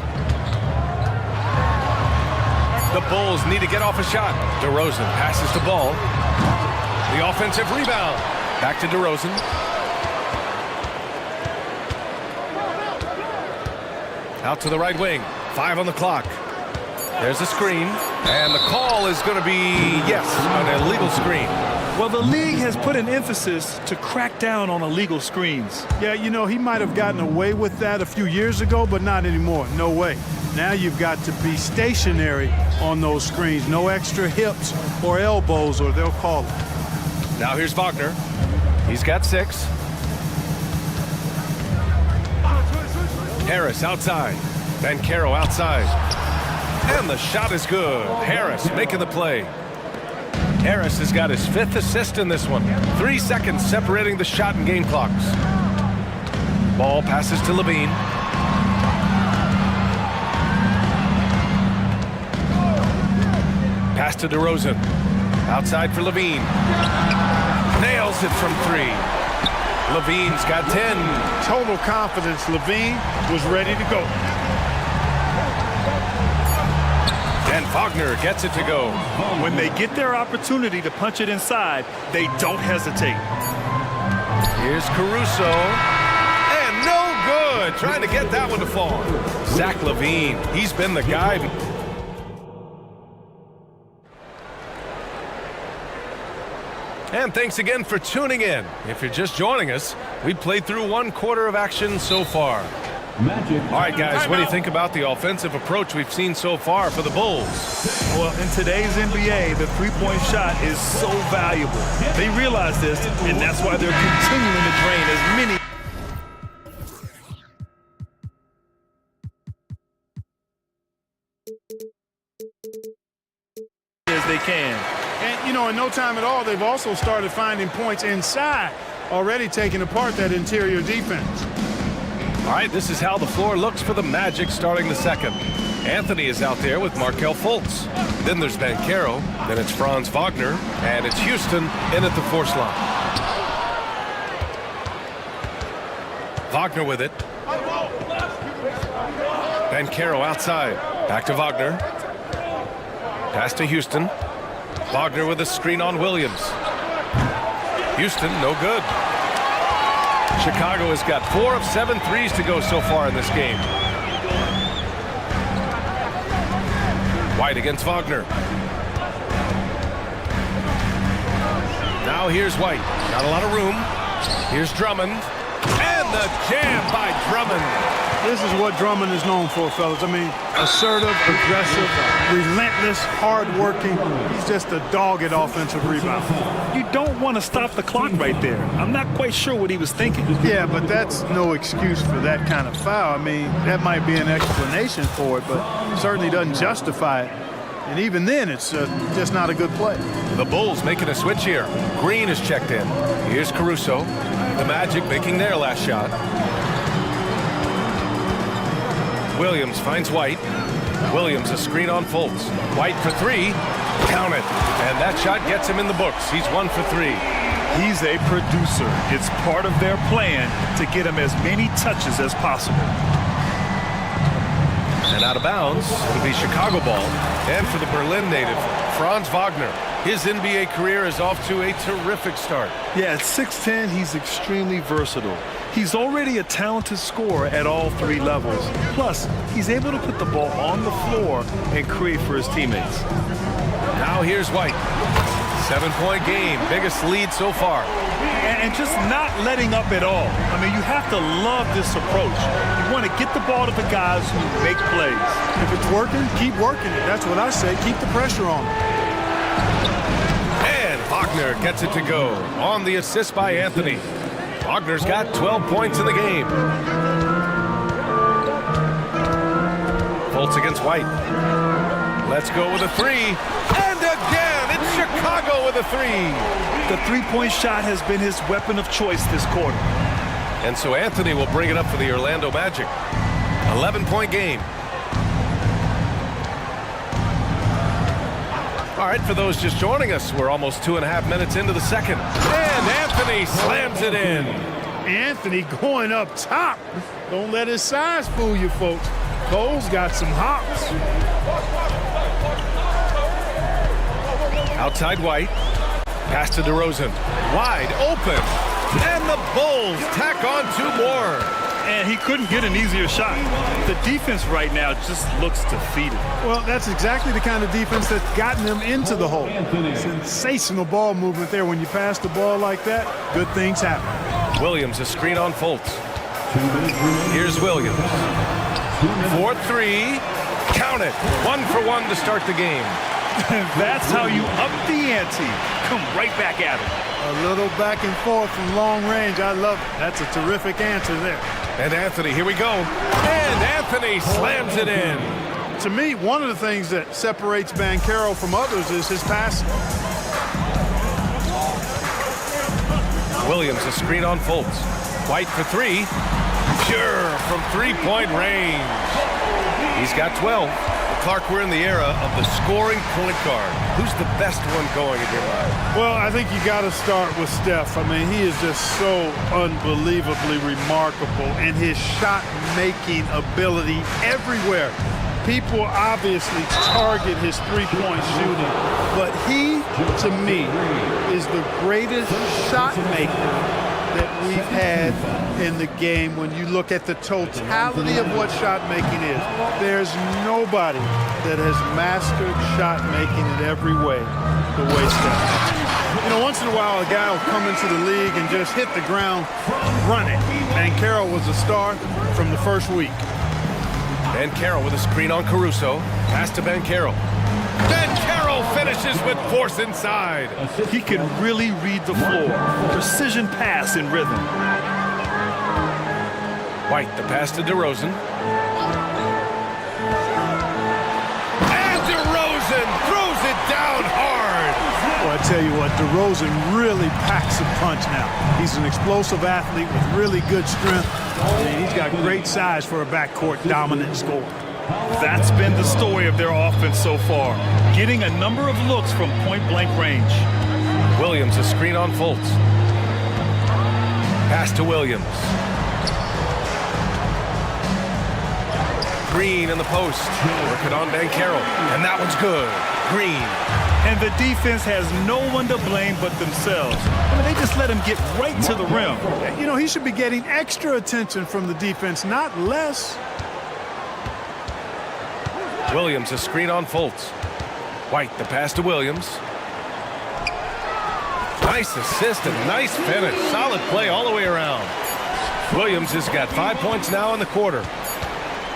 The Bulls need to get off a shot. DeRozan passes to Ball. The offensive rebound. Back to DeRozan. Out to the right wing. 5 on the clock. There's a screen. And the call is going to be, yes, an illegal screen. Well, the league has put an emphasis to crack down on illegal screens. Yeah, you know, he might have gotten away with that a few years ago, but not anymore. No way. Now you've got to be stationary on those screens. No extra hips or elbows, or they'll call it. Now here's Wagner. He's got 6. Harris outside. Bankero outside. And the shot is good. Harris making the play. Harris has got his 5th assist in this one. 3 seconds separating the shot and game clocks. Ball passes to Levine. Pass to DeRozan. Outside for Levine. Nails it from 3. Levine's got 10. Total confidence. Levine was ready to go. And Wagner gets it to go. When they get their opportunity to punch it inside, they don't hesitate. Here's Caruso. And no good. Trying to get that one to fall. Zach Levine. He's been the guy. And thanks again for tuning in. If you're just joining us, we played through 1 quarter of action so far. All right, guys, what do you think about the offensive approach we've seen so far for the Bulls? Well, in today's NBA, the three-point shot is so valuable. They realize this, and that's why they're continuing to drain as many as they can. And, you know, in no time at all, they've also started finding points inside, already taking apart that interior defense. All right, this is how the floor looks for the Magic starting the second. Anthony is out there with Markelle Fultz. Then there's Bankero. Then it's Franz Wagner. And it's Houston in at the 4 slot. Wagner with it. Bankero outside. Back to Wagner. Pass to Houston. Wagner with a screen on Williams. Houston, no good. Chicago has got 4 of 7 threes to go so far in this game. White against Wagner. Now here's White. Not a lot of room. Here's Drummond. And the jam by Drummond. This is what Drummond is known for, fellas. I mean, assertive, aggressive, relentless, hard-working. He's just a dogged offensive rebound. You don't want to stop the clock right there. I'm not quite sure what he was thinking. Yeah, but that's no excuse for that kind of foul. I mean, that might be an explanation for it, but it certainly doesn't justify it. And even then, it's just not a good play. The Bulls making a switch here. Green is checked in. Here's Caruso. The Magic making their last shot. Williams finds White. Williams a screen on Fultz. White for 3. Count it. And that shot gets him in the books. He's 1 for 3. He's a producer. It's part of their plan to get him as many touches as possible. And out of bounds, it'll be Chicago ball. And for the Berlin native, Franz Wagner. His NBA career is off to a terrific start. Yeah, at 6'10", he's extremely versatile. He's already a talented scorer at all 3 levels. Plus, he's able to put the ball on the floor and create for his teammates. Now here's White. 7-point game, biggest lead so far. And just not letting up at all. I mean, you have to love this approach. You want to get the ball to the guys who make plays. If it's working, keep working it. That's what I say. Keep the pressure on them. And Wagner gets it to go on the assist by Anthony. Wagner's got 12 points in the game. Fultz against White. Let's go with a 3. And again, it's Chicago with a 3. The three-point shot has been his weapon of choice this quarter. And so Anthony will bring it up for the Orlando Magic. 11-point game. All right, for those just joining us, we're almost 2.5 minutes into the second. And Anthony slams it in. Anthony going up top. Don't let his size fool you, folks. Cole's got some hops. Outside White. Pass to DeRozan. Wide open. And the Bulls tack on 2 more. And he couldn't get an easier shot. The defense right now just looks defeated. Well, that's exactly the kind of defense that's gotten them into the hole. Sensational ball movement there. When you pass the ball like that, good things happen. Williams, a screen on Fultz. Here's Williams. 4-3. Count it. 1 for 1 to start the game. That's how you up the ante. Come right back at it. A little back and forth from long range. I love it. That's a terrific answer there. And Anthony, here we go. And Anthony slams it in. To me, one of the things that separates Banchero from others is his passing. Williams, a screen on Fultz. White for 3. Pure from three-point range. He's got 12. Clark, we're in the era of the scoring point guard. Who's the best one going in your mind? Well, I think you got to start with Steph. I mean, he is just so unbelievably remarkable in his shot-making ability everywhere. People obviously target his three-point shooting, but he, to me, is the greatest shot maker that we've had in the game. When you look at the totality of what shot making is, there's nobody that has mastered shot making in every way the way Steph. You know, once in a while a guy will come into the league and just hit the ground running. Banchero was a star from the first week. Banchero with a screen on Caruso. Pass to Banchero. Banchero finishes with force inside. He can really read the floor. Precision pass in rhythm. White, the pass to DeRozan. And DeRozan throws it down hard. Well, I tell you what, DeRozan really packs a punch now. He's an explosive athlete with really good strength. And he's got great size for a backcourt dominant scorer. That's been the story of their offense so far, getting a number of looks from point-blank range. Williams, a screen on Fultz. Pass to Williams. Green in the post. Working on Banchero. And that one's good. Green. And the defense has no one to blame but themselves. I mean, they just let him get right to the rim. You know, he should be getting extra attention from the defense, not less. Williams, a screen on Fultz. White, the pass to Williams. Nice assist and nice finish. Solid play all the way around. Williams has got 5 points now in the quarter.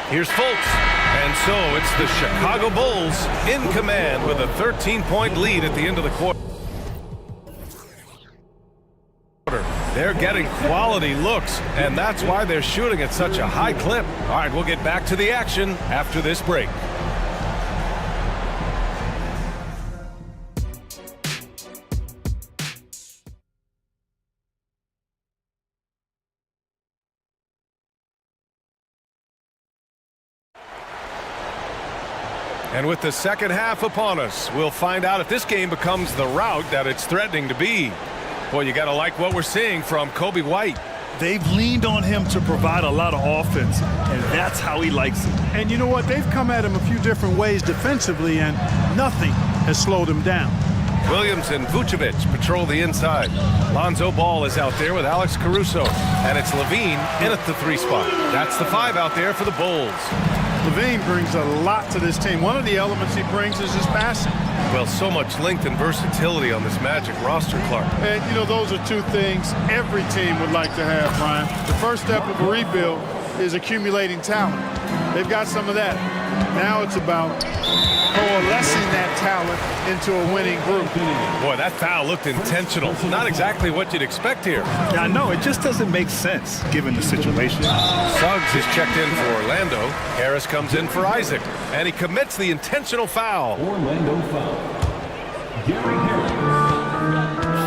Here's Fultz. And so it's the Chicago Bulls in command with a 13-point lead at the end of the quarter. They're getting quality looks, and that's why they're shooting at such a high clip. All right, we'll get back to the action after this break. And with the second half upon us, we'll find out if this game becomes the rout that it's threatening to be. Boy, you got to like what we're seeing from Kobe White. They've leaned on him to provide a lot of offense, and that's how he likes it. And you know what? They've come at him a few different ways defensively, and nothing has slowed him down. Williams and Vucevic patrol the inside. Lonzo Ball is out there with Alex Caruso, and it's Levine in at the 3 spot. That's the 5 out there for the Bulls. Levine brings a lot to this team. One of the elements he brings is his passing. Well, so much length and versatility on this Magic roster, Clark. And, you know, those are two things every team would like to have, Brian. The first step of a rebuild is accumulating talent. They've got some of that. Now it's about coalescing that talent into a winning group. Boy, that foul looked intentional. Not exactly what you'd expect here. I know, it just doesn't make sense given the situation. Suggs is checked in for Orlando. Harris comes in for Isaac. And he commits the intentional foul. Orlando foul. Gary Harris.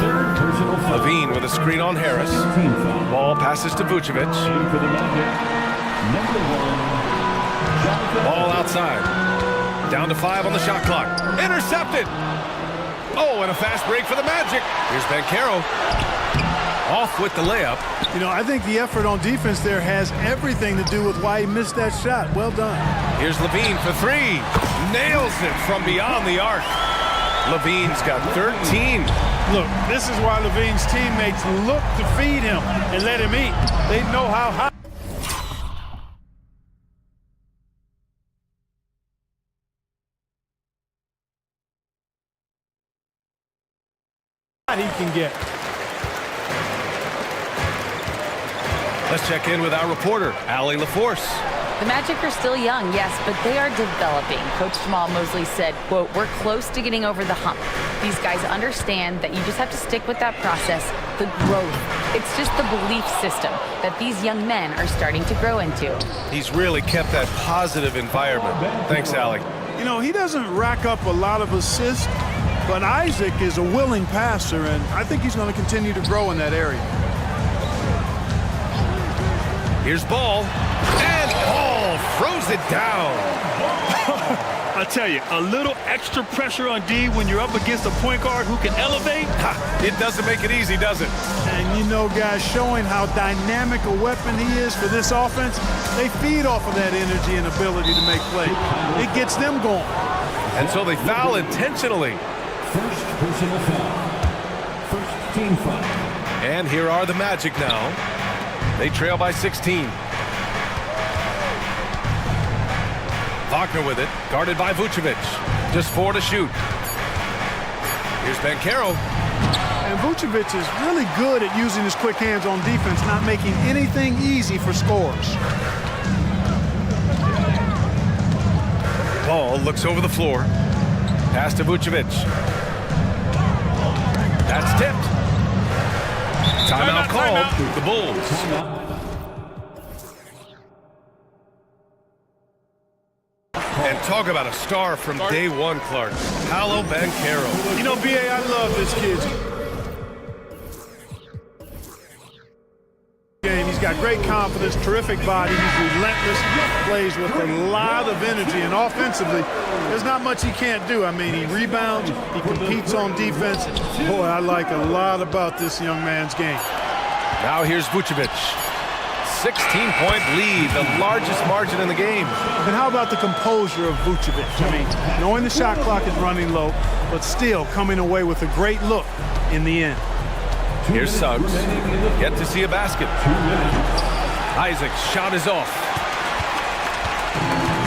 Third personal foul. Levine with a screen on Harris. Ball passes to Vucevic. For the Magic, number 1. Ball outside. Down to 5 on the shot clock. Intercepted. Oh, and a fast break for the Magic. Here's Banchero. Off with the layup. You know, I think the effort on defense there has everything to do with why he missed that shot. Well done. Here's Levine for 3. Nails it from beyond the arc. Levine's got 13. Look, this is why Levine's teammates look to feed him and let him eat. They know how high. he can get. Let's check in with our reporter, Allie LaForce. The Magic are still young, yes, but they are developing. Coach Jamal Mosley said, quote, "We're close to getting over the hump." These guys understand that you just have to stick with that process, the growth. It's just the belief system that these young men are starting to grow into. He's really kept that positive environment. Thanks, Allie. You know, he doesn't rack up a lot of assists, but Isaac is a willing passer, and I think he's going to continue to grow in that area. Here's ball, and Ball throws it down. I tell you, a little extra pressure on D when you're up against a point guard who can elevate. It doesn't make it easy, does it? And you know, guys, showing how dynamic a weapon he is for this offense, they feed off of that energy and ability to make plays. It gets them going. And so they foul intentionally. First personal foul. First team foul. And here are the Magic now. They trail by 16. Wagner with it, guarded by Vucevic. Just 4 to shoot. Here's Banchero. And Vucevic is really good at using his quick hands on defense, not making anything easy for scores. Ball looks over the floor. Pass to Vucevic. That's tipped. Timeout called. The Bulls. And talk about a star from day one, Clark. Paolo Banchero. You know, B.A., I love this kid's game. He's got great confidence, terrific body. He's relentless, plays with a lot of energy. And offensively, there's not much he can't do. I mean, he rebounds, he competes on defense. Boy, I like a lot about this young man's game. Now here's Vucevic. 16-point lead, the largest margin in the game. And how about the composure of Vucevic? I mean, knowing the shot clock is running low, but still coming away with a great look in the end. Here's Suggs. Yet to see a basket. Isaac's shot is off.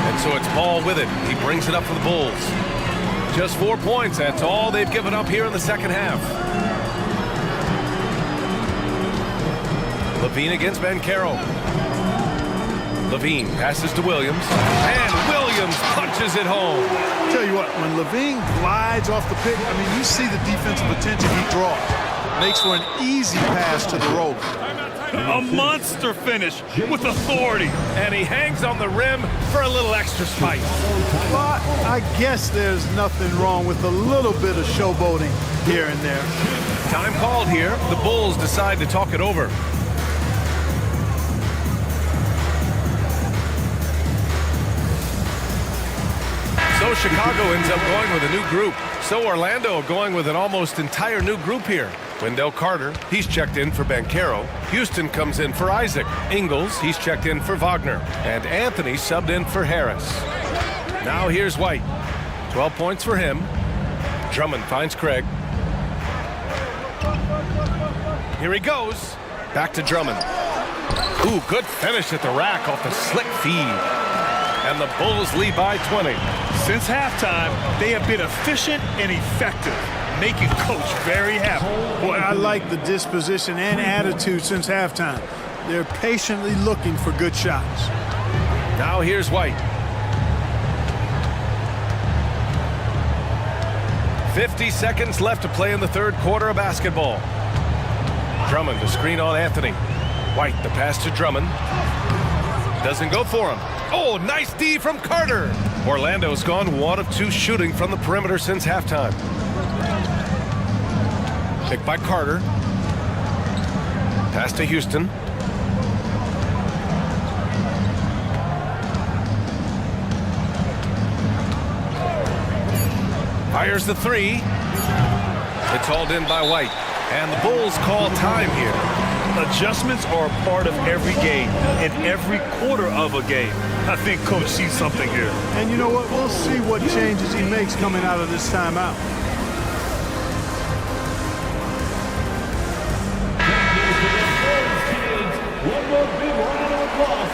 And so it's Ball with it. He brings it up for the Bulls. Just 4 points. That's all they've given up here in the second half. Levine against Banchero. Levine passes to Williams, and Williams punches it home. Tell you what, when Levine glides off the pick, I mean, you see the defensive attention he draws. Makes for an easy pass to the roller. A monster finish with authority. And he hangs on the rim for a little extra spice. But I guess there's nothing wrong with a little bit of showboating here and there. Time called here. The Bulls decide to talk it over. So Chicago ends up going with a new group. So Orlando going with an almost entire new group here. Wendell Carter, he's checked in for Banchero. Houston comes in for Isaac. Ingles, he's checked in for Wagner. And Anthony subbed in for Harris. Now here's White. 12 points for him. Drummond finds Craig. Here he goes. Back to Drummond. Ooh, good finish at the rack off the slick feed. And the Bulls lead by 20. Since halftime, they have been efficient and effective, making Coach very happy. Boy, I like the disposition and attitude since halftime. They're patiently looking for good shots. Now here's White. 50 seconds left to play in the third quarter of basketball. Drummond, the screen on Anthony. White, the pass to Drummond. Doesn't go for him. Oh, nice D from Carter. Orlando's gone 1 of 2 shooting from the perimeter since halftime. Picked by Carter. Pass to Houston. Fires the 3. It's hauled in by White. And the Bulls call time here. Adjustments are a part of every game and every quarter of a game. I think Coach sees something here. And you know what? We'll see what changes he makes coming out of this timeout. One more big round of applause,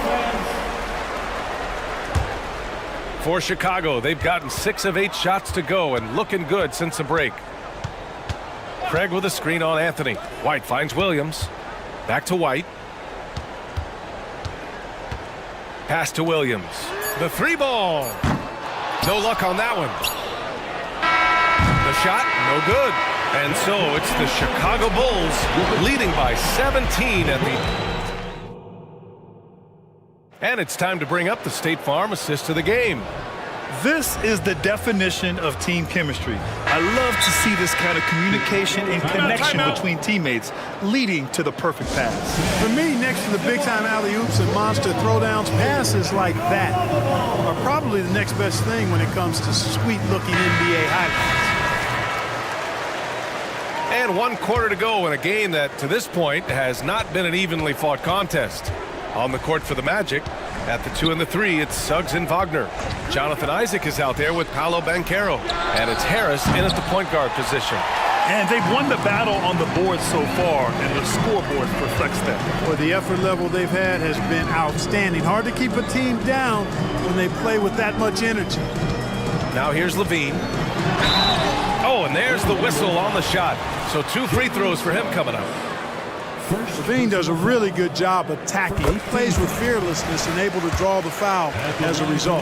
fans. For Chicago, they've gotten 6 of 8 shots to go and looking good since the break. Craig with a screen on Anthony. White finds Williams. Back to White. Pass to Williams. The three ball. No luck on that one. The shot, no good. And so it's the Chicago Bulls leading by 17 at the... And it's time to bring up the State Farm assist of the game. This is the definition of team chemistry. I love to see this kind of communication and connection between teammates leading to the perfect pass. For me, next to the big-time alley-oops and monster throwdowns, passes like that are probably the next best thing when it comes to sweet-looking NBA highlights. And 1 quarter to go in a game that, to this point, has not been an evenly fought contest. On the court for the Magic, at the 2 and the 3, it's Suggs and Wagner. Jonathan Isaac is out there with Paolo Banchero. And it's Harris in at the point guard position. And they've won the battle on the board so far, and the scoreboard reflects that. Boy, the effort level they've had has been outstanding. Hard to keep a team down when they play with that much energy. Now here's Levine. Oh, and there's the whistle on the shot. So 2 free throws for him coming up. Levine does a really good job attacking. He plays with fearlessness and able to draw the foul as a result.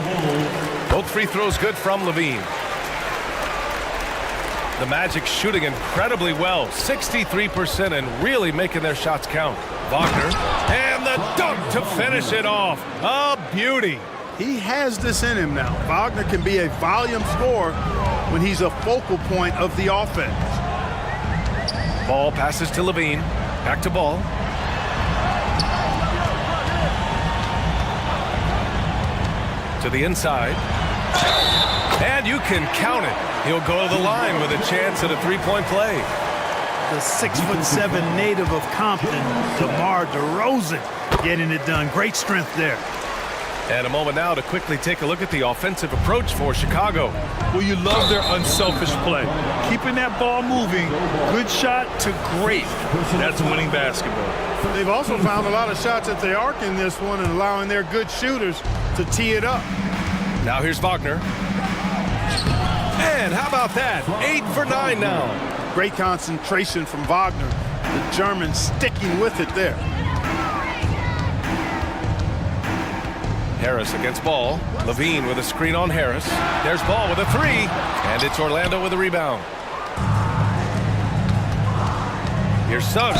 Both free throws good from Levine. The Magic shooting incredibly well, 63%, and really making their shots count. Wagner, and the dunk to finish it off. A beauty. He has this in him now. Wagner can be a volume scorer when he's a focal point of the offense. Ball passes to Levine. Back to Ball. To the inside. And you can count it. He'll go to the line with a chance at a three-point play. The 6'7" native of Compton, DeMar DeRozan, getting it done. Great strength there. And a moment now to quickly take a look at the offensive approach for Chicago. Well, you love their unselfish play. Keeping that ball moving, good shot to great. That's winning basketball. They've also found a lot of shots at the arc in this one and allowing their good shooters to tee it up. Now here's Wagner. And how about that? 8 for 9 now. Great concentration from Wagner. The German sticking with it there. Harris against Ball. Levine with a screen on Harris. There's Ball with a 3. And it's Orlando with a rebound. Here's Suggs.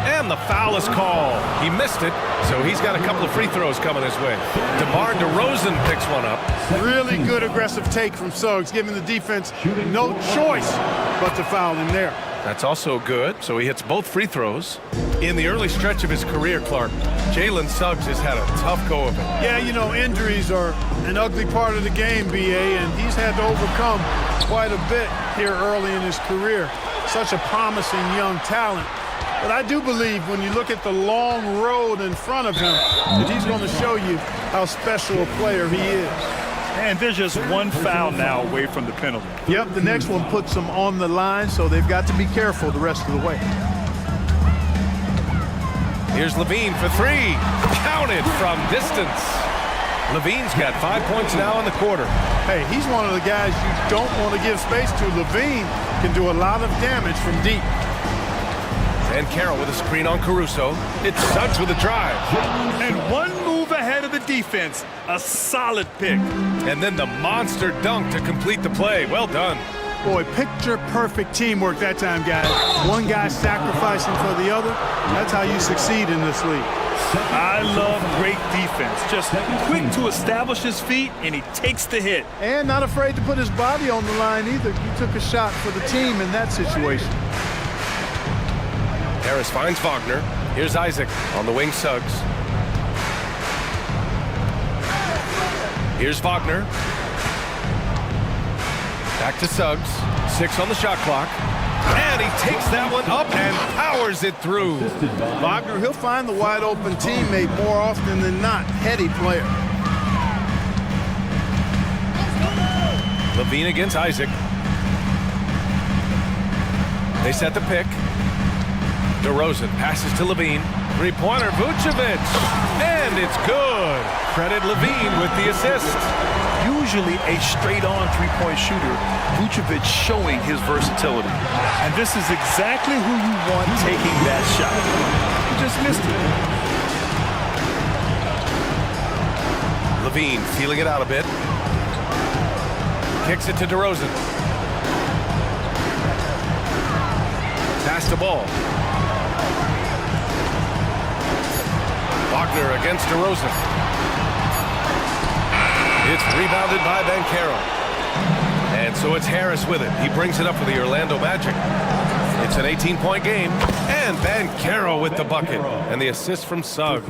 And the foul is called. He missed it, so he's got a couple of free throws coming his way. DeMar DeRozan picks one up. Really good aggressive take from Suggs, giving the defense no choice but to foul him there. That's also good, so he hits both free throws. In the early stretch of his career, Clark, Jalen Suggs has had a tough go of it. Yeah, you know, injuries are an ugly part of the game, BA, and he's had to overcome quite a bit here early in his career. Such a promising young talent. But I do believe when you look at the long road in front of him, that he's going to show you how special a player he is. And there's just one foul now away from the penalty. Yep, the next one puts them on the line, so they've got to be careful the rest of the way. Here's Levine for 3. Counted from distance. Levine's got 5 points now in the quarter. Hey, he's one of the guys you don't want to give space to. Levine can do a lot of damage from deep. And Carroll with a screen on Caruso. It's Suggs with a drive. And one move ahead of the defense. A solid pick. And then the monster dunk to complete the play. Well done. Boy, picture-perfect teamwork that time, guys. One guy sacrificing for the other. That's how you succeed in this league. I love great defense. Just quick to establish his feet, and he takes the hit. And not afraid to put his body on the line either. He took a shot for the team in that situation. Harris finds Wagner. Here's Isaac on the wing. Suggs. Here's Wagner. Back to Suggs. 6 on the shot clock. And he takes that one up and powers it through. Wagner, he'll find the wide open teammate more often than not. Heady player. Levine against Isaac. They set the pick. DeRozan passes to Levine. Three-pointer, Vucevic. And it's good. Credit Levine with the assist. Usually a straight-on three-point shooter, Vucevic showing his versatility. And this is exactly who you want taking that shot. He just missed it. Levine feeling it out a bit. Kicks it to DeRozan. Pass the ball. Wagner against DeRozan. It's rebounded by Banchero. And so it's Harris with it. He brings it up for the Orlando Magic. It's an 18-point game. And Banchero with the bucket. And the assist from Suggs.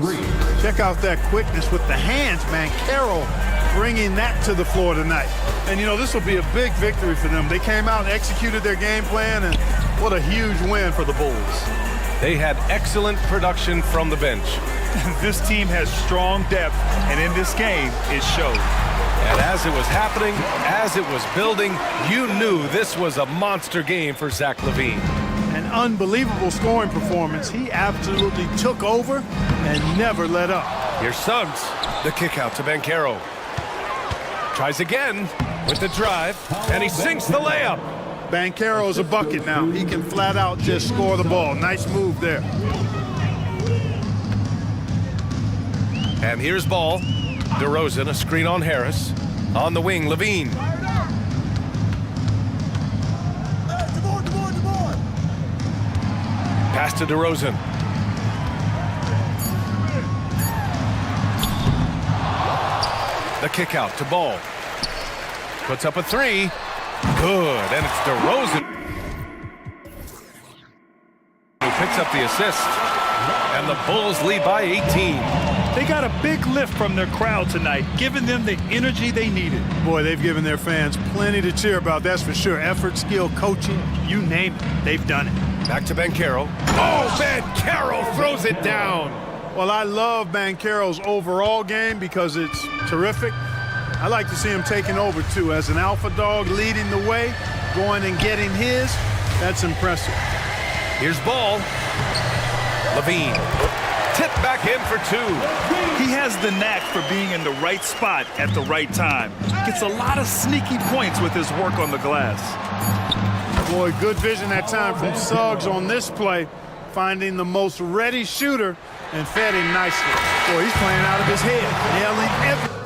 Check out that quickness with the hands, man. Carroll bringing that to the floor tonight. And, you know, this will be a big victory for them. They came out and executed their game plan, and what a huge win for the Bulls. They had excellent production from the bench. This team has strong depth, and in this game, it showed. And as it was happening, as it was building, you knew this was a monster game for Zach LaVine. An unbelievable scoring performance. He absolutely took over and never let up. Here's Suggs. The kick out to Banchero. Tries again with the drive, and he sinks the layup. Banchero's a bucket now. He can flat out just score the ball. Nice move there. And here's ball. DeRozan, a screen on Harris. On the wing, Levine. Pass to DeRozan. The kick out to Ball. Puts up a three. Good, and it's DeRozan who picks up the assist. And the Bulls lead by 18. They got a big lift from their crowd tonight, giving them the energy they needed. Boy, they've given their fans plenty to cheer about, that's for sure. Effort, skill, coaching, you name it, they've done it. Back to Banchero. Oh, Banchero throws it down. Well, I love Banchero's overall game because it's terrific. I like to see him taking over, too. As an alpha dog leading the way, going and getting his, that's impressive. Here's Ball. Levine. Tip back in for two. He has the knack for being in the right spot at the right time. Gets a lot of sneaky points with his work on the glass. Boy, good vision that time from Suggs on this play, finding the most ready shooter and fed him nicely. Boy, he's playing out of his head, nailing every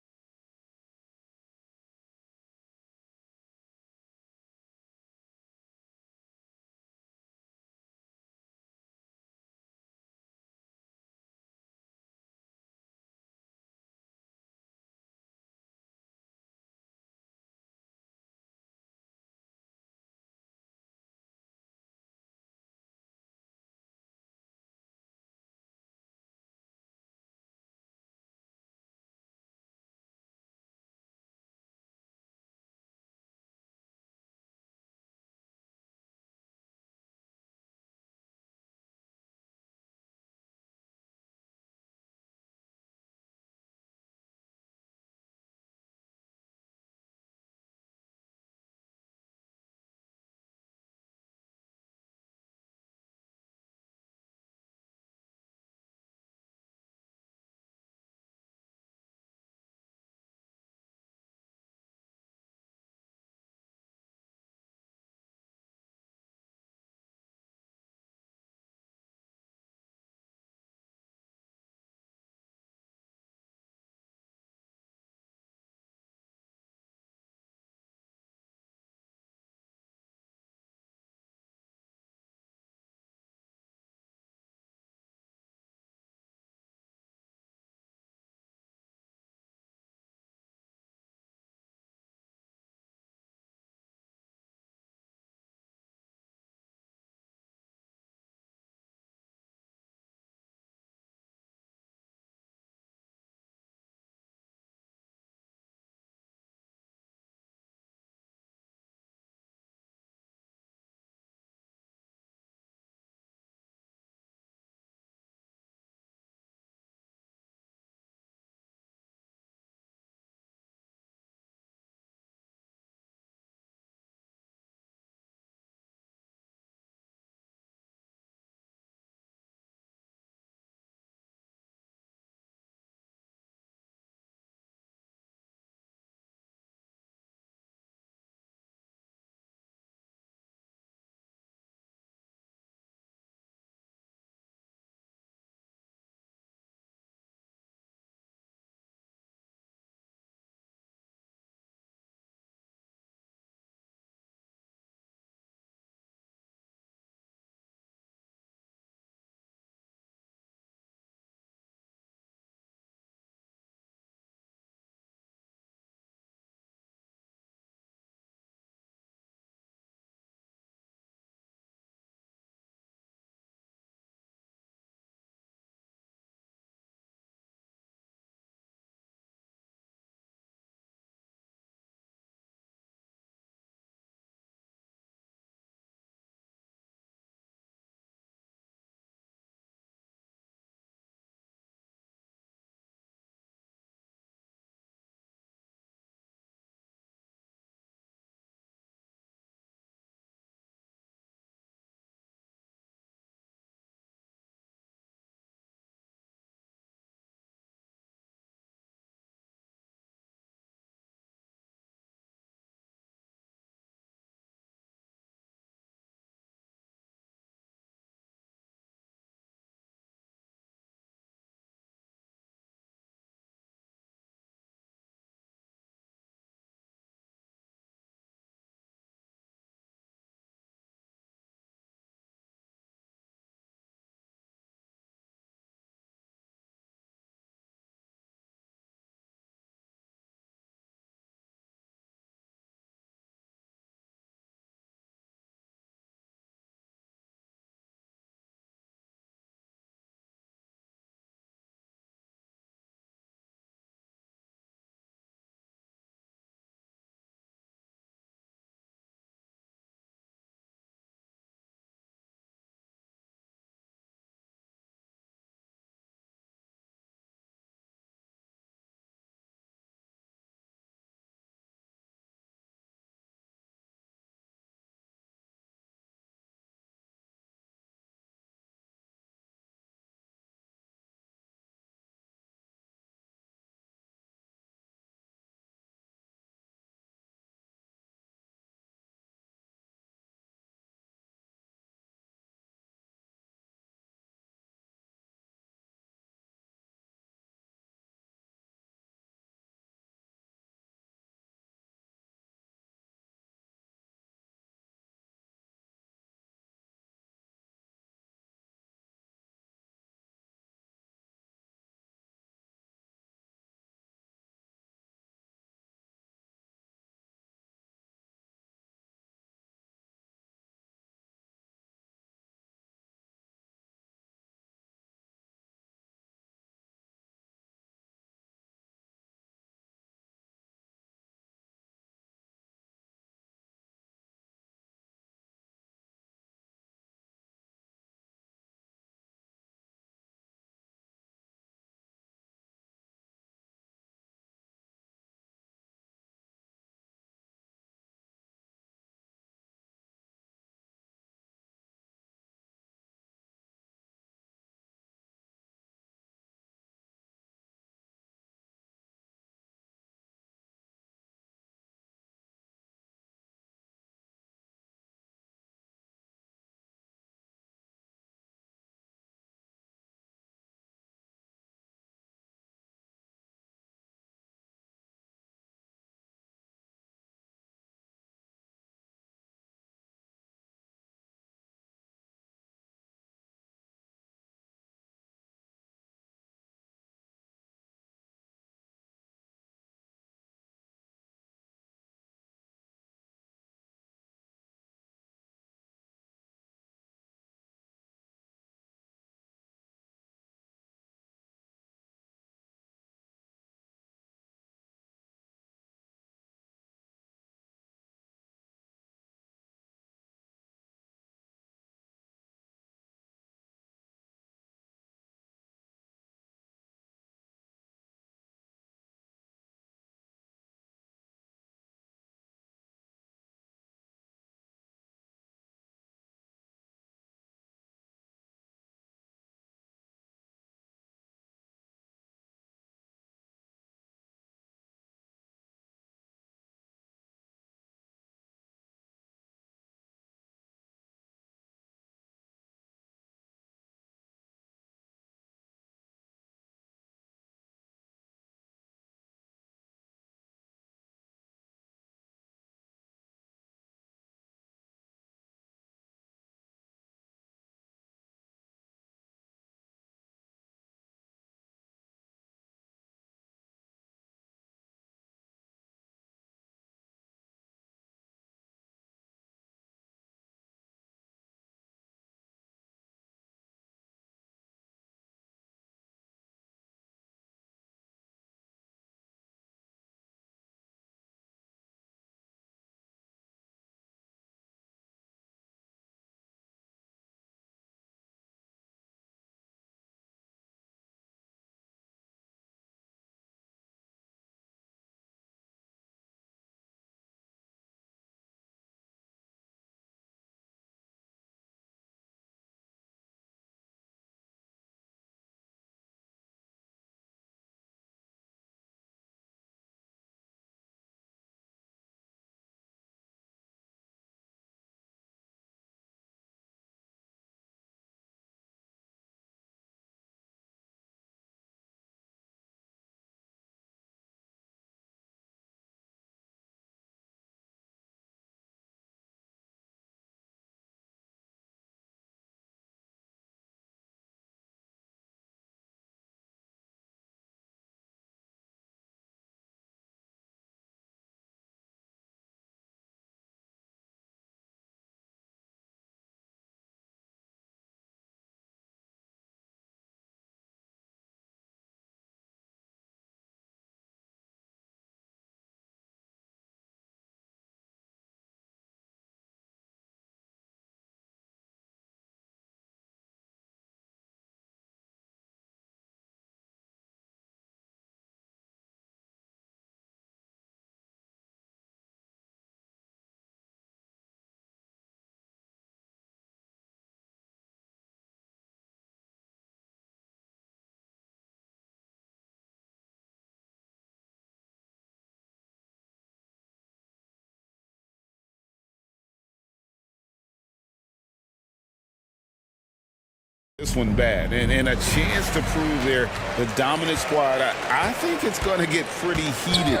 This one bad, and a chance to prove they're the dominant squad. I think it's going to get pretty heated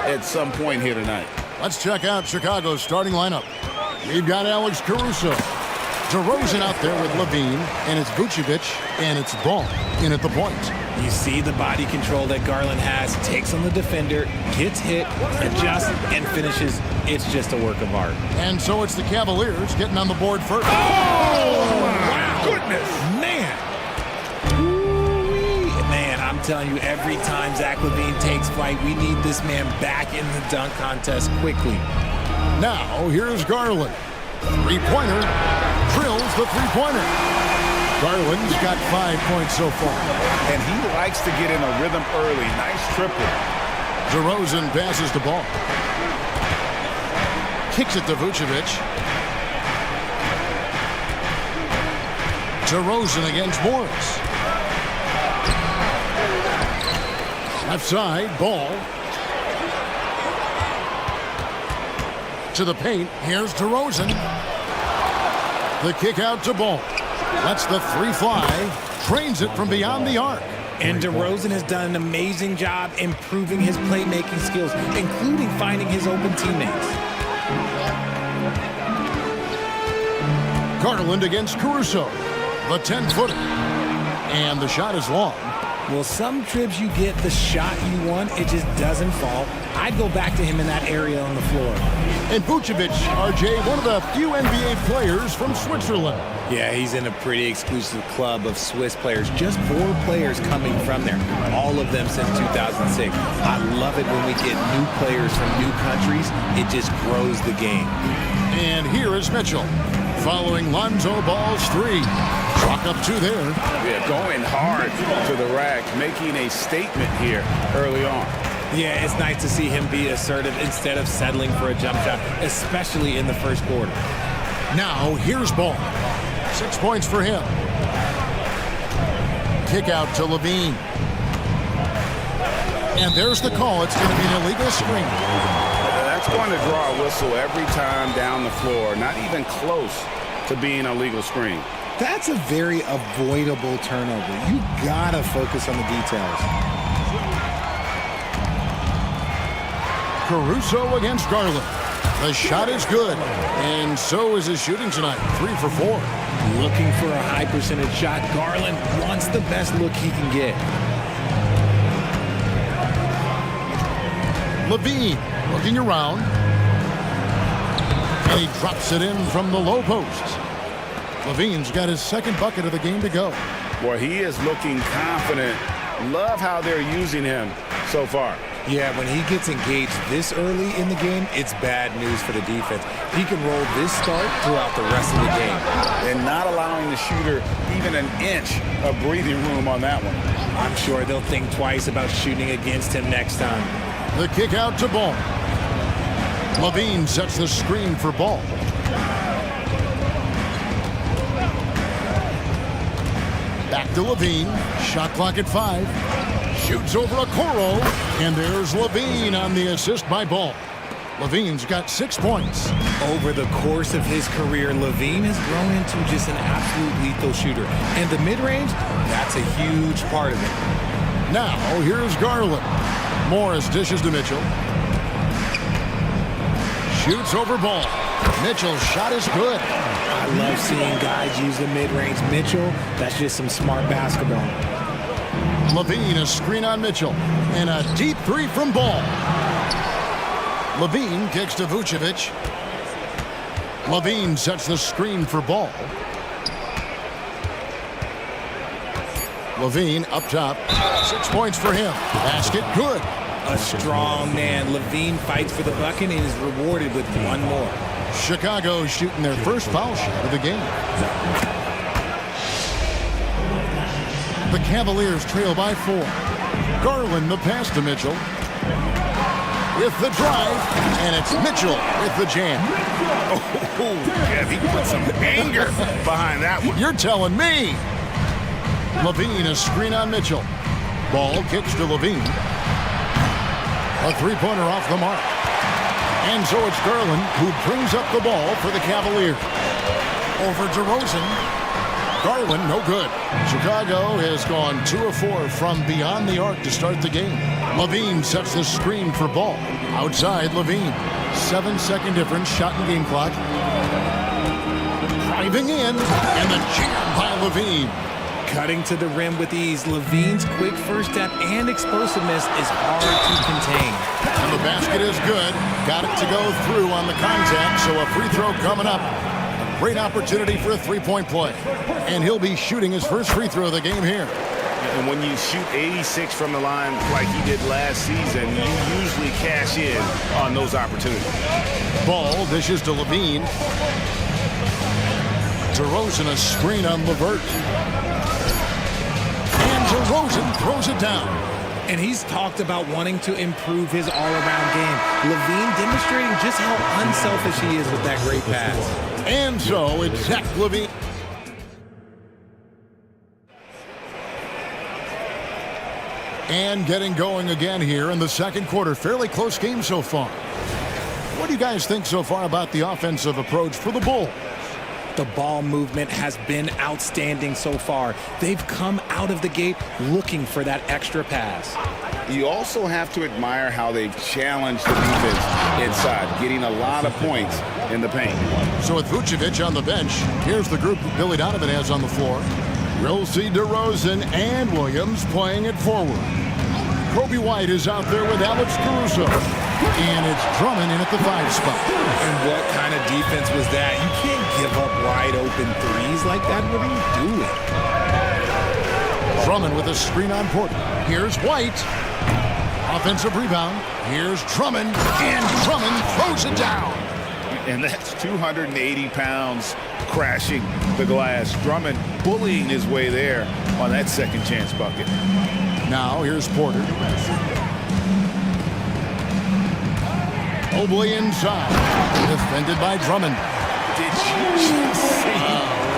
at some point here tonight. Let's check out Chicago's starting lineup. We've got Alex Caruso, DeRozan out there with Levine, and it's Vucevic, and it's Ball in at the point. You see the body control that Garland has, takes on the defender, gets hit, adjusts, and finishes. It's just a work of art. And so it's the Cavaliers getting on the board first. Oh, wow. Goodness. Man. Ooh-wee. Man, I'm telling you, every time Zach LaVine takes flight, we need this man back in the dunk contest quickly. Now, here's Garland. Three-pointer. Drills the three-pointer. Garland's got 5 points so far. And he likes to get in a rhythm early. Nice triple. DeRozan passes the ball. Kicks it to Vucevic. DeRozan against Morris. Left side, Ball. To the paint. Here's DeRozan. The kick out to Ball. Lets the three fly. Trains it from beyond the arc. And DeRozan has done an amazing job improving his playmaking skills, including finding his open teammates. Garland against Caruso. The 10-footer. And the shot is long. Well, some trips you get the shot you want, it just doesn't fall. I'd go back to him in that area on the floor. And Vucevic, RJ, one of the few NBA players from Switzerland. Yeah, he's in a pretty exclusive club of Swiss players. Just 4 players coming from there, all of them since 2006. I love it when we get new players from new countries. It just grows the game. And here is Mitchell, following Lonzo Ball's 3. Chalk up 2 there. Yeah, going hard to the rack, making a statement here early on. Yeah, it's nice to see him be assertive instead of settling for a jump shot, especially in the first quarter. Now, here's Ball. 6 points for him. Kick out to Levine. And there's the call. It's going to be an illegal screen. That's going to draw a whistle every time down the floor. Not even close to being a legal screen. That's a very avoidable turnover. You gotta focus on the details. Caruso against Garland. The shot is good, and so is his shooting tonight. 3 for 4. Looking for a high percentage shot. Garland wants the best look he can get. Levine looking around, and he drops it in from the low post. Levine's got his second bucket of the game to go. Boy, he is looking confident. Love how they're using him so far. Yeah, when he gets engaged this early in the game, it's bad news for the defense. He can roll this start throughout the rest of the game. And not allowing the shooter even an inch of breathing room on that one. I'm sure they'll think twice about shooting against him next time. The kick out to Ball. Levine sets the screen for Ball. Back to Levine. Shot clock at 5. Shoots over Okoro. And there's Levine on the assist by Ball. Levine's got 6 points. Over the course of his career, Levine has grown into just an absolute lethal shooter. And the mid-range, that's a huge part of it. Now, here's Garland. Morris dishes to Mitchell. Shoots over Ball. Mitchell's shot is good. I love seeing guys use the mid-range. Mitchell, that's just some smart basketball. Levine, a screen on Mitchell. And a deep 3 from Ball. Levine kicks to Vucevic. Levine sets the screen for Ball. Levine up top. 6 points for him. Basket good. A strong man. Levine fights for the bucket and is rewarded with 1 more. Chicago shooting their first foul shot of the game. The Cavaliers trail by 4. Garland the pass to Mitchell. With the drive, and it's Mitchell with the jam. Oh, yeah, he put some anger behind that one. You're telling me. Levine, a screen on Mitchell. Ball kicks to Levine. A 3-pointer off the mark. And so it's Garland who brings up the ball for the Cavaliers. Over DeRozan. Garland, no good. Chicago has gone 2 of 4 from beyond the arc to start the game. Levine sets the screen for Ball. Outside, Levine. 7-second difference, shot and game clock. Driving in, and the jam by Levine. Cutting to the rim with ease. Levine's quick first step and explosiveness is hard to contain. And the basket is good. Got it to go through on the contact, so a free throw coming up. A great opportunity for a three-point play. And he'll be shooting his first free throw of the game here. And when you shoot 86 from the line like he did last season, you usually cash in on those opportunities. Ball dishes to Levine. DeRozan a screen on LeVert. And DeRozan throws it down. And he's talked about wanting to improve his all-around game. Levine demonstrating just how unselfish he is with that great pass. And so it's Zach Levine. And getting going again here in the second quarter. Fairly close game so far. What do you guys think so far about the offensive approach for the Bulls? The ball movement has been outstanding so far. They've come out of the gate looking for that extra pass. You also have to admire how they've challenged the defense inside, getting a lot of points in the paint. So with Vucevic on the bench, here's the group Billy Donovan has on the floor. We'll see DeRozan and Williams playing it forward. Kobe White is out there with Alex Caruso. And it's Drummond in at the 5 spot. And what kind of defense was that? You can't give up wide open threes like that. What are you doing? Drummond with a screen on Porter. Here's White. Offensive rebound. Here's Drummond. And Drummond throws it down. And that's 280 pounds crashing the glass. Drummond bullying his way there on that second chance bucket. Now here's Porter. Mobley inside. Defended by Drummond. Did you see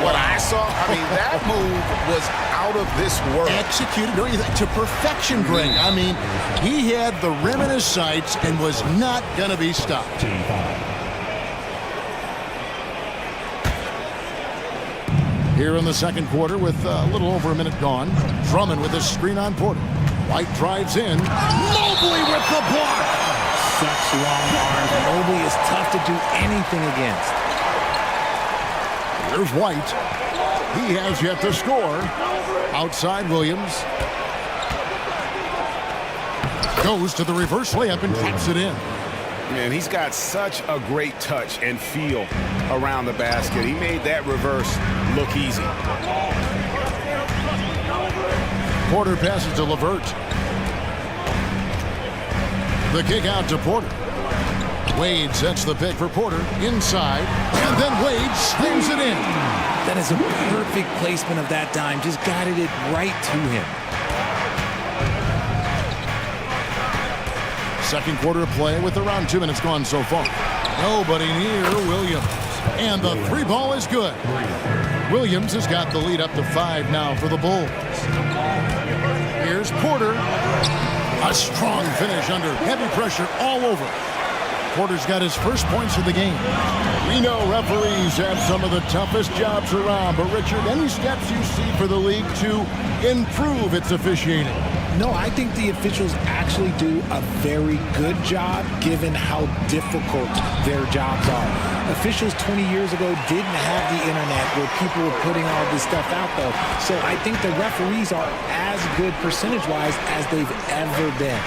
what I saw? I mean, that move was out of this world. Executed, don't you think, to perfection, Greg. I mean, he had the rim in his sights and was not going to be stopped. Here in the second quarter with a little over a minute gone. Drummond with a screen on Porter. White drives in. Mobley with the block. Such long arms. Mobley is tough to do anything against. Here's White. He has yet to score. Outside Williams. Goes to the reverse layup and drops it in. Man, he's got such a great touch and feel around the basket. He made that reverse look easy. Porter passes to LeVert. The kick out to Porter. Wade sets the pick for Porter inside, and then Wade slams it in. That is a perfect placement of that dime. Just guided it right to him. Second quarter of play with around 2 minutes gone so far. Nobody near Williams. And the three ball is good. Williams has got the lead up to 5 now for the Bulls. Here's Porter. A strong finish under heavy pressure all over. Porter's got his first points of the game. We know referees have some of the toughest jobs around, but Richard, any steps you see for the league to improve its officiating? No, I think the officials actually do a very good job given how difficult their jobs are. Officials 20 years ago didn't have the internet where people were putting all this stuff out though. So I think the referees are as good percentage-wise as they've ever been.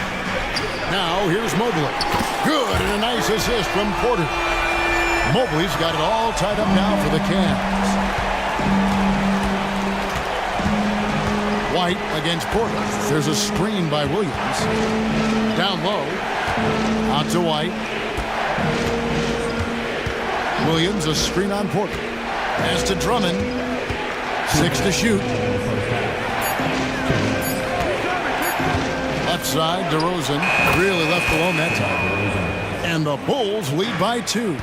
Now here's Mobley. Good, and a nice assist from Porter. Mobley's got it all tied up now for the Cavs. White against Porter. There's a screen by Williams. Down low. Out to White. Williams, a screen on Porter. Pass to Drummond. 6 to shoot. Left side, DeRozan. Really left alone that time. And the Bulls lead by 2.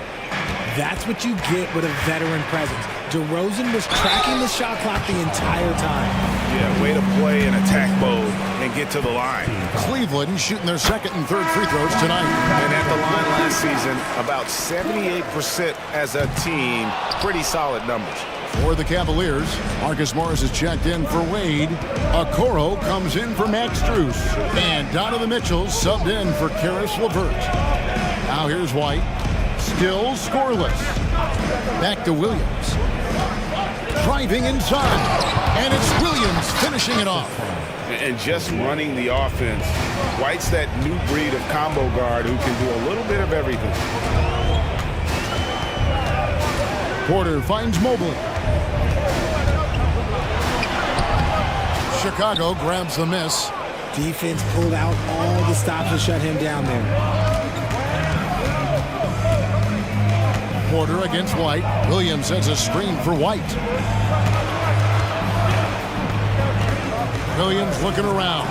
That's what you get with a veteran presence. DeRozan was tracking the shot clock the entire time. Yeah, way to play in attack mode and get to the line. Cleveland shooting their second and third free throws tonight. And at the line last season, about 78% as a team. Pretty solid numbers. For the Cavaliers, Marcus Morris is checked in for Wade. Okoro comes in for Max Strus. And Donovan Mitchell subbed in for Karis LeVert. Now here's White. Still scoreless. Back to Williams. Driving inside. And it's Williams finishing it off. And just running the offense. White's that new breed of combo guard who can do a little bit of everything. Porter finds Mobley. Chicago grabs the miss. Defense pulled out all the stops to shut him down there. Porter against White. Williams sets a screen for White. Williams looking around.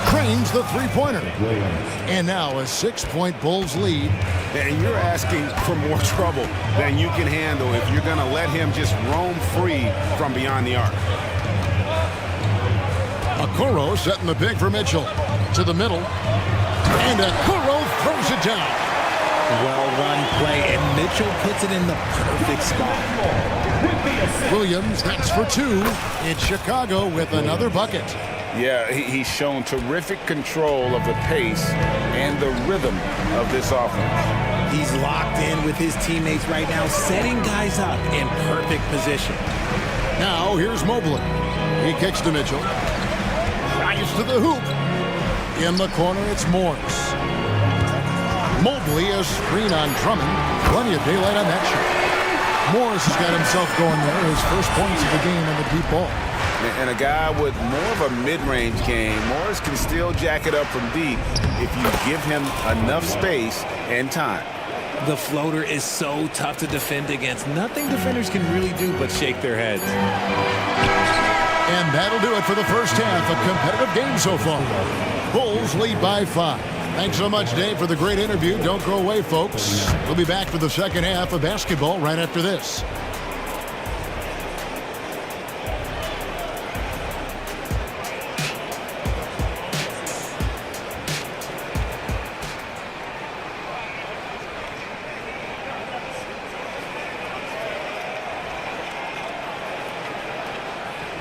Cranes the three-pointer. And now a 6-point Bulls lead. And you're asking for more trouble than you can handle if you're going to let him just roam free from beyond the arc. Okoro setting the pick for Mitchell. To the middle. And Okoro throws it down. Well-run play, and Mitchell puts it in the perfect spot. Williams backs for two. It's Chicago with another bucket. Yeah, he's shown terrific control of the pace and the rhythm of this offense. He's locked in with his teammates right now, setting guys up in perfect position. Now here's Mobley. He kicks to Mitchell. Drives to the hoop. In the corner, it's Morris. Mobley, a screen on Drummond. Plenty of daylight on that shot. Morris has got himself going there. His first points of the game on the deep ball. And a guy with more of a mid-range game, Morris can still jack it up from deep if you give him enough space and time. The floater is so tough to defend against. Nothing defenders can really do but shake their heads. And that'll do it for the first half. A competitive game so far. Bulls lead by 5. Thanks so much, Dave, for the great interview. Don't go away, folks. We'll be back for the second half of basketball right after this.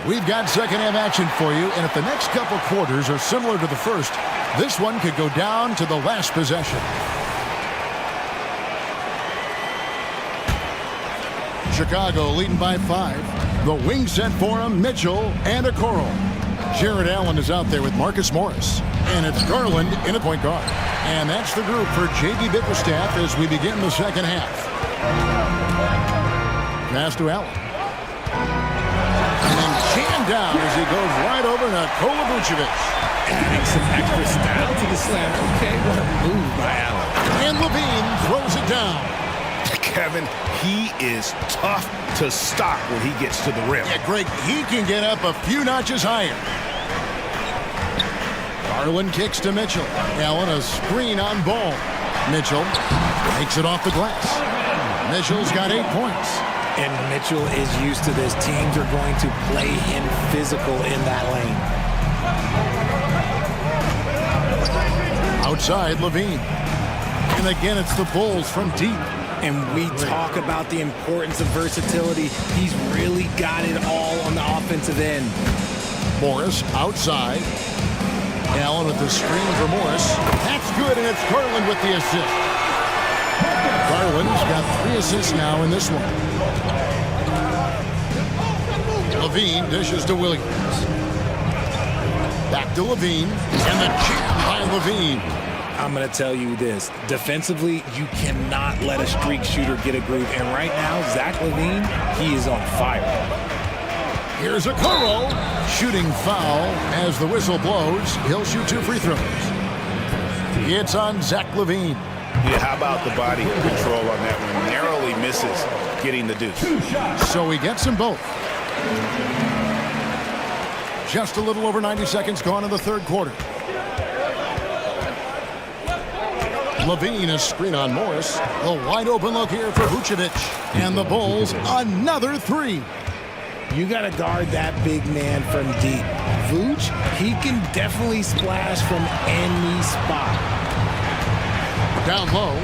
We've got second half action for you, and if the next couple quarters are similar to the first, this one could go down to the last possession. Chicago leading by 5. The wing set for him, Mitchell and Okoro. Jared Allen is out there with Marcus Morris. And it's Garland in a point guard. And that's the group for J.B. Bickerstaff as we begin the second half. Pass to Allen. And then jammed down as he goes right over Nikola Vucevic. Adding some extra style to the slam. Okay, what a move by Allen. And Levine throws it down. Kevin, he is tough to stop when he gets to the rim. Yeah, Greg, he can get up a few notches higher. Garland kicks to Mitchell. Allen a screen on ball. Mitchell takes it off the glass. Mitchell's got 8 points. And Mitchell is used to this. Teams are going to play him physical in that lane. Outside, Levine. And again, it's the Bulls from deep. And we talk about the importance of versatility. He's really got it all on the offensive end. Morris outside. Allen with the screen for Morris. That's good, and it's Garland with the assist. Garland's got 3 assists now in this one. Levine dishes to Williams. Back to Levine. And the jam by Levine. I'm going to tell you this. Defensively, you cannot let a streak shooter get a groove. And right now, Zach LaVine, he is on fire. Here's Okoro. Shooting foul as the whistle blows. He'll shoot 2 free throws. It's on Zach LaVine. Yeah, how about the body control on that one? Narrowly misses getting the deuce. So he gets them both. Just a little over 90 seconds gone in the third quarter. Levine is screen on Morris. A wide open look here for Vucevic. And the Bulls, another three. You got to guard that big man from deep. Vooch, he can definitely splash from any spot. Down low.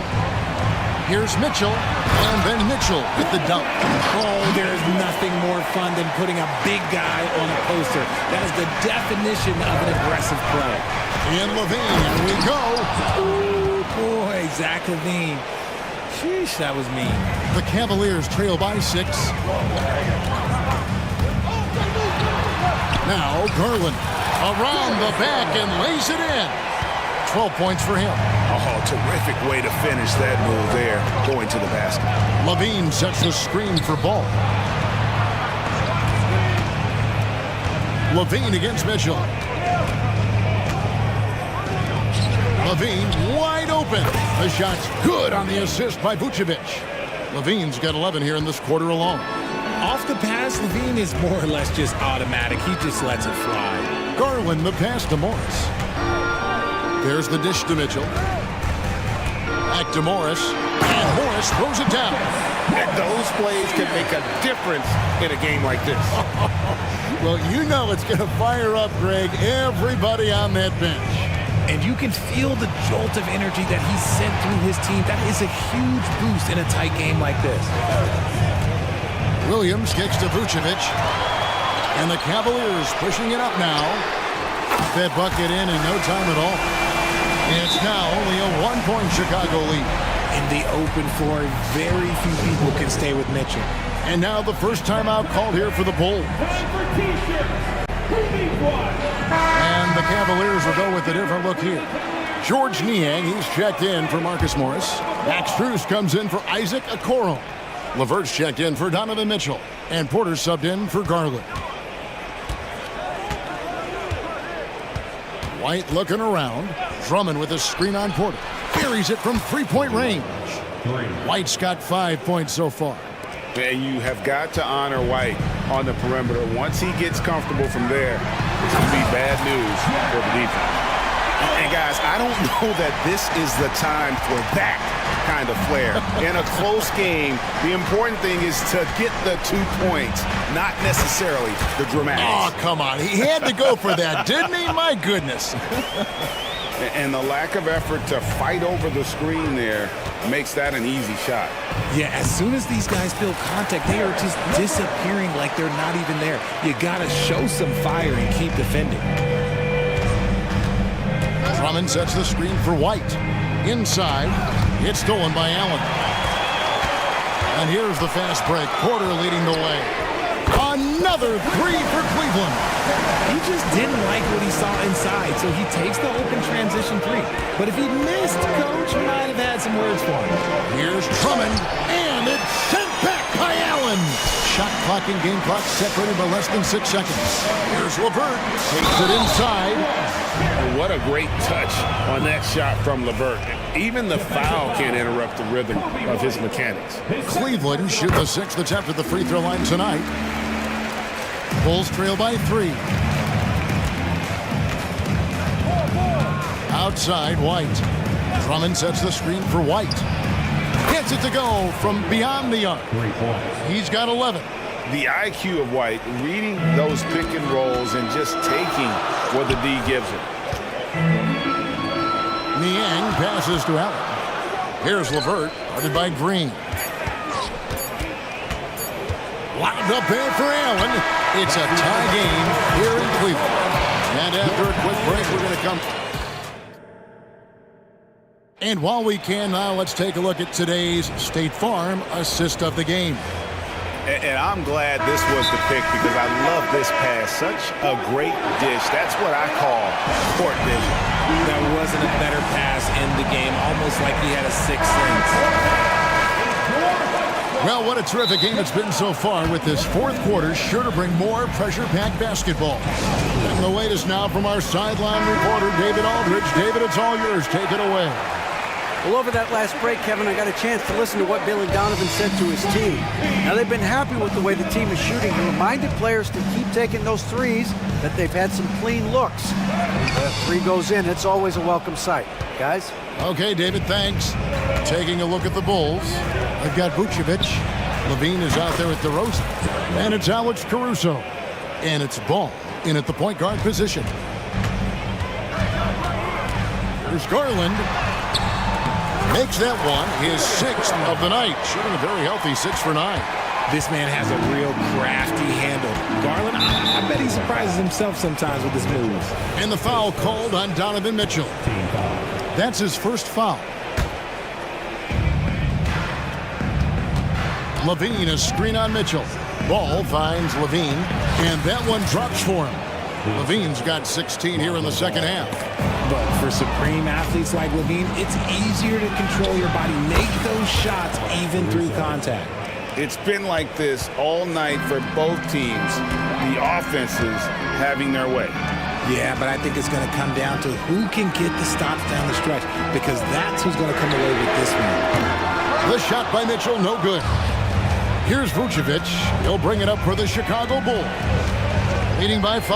Here's Mitchell, and then Mitchell with the dunk. Oh, there's nothing more fun than putting a big guy on a poster. That is the definition of an aggressive play. And Levine, here we go. Ooh, boy, Zach Levine. Sheesh, that was mean. The Cavaliers trail by 6. Now Garland around the back and lays it in. 12 points for him. Oh, terrific way to finish that move there, going to the basket. Levine sets the screen for Ball. Levine against Mitchell. Levine wide open. The shot's good on the assist by Vucevic. Levine's got 11 here in this quarter alone. Off the pass, Levine is more or less just automatic. He just lets it fly. Garland the pass to Morris. There's the dish to Mitchell. Back to Morris. And Morris throws it down. And those plays can make a difference in a game like this. Well, you know it's going to fire up, Greg, everybody on that bench. And you can feel the jolt of energy that he sent through his team. That is a huge boost in a tight game like this. Williams kicks to Vucevic. And the Cavaliers pushing it up now. That bucket in no time at all. It's now only a 1-point Chicago lead. In the open floor, very few people can stay with Mitchell. And now the first timeout called here for the Bulls. And the Cavaliers will go with a different look here. George Niang, he's checked in for Marcus Morris. Max Strus comes in for Isaac Okoro. Levert's checked in for Donovan Mitchell. And Porter subbed in for Garland. White looking around. Drummond with a screen on Porter. Buries it from three-point range. White's got 5 points so far. And you have got to honor White on the perimeter. Once he gets comfortable from there, it's going to be bad news for the defense. And guys, I don't know that this is the time for that kind of flair. In a close game, the important thing is to get the 2 points, not necessarily the dramatics. Oh, come on. He had to go for that, didn't he? My goodness. And the lack of effort to fight over the screen there makes that an easy shot. Yeah, as soon as these guys feel contact, they are just disappearing like they're not even there. You got to show some fire and keep defending. Drummond sets the screen for White. Inside, it's stolen by Allen. And here's the fast break. Porter leading the way. Another three for Cleveland. He just didn't like what he saw inside, so he takes the open transition three. But if he missed, Coach might have had some words for him. Here's Drummond, and it's sent back by Allen. Shot clock and game clock separated by less than 6 seconds. Here's Levert, takes it inside. What a great touch on that shot from Levert. Even the foul can't interrupt the rhythm of his mechanics. Cleveland shoot the 6th attempt at the free throw line tonight. Bulls trail by 3. Outside, White. Drummond sets the screen for White. Gets it to go from beyond the arc. He's got 11. The IQ of White, reading those pick and rolls and just taking what the D gives him. Niang passes to Allen. Here's Levert, guarded by Green. Wound up there for Allen. It's a tie game here in Cleveland. And after a quick break, we're going to come. And while we can now, let's take a look at today's State Farm assist of the game. And I'm glad this was the pick because I love this pass. Such a great dish. That's what I call court vision. There wasn't a better pass in the game, almost like he had a sixth sense. Well, what a terrific game it's been so far, with this fourth quarter sure to bring more pressure-packed basketball. And the latest now from our sideline reporter, David Aldridge. David, it's all yours. Take it away. Well, over that last break, Kevin, I got a chance to listen to what Billy Donovan said to his team. Now, they've been happy with the way the team is shooting. He reminded players to keep taking those threes, that they've had some clean looks. That three goes in, it's always a welcome sight. Guys? Okay, David, thanks. Taking a look at the Bulls. I've got Vucevic. Levine is out there at DeRozan. And it's Alex Caruso. And it's Ball in at the point guard position. Here's Garland. Makes that one his 6th of the night. Shooting a very healthy 6 for 9. This man has a real crafty handle. Garland, I bet he surprises himself sometimes with his moves. And the foul called on Donovan Mitchell. That's his first foul. Levine, a screen on Mitchell. Ball finds Levine, and that one drops for him. Levine's got 16 here in the second half. But for supreme athletes like Levine, it's easier to control your body, make those shots even through contact. It's been like this all night for both teams, the offenses having their way. Yeah, but I think it's going to come down to who can get the stops down the stretch, because that's who's going to come away with this one. The shot by Mitchell, no good. Here's Vucevic. He'll bring it up for the Chicago Bulls. Leading by 5.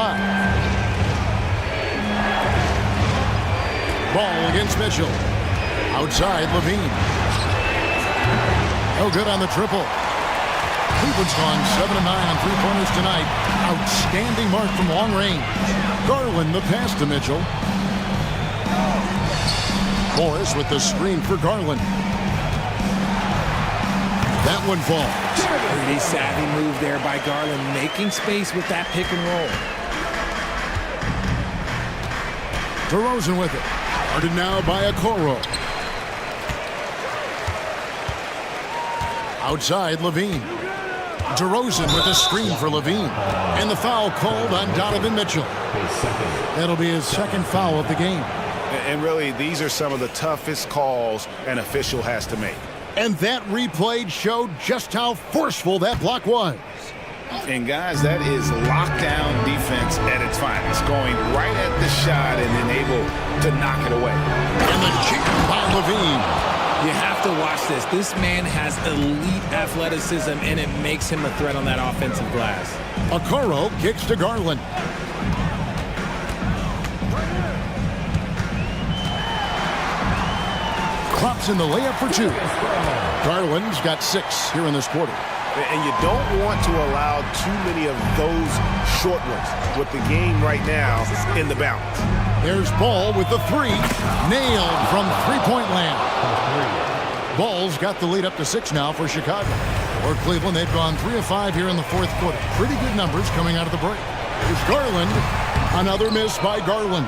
Ball against Mitchell. Outside, Levine. No good on the triple. Cleveland's gone 7 of 9 on three-pointers tonight. Outstanding mark from long range. Garland the pass to Mitchell. Morris with the screen for Garland. That one falls. Pretty savvy move there by Garland, making space with that pick and roll. DeRozan with it. Guarded now by Okoro. Outside, Levine. DeRozan with a screen for Levine. And the foul called on Donovan Mitchell. That'll be his 2nd foul of the game. And really, these are some of the toughest calls an official has to make. And that replay showed just how forceful that block was. And guys, that is lockdown defense at its finest, going right at the shot and then able to knock it away. And the cheat by Levine. You have to watch this. This man has elite athleticism, and it makes him a threat on that offensive glass. Okoro kicks to Garland. Klopp's in the layup for 2. Garland's got 6 here in this quarter. And you don't want to allow too many of those short ones with the game right now in the balance. There's Ball with the 3. Nailed from three-point land. Ball's got the lead up to 6 now for Chicago. For Cleveland, they've gone 3 of 5 here in the 4th quarter. Pretty good numbers coming out of the break. Here's Garland. Another miss by Garland.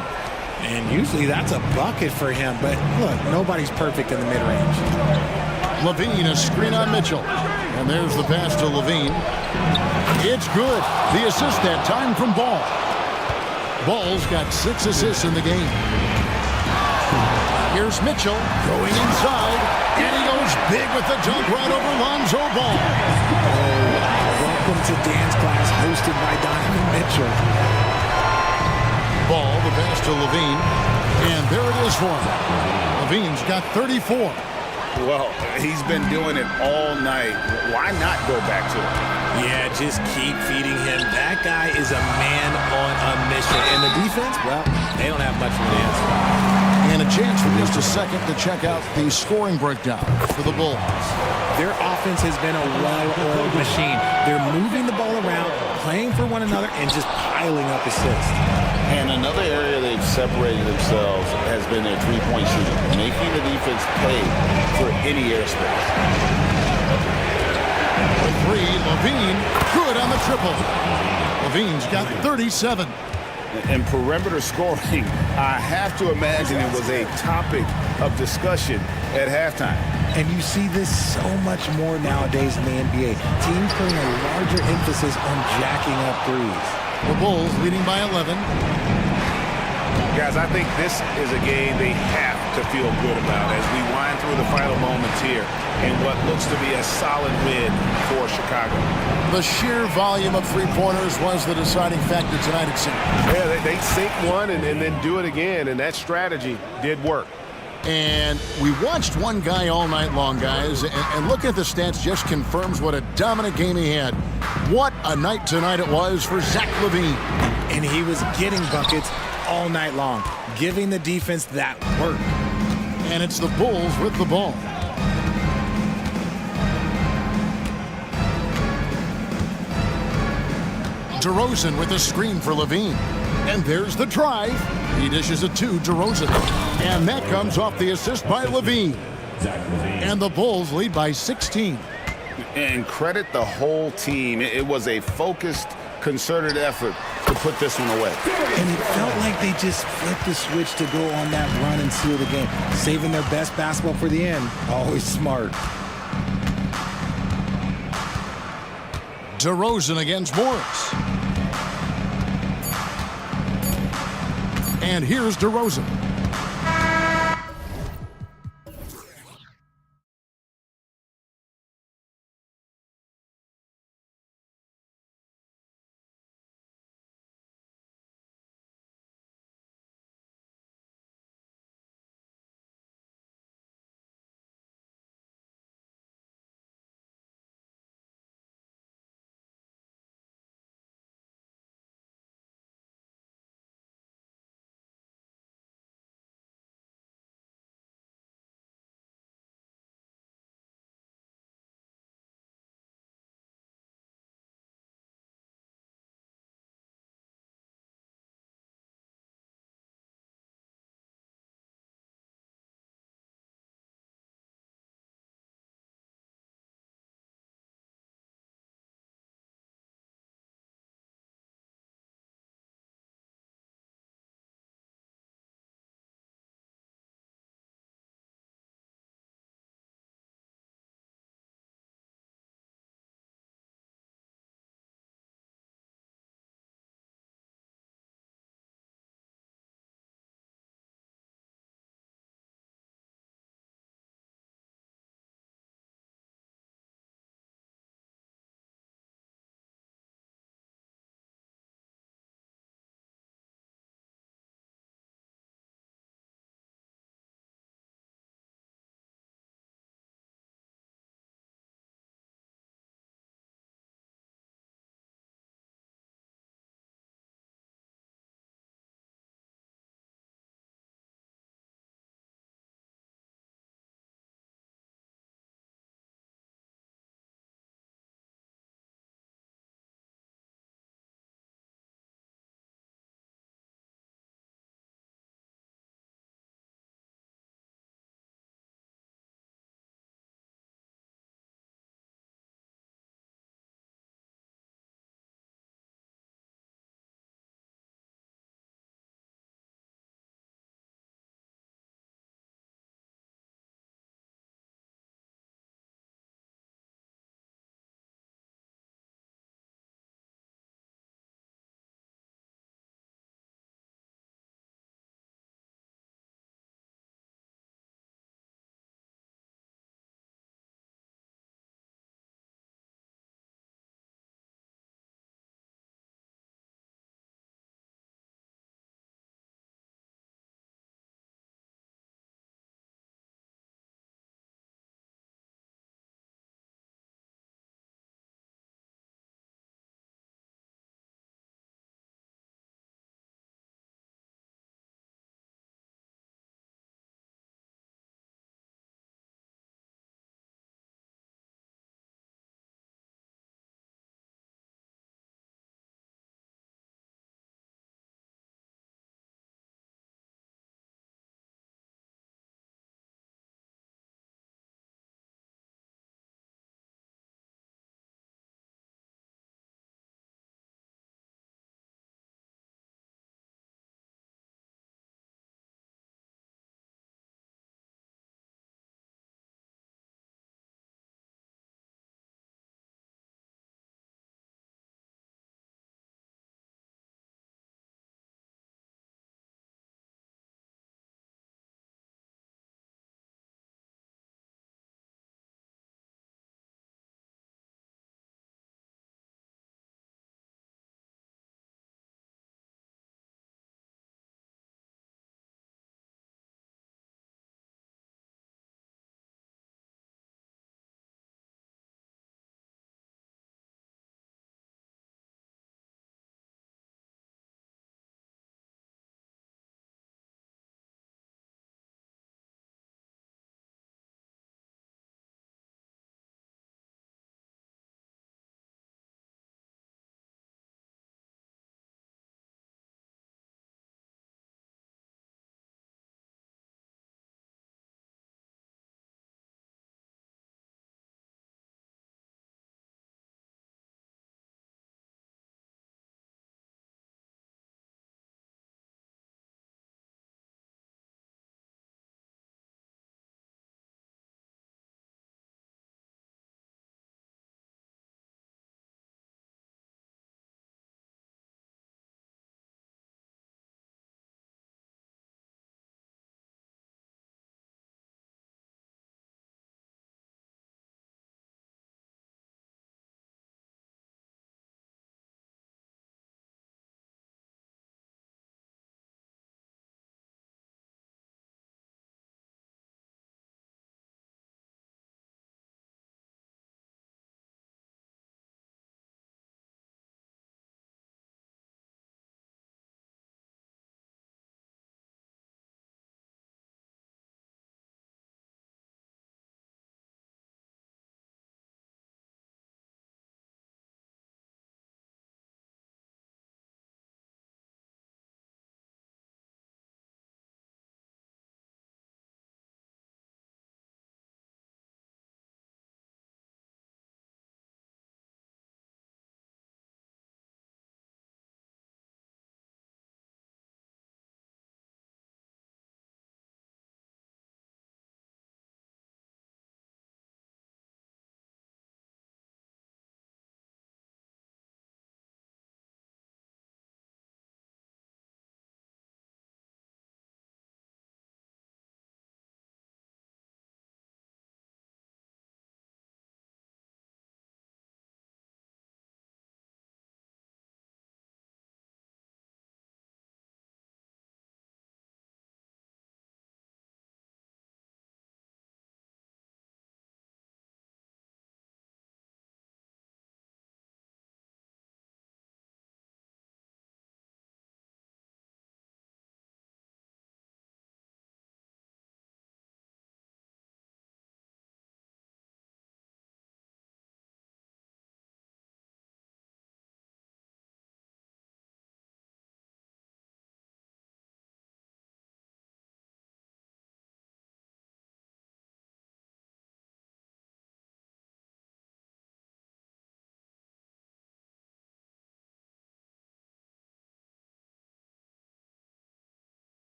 And usually that's a bucket for him, but look, nobody's perfect in the mid-range. Levine, a screen on Mitchell. And there's the pass to Levine. It's good. The assist that time from Ball. Ball's got 6 assists in the game. Here's Mitchell going inside, and he goes big with the dunk right over Lonzo Ball. Welcome to dance class hosted by Donovan Mitchell. Ball, the pass to Levine, and there it is for him. Levine's got 34. Well, he's been doing it all night. Why not go back to it? Yeah, just keep feeding him. That guy is a man on a mission. And the defense, well, they don't have much of an answer. And a chance for just a second to check out the scoring breakdown for the Bulls. Their offense has been a well-oiled machine. They're moving the ball around, playing for one another, and just piling up assists. And another area they've separated themselves has been their three-point shooting, making the defense pay for any airspace. For 3, Levine, good on the triple. Levine's got 37. And perimeter scoring, I have to imagine it was a topic of discussion at halftime. And you see this so much more nowadays in the NBA. Teams putting a larger emphasis on jacking up threes. The Bulls leading by 11. Guys, I think this is a game they have to feel good about as we wind through the final moments here in what looks to be a solid win for Chicago. The sheer volume of three-pointers was the deciding factor tonight, it seemed. Yeah, they sink one and then do it again, and that strategy did work. And we watched one guy all night long, guys, and looking at the stats just confirms what a dominant game he had. What a night tonight it was for Zach LaVine. And he was getting buckets all night long, giving the defense that work. And it's the Bulls with the ball. DeRozan with a screen for LaVine. And there's the drive. He dishes it to DeRozan. And that comes off the assist by LaVine. And the Bulls lead by 16. And credit the whole team. It was a focused, concerted effort to put this one away. And it felt like they just flipped the switch to go on that run and seal the game. Saving their best basketball for the end. Always smart. DeRozan against Morris. And here's DeRozan.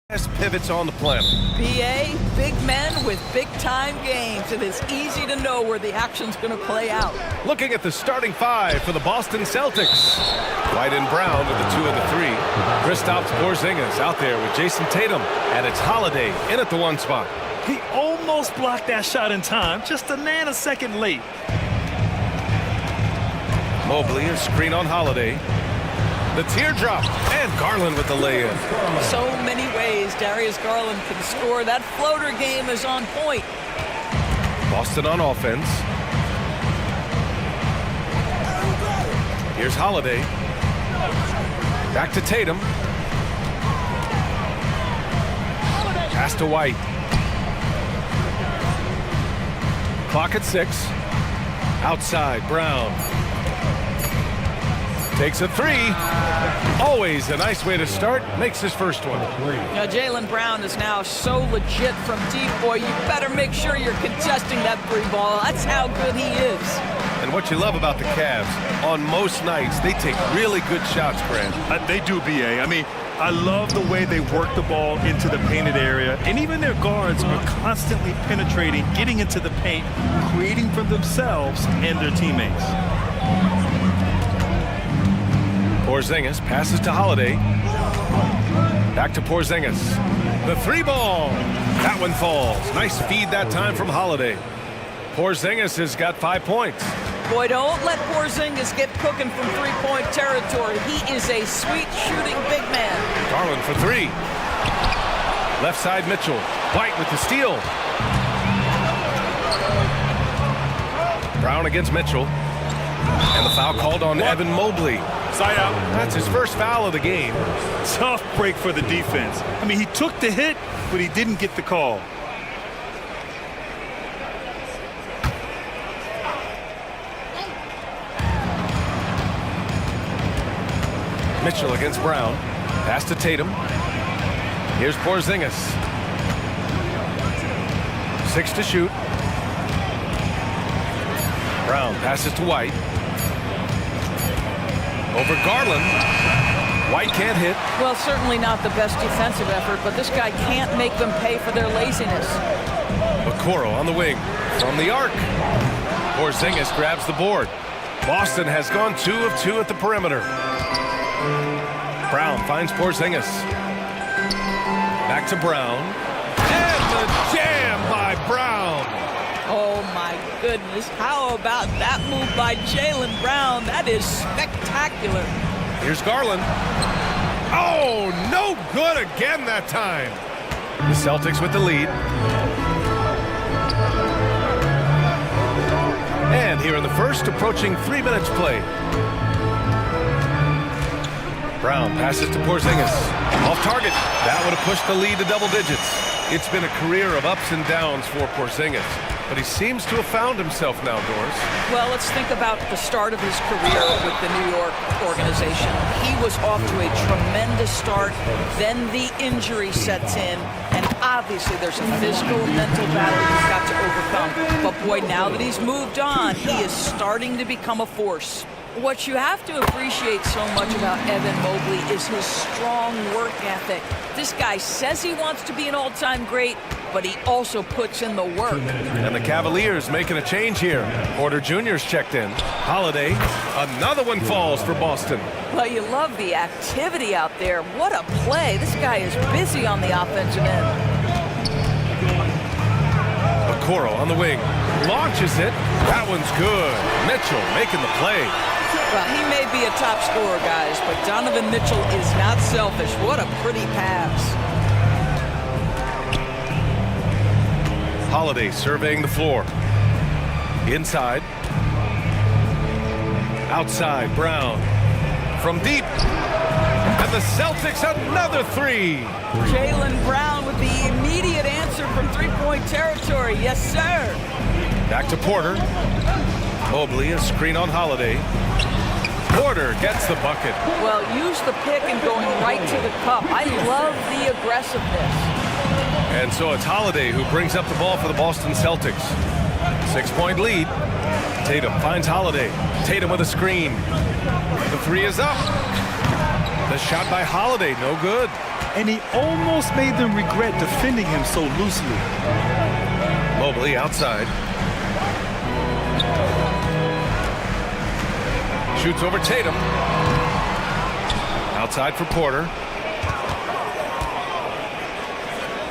Best pivots on the planet. BA, big men with big-time games. It is easy to know where the action's going to play out. Looking at the starting five for the Boston Celtics. White and Brown are the 2 and the 3. Kristaps Porzingis out there with Jason Tatum. And it's Holiday in at the 1 spot. He almost blocked that shot in time, just a nanosecond late. Mobley, a screen on Holiday. The teardrop, and Garland with the lay-in. So many ways Darius Garland can score. That floater game is on point. Boston on offense. Here's Holiday. Back to Tatum. Pass to White. Clock at 6. Outside, Brown. Takes a 3. Always a nice way to start. Makes his first one. Now, Jaylen Brown is now so legit from deep. Boy, you better make sure you're contesting that 3 ball. That's how good he is. And what you love about the Cavs, on most nights, they take really good shots, Brand. They do, BA. I mean, I love the way they work the ball into the painted area. And even their guards are constantly penetrating, getting into the paint, creating for themselves and their teammates. Porzingis passes to Holiday. Back to Porzingis. The 3 ball. That one falls. Nice feed that time from Holiday. Porzingis has got 5 points. Boy, don't let Porzingis get cooking from 3-point territory. He is a sweet shooting big man. Garland for 3. Left side Mitchell. White with the steal. Brown against Mitchell. And the foul called on Evan Mobley. Side out. That's his first foul of the game. Tough break for the defense. I mean, he took the hit, but he didn't get the call. Mitchell against Brown. Pass to Tatum. Here's Porzingis. 6 to shoot. Brown passes to White. Over Garland. White can't hit. Well, certainly not the best defensive effort, but this guy can't make them pay for their laziness. Okoro on the wing. From the arc. Porzingis grabs the board. Boston has gone 2 of 2 at the perimeter. Brown finds Porzingis. Back to Brown. And the jam by Brown. Oh, my goodness. How about that move by Jaylen Brown? That is spectacular. Here's Garland. Oh, no good again that time. The Celtics with the lead. And here in the first, approaching 3 minutes play. Brown passes to Porzingis. Off target. That would have pushed the lead to double digits. It's been a career of ups and downs for Porzingis, but he seems to have found himself now, Doris. Well, let's think about the start of his career with the New York organization. He was off to a tremendous start. Then the injury sets in, and obviously there's a physical and mental battle he's got to overcome. But boy, now that he's moved on, he is starting to become a force. What you have to appreciate so much about Evan Mobley is his strong work ethic. This guy says he wants to be an all-time great, but he also puts in the work. And the Cavaliers making a change here. Porter Jr.'s checked in. Holiday, another one falls for Boston. Well, you love the activity out there. What a play. This guy is busy on the offensive end. Okoro on the wing. Launches it. That one's good. Mitchell making the play. Well, he may be a top scorer, guys, but Donovan Mitchell is not selfish. What a pretty pass. Holiday surveying the floor. Inside. Outside, Brown. From deep. And the Celtics another 3. Jaylen Brown with the immediate answer from 3-point territory. Yes, sir. Back to Porter. Mobley, a screen on Holiday. Porter gets the bucket. Well, use the pick and going right to the cup. I love the aggressiveness. And so it's Holiday who brings up the ball for the Boston Celtics. 6-point lead. Tatum finds Holiday. Tatum with a screen. The 3 is up. The shot by Holiday, no good. and he almost made them regret defending him so loosely. Mobley outside. Shoots over Tatum. Outside for Porter.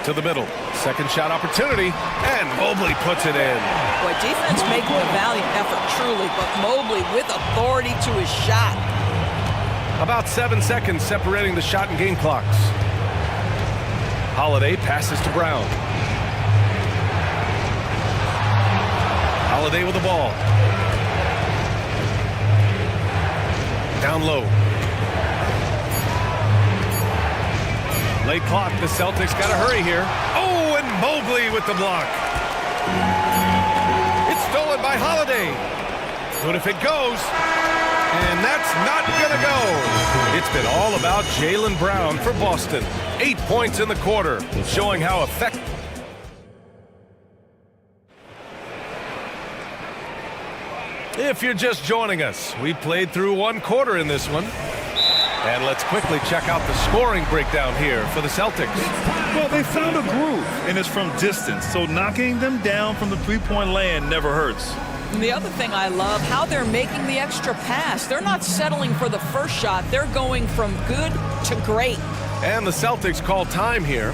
To the middle. Second shot opportunity, and Mobley puts it in. Boy, defense making a valiant effort, truly, but Mobley with authority to his shot. About 7 seconds separating the shot and game clocks. Holiday passes to Brown. Holiday with the ball. Down low. Late clock, the Celtics got to hurry here. Oh, and Mobley with the block. It's stolen by Holiday. But if it goes, and that's not gonna go. It's been all about Jaylen Brown for Boston. 8 points in the quarter, showing how effective. If you're just joining us, we played through one quarter in this one. And let's quickly check out the scoring breakdown here for the Celtics. Well, they found a groove, and it's from distance, so knocking them down from the three-point land never hurts. And the other thing I love, how they're making the extra pass. They're not settling for the first shot. They're going from good to great. And the Celtics call time here.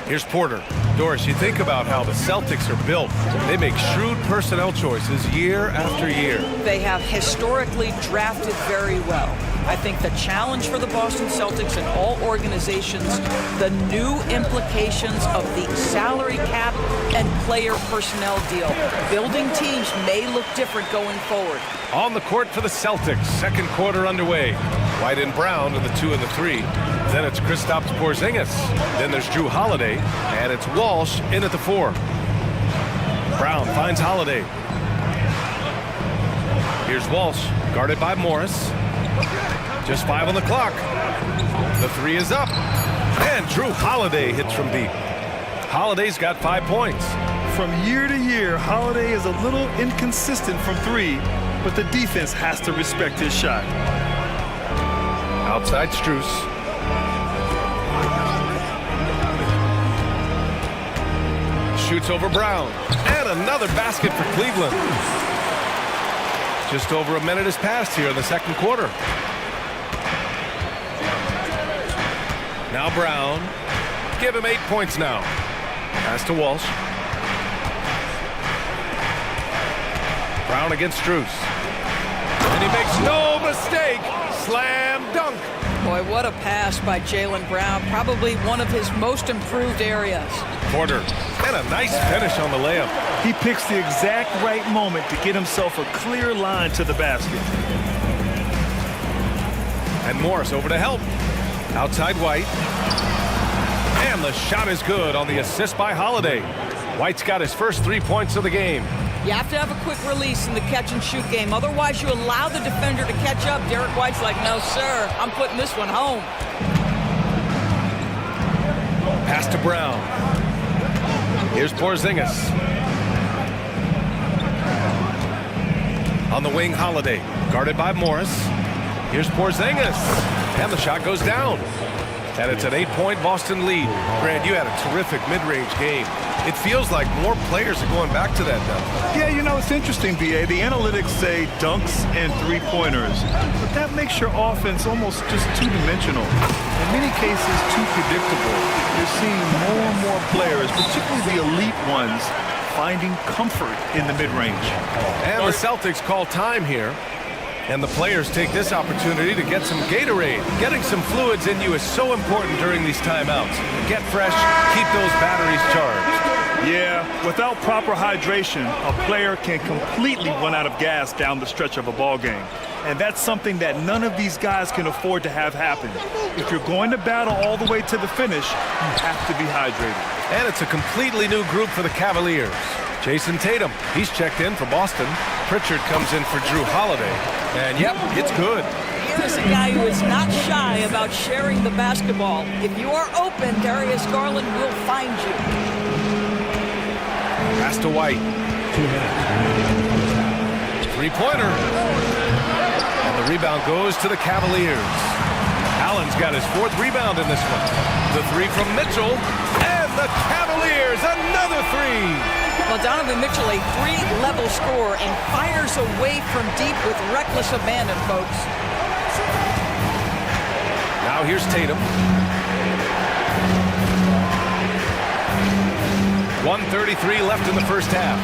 Here's Porter. Doris, you think about how the Celtics are built. They make shrewd personnel choices year after year. They have historically drafted very well. I think the challenge for the Boston Celtics and all organizations, the new implications of the salary cap and player personnel deal. Building teams may look different going forward. On the court for the Celtics, second quarter underway. White and Brown in the 2 and the 3. Then it's Kristaps Porzingis. Then there's Drew Holiday, and it's Walsh in at the 4. Brown finds Holiday. Here's Walsh, guarded by Morris. Just 5 on the clock. The 3 is up. And Drew Holiday hits from deep. Holiday's got 5 points. From year to year, Holiday is a little inconsistent from 3, but the defense has to respect his shot. Outside Strus. Shoots over Brown. And another basket for Cleveland. Just over a minute has passed here in the second quarter. Now Brown. Give him 8 points now. Pass to Walsh. Brown against Strus. And he makes no mistake. Slam dunk. Boy, what a pass by Jaylen Brown. Probably one of his most improved areas. Porter. And a nice finish on the layup. He picks the exact right moment to get himself a clear line to the basket. And Morris over to help. Outside White. And the shot is good on the assist by Holiday. White's got his first 3 points of the game. You have to have a quick release in the catch-and-shoot game. Otherwise, you allow the defender to catch up. Derek White's like, no, sir, I'm putting this one home. Pass to Brown. Here's Porzingis. On the wing, Holiday. Guarded by Morris. Here's Porzingis. And the shot goes down. And it's an 8-point Boston lead. Grant, you had a terrific mid-range game. It feels like more players are going back to that now. Yeah, you know, it's interesting, B.A. The analytics say dunks and three-pointers, but that makes your offense almost just two-dimensional. In many cases, too predictable. You're seeing more and more players, particularly the elite ones, finding comfort in the mid-range. And the Celtics call time here. And the players take this opportunity to get some Gatorade. Getting some fluids in you is so important during these timeouts. Get fresh, keep those batteries charged. Yeah, without proper hydration, a player can completely run out of gas down the stretch of a ball game. And that's something that none of these guys can afford to have happen. If you're going to battle all the way to the finish, you have to be hydrated. And it's a completely new group for the Cavaliers. Jason Tatum, he's checked in for Boston. Pritchard comes in for Drew Holiday. And yep, it's good. Here's a guy who is not shy about sharing the basketball. If you are open, Darius Garland will find you. Pass to White. Three-pointer. And the The rebound goes to the Cavaliers. Allen's got his 4th rebound in this one. The 3 from Mitchell, and the Cavaliers, another 3. Well, Donovan Mitchell, a 3-level scorer, and fires away from deep with reckless abandon, folks. Now here's Tatum. 1:33 left in the first half.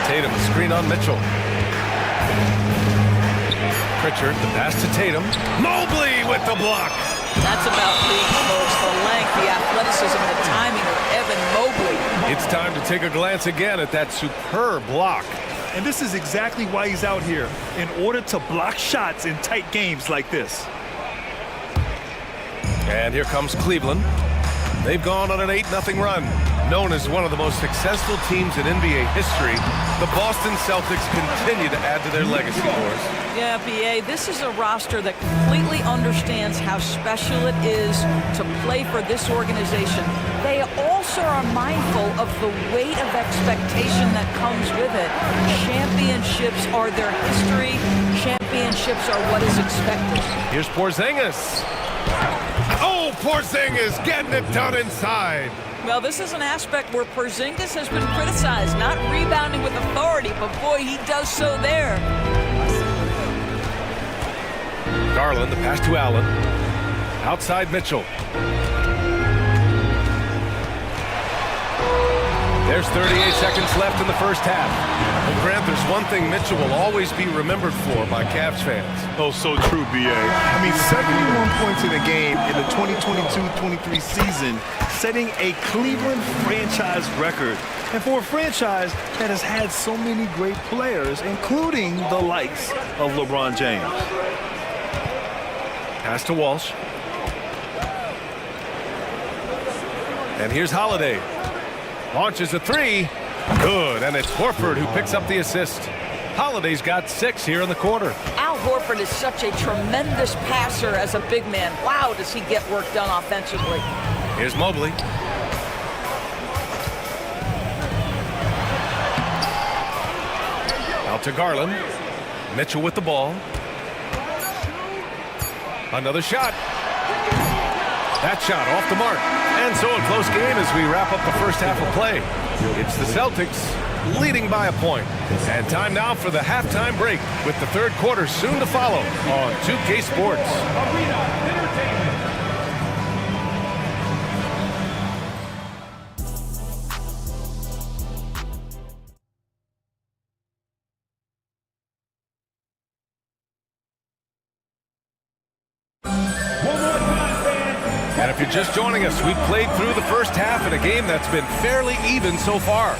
Tatum, screen on Mitchell. Pritchard, the pass to Tatum. Mobley with the block. That's about being folks. The length, the athleticism, the timing of Evan Mobley. It's time to take a glance again at that superb block. And this is exactly why he's out here, in order to block shots in tight games like this. And here comes Cleveland. They've gone on an 8-0 run. Known as one of the most successful teams in NBA history, the Boston Celtics continue to add to their legacy, Boris. Yeah, B.A., this is a roster that completely understands how special it is to play for this organization. They also are mindful of the weight of expectation that comes with it. Championships are their history. Championships are what is expected. Here's Porzingis. Oh, Porzingis getting it done inside. Well, this is an aspect where Porzingis has been criticized, not rebounding with authority, but boy, he does so there. Garland, the pass to Allen. Outside Mitchell. There's 38 seconds left in the first half. And Grant, there's one thing Mitchell will always be remembered for by Cavs fans. Oh, so true, B.A. I mean, 71 points in a game in the 2022-23 season, setting a Cleveland franchise record. And for a franchise that has had so many great players, including the likes of LeBron James. Pass to Walsh. And here's Holiday. Launches a 3. Good, and it's Horford who picks up the assist. Holiday's got 6 here in the quarter. Al Horford is such a tremendous passer as a big man. Wow, does he get work done offensively. Here's Mobley. Out to Garland. Mitchell with the ball. Another shot. That shot off the mark. And so a close game as we wrap up the first half of play. It's the Celtics leading by a point. And time now for the halftime break with the third quarter soon to follow on 2K Sports. Arena Entertainment. And if you're just joining us, we've played through the first half in a game that's been fairly even so far.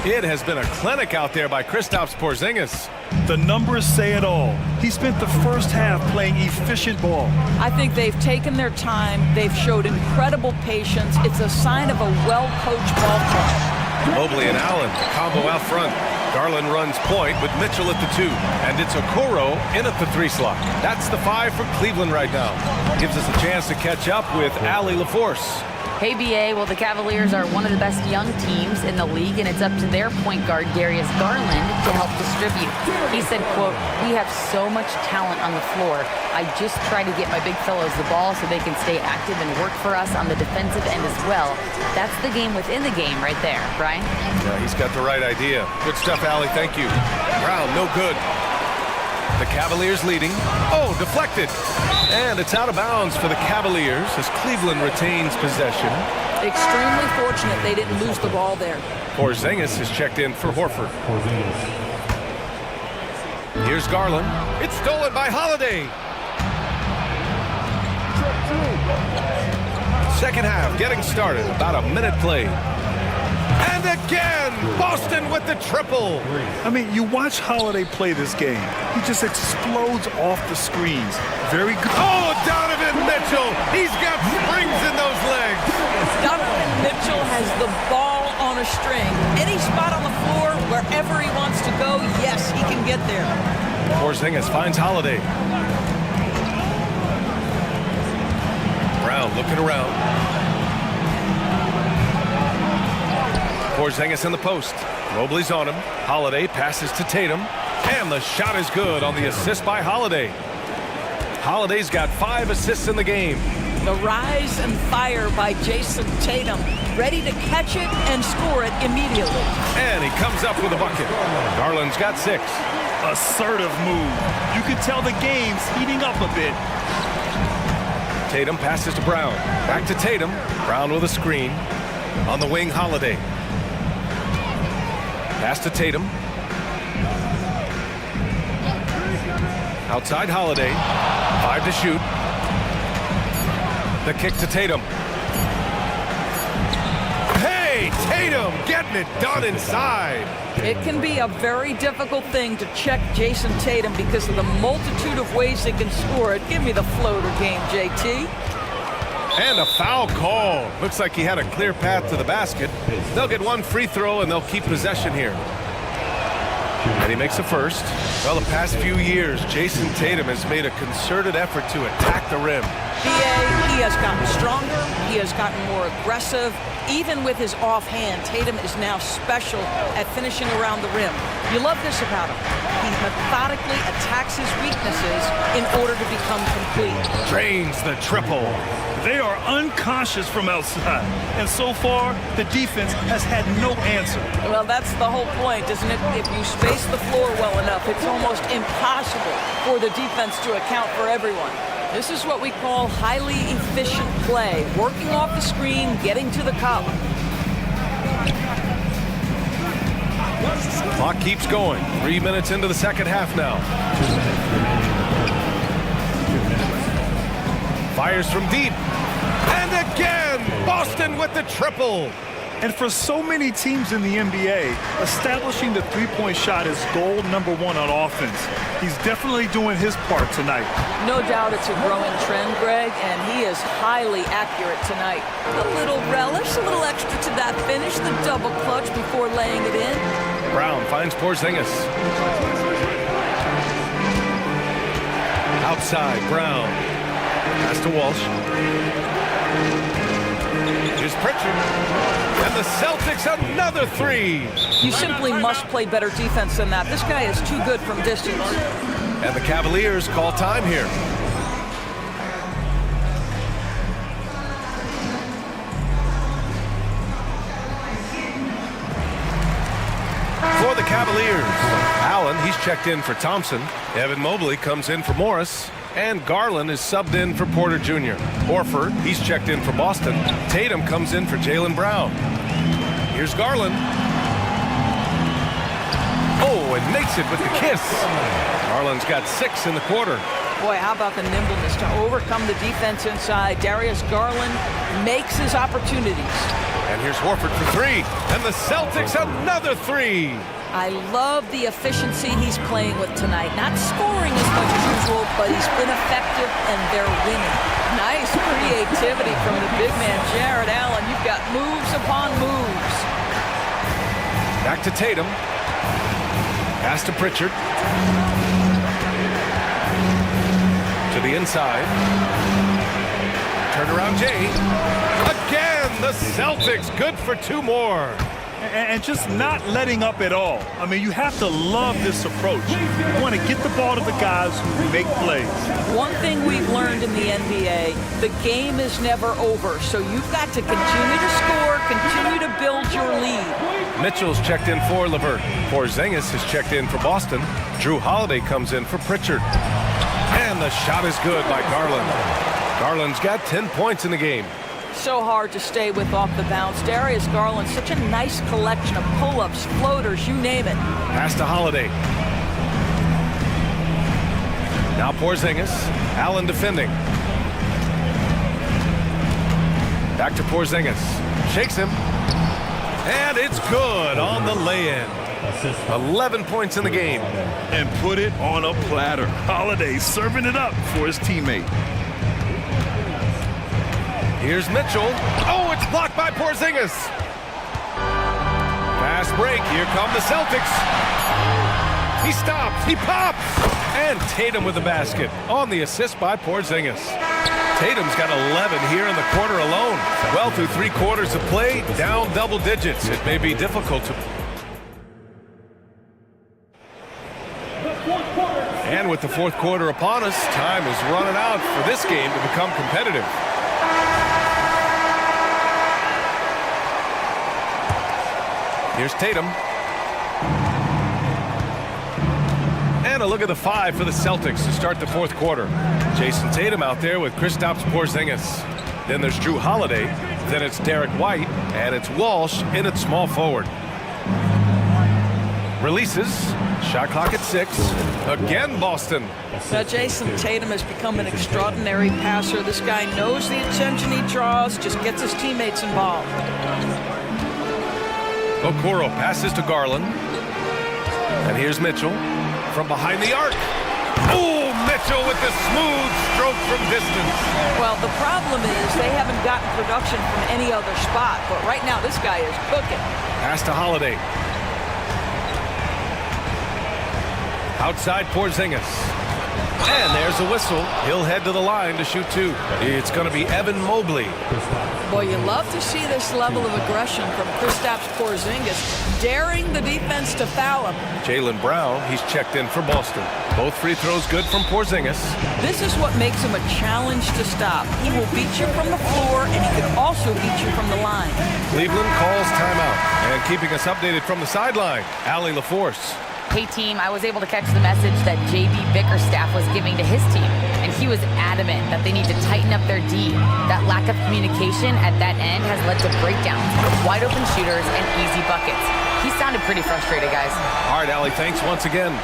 It has been a clinic out there by Kristaps Porzingis. The numbers say it all. He spent the first half playing efficient ball. I think they've taken their time. They've showed incredible patience. It's a sign of a well-coached ball club. Mobley and Allen, the combo out front. Garland runs point with Mitchell at the 2. And it's Okoro in at the 3 slot. That's the 5 for Cleveland right now. Gives us a chance to catch up with Allie LaForce. Hey, BA, well, the Cavaliers are one of the best young teams in the league, and it's up to their point guard, Darius Garland, to help distribute. He said, quote, "We have so much talent on the floor. I just try to get my big fellows the ball so they can stay active and work for us on the defensive end as well." That's the game within the game right there, Brian. Yeah, he's got the right idea. Good stuff, Allie. Thank you. Brown, no good. The Cavaliers leading. Oh, deflected. And it's out of bounds for the Cavaliers as Cleveland retains possession. Extremely fortunate they didn't lose the ball there. Porzingis is checked in for Horford. Here's Garland. It's stolen by Holiday. Second half getting started. About a minute played. And again, Boston with the triple. I mean, you watch Holiday play this game. He just explodes off the screens. Very good. Oh, Donovan Mitchell. He's got springs in those legs. Donovan Mitchell has the ball on a string. Any spot on the floor, wherever he wants to go, yes, he can get there. Porzingis finds Holiday. Brown looking around. Porzingis in the post. Mobley's on him. Holiday passes to Tatum. And the shot is good on the assist by Holiday. Holiday's got 5 assists in the game. The rise and fire by Jayson Tatum, ready to catch it and score it immediately. And he comes up with a bucket. Garland's got 6. Assertive move. You can tell the game's heating up a bit. Tatum passes to Brown. Back to Tatum. Brown with a screen. On the wing, Holiday. Pass to Tatum. Outside Holiday. 5 to shoot. The kick to Tatum. Hey, Tatum getting it done inside. It can be a very difficult thing to check Jayson Tatum because of the multitude of ways they can score it. Give me the floater game, JT. And a foul call. Looks like he had a clear path to the basket. They'll get 1 free throw and they'll keep possession here. And he makes a first. Well, the past few years, Jayson Tatum has made a concerted effort to attack the rim. He has gotten stronger. He has gotten more aggressive. Even with his offhand, Tatum is now special at finishing around the rim. You love this about him. He methodically attacks his weaknesses in order to become complete. Drains the triple. They are unconscious from outside. And so far, the defense has had no answer. Well, that's the whole point, isn't it? If you space the floor well enough, it's almost impossible for the defense to account for everyone. This is what we call highly efficient play. Working off the screen, getting to the cup. Clock keeps going. 3 minutes into the second half now. Fires from deep. And again, Boston with the triple. And for so many teams in the NBA, establishing the three-point shot is goal number 1 on offense. He's definitely doing his part tonight. No doubt it's a growing trend, Greg, and he is highly accurate tonight. A little relish, a little extra to that finish, the double clutch before laying it in. Brown finds Porzingis. Outside, Brown. Pass to Walsh. Here's Pritchard. And the Celtics another 3. You simply must play better defense than that. This guy is too good from distance. And the Cavaliers call time here. For the Cavaliers, Allen, he's checked in for Thompson. Evan Mobley comes in for Morris. And Garland is subbed in for Porter Jr. Horford, he's checked in for Boston. Tatum comes in for Jaylen Brown. Here's Garland. Oh, and makes it with the kiss. Garland's got 6 in the quarter. Boy, how about the nimbleness to overcome the defense inside. Darius Garland makes his opportunities. And here's Horford for 3. And the Celtics another 3. I love the efficiency he's playing with tonight. Not scoring as much as usual, but he's been effective and they're winning. Nice creativity from the big man, Jared Allen. You've got moves upon moves. Back to Tatum. Pass to Pritchard. To the inside. Turnaround Jay. Again, the Celtics good for 2 more. And just not letting up at all. I mean, you have to love this approach. You want to get the ball to the guys who make plays. One thing we've learned in the NBA, the game is never over. So you've got to continue to score, continue to build your lead. Mitchell's checked in for LeVert. Porzingis is checked in for Boston. Drew Holiday comes in for Pritchard. And the shot is good by Garland. Garland's got 10 points in the game. So hard to stay with off the bounce. Darius Garland, such a nice collection of pull-ups, floaters, you name it. Pass to Holiday. Now Porzingis. Allen defending. Back to Porzingis. Shakes him. And it's good on the lay-in. 11 points in the game. And put it on a platter. Holiday serving it up for his teammate. Here's Mitchell. Oh, it's blocked by Porzingis. Fast break. Here come the Celtics. He stops. He pops. And Tatum with the basket on the assist by Porzingis. Tatum's got 11 here in the quarter alone. Well, through 3 quarters of play, down double digits. It may be difficult to... And with with the fourth quarter upon us. Time is running out for this game to become competitive. Here's Tatum. And a look at the 5 for the Celtics to start the fourth quarter. Jason Tatum out there with Kristaps Porzingis. Then there's Drew Holiday. Then it's Derek White. And it's Walsh in at small forward. Releases. Shot clock at 6. Again, Boston. Now, Jason Tatum has become an extraordinary passer. This guy knows the attention he draws, just gets his teammates involved. Okoro passes to Garland. And here's Mitchell from behind the arc. Oh, Mitchell with the smooth stroke from distance. Well, the problem is they haven't gotten production from any other spot. But right now, this guy is cooking. Pass to Holiday. Outside Porzingis. And there's a whistle. He'll head to the line to shoot 2. It's going to be Evan Mobley. Boy, you love to see this level of aggression from Kristaps Porzingis, daring the defense to foul him. Jaylen Brown, he's checked in for Boston. Both free throws good from Porzingis. This is what makes him a challenge to stop. He will beat you from the floor, and he can also beat you from the line. Cleveland calls timeout. And keeping us updated from the sideline, Allie LaForce. Hey team, I was able to catch the message that JB Bickerstaff was giving to his team, and he was adamant that they need to tighten up their D. That lack of communication at that end has led to breakdowns, wide open shooters, and easy buckets. He sounded pretty frustrated, guys. All right, Allie, thanks once again.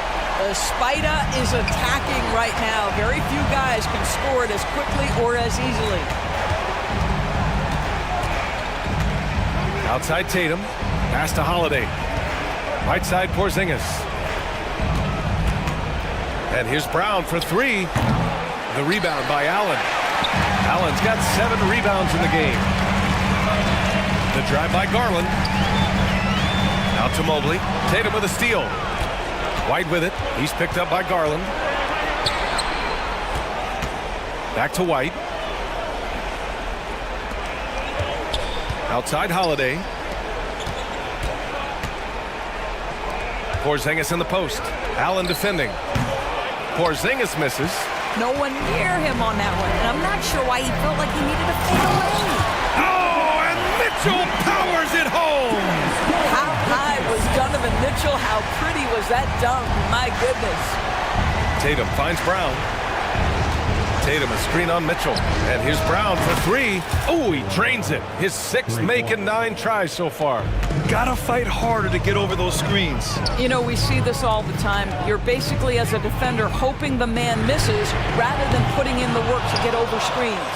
The Spider is attacking right now. Very few guys can score it as quickly or as easily. Outside Tatum, pass to Holiday. Right side Porzingis. And here's Brown for 3. The rebound by Allen. Allen's got 7 rebounds in the game. The drive by Garland. Out to Mobley. Tatum with a steal. White with it. He's picked up by Garland. Back to White. Outside Holiday. Porzingis in the post. Allen defending. Porzingis misses. No one near him on that one, and I'm not sure why he felt like he needed to fade away. Oh, and Mitchell powers it home! How high was Donovan Mitchell? How pretty was that dunk? My goodness. Tatum finds Brown. Tatum a screen on Mitchell. And here's Brown for 3. Oh, he drains it. His 6th make and 9 tries so far. Gotta fight harder to get over those screens. You know, we see this all the time. You're basically, as a defender, hoping the man misses rather than putting in the work to get over screens.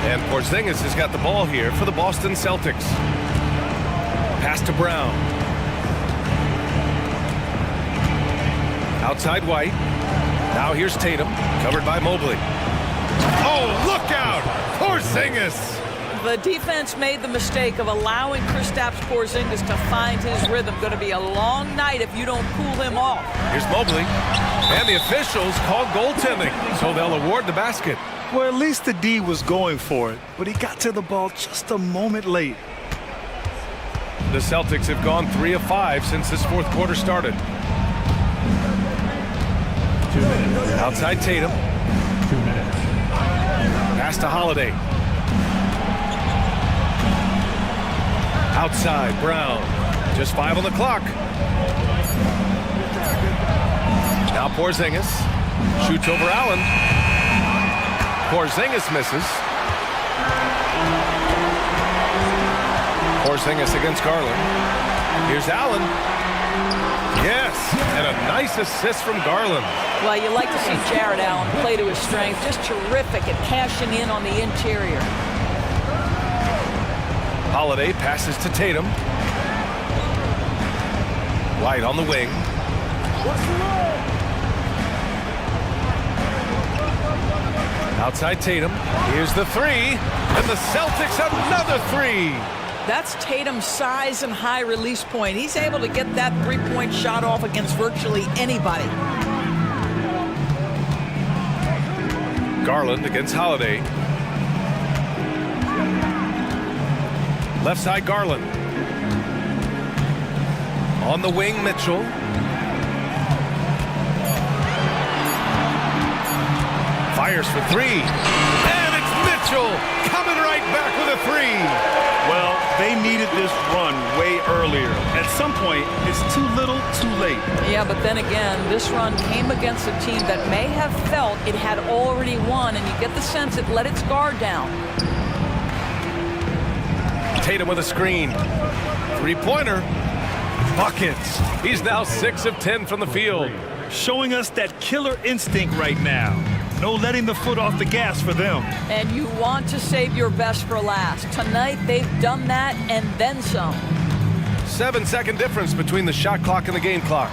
And Porzingis has got the ball here for the Boston Celtics. Pass to Brown. Outside White. Now here's Tatum, covered by Mobley. Oh, look out! Porzingis! The defense made the mistake of allowing Kristaps Porzingis to find his rhythm. Going to be a long night if you don't cool him off. Here's Mobley. And the officials called goaltending, so they'll award the basket. Well, at least the D was going for it, but he got to the ball just a moment late. The Celtics have gone 3 of 5 since this fourth quarter started. Outside Tatum. 2 minutes. Pass to Holiday. Outside Brown. Just 5 on the clock. Now Porzingis. Shoots over Allen. Porzingis misses. Porzingis against Garland. Here's Allen. Yes, and a nice assist from Garland. Well, you like to see Jared Allen play to his strength. Just terrific at cashing in on the interior. Holiday passes to Tatum. White on the wing. Outside Tatum. Here's the 3. And the Celtics another 3. That's Tatum's size and high release point. He's able to get that three-point shot off against virtually anybody. Garland against Holiday. Left side Garland. On the wing, Mitchell. Fires for three. And it's Mitchell coming right back with a three. Well, they needed this run way earlier. At some point, it's too little, too late. Yeah, but then again, this run came against a team that may have felt it had already won, and you get the sense it let its guard down. Tatum with a screen. Three-pointer. Buckets. He's now 6 of 10 from the field. Showing us that killer instinct right now. No letting the foot off the gas for them. And you want to save your best for last. Tonight, they've done that and then some. 7-second difference between the shot clock and the game clock.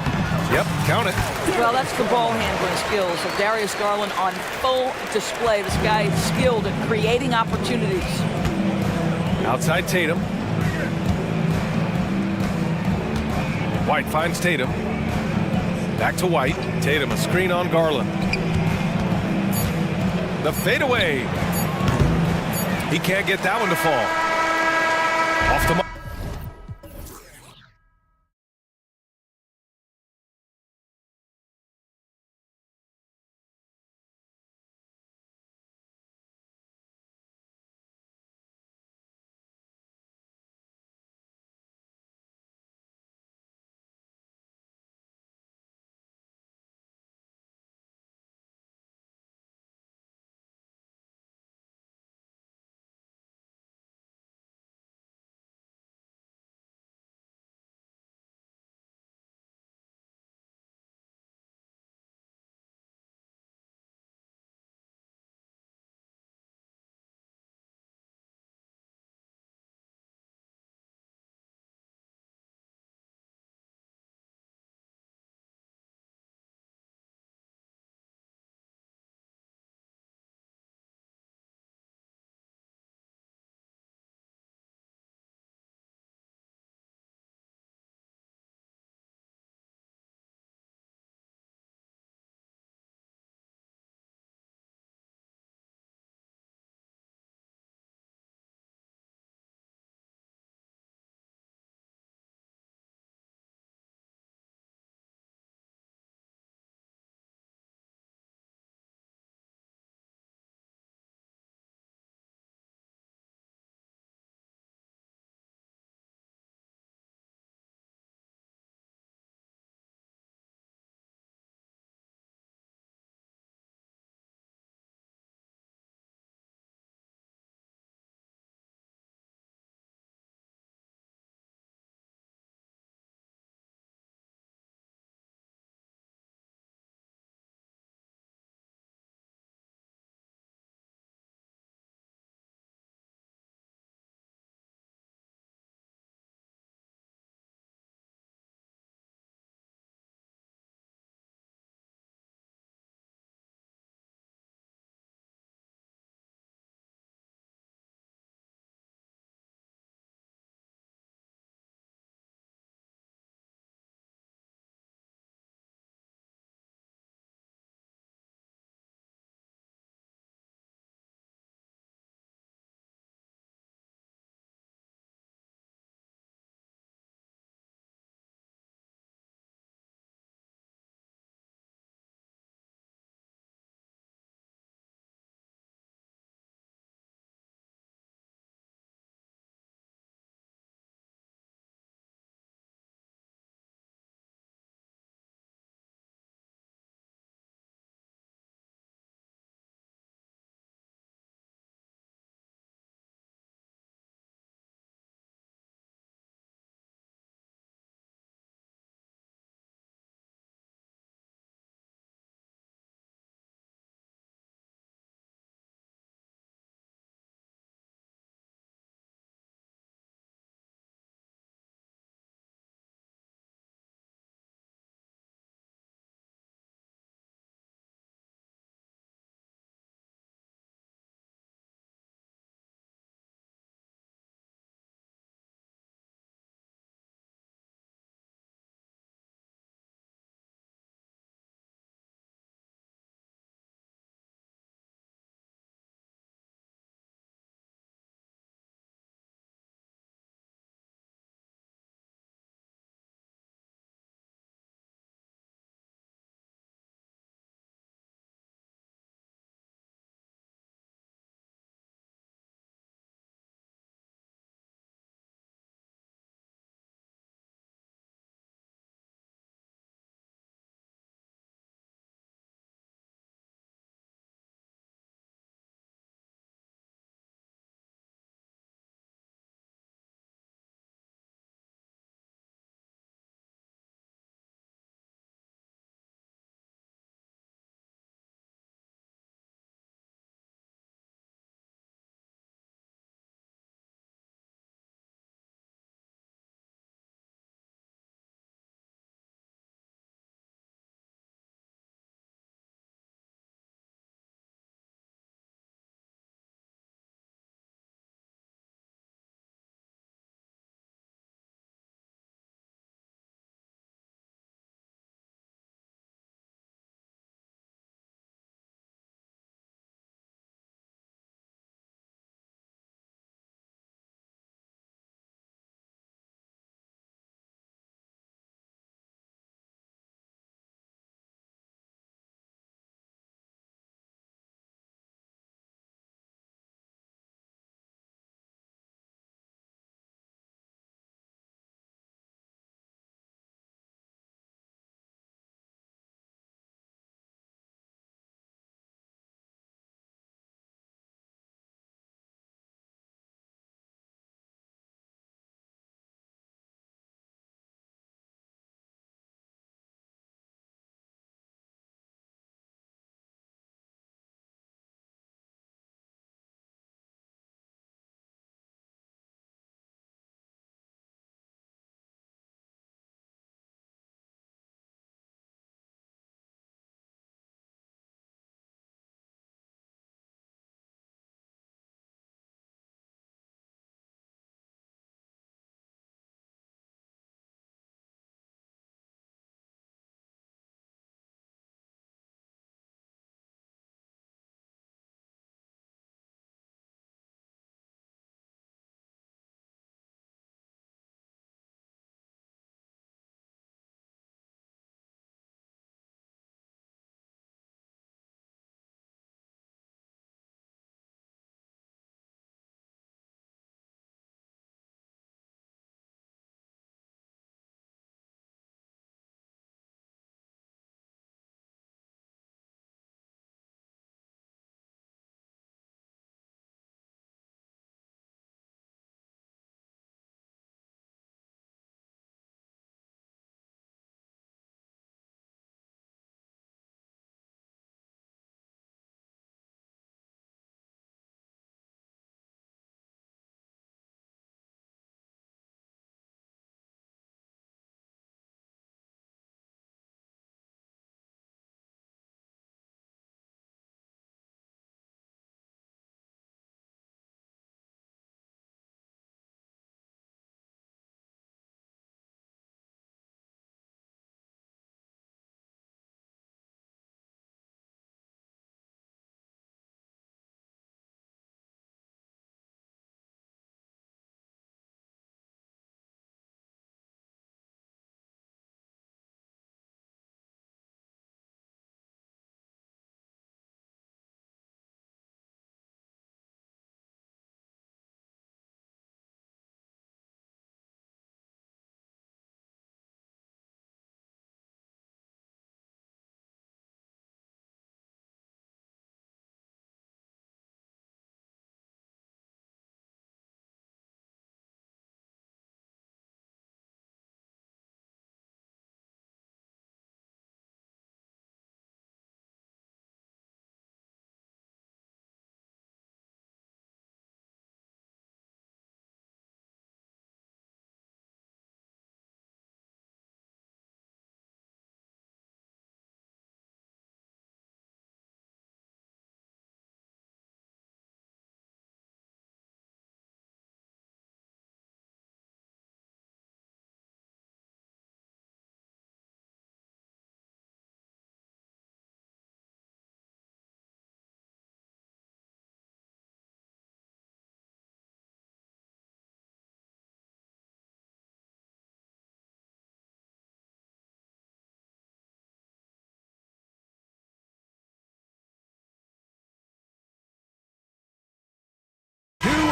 Yep, count it. Well, that's the ball handling skills of Darius Garland on full display. This guy is skilled at creating opportunities. Outside Tatum. White finds Tatum. Back to White. Tatum, a screen on Garland. The fadeaway. He can't get that one to fall. Off the mark.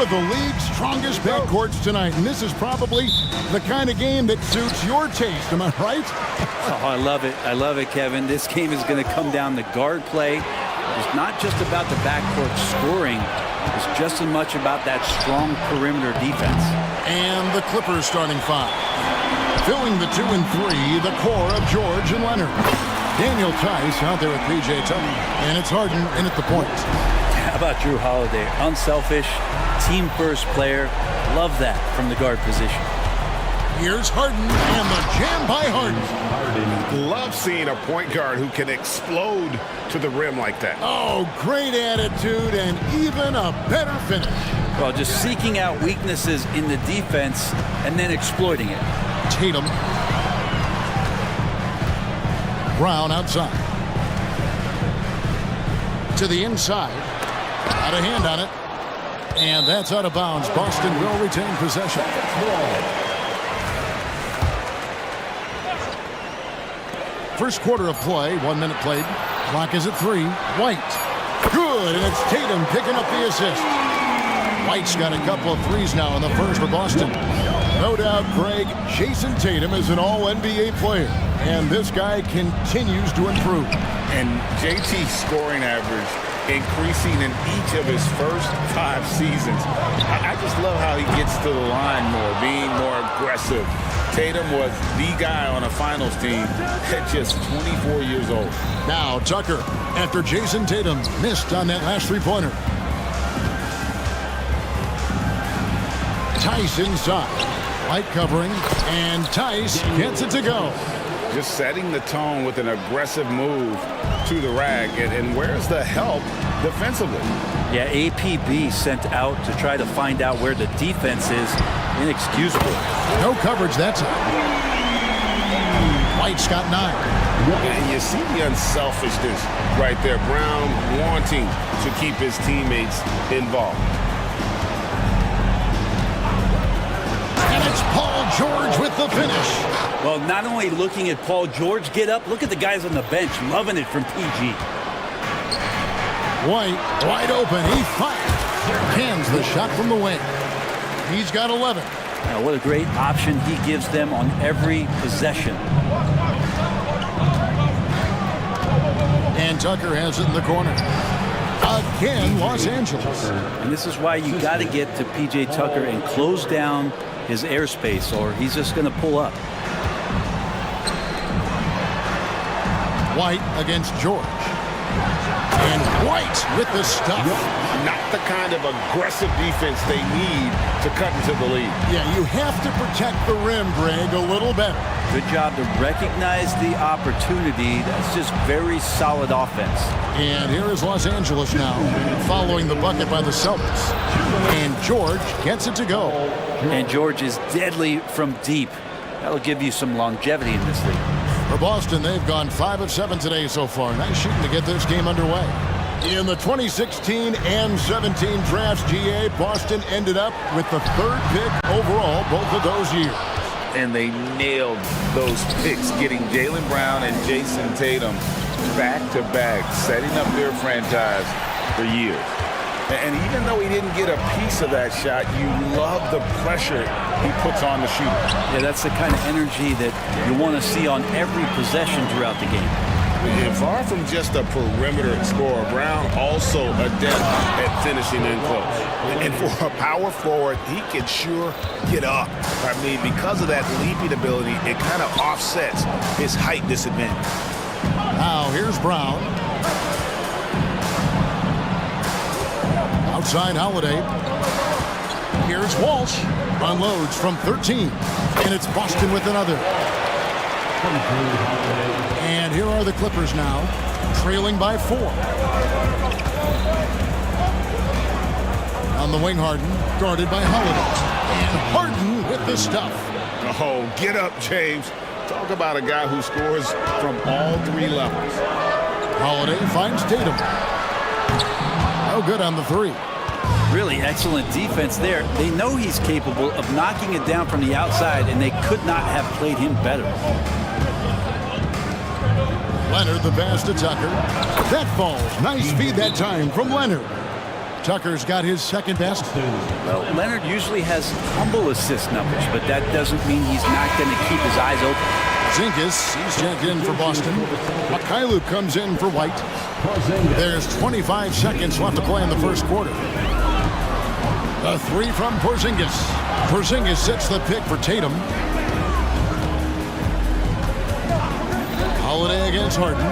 of the league's strongest backcourts tonight, and this is probably the kind of game that suits your taste. Am I right? Oh, I love it. I love it, Kevin. This game is going to come down to guard play. It's not just about the backcourt scoring. It's just as much about that strong perimeter defense. And the Clippers starting five. Filling the 2 and 3, the core of George and Leonard. Daniel Tice out there with P.J. Tucker. And it's Harden in at the point. How about Drew Holiday? Unselfish, team-first player. Love that from the guard position. Here's Harden and the jam by Harden. Love seeing a point guard who can explode to the rim like that. Oh, great attitude and even a better finish. Well, just seeking out weaknesses in the defense and then exploiting it. Tatum. Brown outside. To the inside. Out of hand on it. And that's out of bounds. Boston will retain possession. First quarter of play, 1 minute played. Clock is at 3. White. Good, and it's Tatum picking up the assist. White's got a couple of threes now in the first for Boston. No doubt, Greg, Jason Tatum is an all-NBA player, and this guy continues to improve. And JT's scoring average increasing in each of his first 5 seasons. I just love how he gets to the line more, being more aggressive. Tatum was the guy on a finals team at just 24 years old. Now Tucker, after Jason Tatum missed on that last three-pointer. Tice inside. White covering, and Tice gets it to go. Just setting the tone with an aggressive move to the rack. And where's the help defensively? Yeah, APB sent out to try to find out where the defense is. Inexcusable. No coverage that time. White's got 9. And you see the unselfishness right there. Brown wanting to keep his teammates involved. And it's Paul George with the finish. Well, not only looking at Paul George get up, look at the guys on the bench loving it from PG. White wide open. He fires. Hands the shot from the wing. He's got 11. Now, what a great option he gives them on every possession. And Tucker has it in the corner. Again, Los Angeles. And this is why you got to get to P.J. Tucker and close down his airspace, or he's just going to pull up. White against George. And White with the stuff. Not the kind of aggressive defense they need to cut into the lead. Yeah, you have to protect the rim, Greg, a little better. Good job to recognize the opportunity. That's just very solid offense. And here is Los Angeles now, following the bucket by the Celtics. And George gets it to go. And George is deadly from deep. That'll give you some longevity in this league. For Boston, they've gone 5 of 7 today so far. Nice shooting to get this game underway. In the 2016 and 17 drafts, GA, Boston ended up with the 3rd pick overall both of those years. And they nailed those picks, getting Jaylen Brown and Jason Tatum back-to-back, setting up their franchise for years. And even though he didn't get a piece of that shot, you love the pressure he puts on the shooter. Yeah, that's the kind of energy that you want to see on every possession throughout the game. And far from just a perimeter scorer, Brown also adept at finishing in close. And for a power forward, he can sure get up. I mean, because of that leaping ability, it kind of offsets his height disadvantage. Now, here's Brown. Outside Holiday. Here's Walsh. Unloads from 13. And it's Boston with another. And here are the Clippers now, trailing by 4. On the wing, Harden, guarded by Holiday. And Harden with the stuff. Oh, get up, James. Talk about a guy who scores from all 3 levels. Holiday finds Tatum. No good on the 3. Really excellent defense there. They know he's capable of knocking it down from the outside, and they could not have played him better. Leonard, the pass to Tucker. That falls. Nice feed that time from Leonard. Tucker's got his second best. Well, Leonard usually has humble assist numbers, but that doesn't mean he's not going to keep his eyes open. Porzingis, he's checked in for Boston. Mikhailuk comes in for White. There's 25 seconds left to play in the first quarter. A three from Porzingis. Porzingis sets the pick for Tatum. Holiday against Harden.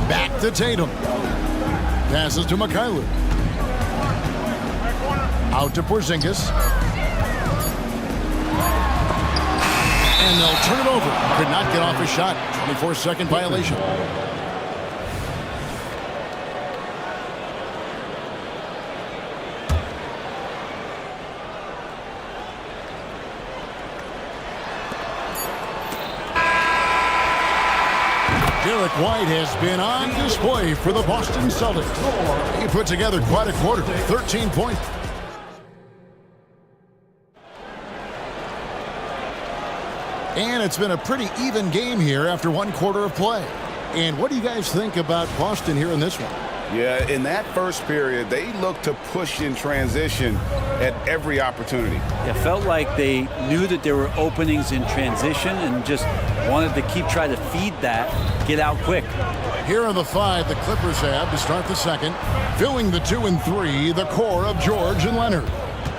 Back to Tatum. Passes to Mikhailuk. Out to Porzingis. And they'll turn it over. Could not get off a shot. 24-second violation. Derek White has been on display for the Boston Celtics. He put together quite a quarter, 13 points. And it's been a pretty even game here after one quarter of play. And what do you guys think about Boston here in this one? Yeah, in that first period, they looked to push in transition at every opportunity. It felt like they knew that there were openings in transition and just wanted to keep trying to feed that, get out quick. Here are the five the Clippers have to start the second. Filling the 2 and 3, the core of George and Leonard.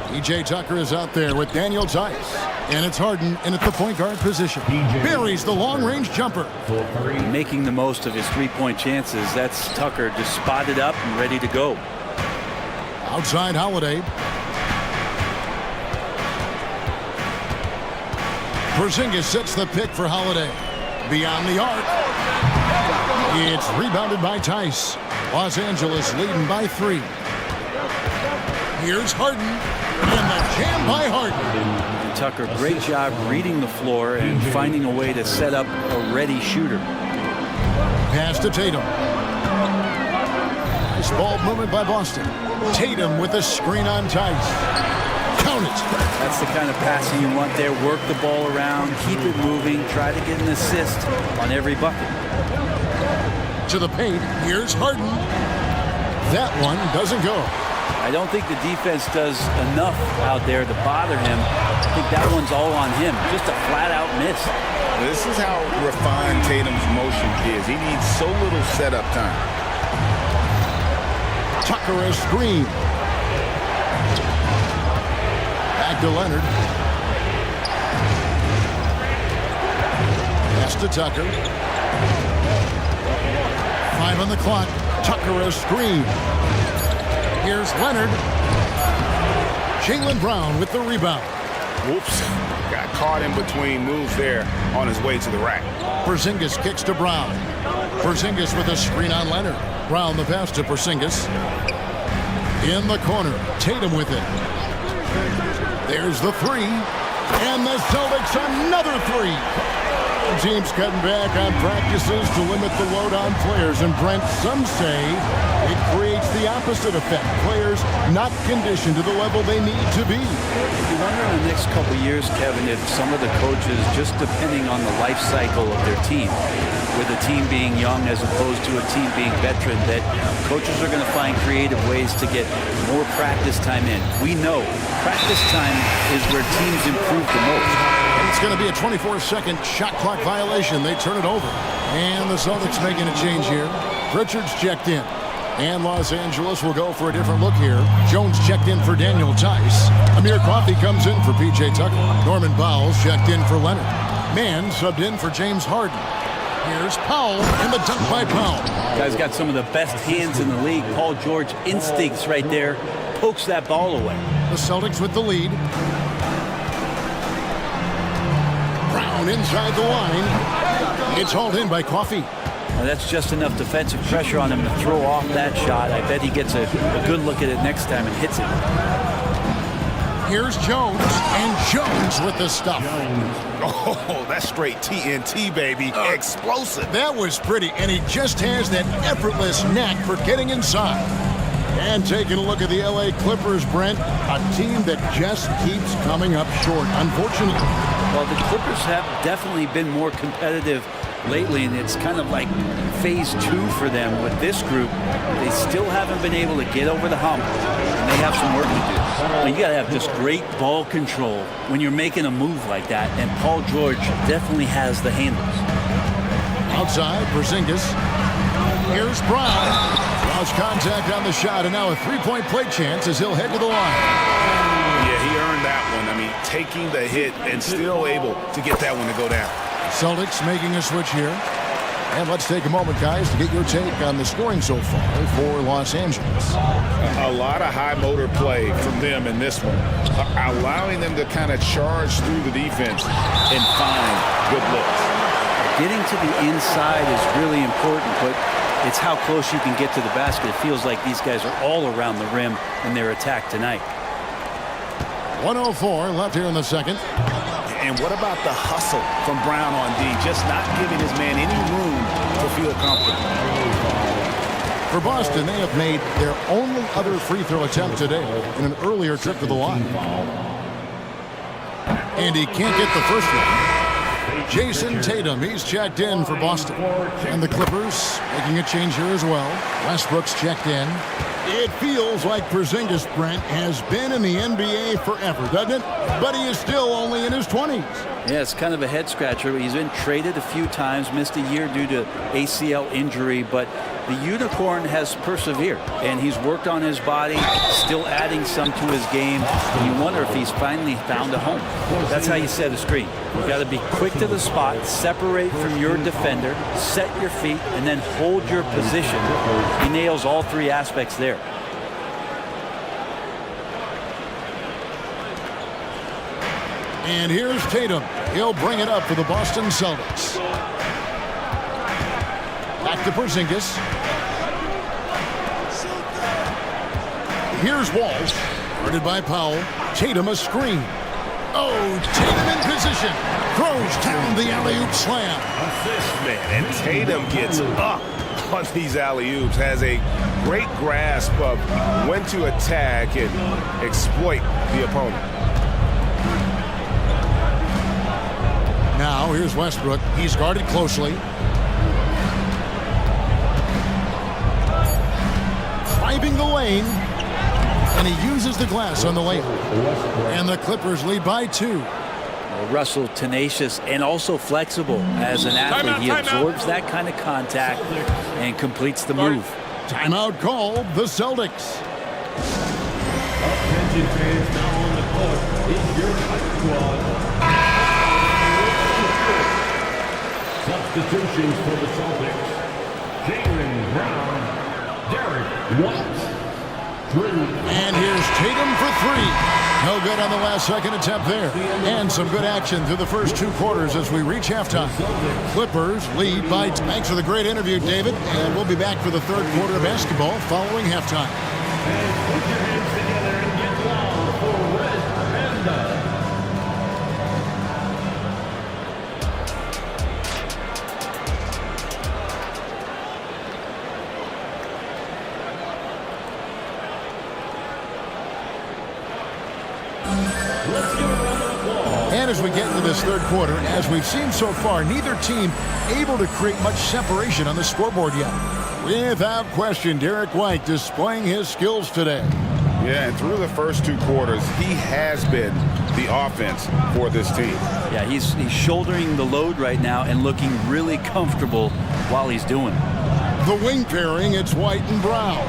PJ Tucker is out there with Daniel Tice. And it's Harden in at the point guard position. Buries the long-range jumper. Making the most of his three-point chances. That's Tucker just spotted up and ready to go. Outside Holiday. Porzingis sets the pick for Holiday. Beyond the arc. It's rebounded by Tice. Los Angeles leading by 3. Here's Harden. And the jam by Harden. Tucker, great job reading the floor and finding a way to set up a ready shooter. Pass to Tatum. Nice ball movement by Boston. Tatum with a screen on Tice. Count it. That's the kind of passing you want there. Work the ball around, keep it moving, try to get an assist on every bucket. To the paint. Here's Harden. That one doesn't go. I don't think the defense does enough out there to bother him. I think that one's all on him. Just a flat-out miss. This is how refined Tatum's motion is. He needs so little setup time. Tucker a screen. Back to Leonard. Pass to Tucker. 5 on the clock. Tucker a screen. Here's Leonard. Jaylen Brown with the rebound. Whoops. Got caught in between moves there on his way to the rack. Porzingis kicks to Brown. Porzingis with a screen on Leonard. Brown the pass to Porzingis. In the corner. Tatum with it. There's the 3. And the Celtics another 3. Teams cutting back on practices to limit the load on players. And Brent, some say it creates the opposite effect. Players not conditioned to the level they need to be. You wonder in the next couple of years, Kevin, if some of the coaches, just depending on the life cycle of their team, with a team being young as opposed to a team being veteran, that coaches are going to find creative ways to get more practice time in. We know practice time is where teams improve the most. It's going to be a 24-second shot clock violation. They turn it over. And the Celtics making a change here. Richards checked in. And Los Angeles will go for a different look here. Jones checked in for Daniel Tice. Amir Coffey comes in for P.J. Tucker. Norman Bowles checked in for Leonard. Mann subbed in for James Harden. Here's Powell and the dunk by Powell. Guy's got some of the best hands in the league. Paul George instincts right there. Pokes that ball away. The Celtics with the lead. Brown inside the line. It's hauled in by Coffey. Now that's just enough defensive pressure on him to throw off that shot. I bet he gets a good look at it next time and hits it. Here's Jones, and Jones with the stuff. Oh, that's straight TNT, baby. Explosive. That was pretty, and he just has that effortless knack for getting inside. And taking a look at the LA Clippers, Brent, a team that just keeps coming up short, unfortunately. Well, the Clippers have definitely been more competitive lately, and it's kind of like phase 2 for them with this group. They still haven't been able to get over the hump, and they have some work to do. Well, you got to have just great ball control when you're making a move like that, and Paul George definitely has the handles. Outside, Porzingis. Here's Brown. Lost contact on the shot, and now a three-point play chance as he'll head to the line. Yeah, he earned that one. I mean, taking the hit and still able to get that one to go down. Celtics making a switch here. And let's take a moment, guys, to get your take on the scoring so far for Los Angeles. A lot of high motor play from them in this one, allowing them to kind of charge through the defense and find good looks. Getting to the inside is really important, but it's how close you can get to the basket. It feels like these guys are all around the rim in their attack tonight. 1:04 left here in the second. And what about the hustle from Brown on D? Just not giving his man any room to feel comfortable. For Boston, they have made their only other free throw attempt today in an earlier trip to the line. And he can't get the first one. Jason Tatum, he's checked in for Boston. And the Clippers making a change here as well. Westbrook's checked in. It feels like Porzingis, Brent, has been in the NBA forever, doesn't it? But he is still only in his 20s. Yeah, it's kind of a head scratcher. He's been traded a few times, missed a year due to ACL injury, but the unicorn has persevered, and he's worked on his body, still adding some to his game. You wonder if he's finally found a home. That's how you set a screen. You've got to be quick to the spot, separate from your defender, set your feet, and then hold your position. He nails all three aspects there. And here's Tatum. He'll bring it up for the Boston Celtics. Back to Porzingis. Here's Walsh. Guarded by Powell. Tatum a screen. Oh, Tatum in position. Throws down the alley-oop slam. Man, and Tatum gets up on these alley-oops. Has a great grasp of when to attack and exploit the opponent. Now, here's Westbrook. He's guarded closely. Driving the lane. And he uses the glass on the layup. And the Clippers lead by 2. Well, Russell, tenacious and also flexible as an athlete. He absorbs that kind of contact and completes the move. Timeout called the Celtics. Attention fans, now on the court is your High Squad. Substitutions for the Celtics. Jaylen Brown, Derek White. And here's Tatum for 3. No good on the last second attempt there. And some good action through the first 2 quarters as we reach halftime. Clippers lead by... Thanks for the great interview, David. And we'll be back for the third quarter of basketball following halftime. And put your hands together and get loud for Red Panda. And as we get into this third quarter, as we've seen so far, neither team able to create much separation on the scoreboard yet. Without question, Derek White displaying his skills today. Yeah, and through the first 2 quarters, he has been the offense for this team. Yeah, he's shouldering the load right now and looking really comfortable while he's doing it. The wing pairing, it's White and Brown.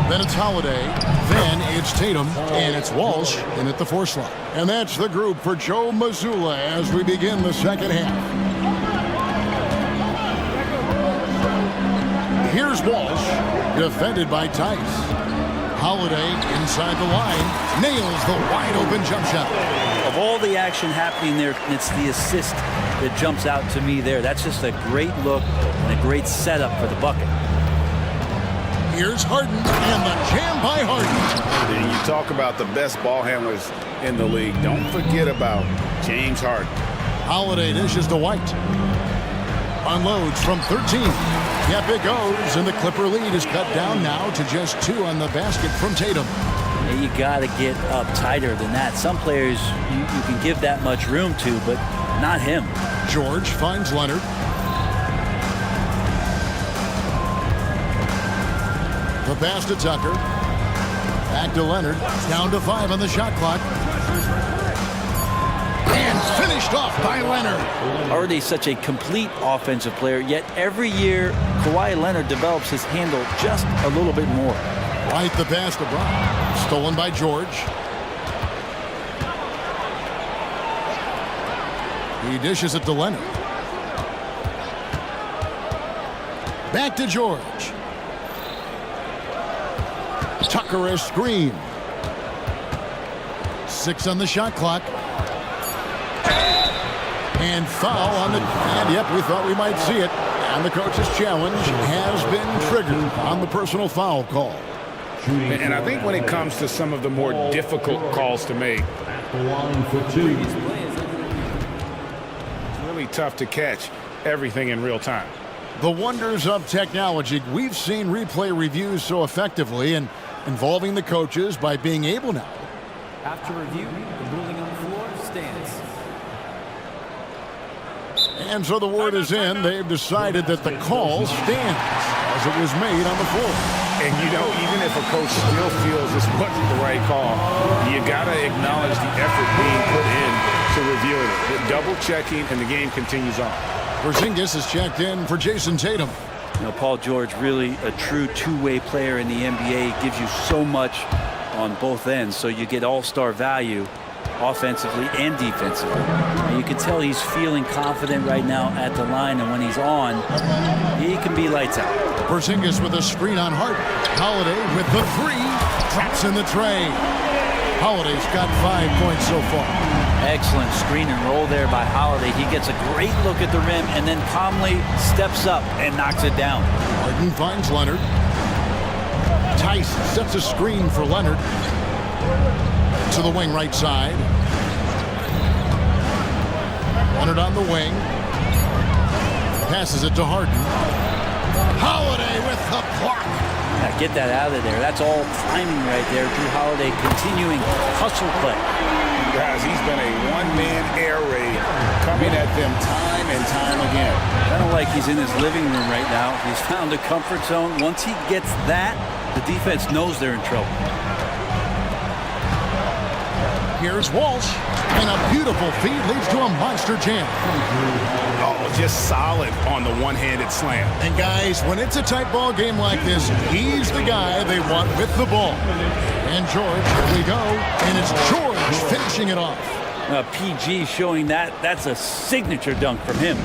Then it's Holiday. Then it's Tatum. And it's Walsh in at the 4 slot. And that's the group for Joe Mazzulla as we begin the second half. Here's Walsh, defended by Tice. Holiday inside the line, nails the wide-open jump shot. Of all the action happening there, it's the assist that jumps out to me there. That's just a great look and a great setup for the bucket. Here's Harden, and the jam by Harden. And you talk about the best ball handlers in the league. Don't forget about James Harden. Holiday dishes to White. Unloads from 13. Yep, it goes, and the Clipper lead is cut down now to just 2 on the basket from Tatum. And you got to get up tighter than that. Some players you can give that much room to, but not him. George finds Leonard. The pass to Tucker. Back to Leonard. Down to 5 on the shot clock. And finished off by Leonard. Already such a complete offensive player, yet every year Kawhi Leonard develops his handle just a little bit more. Right, the pass to Brown. Stolen by George. He dishes it to Leonard. Back to George. Tucker a screen. 6 on the shot clock. And foul on the... And yep, we thought we might see it. And the coach's challenge has been triggered on the personal foul call. And I think when it comes to some of the more difficult calls to make, it's really tough to catch everything in real time. The wonders of technology. We've seen replay reviews so effectively and involving the coaches by being able now. After review, the ruling on the floor stands. And so the word is in. They've decided that the call stands as it was made on the floor. And, you know, even if a coach still feels this wasn't the right call, you got to acknowledge the effort being put in to reviewing it. Double-checking, and the game continues on. Porzingis is checked in for Jason Tatum. You know, Paul George, really a true two-way player in the NBA, gives you so much on both ends, so you get all-star value offensively and defensively. And you can tell he's feeling confident right now at the line, and when he's on, he can be lights out. Porzingis with a screen on Hart. Holiday with the 3. Traps in the tray. Holiday's got 5 points so far. Excellent screen and roll there by Holiday. He gets a great look at the rim and then calmly steps up and knocks it down. Harden finds Leonard. Tice sets a screen for Leonard. To the wing right side. Leonard on the wing. Passes it to Harden. Holiday with the block. Now get that out of there. That's all timing right there. Drew Holiday continuing hustle play. Guys, he's been a one-man air raid coming at them time and time again. Kind of like he's in his living room right now. He's found a comfort zone. Once he gets that, the defense knows they're in trouble. Here's Walsh, and a beautiful feed leads to a monster jam. Oh, just solid on the one-handed slam. And guys, when it's a tight ball game like this, he's the guy they want with the ball. And George, here we go, and it's George finishing it off. PG showing that's a signature dunk from him.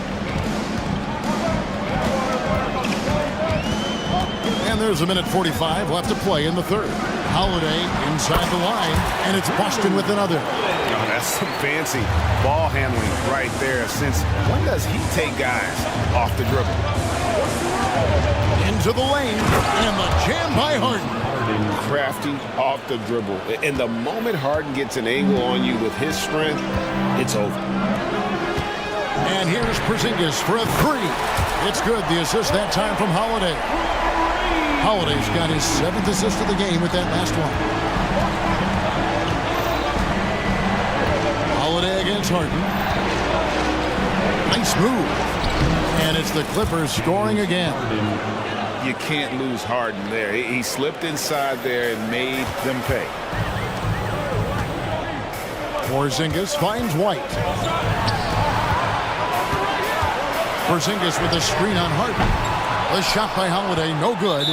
And there's a minute 45 left to play in the third. Holiday inside the line, and it's Boston with another. Oh, that's some fancy ball handling right there. Since when does he take guys off the dribble? Into the lane, and the jam by Harden. Crafty off the dribble. And the moment Harden gets an angle on you with his strength, it's over. And here's Porzingis for a 3. It's good. The assist that time from Holiday. Holiday's got his 7th assist of the game with that last one. Holiday against Harden. Nice move. And it's the Clippers scoring again. You can't lose Harden there. He slipped inside there and made them pay. Porzingis finds White. Porzingis with a screen on Harden. A shot by Holiday, no good.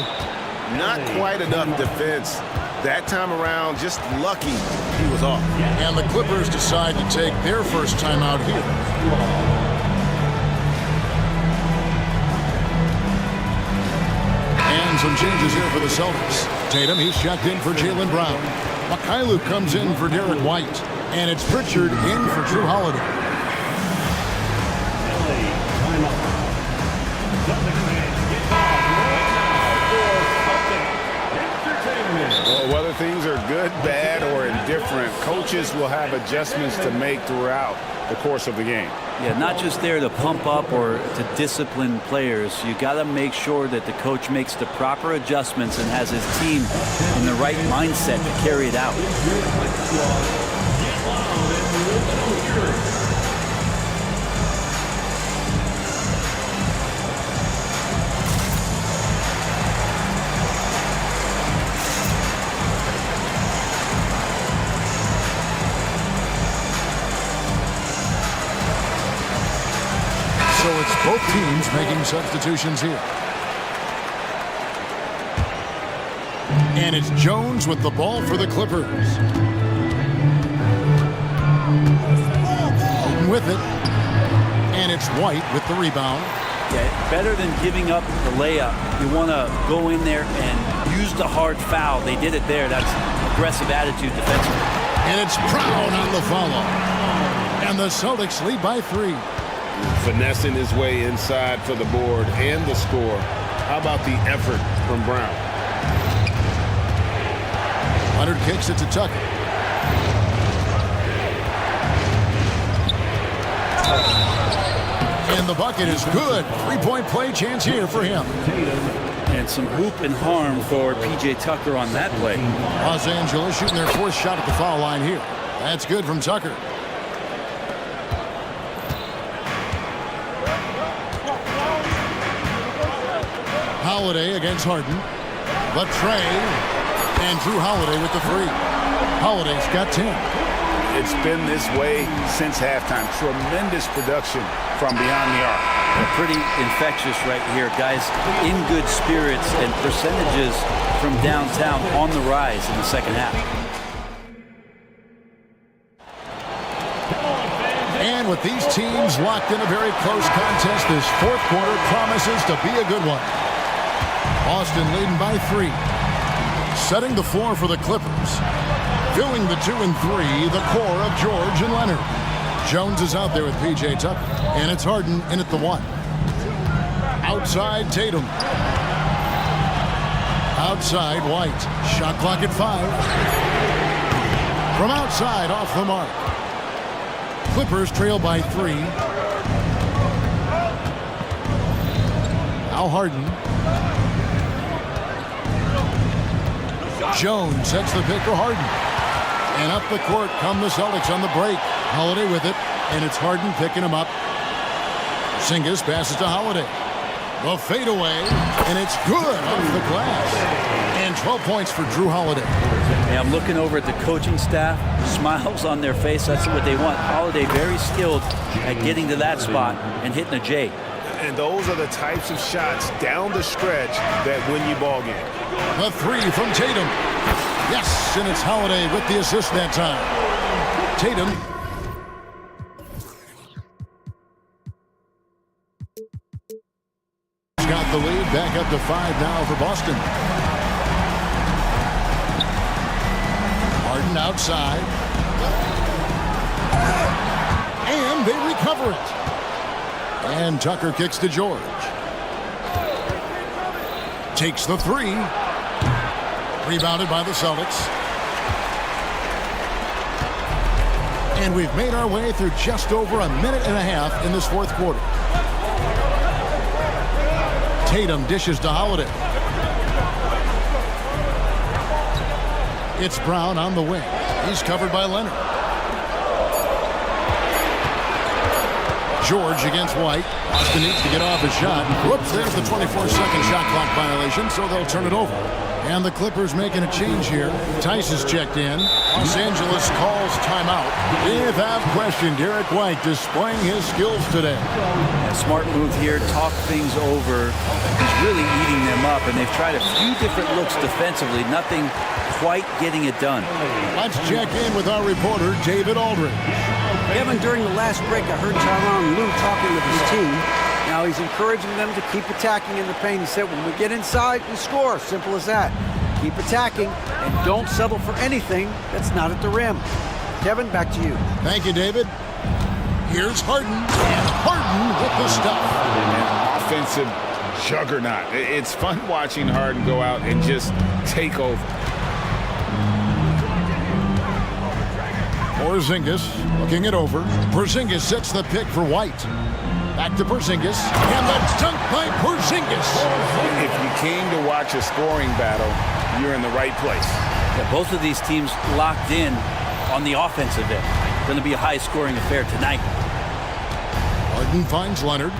Not quite enough defense. That time around, just lucky he was off. And the Clippers decide to take their first timeout here. And some changes here for the Celtics. Tatum, he's checked in for Jaylen Brown. Mikhailuk comes in for Derek White. And it's Pritchard in for Drew Holiday. Well, whether things are good, bad, or different. Coaches will have adjustments to make throughout the course of the game. Yeah, not just there to pump up or to discipline players. You got to make sure that the coach makes the proper adjustments and has his team in the right mindset to carry it out. So it's both teams making substitutions here. And it's Jones with the ball for the Clippers. Holden with it. And it's White with the rebound. Yeah, better than giving up the layup. You want to go in there and use the hard foul. They did it there. That's aggressive attitude defensively. And it's Brown on the follow. And the Celtics lead by 3. Finessing his way inside for the board and the score. How about the effort from Brown? Leonard kicks it to Tucker. And the bucket is good. 3-point play chance here for him. And some hoop and harm for P.J. Tucker on that play. Los Angeles shooting their 4th shot at the foul line here. That's good from Tucker. Holiday against Harden. The tray. And Drew Holiday with the 3. Holiday's got 10. It's been this way since halftime. Tremendous production from beyond the arc. Pretty infectious right here. Guys in good spirits and percentages from downtown on the rise in the second half. And with these teams locked in a very close contest, this 4th quarter promises to be a good one. Boston leading by 3. Setting the floor for the Clippers. Filling the 2 and 3, the core of George and Leonard. Jones is out there with P.J. Tucker. And it's Harden in at the 1. Outside Tatum. Outside White. Shot clock at 5. From outside off the mark. Clippers trail by 3. Now Harden. Jones sets the pick for Harden. And up the court come the Celtics on the break. Holiday with it, and it's Harden picking him up. Porzingis passes to Holiday. The fadeaway, and it's good off the glass. And 12 points for Drew Holiday. Yeah, I'm looking over at the coaching staff. Smiles on their face. That's what they want. Holiday very skilled at getting to that spot and hitting a J. And those are the types of shots down the stretch that win you ball game. The 3 from Tatum. Yes, and it's Holiday with the assist that time. Tatum. Got the lead back up to 5 now for Boston. Harden outside. And they recover it. And Tucker kicks to George. Takes the 3. Rebounded by the Celtics. And we've made our way through just over a minute and a half in this 4th quarter. Tatum dishes to Holiday. It's Brown on the wing. He's covered by Leonard. George against White. Boston needs to get off his shot. Whoops, there's the 24-second shot clock violation, so they'll turn it over. And the Clippers making a change here. Tice is checked in. Los Angeles calls timeout. Without question, Derek White displaying his skills today. A smart move here. Talk things over. He's really eating them up, and they've tried a few different looks defensively. Nothing quite getting it done. Let's check in with our reporter, David Aldridge. Kevin, during the last break, I heard Tyronn Lue talking with his team. Now he's encouraging them to keep attacking in the paint. He said, when we get inside, we score. Simple as that. Keep attacking and don't settle for anything that's not at the rim. Kevin, back to you. Thank you, David. Here's Harden. And Harden with the stuff. An offensive juggernaut. It's fun watching Harden go out and just take over. Porzingis looking it over. Porzingis sets the pick for White. Back to Porzingis. And the dunk by Porzingis. If you came to watch a scoring battle, you're in the right place. Yeah, both of these teams locked in on the offensive end. Going to be a high-scoring affair tonight. Harden finds Leonard.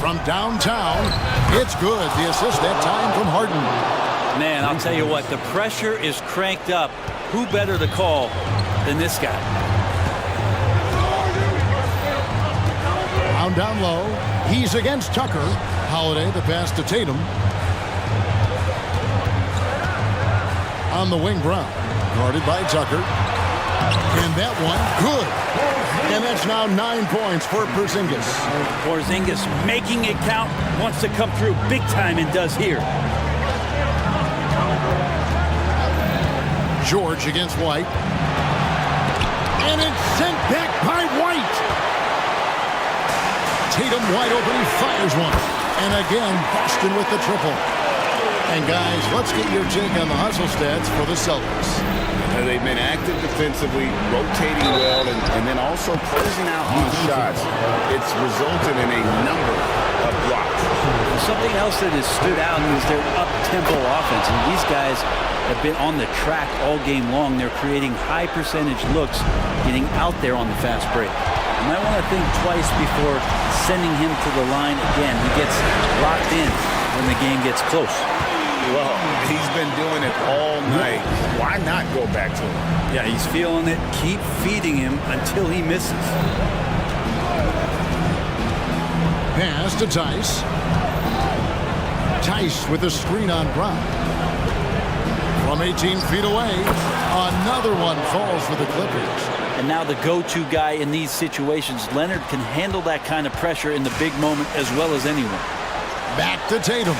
From downtown, it's good. The assist that time from Harden. Man, I'll tell you what, the pressure is cranked up. Who better to call than this guy? Brown down low. He's against Tucker. Holiday, the pass to Tatum. On the wing, Brown. Guarded by Tucker. And that one, good. And that's now 9 points for Porzingis. Porzingis making it count, wants to come through big time and does here. George against White. And it's sent back by White. Tatum wide open, he fires one. And again, Boston with the triple. And guys, let's get your take on the hustle stats for the Celtics. They've been active defensively, rotating well, and then also closing out on shots. It's resulted in a number of blocks. Something else that has stood out is their up-tempo offense. And these guys have been on the track all game long. They're creating high-percentage looks, getting out there on the fast break. You might want to think twice before sending him to the line again. He gets locked in when the game gets close. Well, he's been doing it all night. Why not go back to him? Yeah, he's feeling it. Keep feeding him until he misses. Pass to Tice. Tice with a screen on Brown. From 18 feet away, another one falls for the Clippers. And now the go-to guy in these situations. Leonard can handle that kind of pressure in the big moment as well as anyone. Back to Tatum.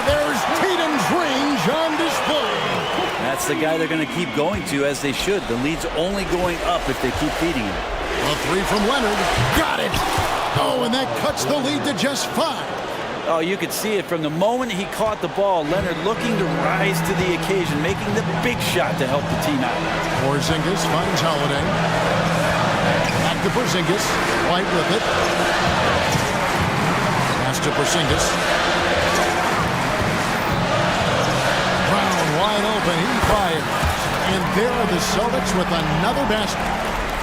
There's Tatum's range on display. That's the guy they're going to keep going to, as they should. The lead's only going up if they keep feeding him. A three from Leonard. Got it. Oh, and that cuts the lead to just 5. Oh, you could see it from the moment he caught the ball. Leonard looking to rise to the occasion, making the big shot to help the team out. Porzingis finds Holiday. Back to Porzingis. White with it. Pass to Porzingis. Wide open, he fires. And there are the Celtics with another basket.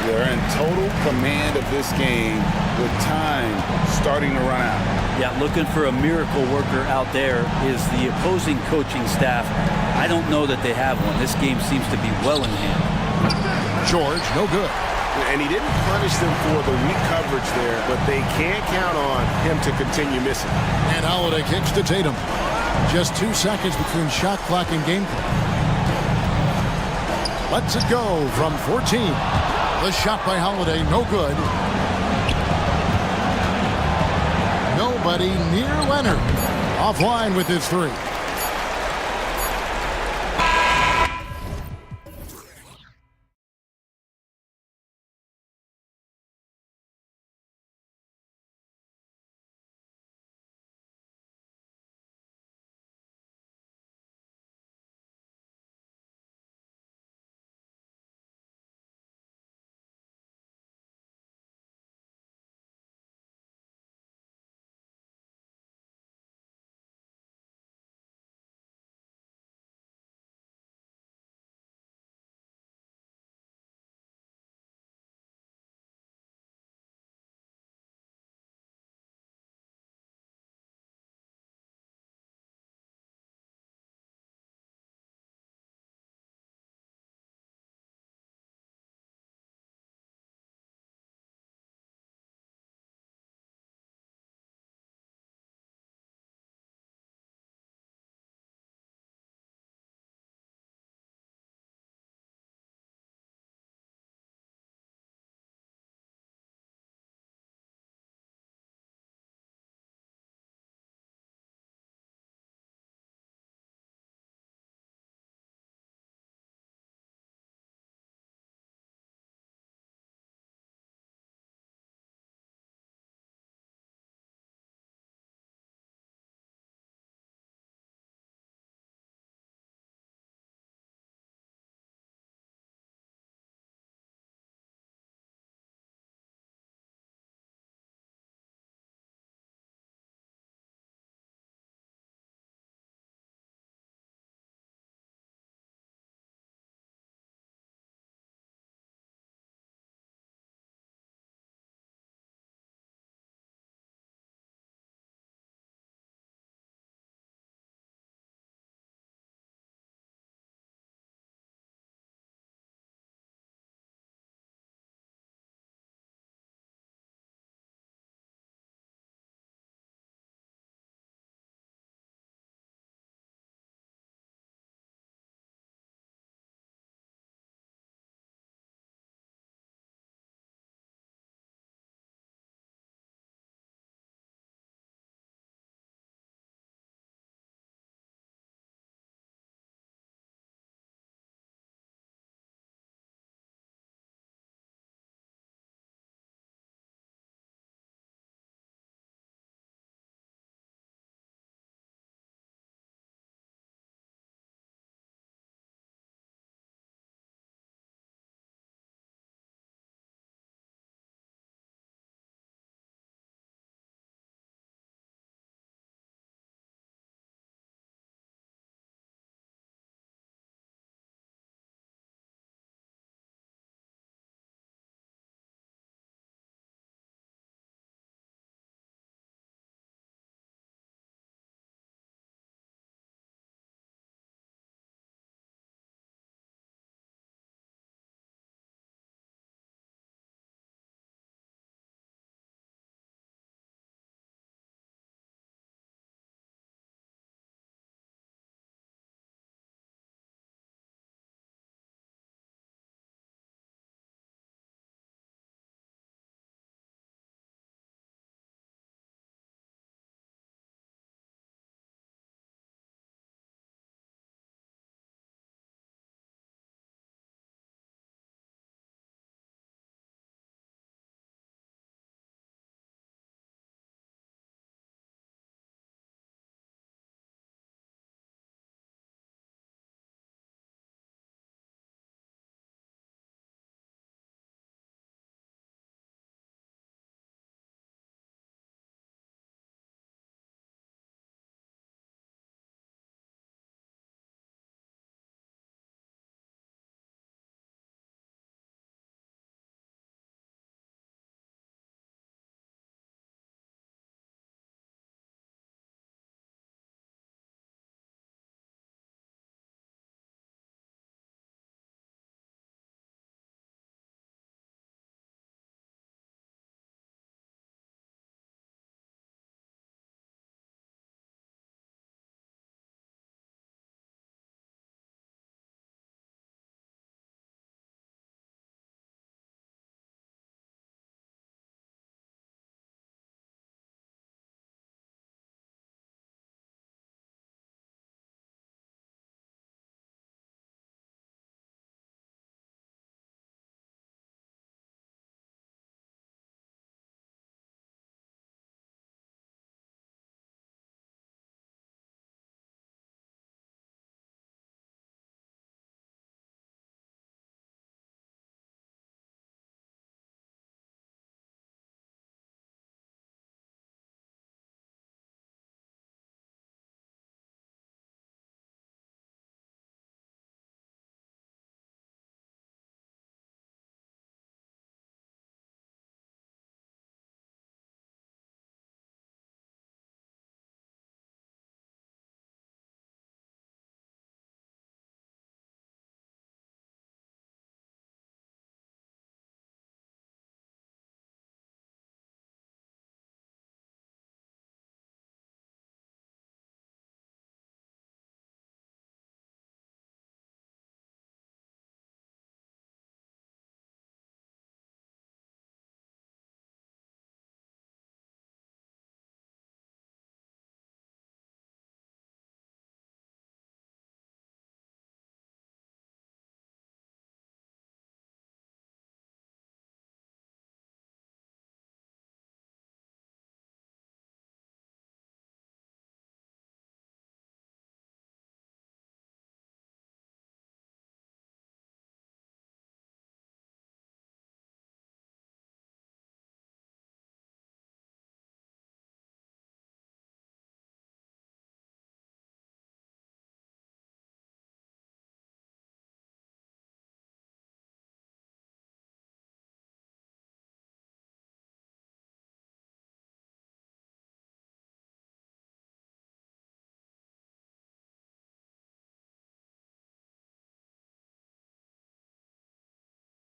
They're in total command of this game with time starting to run out. Yeah, looking for a miracle worker out there is the opposing coaching staff. I don't know that they have one. This game seems to be well in hand. George, no good. And he didn't punish them for the weak coverage there, but they can't count on him to continue missing. And Holiday kicks to Tatum. Just 2 seconds between shot clock and game clock. Lets it go from 14. The shot by Holiday, no good. Nobody near Leonard. Offline with his 3.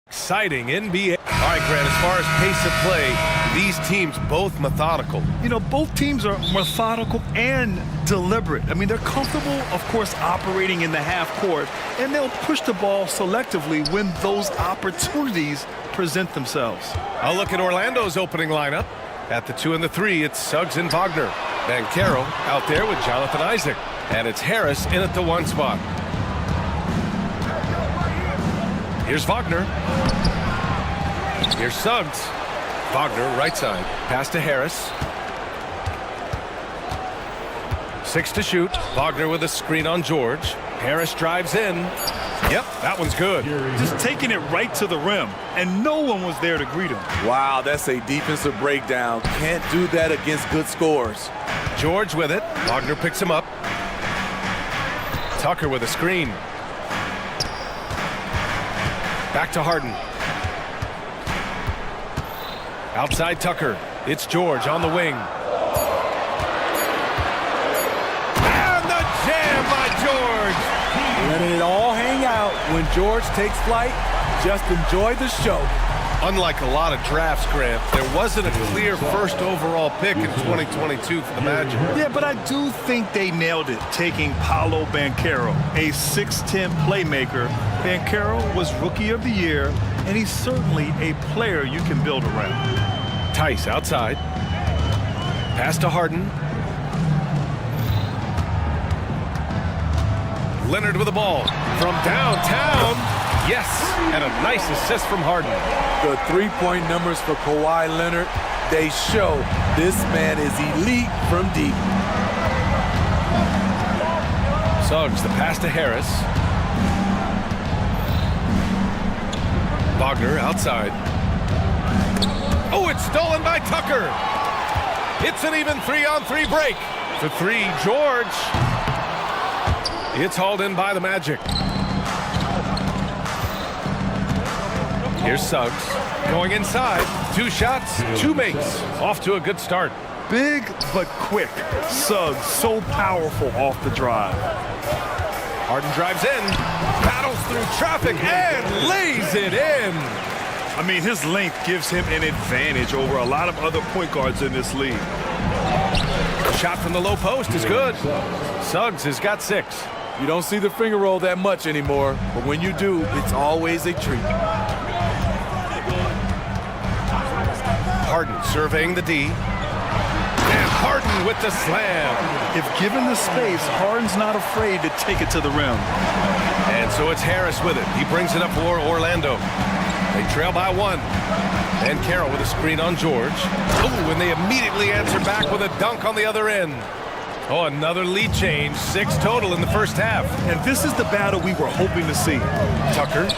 Exciting NBA. All right, Grant, as far as pace of play, these teams both methodical. You know, both teams are methodical and deliberate. I mean, they're comfortable, of course, operating in the half court, and they'll push the ball selectively when those opportunities present themselves. I'll look at Orlando's opening lineup. At the 2 and the 3, it's Suggs and Wagner. Banchero out there with Jonathan Isaac. And it's Harris in at the 1 spot. Here's Wagner. Here's Suggs. Wagner, right side. Pass to Harris. 6 to shoot. Wagner with a screen on George. Harris drives in. Yep, that one's good. Just taking it right to the rim, and no one was there to greet him. Wow, that's a defensive breakdown. Can't do that against good scores. George with it. Wagner picks him up. Tucker with a screen. Back to Harden. Outside Tucker. It's George on the wing. And the jam by George. Letting it all hang out. When George takes flight, just enjoy the show. Unlike a lot of drafts, Grant, there wasn't a clear first overall pick in 2022 for the Magic. Yeah, but I do think they nailed it, taking Paolo Banchero, a 6'10 playmaker. Banchero was Rookie of the Year, and he's certainly a player you can build around. Tice outside. Pass to Harden. Leonard with the ball from downtown. Yes, and a nice assist from Harden. The three-point numbers for Kawhi Leonard, they show this man is elite from deep. Suggs, the pass to Harris. Wagner outside. Oh, it's stolen by Tucker. It's an even 3-on-3 break. For 3, George. It's hauled in by the Magic. Here's Suggs going inside. 2 shots, 2 makes. Off to a good start. Big but quick. Suggs so powerful off the drive. Harden drives in, battles through traffic, and lays it in. I mean, his length gives him an advantage over a lot of other point guards in this league. A shot from the low post is good. Suggs has got 6. You don't see the finger roll that much anymore, but when you do, it's always a treat. Harden surveying the D. And Harden with the slam. If given the space, Harden's not afraid to take it to the rim. And so it's Harris with it. He brings it up for Orlando. They trail by 1. And Carroll with a screen on George. Ooh, and they immediately answer back with a dunk on the other end. Oh, another lead change. 6 total in the first half. And this is the battle we were hoping to see. Tucker.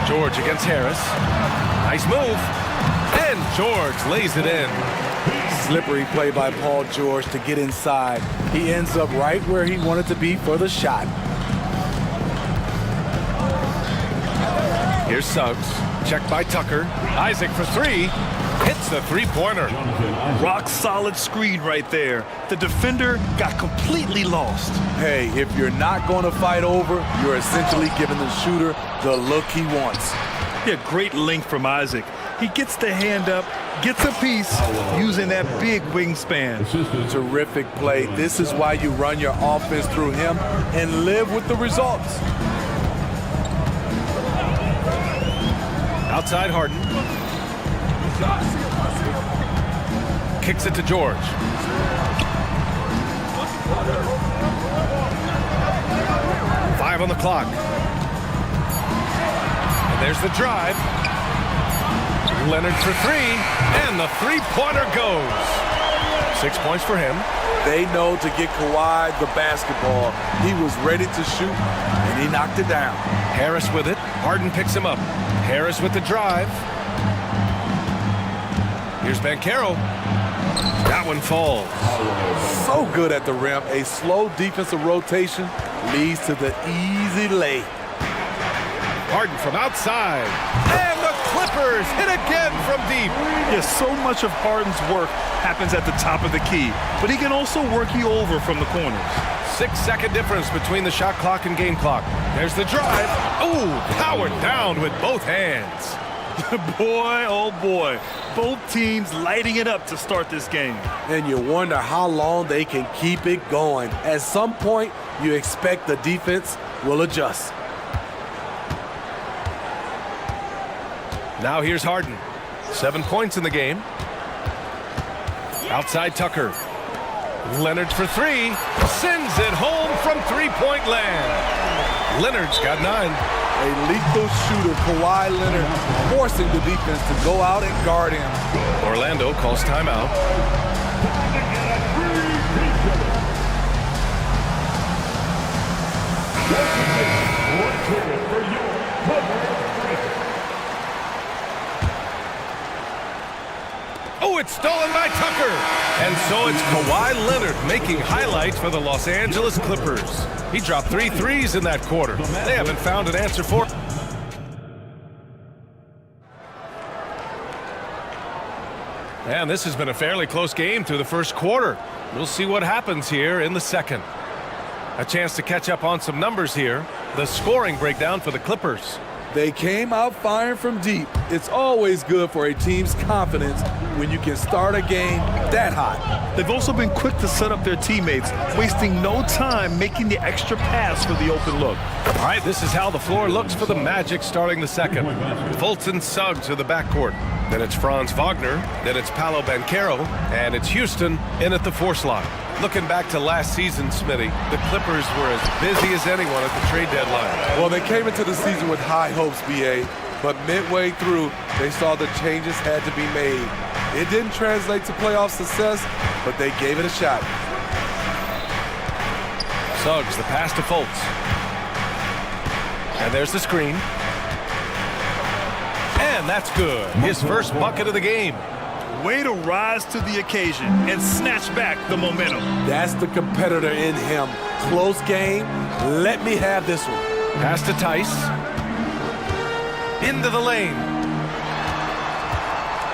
George against Harris. Nice move. And George lays it in. Slippery play by Paul George to get inside. He ends up right where he wanted to be for the shot. Here's Suggs. Checked by Tucker. Isaac for 3. Hits the 3-pointer. Rock solid screen right there. The defender got completely lost. Hey, if you're not going to fight over, you're essentially giving the shooter the look he wants. Yeah, great length from Isaac. He gets the hand up, gets a piece, using that big wingspan. Terrific play. This is why you run your offense through him and live with the results. Outside Harden. Kicks it to George. Five on the clock. And there's the drive. Leonard for 3, and the 3-pointer goes. 6 points for him. They know to get Kawhi the basketball. He was ready to shoot, and he knocked it down. Harris with it. Harden picks him up. Harris with the drive. Here's Banchero. That one falls. So good at the rim. A slow defensive rotation leads to the easy lay. Harden from outside. And the Clippers hit again from deep. Yeah, so much of Harden's work happens at the top of the key, but he can also work you over from the corners. 6-second difference between the shot clock and game clock. There's the drive. Ooh, powered down with both hands. Boy, oh boy. Both teams lighting it up to start this game. And you wonder how long they can keep it going. At some point, you expect the defense will adjust. Now here's Harden. 7 points in the game. Outside Tucker. Leonard for three. Sends it home from three-point land. Leonard's got 9. A lethal shooter, Kawhi Leonard, forcing the defense to go out and guard him. Orlando calls timeout. Oh, it's stolen by Tucker. And so it's Kawhi Leonard making highlights for the Los Angeles Clippers. He dropped 3 threes in that quarter. They haven't found an answer for it. And this has been a fairly close game through the first quarter. We'll see what happens here in the second. A chance to catch up on some numbers here. The scoring breakdown for the Clippers. They came out firing from deep. It's always good for a team's confidence when you can start a game that hot. They've also been quick to set up their teammates, wasting no time making the extra pass for the open look. All right, this is how the floor looks for the Magic starting the second. Fultz and Suggs are the backcourt. Then it's Franz Wagner. Then it's Paolo Banchero. And it's Houston in at the 4 slot. Looking back to last season, Smitty, the Clippers were as busy as anyone at the trade deadline. Well, they came into the season with high hopes, BA, but midway through, they saw the changes had to be made. It didn't translate to playoff success, but they gave it a shot. Suggs, the pass to Fultz. And there's the screen. And that's good. His first bucket of the game. Way to rise to the occasion and snatch back the momentum. That's the competitor in him. Close game. Let me have this one. Pass to Tice. Into the lane.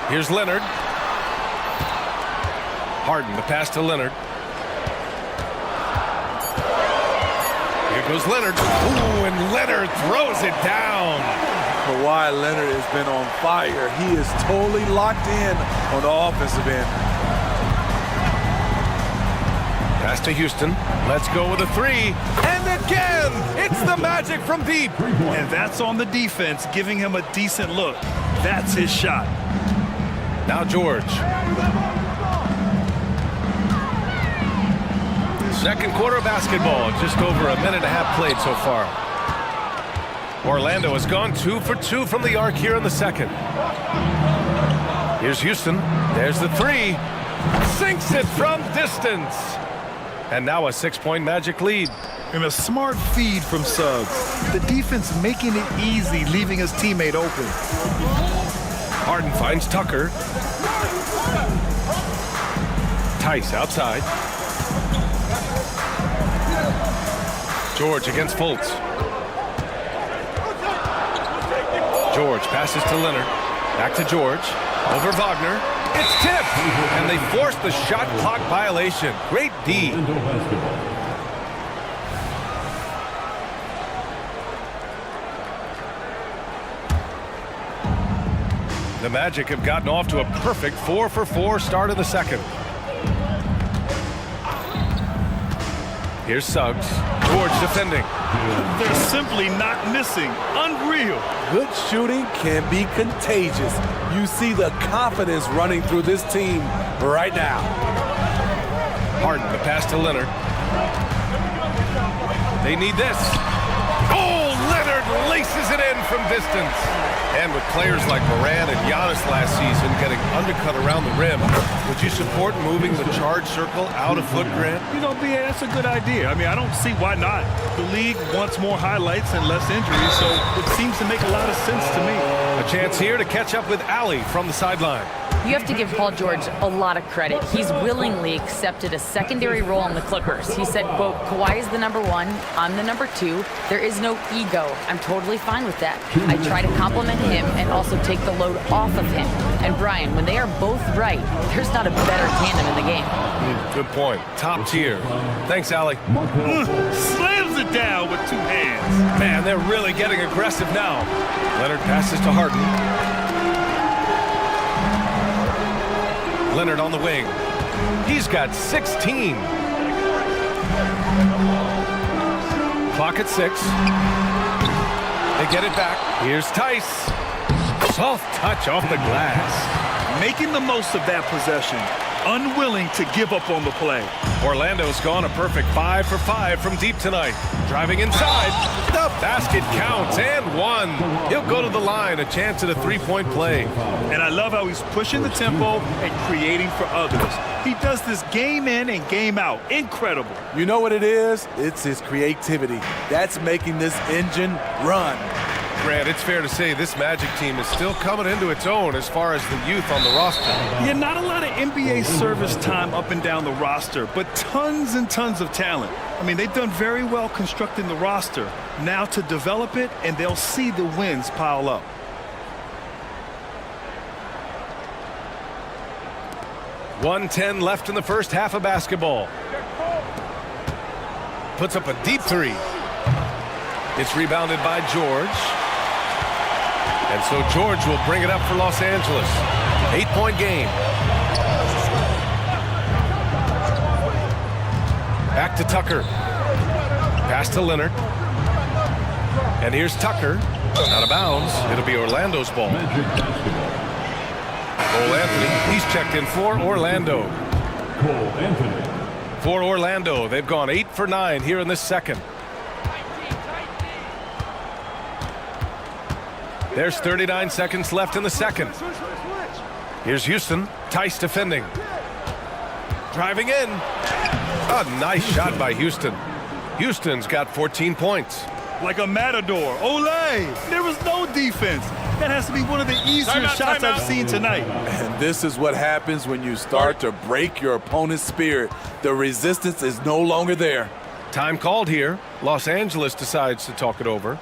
Here's Leonard. Harden, the pass to Leonard. Here goes Leonard. Ooh, and Leonard throws it down. Kawhi Leonard has been on fire. He is totally locked in on the offensive end. Pass to Houston. Let's go with a 3. And again, it's the Magic from deep. And that's on the defense, giving him a decent look. That's his shot. Now George. Second quarter of basketball. Just over a minute and a half played so far. Orlando has gone 2 for 2 from the arc here in the second. Here's Houston. There's the 3. Sinks it from distance. And now a 6-point Magic lead. And a smart feed from Suggs. The defense making it easy, leaving his teammate open. Harden finds Tucker. Tice outside. George against Fultz. George passes to Leonard. Back to George. Over Wagner. It's tipped. And they force the shot clock violation. Great D. The Magic have gotten off to a perfect 4 for 4 start of the second. Here's Suggs. George defending. They're simply not missing. Unreal. Good shooting can be contagious. You see the confidence running through this team right now. Harden, the pass to Leonard. They need this. Oh, Leonard laces it in from distance. And with players like Morant and Giannis last season getting undercut around the rim, would you support moving the charge circle out of foot, Grant? You know, BA, that's a good idea. I mean, I don't see why not. The league wants more highlights and less injuries, so it seems to make a lot of sense to me. A chance here to catch up with Allie from the sideline. You have to give Paul George a lot of credit. He's willingly accepted a secondary role on the Clippers. He said, quote, Kawhi is the number 1, I'm the number 2. There is no ego. I'm totally fine with that. I try to compliment him and also take the load off of him. And Brian, when they are both right, there's not a better tandem in the game. Good point. Top tier. Thanks, Allie. Slams it down with 2 hands. Man, they're really getting aggressive now. Leonard passes to Harden. Leonard on the wing. He's got 16. Clock at 6. They get it back. Here's Tice. Soft touch off the glass. Making the most of that possession. Unwilling to give up on the play. Orlando's gone a perfect 5 for 5 from deep tonight. Driving inside. The basket counts and one. He'll go to the line, a chance at a three-point play. And I love how he's pushing the tempo and creating for others. He does this game in and game out. Incredible. You know what it is? It's his creativity. That's making this engine run. Grant, it's fair to say this Magic team is still coming into its own as far as the youth on the roster. Yeah, not a lot of NBA service time up and down the roster, but tons and tons of talent. I mean, they've done very well constructing the roster. Now to develop it, and they'll see the wins pile up. .110 left in the first half of basketball. Puts up a deep three. It's rebounded by George. And so George will bring it up for Los Angeles. 8-point game. Back to Tucker. Pass to Leonard. And here's Tucker. Out of bounds. It'll be Orlando's ball. Cole Anthony. He's checked in for Orlando. Cole Anthony. For Orlando, they've gone 8 for 9 here in this second. There's 39 seconds left in the second. Here's Houston. Tice defending. Driving in. A nice shot by Houston. Houston's got 14 points. Like a matador. Olay! There was no defense. That has to be one of the easier shots I've seen tonight. And this is what happens when you start to break your opponent's spirit. The resistance is no longer there. Time called here. Los Angeles decides to talk it over.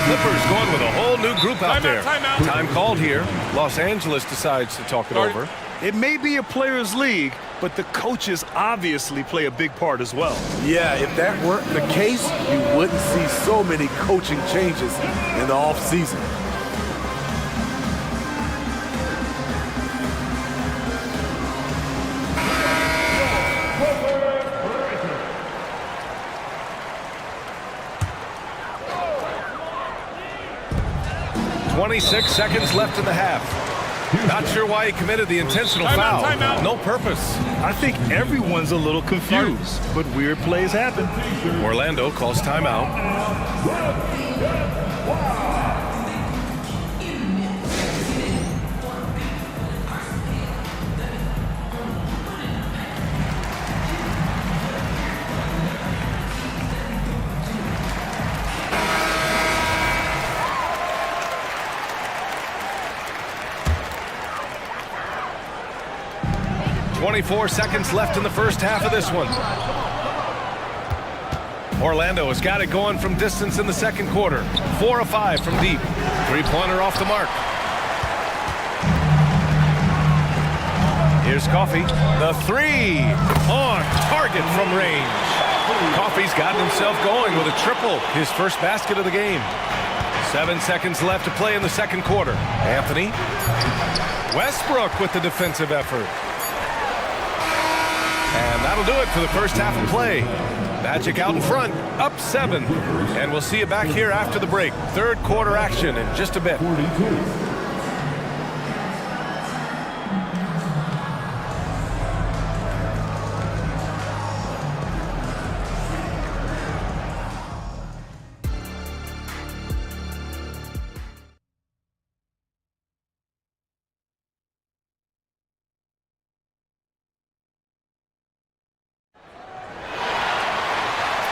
Clippers going with a whole new group out there. Time called here. Los Angeles decides to talk it over. It may be a players' league, but the coaches obviously play a big part as well. Yeah, if that weren't the case, you wouldn't see so many coaching changes in the offseason. .26 seconds left in the half. Not sure why he committed the intentional foul. No purpose. I think everyone's a little confused, but weird plays happen. Orlando calls timeout. .24 seconds left in the first half of this one. Orlando has got it going from distance in the second quarter. 4 of 5 from deep. Three-pointer off the mark. Here's Coffey. The three on target from range. Coffey's gotten himself going with a triple. His first basket of the game. 7 seconds left to play in the second quarter. Anthony. Westbrook with the defensive effort. And that'll do it for the first half of play. Magic out in front, up 7. And we'll see you back here after the break. Third quarter action in just a bit. 42.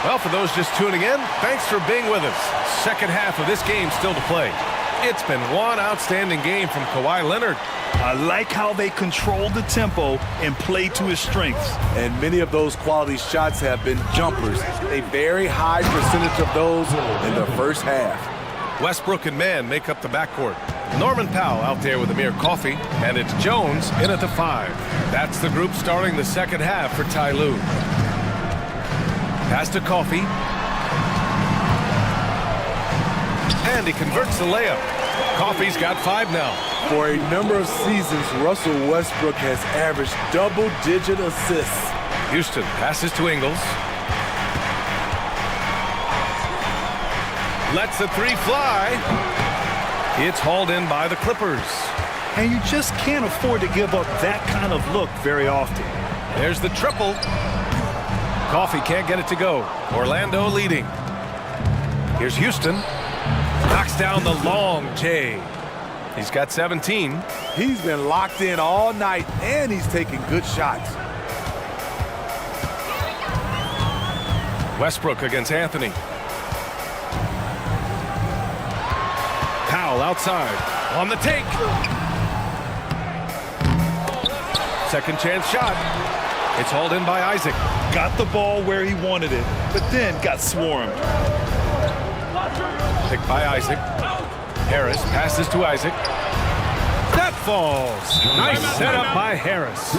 Well, for those just tuning in, thanks for being with us. Second half of this game still to play. It's been one outstanding game from Kawhi Leonard. I like how they controlled the tempo and played to his strengths. And many of those quality shots have been jumpers. A very high percentage of those in the first half. Westbrook and Mann make up the backcourt. Norman Powell out there with Amir Coffey, and it's Jones in at the 5. That's the group starting the second half for Ty Lue. Pass to Coffey. And he converts the layup. Coffey's got 5 now. For a number of seasons, Russell Westbrook has averaged double-digit assists. Houston passes to Ingles. Lets the 3 fly. It's hauled in by the Clippers. And you just can't afford to give up that kind of look very often. There's the triple. Coffey can't get it to go. Orlando leading. Here's Houston. Knocks down the long J. He's got 17. He's been locked in all night, and he's taking good shots. Westbrook against Anthony. Powell outside. On the take. Second chance shot. It's hauled in by Isaac. Got the ball where he wanted it, but then got swarmed. Picked by Isaac. Harris passes to Isaac. That falls. Nice setup by Harris.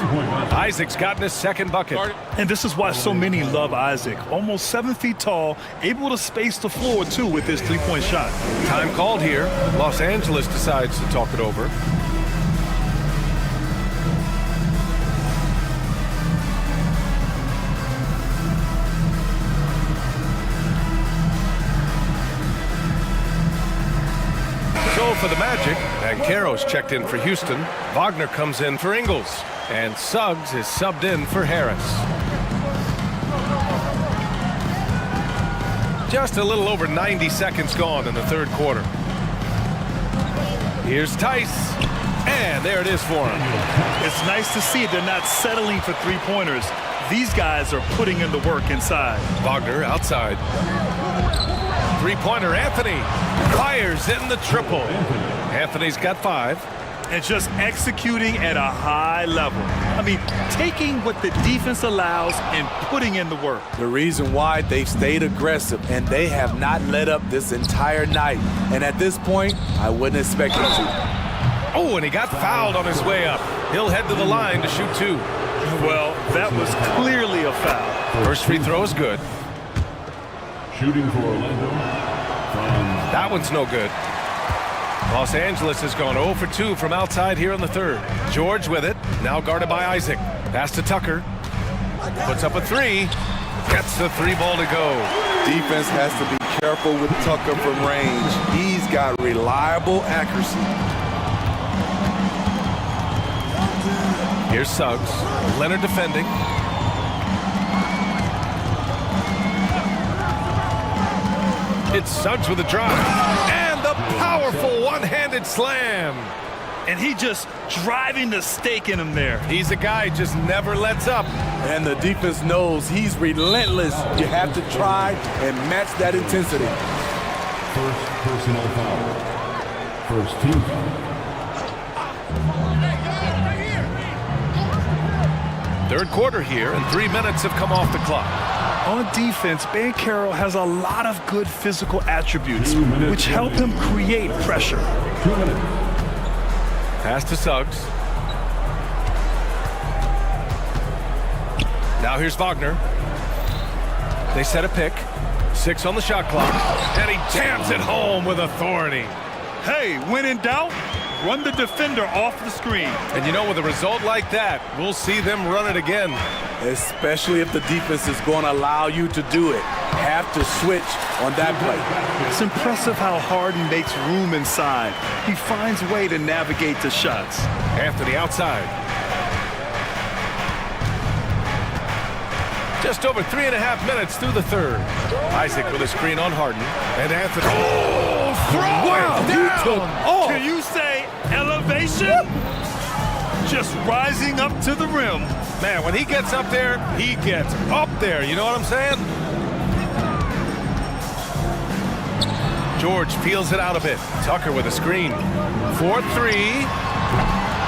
Isaac's gotten his second bucket. And this is why so many love Isaac. Almost 7 feet tall, able to space the floor, too, with his three-point shot. Time called here. Los Angeles decides to talk it over. So for the Magic, and Caro's checked in for Houston. Wagner comes in for Ingles, and Suggs is subbed in for Harris. Just a little over 90 seconds gone in the third quarter. Here's Tice, and there it is for him. It's nice to see they're not settling for three-pointers. These guys are putting in the work inside. Wagner outside. Three-pointer, Anthony fires in the triple. Anthony's got 5. And just executing at a high level. I mean, taking what the defense allows and putting in the work. The reason why they've stayed aggressive, and they have not let up this entire night. And at this point, I wouldn't expect them to. Oh, and he got fouled on his way up. He'll head to the line to shoot 2. Well, that was clearly a foul. First free throw is good. Shooting for Orlando. That one's no good. Los Angeles has gone 0 for 2 from outside here in the third. George with it, now guarded by Isaac. Pass to Tucker. Puts up a 3. Gets the 3 ball to go. Defense has to be careful with Tucker from range. He's got reliable accuracy. Here's Suggs. Leonard defending. It's Suggs with a drive. And the powerful one-handed slam. And he just driving the stake in him there. He's a guy just never lets up. And the defense knows he's relentless. You have to try and match that intensity. First personal foul. First team foul. Third quarter here, and 3 minutes have come off the clock. On defense, Banchero has a lot of good physical attributes, which help him create pressure. 2 minutes. Pass to Suggs. Now here's Wagner. They set a pick. 6 on the shot clock. And he jams it home with authority. Hey, when in doubt, run the defender off the screen. And you know, with a result like that, we'll see them run it again. Especially if the defense is going to allow you to do it. Have to switch on that play. It's impressive how Harden makes room inside. He finds a way to navigate the shots. Anthony outside. Just over 3.5 minutes through the third. Isaac with a screen on Harden. And Anthony. Oh, throw it down! Can you say elevation? Just rising up to the rim. Man, when he gets up there, he gets up there. You know what I'm saying? George peels it out a bit. Tucker with a screen. 4-3.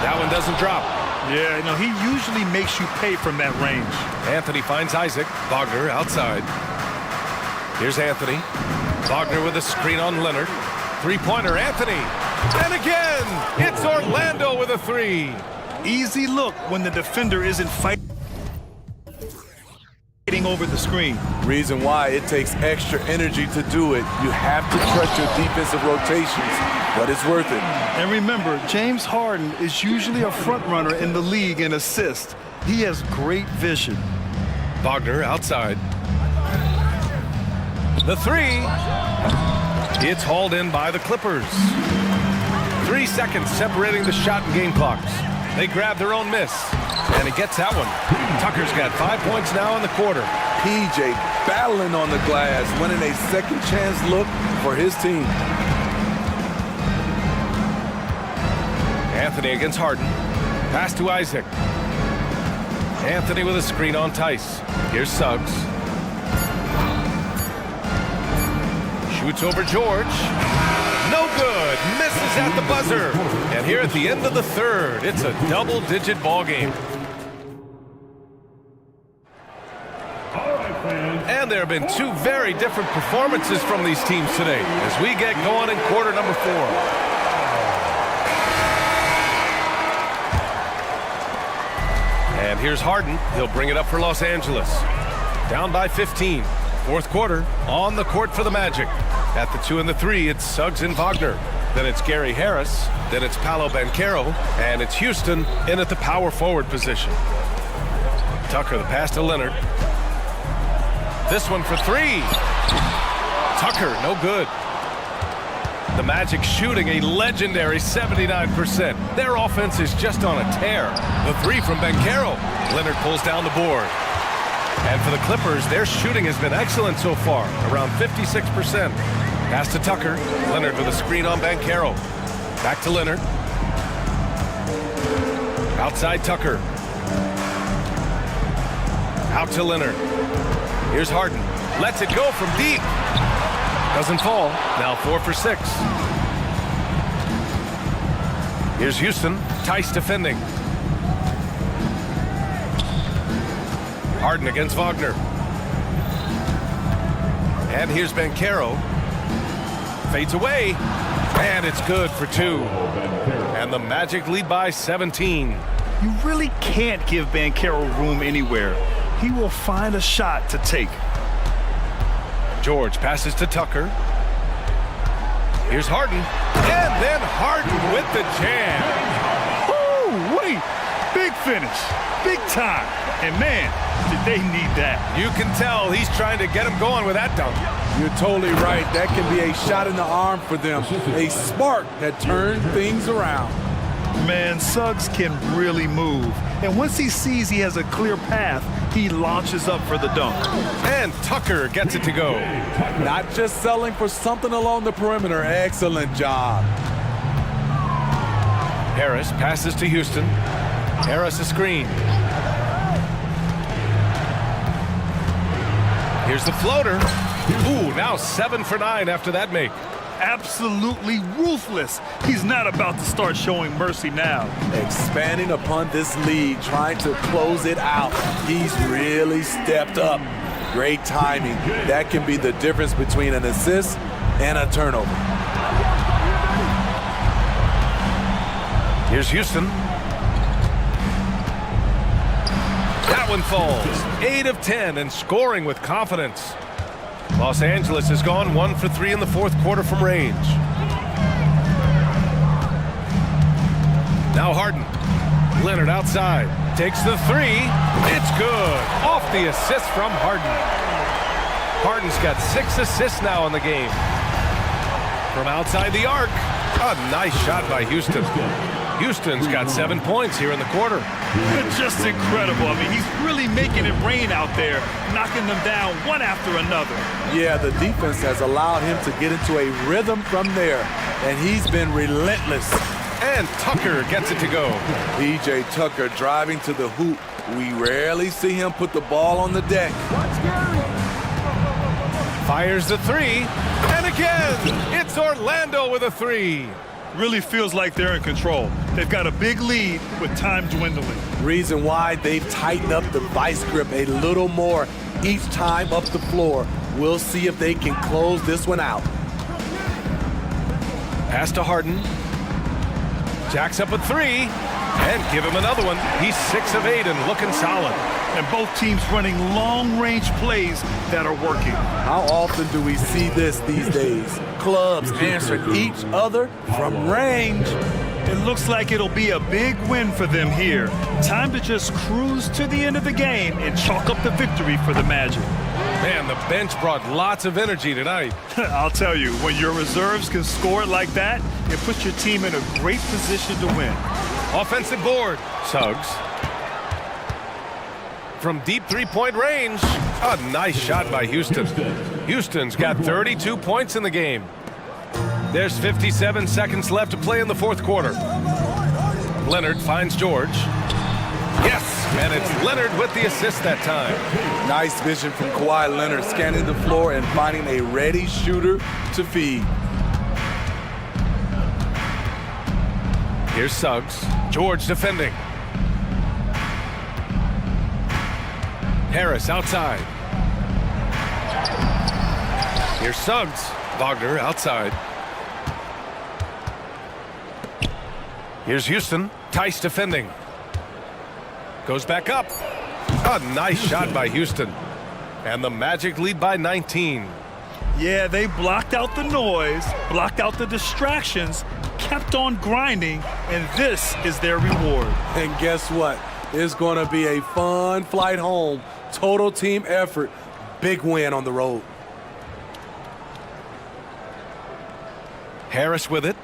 That one doesn't drop. Yeah, you know, he usually makes you pay from that range. Anthony finds Isaac. Wagner outside. Here's Anthony. Wagner with a screen on Leonard. Three-pointer, Anthony. And again, it's Orlando with a three. Easy look when the defender isn't fighting over the screen. Reason why it takes extra energy to do it. You have to trust your defensive rotations, but it's worth it. And remember, James Harden is usually a front runner in the league in assists. He has great vision. Wagner outside. The three. It's hauled in by the Clippers. 3 seconds separating the shot and game clocks. They grab their own miss, and he gets that one. Tucker's got 5 points now in the quarter. PJ battling on the glass, winning a second chance look for his team. Anthony against Harden. Pass to Isaac. Anthony with a screen on Tice. Here's Suggs. Shoots over George. No good. Misses at the buzzer. And here at the end of the third, it's a double-digit ball game. And there have been two very different performances from these teams today as we get going in quarter number 4. And here's Harden. He'll bring it up for Los Angeles. Down by 15. Fourth quarter, on the court for the Magic. At the 2 and the 3, it's Suggs and Wagner. Then it's Gary Harris. Then it's Paolo Banchero. And it's Houston in at the power forward position. Tucker, the pass to Leonard. This one for 3. Tucker, no good. The Magic shooting a legendary 79%. Their offense is just on a tear. The 3 from Banchero. Leonard pulls down the board. And for the Clippers, their shooting has been excellent so far, around 56%. Pass to Tucker. Leonard with a screen on Banchero. Back to Leonard. Outside Tucker. Out to Leonard. Here's Harden. Lets it go from deep. Doesn't fall. Now 4 for 6. Here's Houston. Tice defending. Harden against Wagner. And here's Banchero. Fades away. And it's good for 2. And the Magic lead by 17. You really can't give Banchero room anywhere. He will find a shot to take. George passes to Tucker. Here's Harden. And then Harden with the jam. Oh, wait. Big finish. Big time. And man, did they need that. You can tell he's trying to get him going with that dunk. You're totally right. That can be a shot in the arm for them. A spark that turns things around. Man, Suggs can really move. And once he sees he has a clear path, he launches up for the dunk. And Tucker gets it to go. Not just selling for something along the perimeter. Excellent job. Harris passes to Houston. Harris a screen. Here's the floater. Ooh, now 7 for 9 after that make. Absolutely ruthless. He's not about to start showing mercy now. Expanding upon this lead, trying to close it out. He's really stepped up. Great timing. That can be the difference between an assist and a turnover. Here's Houston. That one falls. 8 of 10 and scoring with confidence. Los Angeles has gone 1 for 3 in the fourth quarter from range. Now Harden. Leonard outside. Takes the 3. It's good. Off the assist from Harden. Harden's got 6 assists now in the game. From outside the arc. A nice shot by Houston. Houston's got 7 points here in the quarter. It's just incredible. I mean, he's really making it rain out there, knocking them down one after another. Yeah, the defense has allowed him to get into a rhythm from there, and he's been relentless. And Tucker gets it to go. PJ Tucker driving to the hoop. We rarely see him put the ball on the deck. Fires the 3. And again. It's Orlando with a three. Really feels like they're in control. They've got a big lead with time dwindling. Reason why they've tightened up the vice grip a little more each time up the floor. We'll see if they can close this one out. Pass to Harden. Jacks up a three. And give him another one. He's 6 of 8 and looking solid. And both teams running long-range plays that are working. How often do we see this these days? Clubs answering each other from range. It looks like it'll be a big win for them here. Time to just cruise to the end of the game and chalk up the victory for the Magic. Man, the bench brought lots of energy tonight. I'll tell you, when your reserves can score it like that, it puts your team in a great position to win. Offensive board. Suggs. From deep three-point range. A nice shot by Houston. Houston's got 32 points in the game. There's 57 seconds left to play in the fourth quarter. Leonard finds George. Yes, and it's Leonard with the assist that time. Nice vision from Kawhi Leonard, scanning the floor and finding a ready shooter to feed. Here's Suggs. George defending. Harris outside. Here's Suggs. Wagner outside. Here's Houston. Tice defending. Goes back up. A nice shot by Houston. And the Magic lead by 19. Yeah, they blocked out the noise, blocked out the distractions, kept on grinding, and this is their reward. And guess what? It's going to be a fun flight home. Total team effort. Big win on the road. Harris with it.